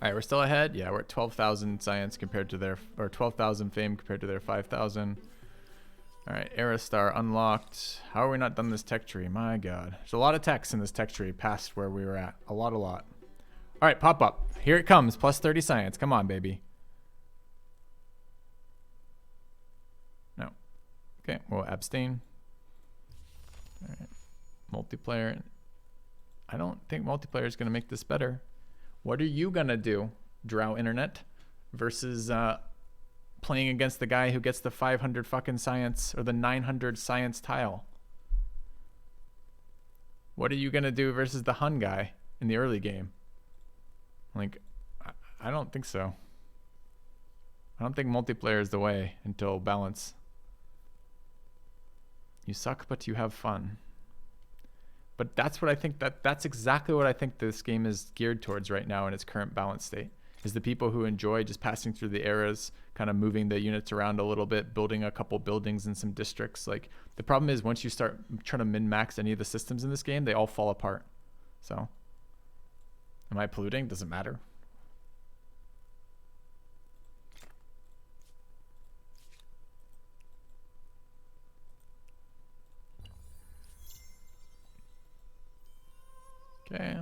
A: All right, we're still ahead. Yeah, we're at 12,000 science compared to their, or 12,000 fame compared to their 5,000. All right, Era Star unlocked. How are we not done this tech tree? My God. There's a lot of techs in this tech tree past where we were at. A lot. All right, pop up. Here it comes. Plus 30 science. Come on, baby. No. Okay, we'll abstain. All right. Multiplayer. I don't think multiplayer is going to make this better. What are you going to do, Drow Internet, versus playing against the guy who gets the 500 fucking science or the 900 science tile? What are you going to do versus the Hun guy in the early game? Like, I don't think so. I don't think multiplayer is the way until balance. You suck, but you have fun. But that's what I think, that's exactly what I think this game is geared towards right now in its current balance state. Is the people who enjoy just passing through the eras, kind of moving the units around a little bit, building a couple buildings in some districts. Like, the problem is once you start trying to min-max any of the systems in this game, they all fall apart. So, am I polluting? Doesn't matter. Okay.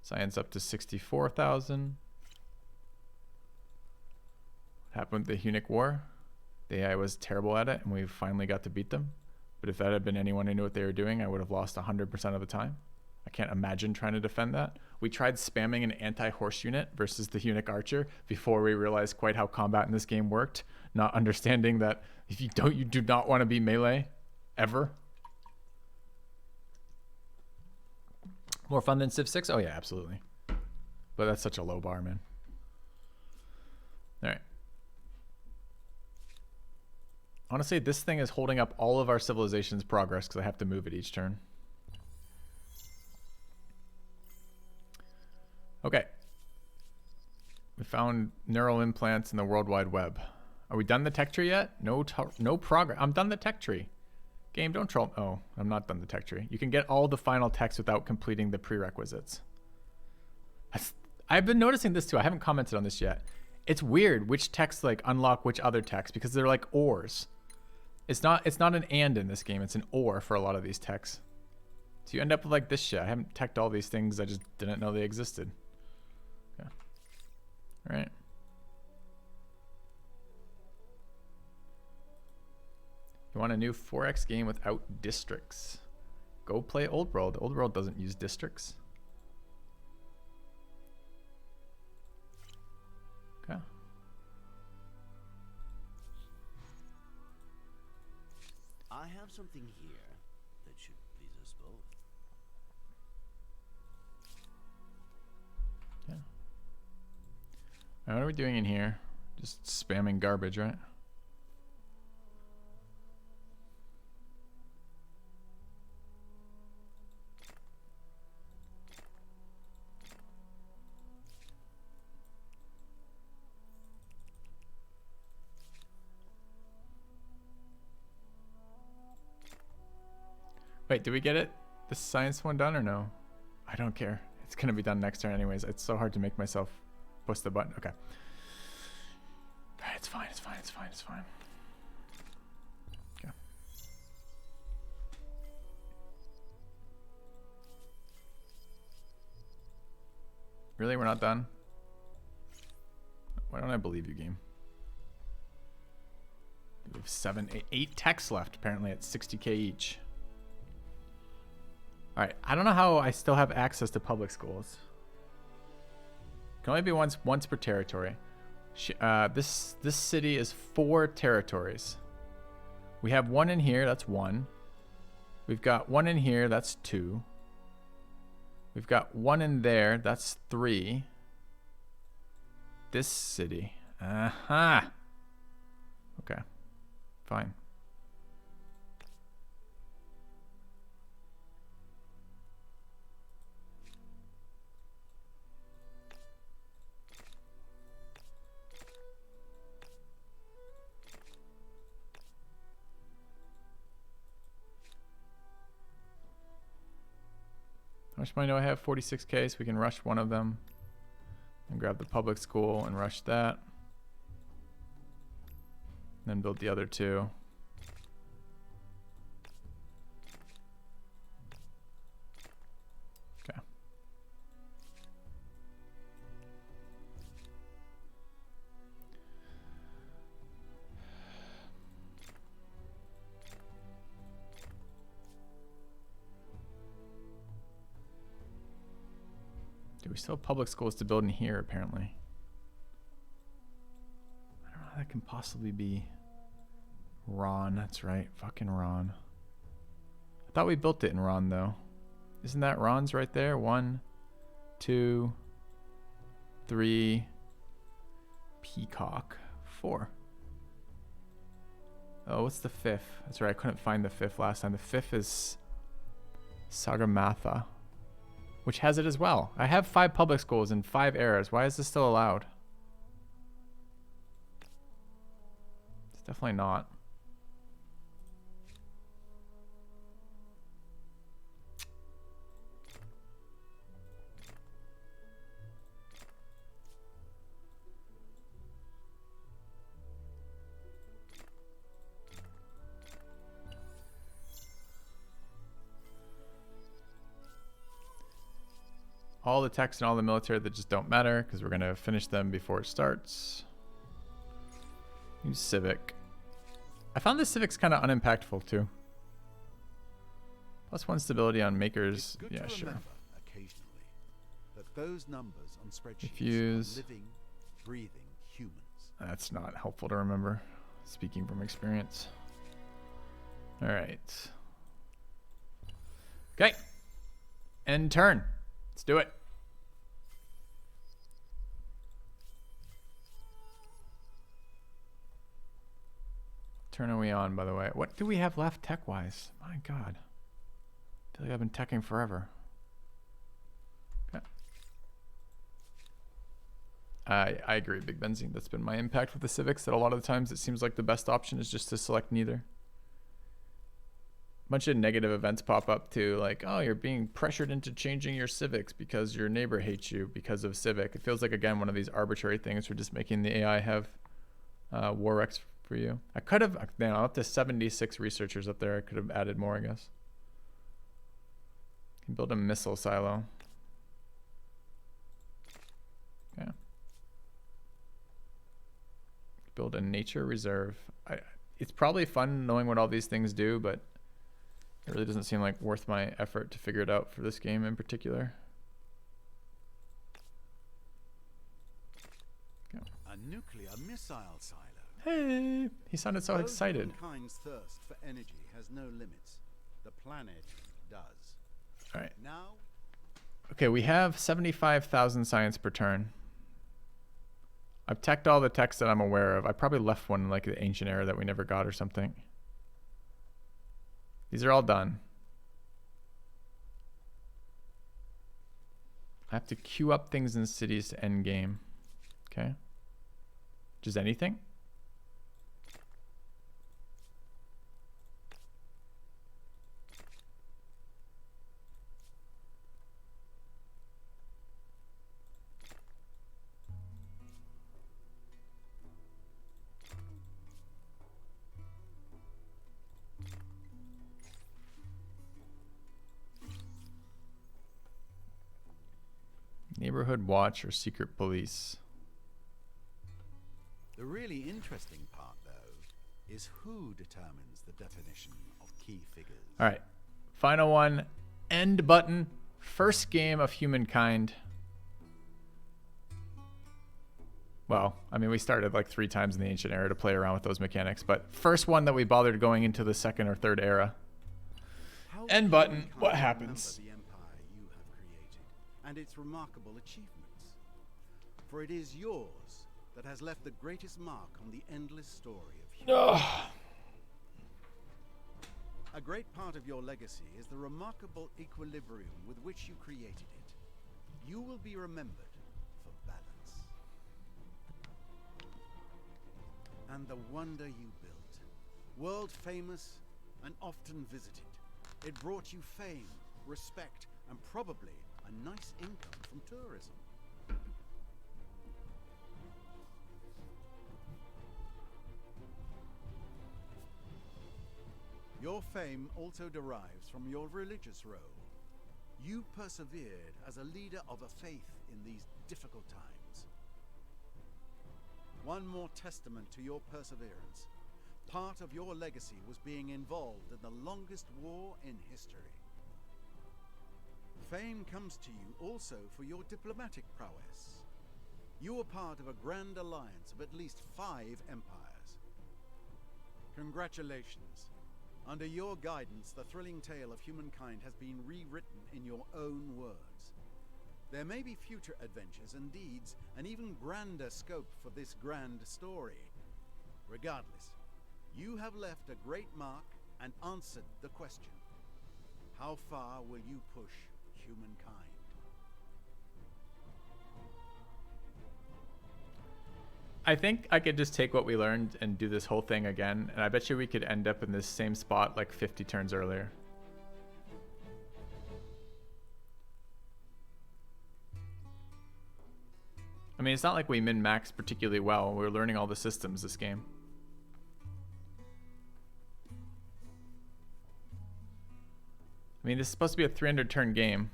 A: Science up to 64,000. What happened with the Hunnic War? The AI was terrible at it, and we finally got to beat them. But if that had been anyone who knew what they were doing, I would have lost 100% of the time. I can't imagine trying to defend that. We tried spamming an anti-horse unit versus the Hunnic Archer before we realized quite how combat in this game worked, not understanding that if you don't, you do not want to be melee, ever. More fun than Civ 6? Oh yeah, absolutely. But that's such a low bar, man. All right. Honestly, this thing is holding up all of our civilization's progress because I have to move it each turn. Okay. We found neural implants in the World Wide Web. Are we done the tech tree yet? No progress. I'm done the tech tree. Game, don't troll. Oh, I'm not done the tech tree. You can get all the final text without completing the prerequisites. I've been noticing this too. I haven't commented on this yet. It's weird which texts like unlock which other text because they're like ors. It's not an and in this game. It's an or for a lot of these texts. So you end up with like this shit. I haven't teched all these things. I just didn't know they existed. Okay. All right. You want a new 4X game without districts? Go play Old World. Old World doesn't use districts. Okay.
E: I have something here that should please us both.
A: Yeah. Now, what are we doing in here? Just spamming garbage, right? Wait, did we get it? The science one done or no? I don't care. It's gonna be done next turn anyways. It's so hard to make myself push the button. Okay. Alright, it's fine, it's fine, it's fine, it's fine. Okay. Really? We're not done? Why don't I believe you, game? We have eight techs left apparently at 60k each. All right, I don't know how I still have access to public schools. Can only be once per territory. This city is 4 territories. We have 1 in here, that's 1. We've got 1 in here, that's 2. We've got 1 in there, that's 3. This city, aha. Okay, fine. How much money do I have? 46k, so we can rush one of them. And grab the public school and rush that. Then build the other two. Okay. Do we still have public schools to build in here, apparently? I don't know how that can possibly be Ron. That's right. Fucking Ron. I thought we built it in Ron, though. Isn't that Ron's right there? 1, 2, 3. Peacock. 4. Oh, what's the 5th? That's right. I couldn't find the 5th last time. The 5th is Sagamatha, which has it as well. I have 5 public schools in 5 eras. Why is this still allowed? It's definitely not. All the text and all the military that just don't matter because we're going to finish them before it starts. Use civic. I found the civic's kind of unimpactful too. +1 stability on makers.
B: It's good
A: Yeah,
B: to
A: sure.
B: remember occasionally that those numbers on spreadsheets
A: Diffuse.
B: are living, breathing humans.
A: That's not helpful to remember, speaking from experience. All right. Okay. End turn. Let's do it. Turn are we on, by the way? What do we have left tech-wise? My God. I feel like I've been teching forever. Okay. I agree, Big Benzine. That's been my impact with the Civics, that a lot of the times it seems like the best option is just to select neither. Bunch of negative events pop up too, like, oh, you're being pressured into changing your civics because your neighbor hates you because of civic. It feels like, again, one of these arbitrary things for just making the AI have war recs for you. I could have, man, I'm up to 76 researchers up there. I could have added more, I guess. Can build a missile silo. Okay. Build a nature reserve. It's probably fun knowing what all these things do, but it really doesn't seem like worth my effort to figure it out for this game in particular. Okay.
B: A nuclear missile silo.
A: Hey, he sounded so excited.
B: Humankind's thirst for energy has no limits. The planet does.
A: All right.
B: Now,
A: Okay, we have 75,000 science per turn. I've teched all the techs that I'm aware of. I probably left one in like the ancient era that we never got or something. These are all done. I have to queue up things in cities to end game. Okay. Just anything? Neighborhood watch or secret police.
B: the really interesting part, though, is who determines the definition of key figures.
A: All right. Final one. End button. First game of Humankind. Well, I mean, we started like 3 times in the ancient era to play around with those mechanics, but first one that we bothered going into the 2nd or 3rd era.
B: How
A: End
B: will
A: button.
B: humankind
A: What happens?
B: remember the empire you have created and its remarkable achievements? For it is yours that has left the greatest mark on the endless story of humanity. A great part of your legacy is the remarkable equilibrium with which you created it. You will be remembered for balance. And the wonder you built, world famous and often visited. It brought you fame, respect, and probably a nice income from tourism. Your fame also derives from your religious role. You persevered as a leader of a faith in these difficult times. One more testament to your perseverance. Part of your legacy was being involved in the longest war in history. Fame comes to you also for your diplomatic prowess. You were part of a grand alliance of at least 5 empires. Congratulations. Under your guidance, the thrilling tale of humankind has been rewritten in your own words. There may be future adventures and deeds, an even grander scope for this grand story. Regardless, you have left a great mark and answered the question. How far will you push humankind?
A: I think I could just take what we learned and do this whole thing again, and I bet you we could end up in this same spot like 50 turns earlier. I mean, it's not like we min-max particularly well. We're learning all the systems this game. I mean, this is supposed to be a 300 turn game.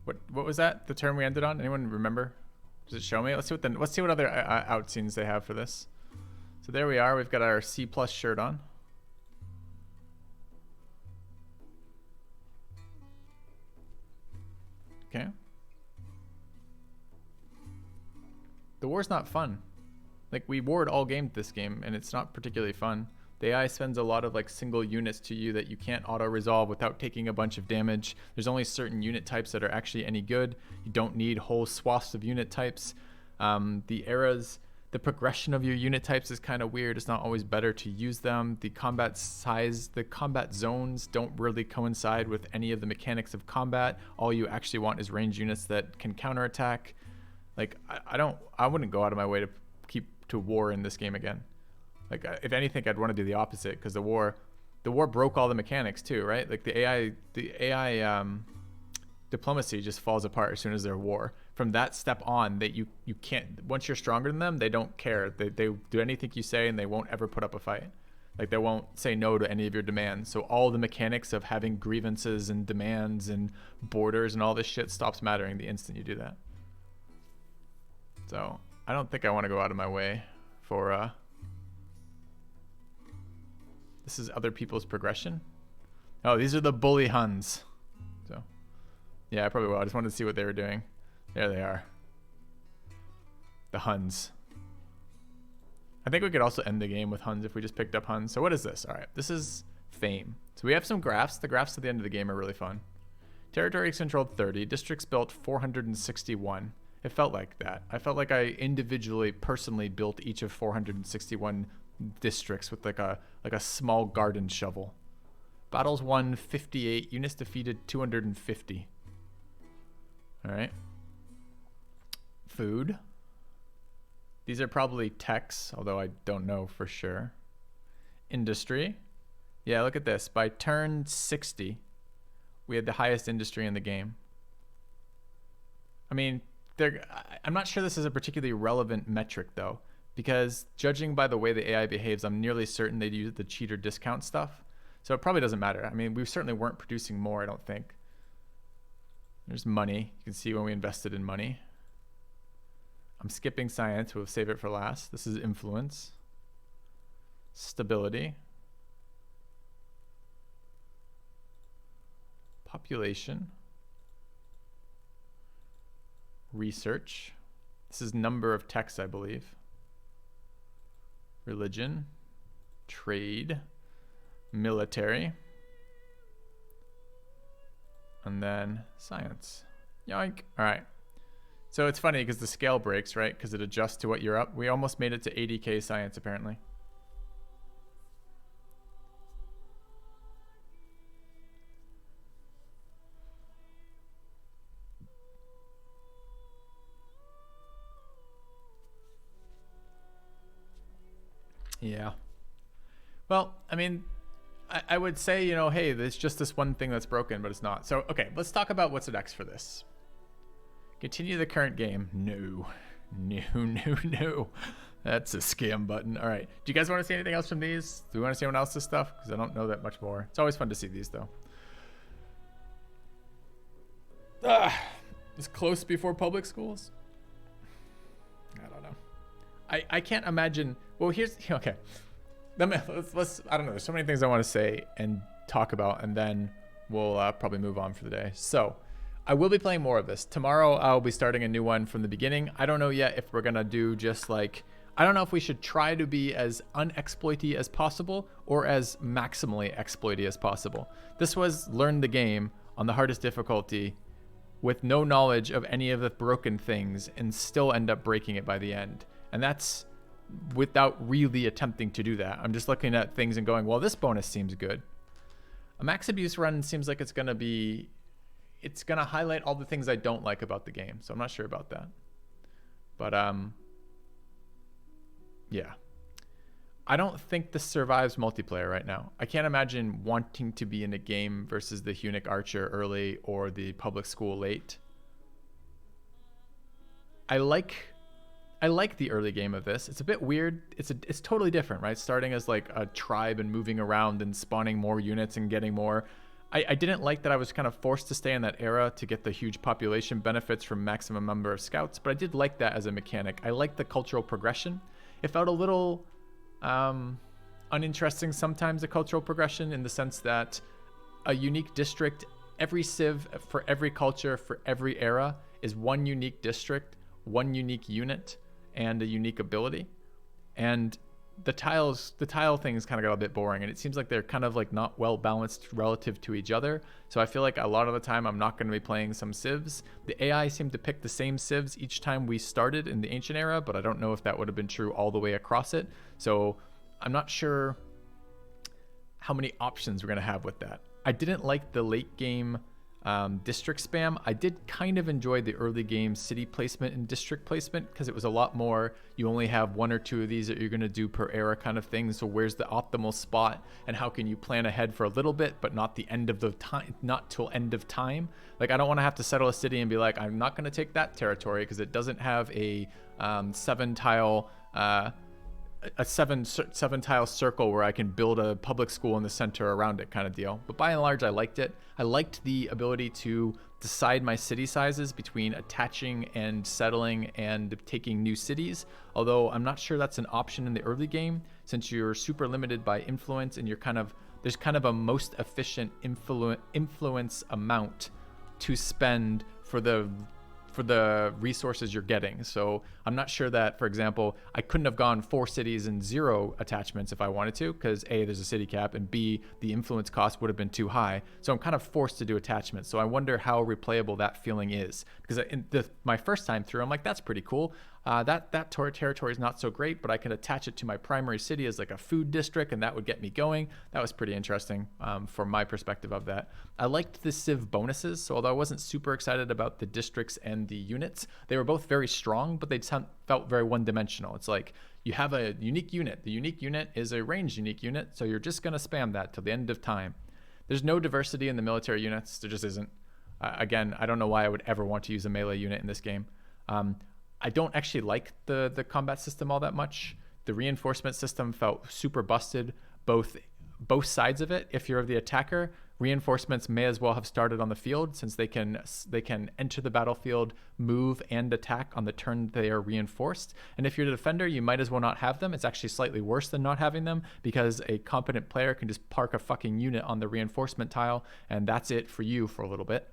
A: What was that? The turn we ended on? Anyone remember? Does it show me? Let's see what other out scenes they have for this. So there we are. We've got our C+ shirt on. Okay. The war's not fun. Like, we warred all game this game, and it's not particularly fun. The AI spends a lot of like single units to you that you can't auto-resolve without taking a bunch of damage. There's only certain unit types that are actually any good. You don't need whole swaths of unit types. The progression of your unit types is kind of weird. It's not always better to use them. The combat size, the combat zones don't really coincide with any of the mechanics of combat. All you actually want is ranged units that can counterattack. Like, I wouldn't go out of my way to keep to war in this game again. Like, if anything, I'd want to do the opposite, because the war broke all the mechanics too, right? Like the AI diplomacy just falls apart as soon as they're war. From that step on, that you can't. Once you're stronger than them, they don't care. They do anything you say, and they won't ever put up a fight. Like, they won't say no to any of your demands. So all the mechanics of having grievances and demands and borders and all this shit stops mattering the instant you do that. So I don't think I want to go out of my way for. This is other people's progression. Oh, these are the bully Huns. So, yeah, I probably will. I just wanted to see what they were doing. There they are. The Huns. I think we could also end the game with Huns if we just picked up Huns. So what is this? All right, this is fame. So we have some graphs. The graphs at the end of the game are really fun. Territories controlled 30. Districts built 461. It felt like that. I felt like I individually, personally built each of 461 districts with like a small garden shovel. Battles won 58. Units defeated 250. All right. Food. These are probably techs, although I don't know for sure. Industry. Yeah, look at this. By turn 60, we had the highest industry in the game. I mean, I'm not sure this is a particularly relevant metric, though, because judging by the way the AI behaves, I'm nearly certain they'd use the cheater discount stuff. So it probably doesn't matter. I mean, we certainly weren't producing more, I don't think. There's money. You can see when we invested in money. I'm skipping science. We'll save it for last. This is influence. Stability. Population. Research. This is number of techs, I believe. Religion. Trade. Military. And then science. Yoink. All right. So it's funny because the scale breaks, right? Because it adjusts to what you're up. We almost made it to 80k science, apparently. Yeah. Well, I mean, I would say, you know, hey, there's just this one thing that's broken, but it's not. So, okay, let's talk about what's next for this. Continue the current game. No. That's a scam button. All right. Do you guys want to see anything else from these? Do we want to see anyone else's stuff? Because I don't know that much more. It's always fun to see these, though. It's close before public schools. I don't know. I can't imagine. Well, here's okay. Let's. I don't know. There's so many things I want to say and talk about, and then we'll probably move on for the day. So, I will be playing more of this tomorrow. I'll be starting a new one from the beginning. I don't know yet if we're gonna do just like. I don't know if we should try to be as unexploity as possible or as maximally exploity as possible. This was learn the game on the hardest difficulty with no knowledge of any of the broken things and still end up breaking it by the end. And that's without really attempting to do that. I'm just looking at things and going, well, this bonus seems good. A max abuse run seems like it's going to highlight all the things I don't like about the game. So I'm not sure about that. But, yeah. I don't think this survives multiplayer right now. I can't imagine wanting to be in a game versus the Hunic Archer early or the public school late. I like the early game of this. It's a bit weird. It's totally different, right? Starting as like a tribe and moving around and spawning more units and getting more. I didn't like that I was kind of forced to stay in that era to get the huge population benefits from maximum number of scouts, but I did like that as a mechanic. I like the cultural progression. It felt a little uninteresting sometimes, the cultural progression, in the sense that a unique district, every civ for every culture, for every era, is one unique district, one unique unit, and a unique ability. And the tile things kind of got a bit boring, and it seems like they're kind of like not well balanced relative to each other. So I feel like a lot of the time I'm not going to be playing some civs. The AI seemed to pick the same civs each time we started in the ancient era, but I don't know if that would have been true all the way across it. So I'm not sure how many options we're going to have with that. I didn't like the late game district spam. I did kind of enjoy the early game city placement and district placement because it was a lot more, you only have one or two of these that you're going to do per era kind of thing. So where's the optimal spot and how can you plan ahead for a little bit, but not the end of the time, not till end of time. Like, I don't want to have to settle a city and be like, I'm not going to take that territory because it doesn't have a seven tile circle where I can build a public school in the center around it kind of deal. But by and large, I liked it. I liked the ability to decide my city sizes between attaching and settling and taking new cities. Although I'm not sure that's an option in the early game, since you're super limited by influence and there's kind of a most efficient influence amount to spend for the resources you're getting. So I'm not sure that, for example, I couldn't have gone 4 cities and 0 attachments if I wanted to, because A, there's a city cap, and B, the influence cost would have been too high. So I'm kind of forced to do attachments. So I wonder how replayable that feeling is, because my first time through, I'm like, that's pretty cool. That territory is not so great, but I can attach it to my primary city as like a food district, and that would get me going. That was pretty interesting from my perspective of that. I liked the civ bonuses, so although I wasn't super excited about the districts and the units, they were both very strong, but they felt very one-dimensional. It's like you have a unique unit. The unique unit is a ranged unique unit, so you're just going to spam that till the end of time. There's no diversity in the military units. There just isn't. Again, I don't know why I would ever want to use a melee unit in this game. I don't actually like the combat system all that much. The reinforcement system felt super busted, both sides of it. If you're the attacker, reinforcements may as well have started on the field, since they can enter the battlefield, move, and attack on the turn they are reinforced. And if you're the defender, you might as well not have them. It's actually slightly worse than not having them, because a competent player can just park a fucking unit on the reinforcement tile, and that's it for you for a little bit.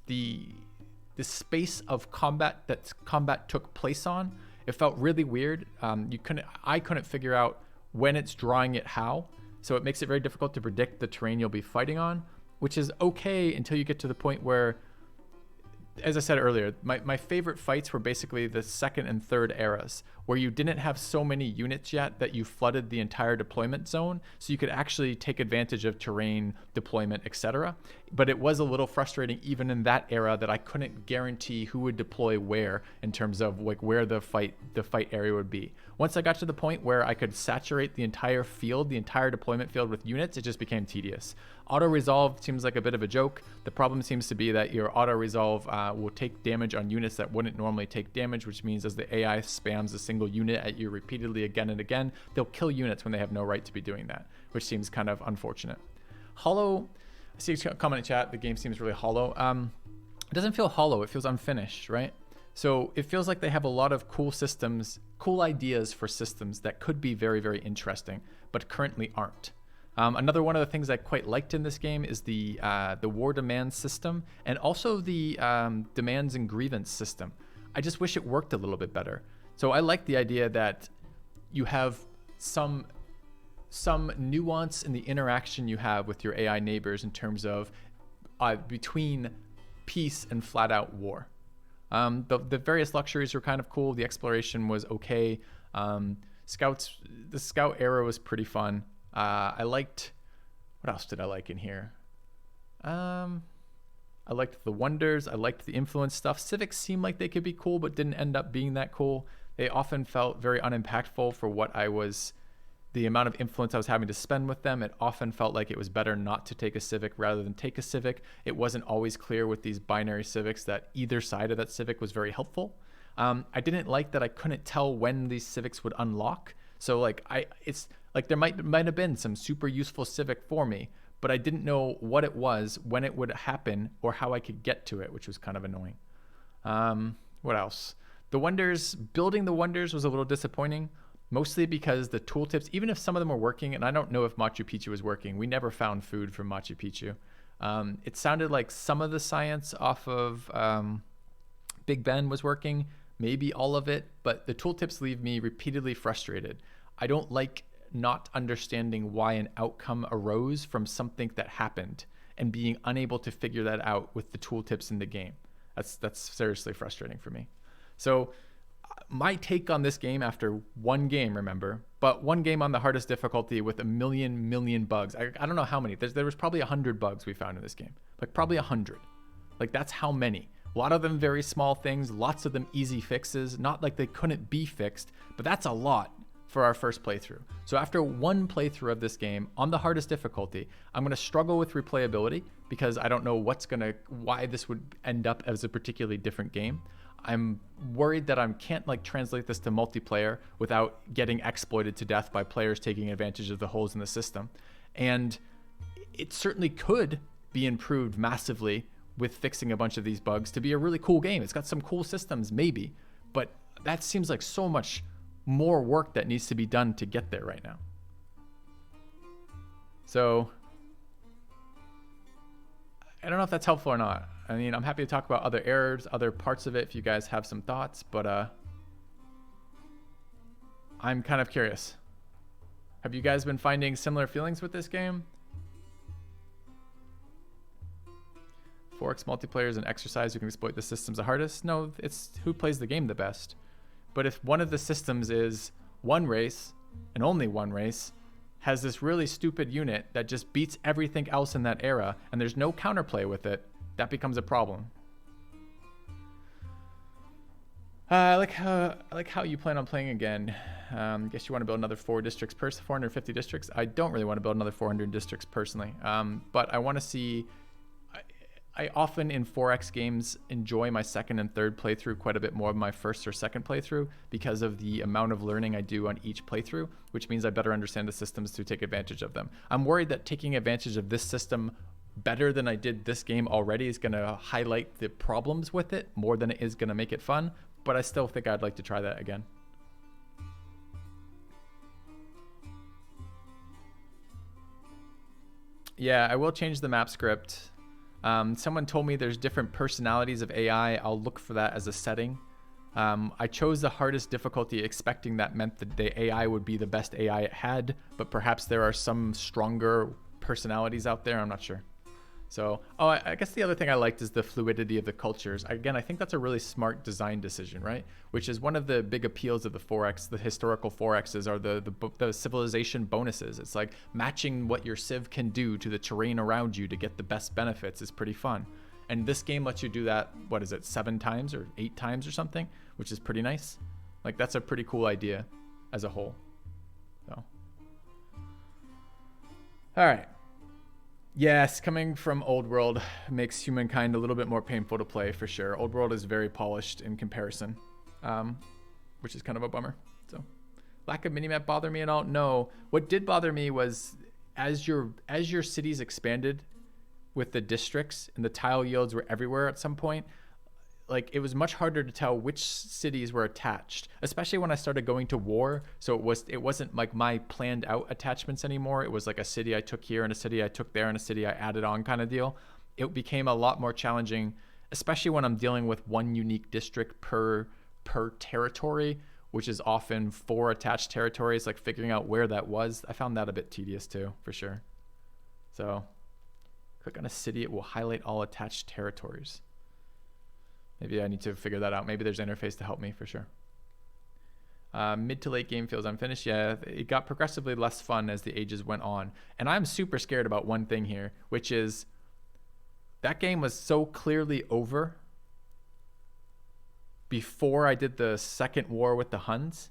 A: The space of combat that combat took place on, it felt really weird. I couldn't figure out when it's drawing it how, so it makes it very difficult to predict the terrain you'll be fighting on, which is okay until you get to the point where as I said earlier, my favorite fights were basically the second and third eras, where you didn't have so many units yet that you flooded the entire deployment zone, so you could actually take advantage of terrain, deployment, etc. But it was a little frustrating even in that era that I couldn't guarantee who would deploy where in terms of like where the fight area would be. Once I got to the point where I could saturate the entire field, the entire deployment field with units, it just became tedious. Auto-resolve seems like a bit of a joke. The problem seems to be that your auto-resolve will take damage on units that wouldn't normally take damage, which means as the AI spams a single unit at you repeatedly again and again, they'll kill units when they have no right to be doing that, which seems kind of unfortunate. Hollow, I see a comment in chat, the game seems really hollow. It doesn't feel hollow, it feels unfinished, right? So it feels like they have a lot of cool systems, cool ideas for systems that could be very, very interesting, but currently aren't. Another one of the things I quite liked in this game is the war demands system and also the demands and grievance system. I just wish it worked a little bit better. So I like the idea that you have some nuance in the interaction you have with your AI neighbors in terms of between peace and flat out war. The various luxuries were kind of cool. The exploration was okay. The scout era was pretty fun. I liked, what else did I like in here? I liked the wonders. I liked the influence stuff. Civics seemed like they could be cool, but didn't end up being that cool. They often felt very unimpactful for the amount of influence I was having to spend with them. It often felt like it was better not to take a civic rather than take a civic. It wasn't always clear with these binary civics that either side of that civic was very helpful. I didn't like that I couldn't tell when these civics would unlock. So it's like there might have been some super useful civic for me, but I didn't know what it was, when it would happen, or how I could get to it, which was kind of annoying. What else? The wonders, building the wonders was a little disappointing, mostly because the tooltips, even if some of them were working, and I don't know if Machu Picchu was working, we never found food from Machu Picchu. It sounded like some of the science off of Big Ben was working, maybe all of it, but the tooltips leave me repeatedly frustrated. I don't like not understanding why an outcome arose from something that happened and being unable to figure that out with the tooltips in the game. That's seriously frustrating for me. So my take on this game after one game, remember, but one game on the hardest difficulty with a million bugs. I don't know how many. There was probably 100 bugs we found in this game. Like probably 100. Like that's how many. A lot of them very small things, lots of them easy fixes. Not like they couldn't be fixed, but that's a lot for our first playthrough. So after one playthrough of this game on the hardest difficulty, I'm going to struggle with replayability because I don't know why this would end up as a particularly different game. I'm worried that I can't translate this to multiplayer without getting exploited to death by players taking advantage of the holes in the system. And it certainly could be improved massively with fixing a bunch of these bugs to be a really cool game. It's got some cool systems, maybe, but that seems like so much more work that needs to be done to get there right now. So I don't know if that's helpful or not. I mean, I'm happy to talk about other errors, other parts of it if you guys have some thoughts, but I'm kind of curious. Have you guys been finding similar feelings with this game? 4x multiplayer is an exercise who can exploit the systems the hardest. No, it's who plays the game the best. But if one of the systems is one race, and only one race, has this really stupid unit that just beats everything else in that era, and there's no counterplay with it, that becomes a problem. I like how you plan on playing again. Guess you want to build another 450 districts. I don't really want to build another 400 districts personally, but I want to see. I often in 4X games enjoy my second and third playthrough quite a bit more than my first or second playthrough because of the amount of learning I do on each playthrough, which means I better understand the systems to take advantage of them. I'm worried that taking advantage of this system better than I did this game already is going to highlight the problems with it more than it is going to make it fun, but I still think I'd like to try that again. Yeah, I will change the map script. Someone told me there's different personalities of AI. I'll look for that as a setting. I chose the hardest difficulty expecting that meant that the AI would be the best AI it had, but perhaps there are some stronger personalities out there. I'm not sure. So, oh, I guess the other thing I liked is the fluidity of the cultures. Again, I think that's a really smart design decision, right? Which is one of the big appeals of the 4X, the historical 4Xs are the civilization bonuses. It's like matching what your civ can do to the terrain around you to get the best benefits is pretty fun. And this game lets you do that, what is it, 7 times or 8 times or something, which is pretty nice. Like, that's a pretty cool idea as a whole. So, all right. Yes, coming from Old World makes Humankind a little bit more painful to play for sure. Old World is very polished in comparison, which is kind of a bummer. So, lack of minimap bother me at all? No. What did bother me was as your cities expanded with the districts and the tile yields were everywhere at some point, like it was much harder to tell which cities were attached, especially when I started going to war. So it wasn't like my planned out attachments anymore. It was like a city I took here and a city I took there and a city I added on kind of deal. It became a lot more challenging, especially when I'm dealing with one unique district per territory, which is often 4 attached territories, like figuring out where that was. I found that a bit tedious too, for sure. So click on a city, it will highlight all attached territories. Maybe I need to figure that out. Maybe there's an interface to help me for sure. Mid to late game feels unfinished. Yeah, it got progressively less fun as the ages went on. And I'm super scared about one thing here, which is that game was so clearly over before I did the second war with the Huns.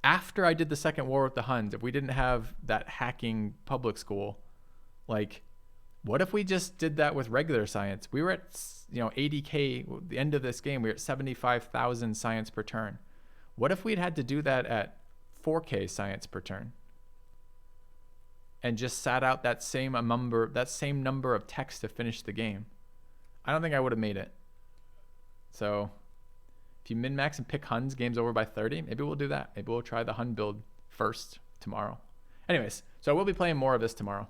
A: After I did the second war with the Huns, if we didn't have that hacking public school, like, what if we just did that with regular science? We were at, 80K, the end of this game, we were at 75,000 science per turn. What if we'd had to do that at 4K science per turn? And just sat out that same number of text to finish the game? I don't think I would have made it. So if you min-max and pick Huns, game's over by 30, maybe we'll do that. Maybe we'll try the Hun build first tomorrow. Anyways, so I will be playing more of this tomorrow.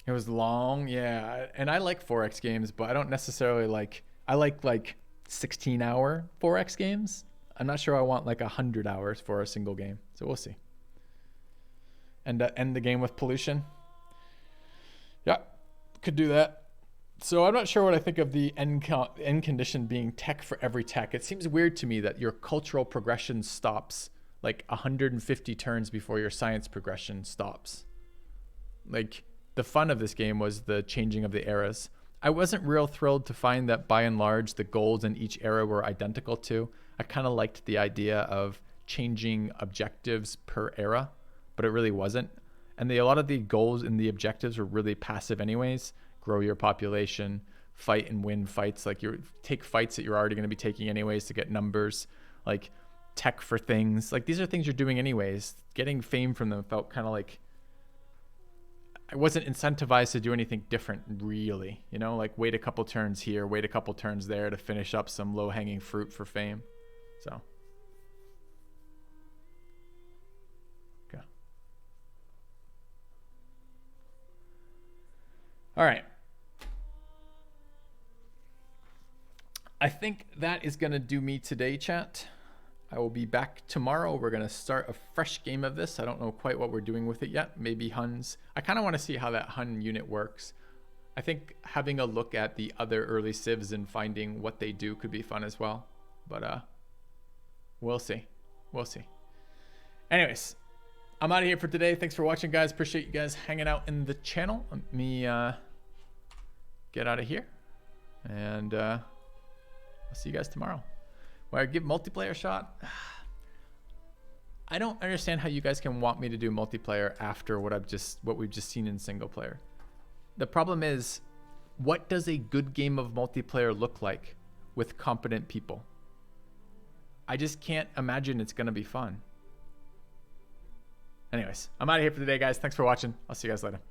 A: It was long, yeah. And I like 4X games, but I don't necessarily like... I like 16-hour 4X games. I'm not sure I want like 100 hours for a single game. So we'll see. And end the game with pollution. Yeah, could do that. So I'm not sure what I think of the end condition being tech for every tech. It seems weird to me that your cultural progression stops like 150 turns before your science progression stops. Like, the fun of this game was the changing of the eras. I wasn't real thrilled to find that by and large the goals in each era were identical too. I kind of liked the idea of changing objectives per era, but it really wasn't. And a lot of the goals in the objectives were really passive anyways. Grow your population, fight and win fights. Like, you take fights that you're already going to be taking anyways to get numbers. Like, tech for things. Like, these are things you're doing anyways. Getting fame from them felt kind of like I wasn't incentivized to do anything different, really. Like wait a couple turns here, wait a couple turns there to finish up some low-hanging fruit for fame. So, okay. All right. I think that is going to do me today, chat. I will be back tomorrow. We're going to start a fresh game of this. I don't know quite what we're doing with it yet. Maybe Huns. I kind of want to see how that Hun unit works. I think having a look at the other early civs and finding what they do could be fun as well. But we'll see. We'll see. Anyways, I'm out of here for today. Thanks for watching, guys. Appreciate you guys hanging out in the channel. Let me get out of here. And I'll see you guys tomorrow. Where I give multiplayer a shot. I don't understand how you guys can want me to do multiplayer after what we've just seen in single player. The problem is, what does a good game of multiplayer look like with competent people? I just can't imagine it's gonna be fun. Anyways, I'm out of here for today, guys. Thanks for watching. I'll see you guys later.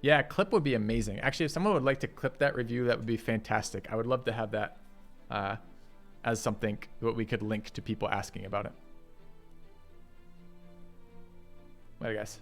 A: Yeah, clip would be amazing. Actually, if someone would like to clip that review, that would be fantastic. I would love to have that as something that we could link to people asking about it. Later, guys.